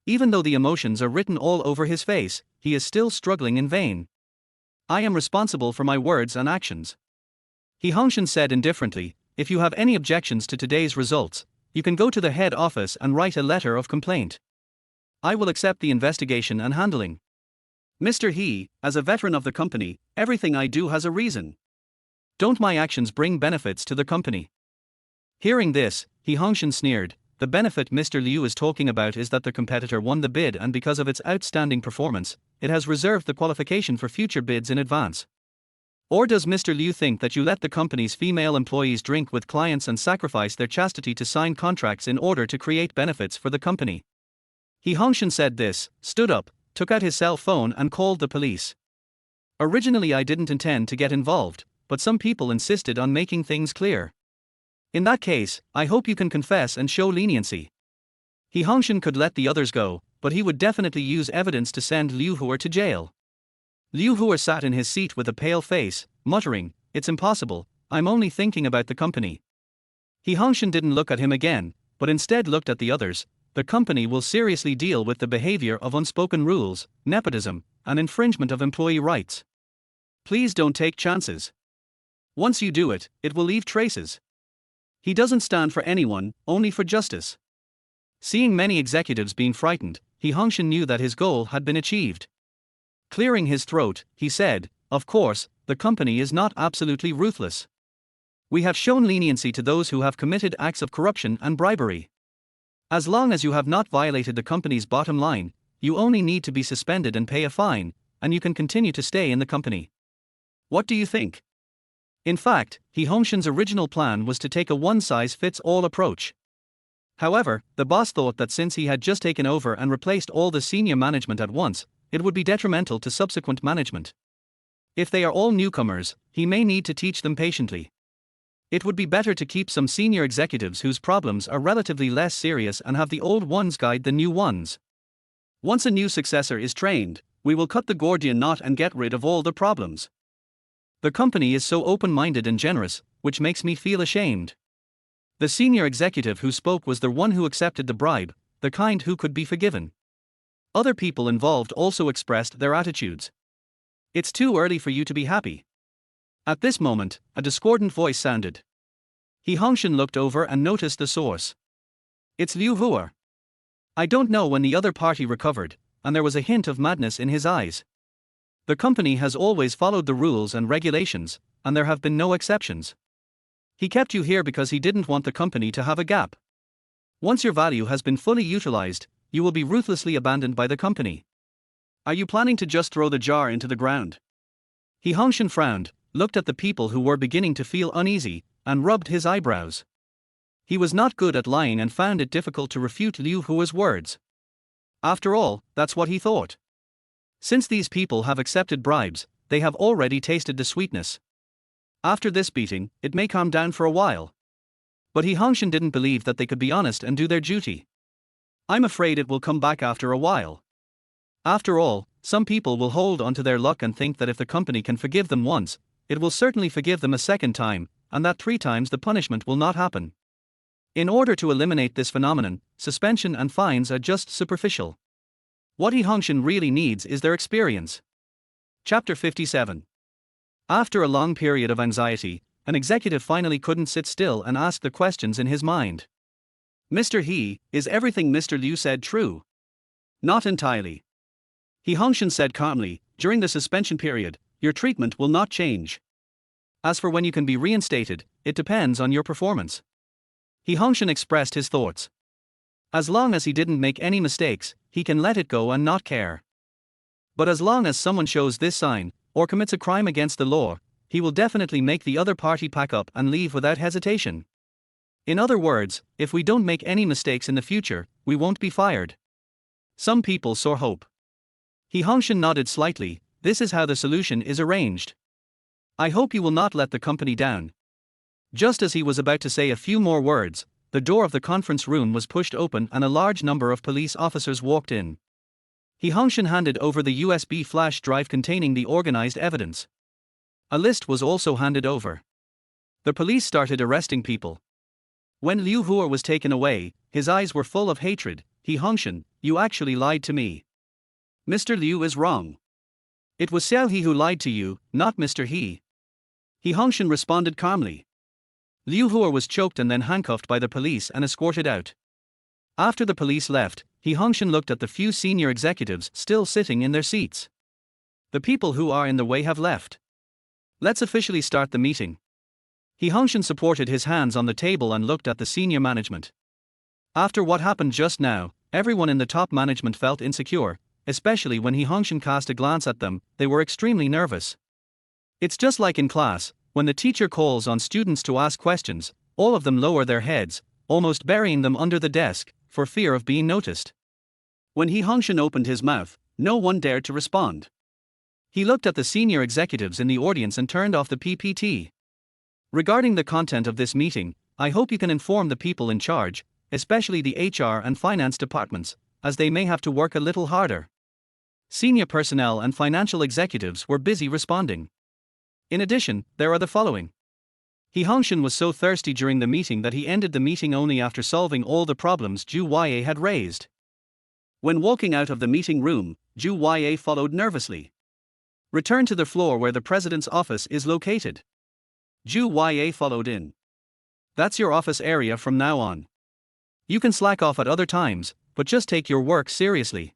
Even though the emotions are written all over his face, he is still struggling in vain. I am responsible for my words and actions. He Hongshen said indifferently, if you have any objections to today's results, you can go to the head office and write a letter of complaint. I will accept the investigation and handling. Mr. He, as a veteran of the company, everything I do has a reason. Don't my actions bring benefits to the company? Hearing this, Hongshen sneered. The benefit Mr. Liu is talking about is that the competitor won the bid, and because of its outstanding performance, it has reserved the qualification for future bids in advance. Or does Mr. Liu think that you let the company's female employees drink with clients and sacrifice their chastity to sign contracts in order to create benefits for the company? Hongshen said this, stood up, took out his cell phone and called the police. Originally I didn't intend to get involved, but some people insisted on making things clear. In that case, I hope you can confess and show leniency. Hongshen could let the others go, but he would definitely use evidence to send Liu Huer to jail. Liu Huer sat in his seat with a pale face, muttering, "It's impossible, I'm only thinking about the company." Hongshen didn't look at him again, but instead looked at the others. The company will seriously deal with the behavior of unspoken rules, nepotism, and infringement of employee rights. Please don't take chances. Once you do it, it will leave traces. He doesn't stand for anyone, only for justice. Seeing many executives being frightened, Hongshen knew that his goal had been achieved. Clearing his throat, he said, "Of course, the company is not absolutely ruthless. We have shown leniency to those who have committed acts of corruption and bribery. As long as you have not violated the company's bottom line, you only need to be suspended and pay a fine, and you can continue to stay in the company. What do you think?" In fact, Hongshen's original plan was to take a one-size-fits-all approach. However, the boss thought that since he had just taken over and replaced all the senior management at once, it would be detrimental to subsequent management. If they are all newcomers, he may need to teach them patiently. It would be better to keep some senior executives whose problems are relatively less serious and have the old ones guide the new ones. Once a new successor is trained, we will cut the Gordian knot and get rid of all the problems. The company is so open-minded and generous, which makes me feel ashamed. The senior executive who spoke was the one who accepted the bribe, the kind who could be forgiven. Other people involved also expressed their attitudes. It's too early for you to be happy. At this moment, a discordant voice sounded. Hongshen looked over and noticed the source. It's Liu Huer. I don't know when the other party recovered, and there was a hint of madness in his eyes. The company has always followed the rules and regulations, and there have been no exceptions. He kept you here because he didn't want the company to have a gap. Once your value has been fully utilized, you will be ruthlessly abandoned by the company. Are you planning to just throw the jar into the ground? Hongshen frowned, looked at the people who were beginning to feel uneasy, and rubbed his eyebrows. He was not good at lying and found it difficult to refute Liu Huer's words. After all, that's what he thought. Since these people have accepted bribes, they have already tasted the sweetness. After this beating, it may calm down for a while. But Hongshen didn't believe that they could be honest and do their duty. I'm afraid it will come back after a while. After all, some people will hold onto their luck and think that if the company can forgive them once, it will certainly forgive them a second time, and that 3 times the punishment will not happen. In order to eliminate this phenomenon, suspension and fines are just superficial. What Hongshen really needs is their experience. Chapter 57. After a long period of anxiety, an executive finally couldn't sit still and ask the questions in his mind. Mr. He, is everything Mr. Liu said true? Not entirely. Hongshen said calmly, during the suspension period, your treatment will not change. As for when you can be reinstated, it depends on your performance. Hongshen expressed his thoughts. As long as he didn't make any mistakes, he can let it go and not care. But as long as someone shows this sign, or commits a crime against the law, he will definitely make the other party pack up and leave without hesitation. In other words, if we don't make any mistakes in the future, we won't be fired. Some people saw hope. Hongshen nodded slightly. This is how the solution is arranged. I hope you will not let the company down. Just as he was about to say a few more words, the door of the conference room was pushed open and a large number of police officers walked in. Hongshen handed over the USB flash drive containing the organized evidence. A list was also handed over. The police started arresting people. When Liu Huer was taken away, his eyes were full of hatred. Hongshen, you actually lied to me. Mr. Liu is wrong. It was Xiao He who lied to you, not Mr. He. Hongshen responded calmly. Liu Hua was choked and then handcuffed by the police and escorted out. After the police left, Hongshen looked at the few senior executives still sitting in their seats. The people who are in the way have left. Let's officially start the meeting. Hongshen supported his hands on the table and looked at the senior management. After what happened just now, everyone in the top management felt insecure, especially when Hongshen cast a glance at them. They were extremely nervous. It's just like in class, when the teacher calls on students to ask questions, all of them lower their heads, almost burying them under the desk, for fear of being noticed. When Hongshen opened his mouth, no one dared to respond. He looked at the senior executives in the audience and turned off the PPT. Regarding the content of this meeting, I hope you can inform the people in charge, especially the HR and finance departments, as they may have to work a little harder. Senior personnel and financial executives were busy responding. In addition, there are the following. Hongshen was so thirsty during the meeting that he ended the meeting only after solving all the problems Zhu Huaye had raised. When walking out of the meeting room, Zhu Huaye followed nervously. Return to the floor where the president's office is located. Zhu Huaye followed in. That's your office area from now on. You can slack off at other times, but just take your work seriously.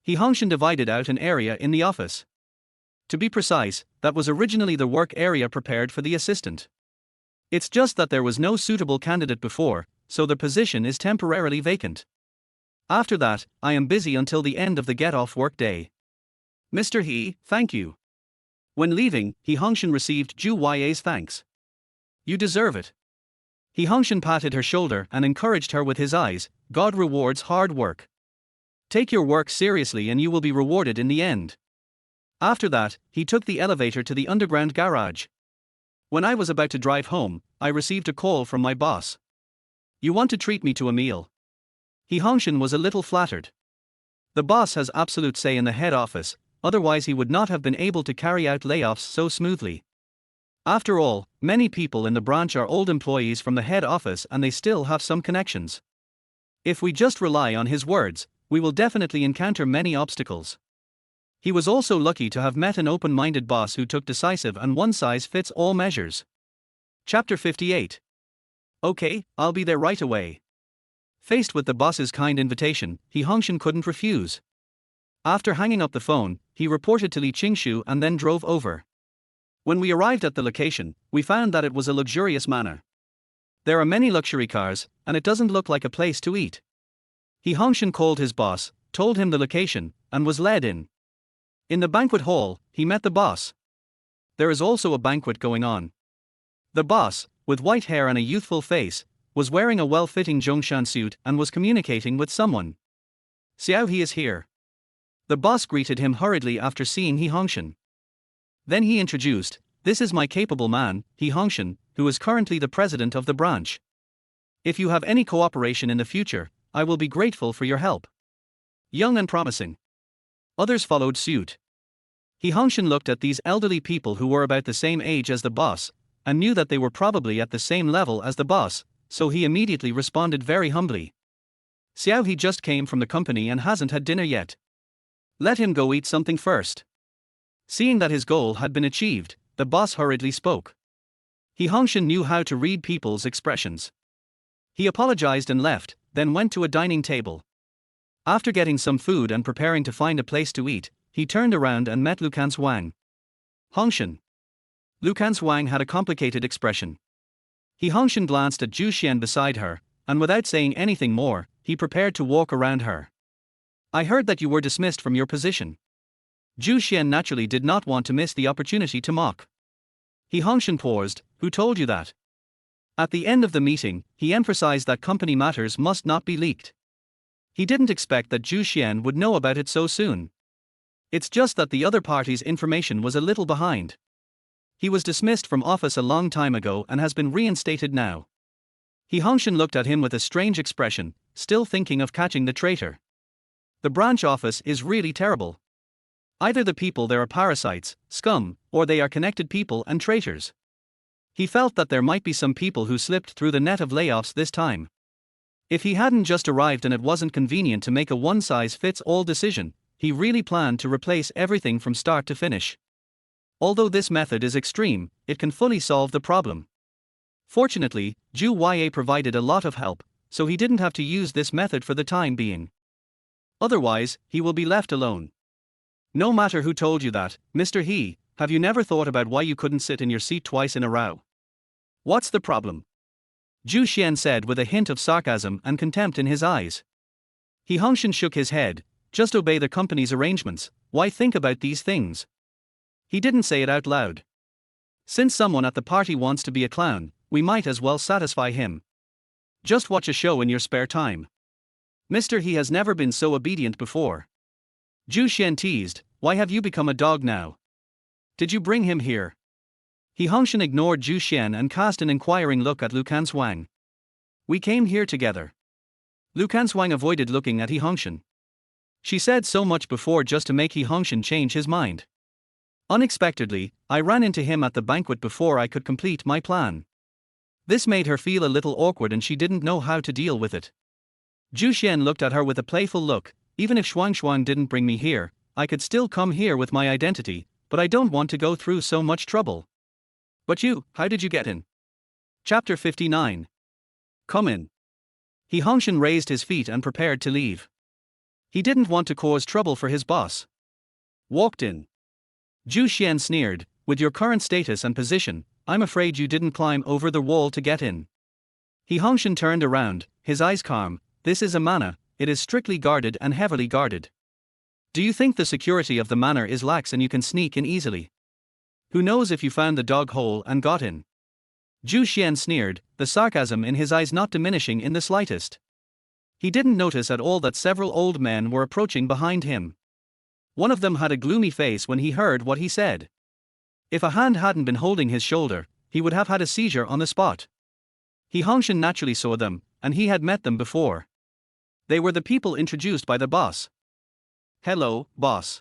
Hongshen divided out an area in the office. To be precise, that was originally the work area prepared for the assistant. It's just that there was no suitable candidate before, so the position is temporarily vacant. After that, I am busy until the end of the get-off work day. Mr. He, thank you. When leaving, Hongshen received Zhu Huaye's thanks. You deserve it. Hongshen patted her shoulder and encouraged her with his eyes. God rewards hard work. Take your work seriously and you will be rewarded in the end. After that, he took the elevator to the underground garage. When I was about to drive home, I received a call from my boss. You want to treat me to a meal? Hongshen was a little flattered. The boss has absolute say in the head office, otherwise he would not have been able to carry out layoffs so smoothly. After all, many people in the branch are old employees from the head office and they still have some connections. If we just rely on his words, we will definitely encounter many obstacles. He was also lucky to have met an open-minded boss who took decisive and one-size-fits-all measures. Chapter 58. Okay, I'll be there right away. Faced with the boss's kind invitation, Hongshen couldn't refuse. After hanging up the phone, he reported to Lu Canshuang and then drove over. When we arrived at the location, we found that it was a luxurious manor. There are many luxury cars, and it doesn't look like a place to eat. Hongshen called his boss, told him the location, and was led in. In the banquet hall, he met the boss. There is also a banquet going on. The boss, with white hair and a youthful face, was wearing a well-fitting Zhongshan suit and was communicating with someone. Xiao He is here. The boss greeted him hurriedly after seeing Hongshen. Then he introduced, this is my capable man, Hongshen, who is currently the president of the branch. If you have any cooperation in the future, I will be grateful for your help. Young and promising. Others followed suit. Hongshen looked at these elderly people who were about the same age as the boss, and knew that they were probably at the same level as the boss, so he immediately responded very humbly. Xiao He just came from the company and hasn't had dinner yet. Let him go eat something first. Seeing that his goal had been achieved, the boss hurriedly spoke. Hongshen knew how to read people's expressions. He apologized and left, then went to a dining table. After getting some food and preparing to find a place to eat, he turned around and met Lu Canshuang. Hongshen. Lu Canshuang had a complicated expression. Hongshen glanced at Zhu Xian beside her, and without saying anything more, he prepared to walk around her. I heard that you were dismissed from your position. Zhu Xian naturally did not want to miss the opportunity to mock. Hongshen paused, who told you that? At the end of the meeting, he emphasized that company matters must not be leaked. He didn't expect that Zhu Xian would know about it so soon. It's just that the other party's information was a little behind. He was dismissed from office a long time ago and has been reinstated now. Hongshen looked at him with a strange expression, still thinking of catching the traitor. The branch office is really terrible. Either the people there are parasites, scum, or they are connected people and traitors. He felt that there might be some people who slipped through the net of layoffs this time. If he hadn't just arrived and it wasn't convenient to make a one-size-fits-all decision, he really planned to replace everything from start to finish. Although this method is extreme, it can fully solve the problem. Fortunately, Zhu Ya provided a lot of help, so he didn't have to use this method for the time being. Otherwise, he will be left alone. No matter who told you that, Mr. He, have you never thought about why you couldn't sit in your seat twice in a row? What's the problem? Zhu Xian said with a hint of sarcasm and contempt in his eyes. He Hongshen shook his head. Just obey the company's arrangements, why think about these things? He didn't say it out loud. Since someone at the party wants to be a clown, we might as well satisfy him. Just watch a show in your spare time. Mr. He has never been so obedient before. Zhu Xian teased, why have you become a dog now? Did you bring him here? He Hongshen ignored Zhu Xian and cast an inquiring look at Lu Canshuang. We came here together. Lu Canshuang avoided looking at He Hongshen. She said so much before just to make He Hongshen change his mind. Unexpectedly, I ran into him at the banquet before I could complete my plan. This made her feel a little awkward and she didn't know how to deal with it. Zhu Xian looked at her with a playful look. Even if Shuang didn't bring me here, I could still come here with my identity, but I don't want to go through so much trouble. But you, how did you get in? Chapter 59. Come in. He Hongshen raised his feet and prepared to leave. He didn't want to cause trouble for his boss. Walked in. Zhu Xian sneered, with your current status and position, I'm afraid you didn't climb over the wall to get in. He Hongshen turned around, his eyes calm. This is a manor, it is strictly guarded and heavily guarded. Do you think the security of the manor is lax and you can sneak in easily? Who knows if you found the dog hole and got in? Zhu Xian sneered, the sarcasm in his eyes not diminishing in the slightest. He didn't notice at all that several old men were approaching behind him. One of them had a gloomy face when he heard what he said. If a hand hadn't been holding his shoulder, he would have had a seizure on the spot. He Hongshen naturally saw them, and he had met them before. They were the people introduced by the boss. Hello, boss.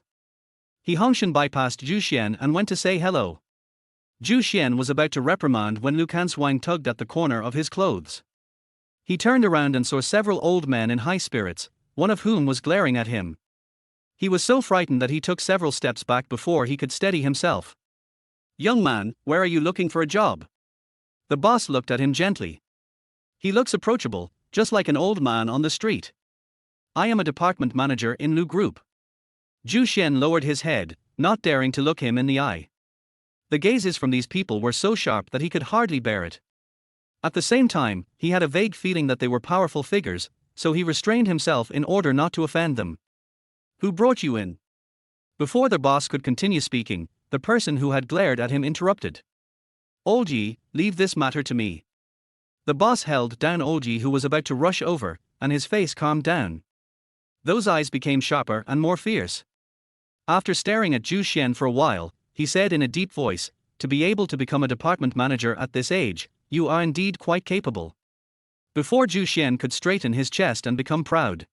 He Hongshen bypassed Zhu Xian and went to say hello. Zhu Xian was about to reprimand when Lu Canshuang tugged at the corner of his clothes. He turned around and saw several old men in high spirits, one of whom was glaring at him. He was so frightened that he took several steps back before he could steady himself. Young man, where are you looking for a job? The boss looked at him gently. He looks approachable, just like an old man on the street. I am a department manager in Lu Group. Zhu Xian lowered his head, not daring to look him in the eye. The gazes from these people were so sharp that he could hardly bear it. At the same time, he had a vague feeling that they were powerful figures, so he restrained himself in order not to offend them. Who brought you in? Before the boss could continue speaking, the person who had glared at him interrupted. Old Yi, leave this matter to me. The boss held down Old Yi, who was about to rush over, and his face calmed down. Those eyes became sharper and more fierce. After staring at Zhu Xian for a while, he said in a deep voice, to be able to become a department manager at this age, you are indeed quite capable. Before Zhu Xian could straighten his chest and become proud,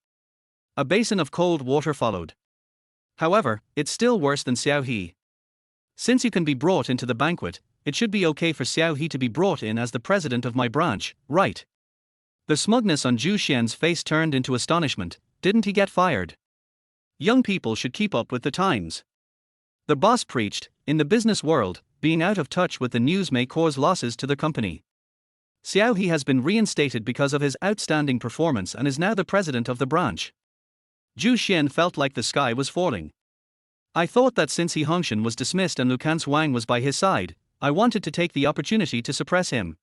a basin of cold water followed. However, it's still worse than Xiao He. Since you can be brought into the banquet, it should be okay for Xiao He to be brought in as the president of my branch, right? The smugness on Zhu Xian's face turned into astonishment. Didn't he get fired? Young people should keep up with the times. The boss preached, in the business world, being out of touch with the news may cause losses to the company. Xiao He has been reinstated because of his outstanding performance and is now the president of the branch. Zhu Xian felt like the sky was falling. I thought that since He Hongshen was dismissed and Lu Canshuang was by his side, I wanted to take the opportunity to suppress him.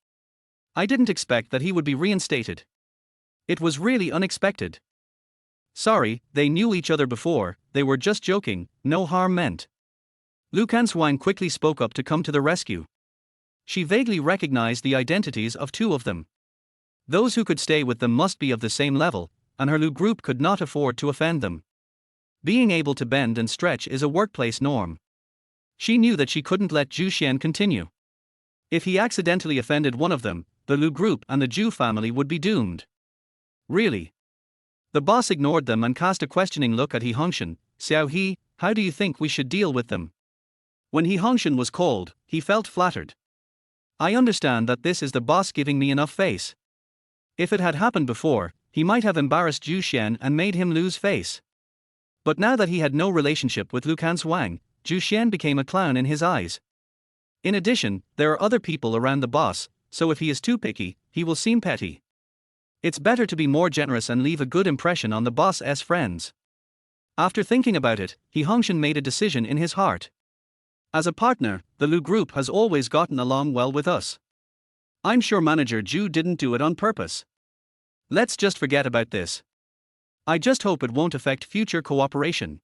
I didn't expect that he would be reinstated. It was really unexpected. Sorry, they knew each other before, they were just joking, no harm meant. Lu Canshuang quickly spoke up to come to the rescue. She vaguely recognized the identities of two of them. Those who could stay with them must be of the same level, and her Lu group could not afford to offend them. Being able to bend and stretch is a workplace norm. She knew that she couldn't let Zhu Xian continue. If he accidentally offended one of them, the Lu group and the Zhu family would be doomed. Really? The boss ignored them and cast a questioning look at He Hongshen. Xiao He, how do you think we should deal with them? When He Hongshen was called, he felt flattered. I understand that this is the boss giving me enough face. If it had happened before, he might have embarrassed Zhu Xian and made him lose face. But now that he had no relationship with Lu Canshuang, Zhu Xian became a clown in his eyes. In addition, there are other people around the boss, so if he is too picky, he will seem petty. It's better to be more generous and leave a good impression on the boss's friends. After thinking about it, Hongshen made a decision in his heart. As a partner, the Lu group has always gotten along well with us. I'm sure Manager Ju didn't do it on purpose. Let's just forget about this. I just hope it won't affect future cooperation.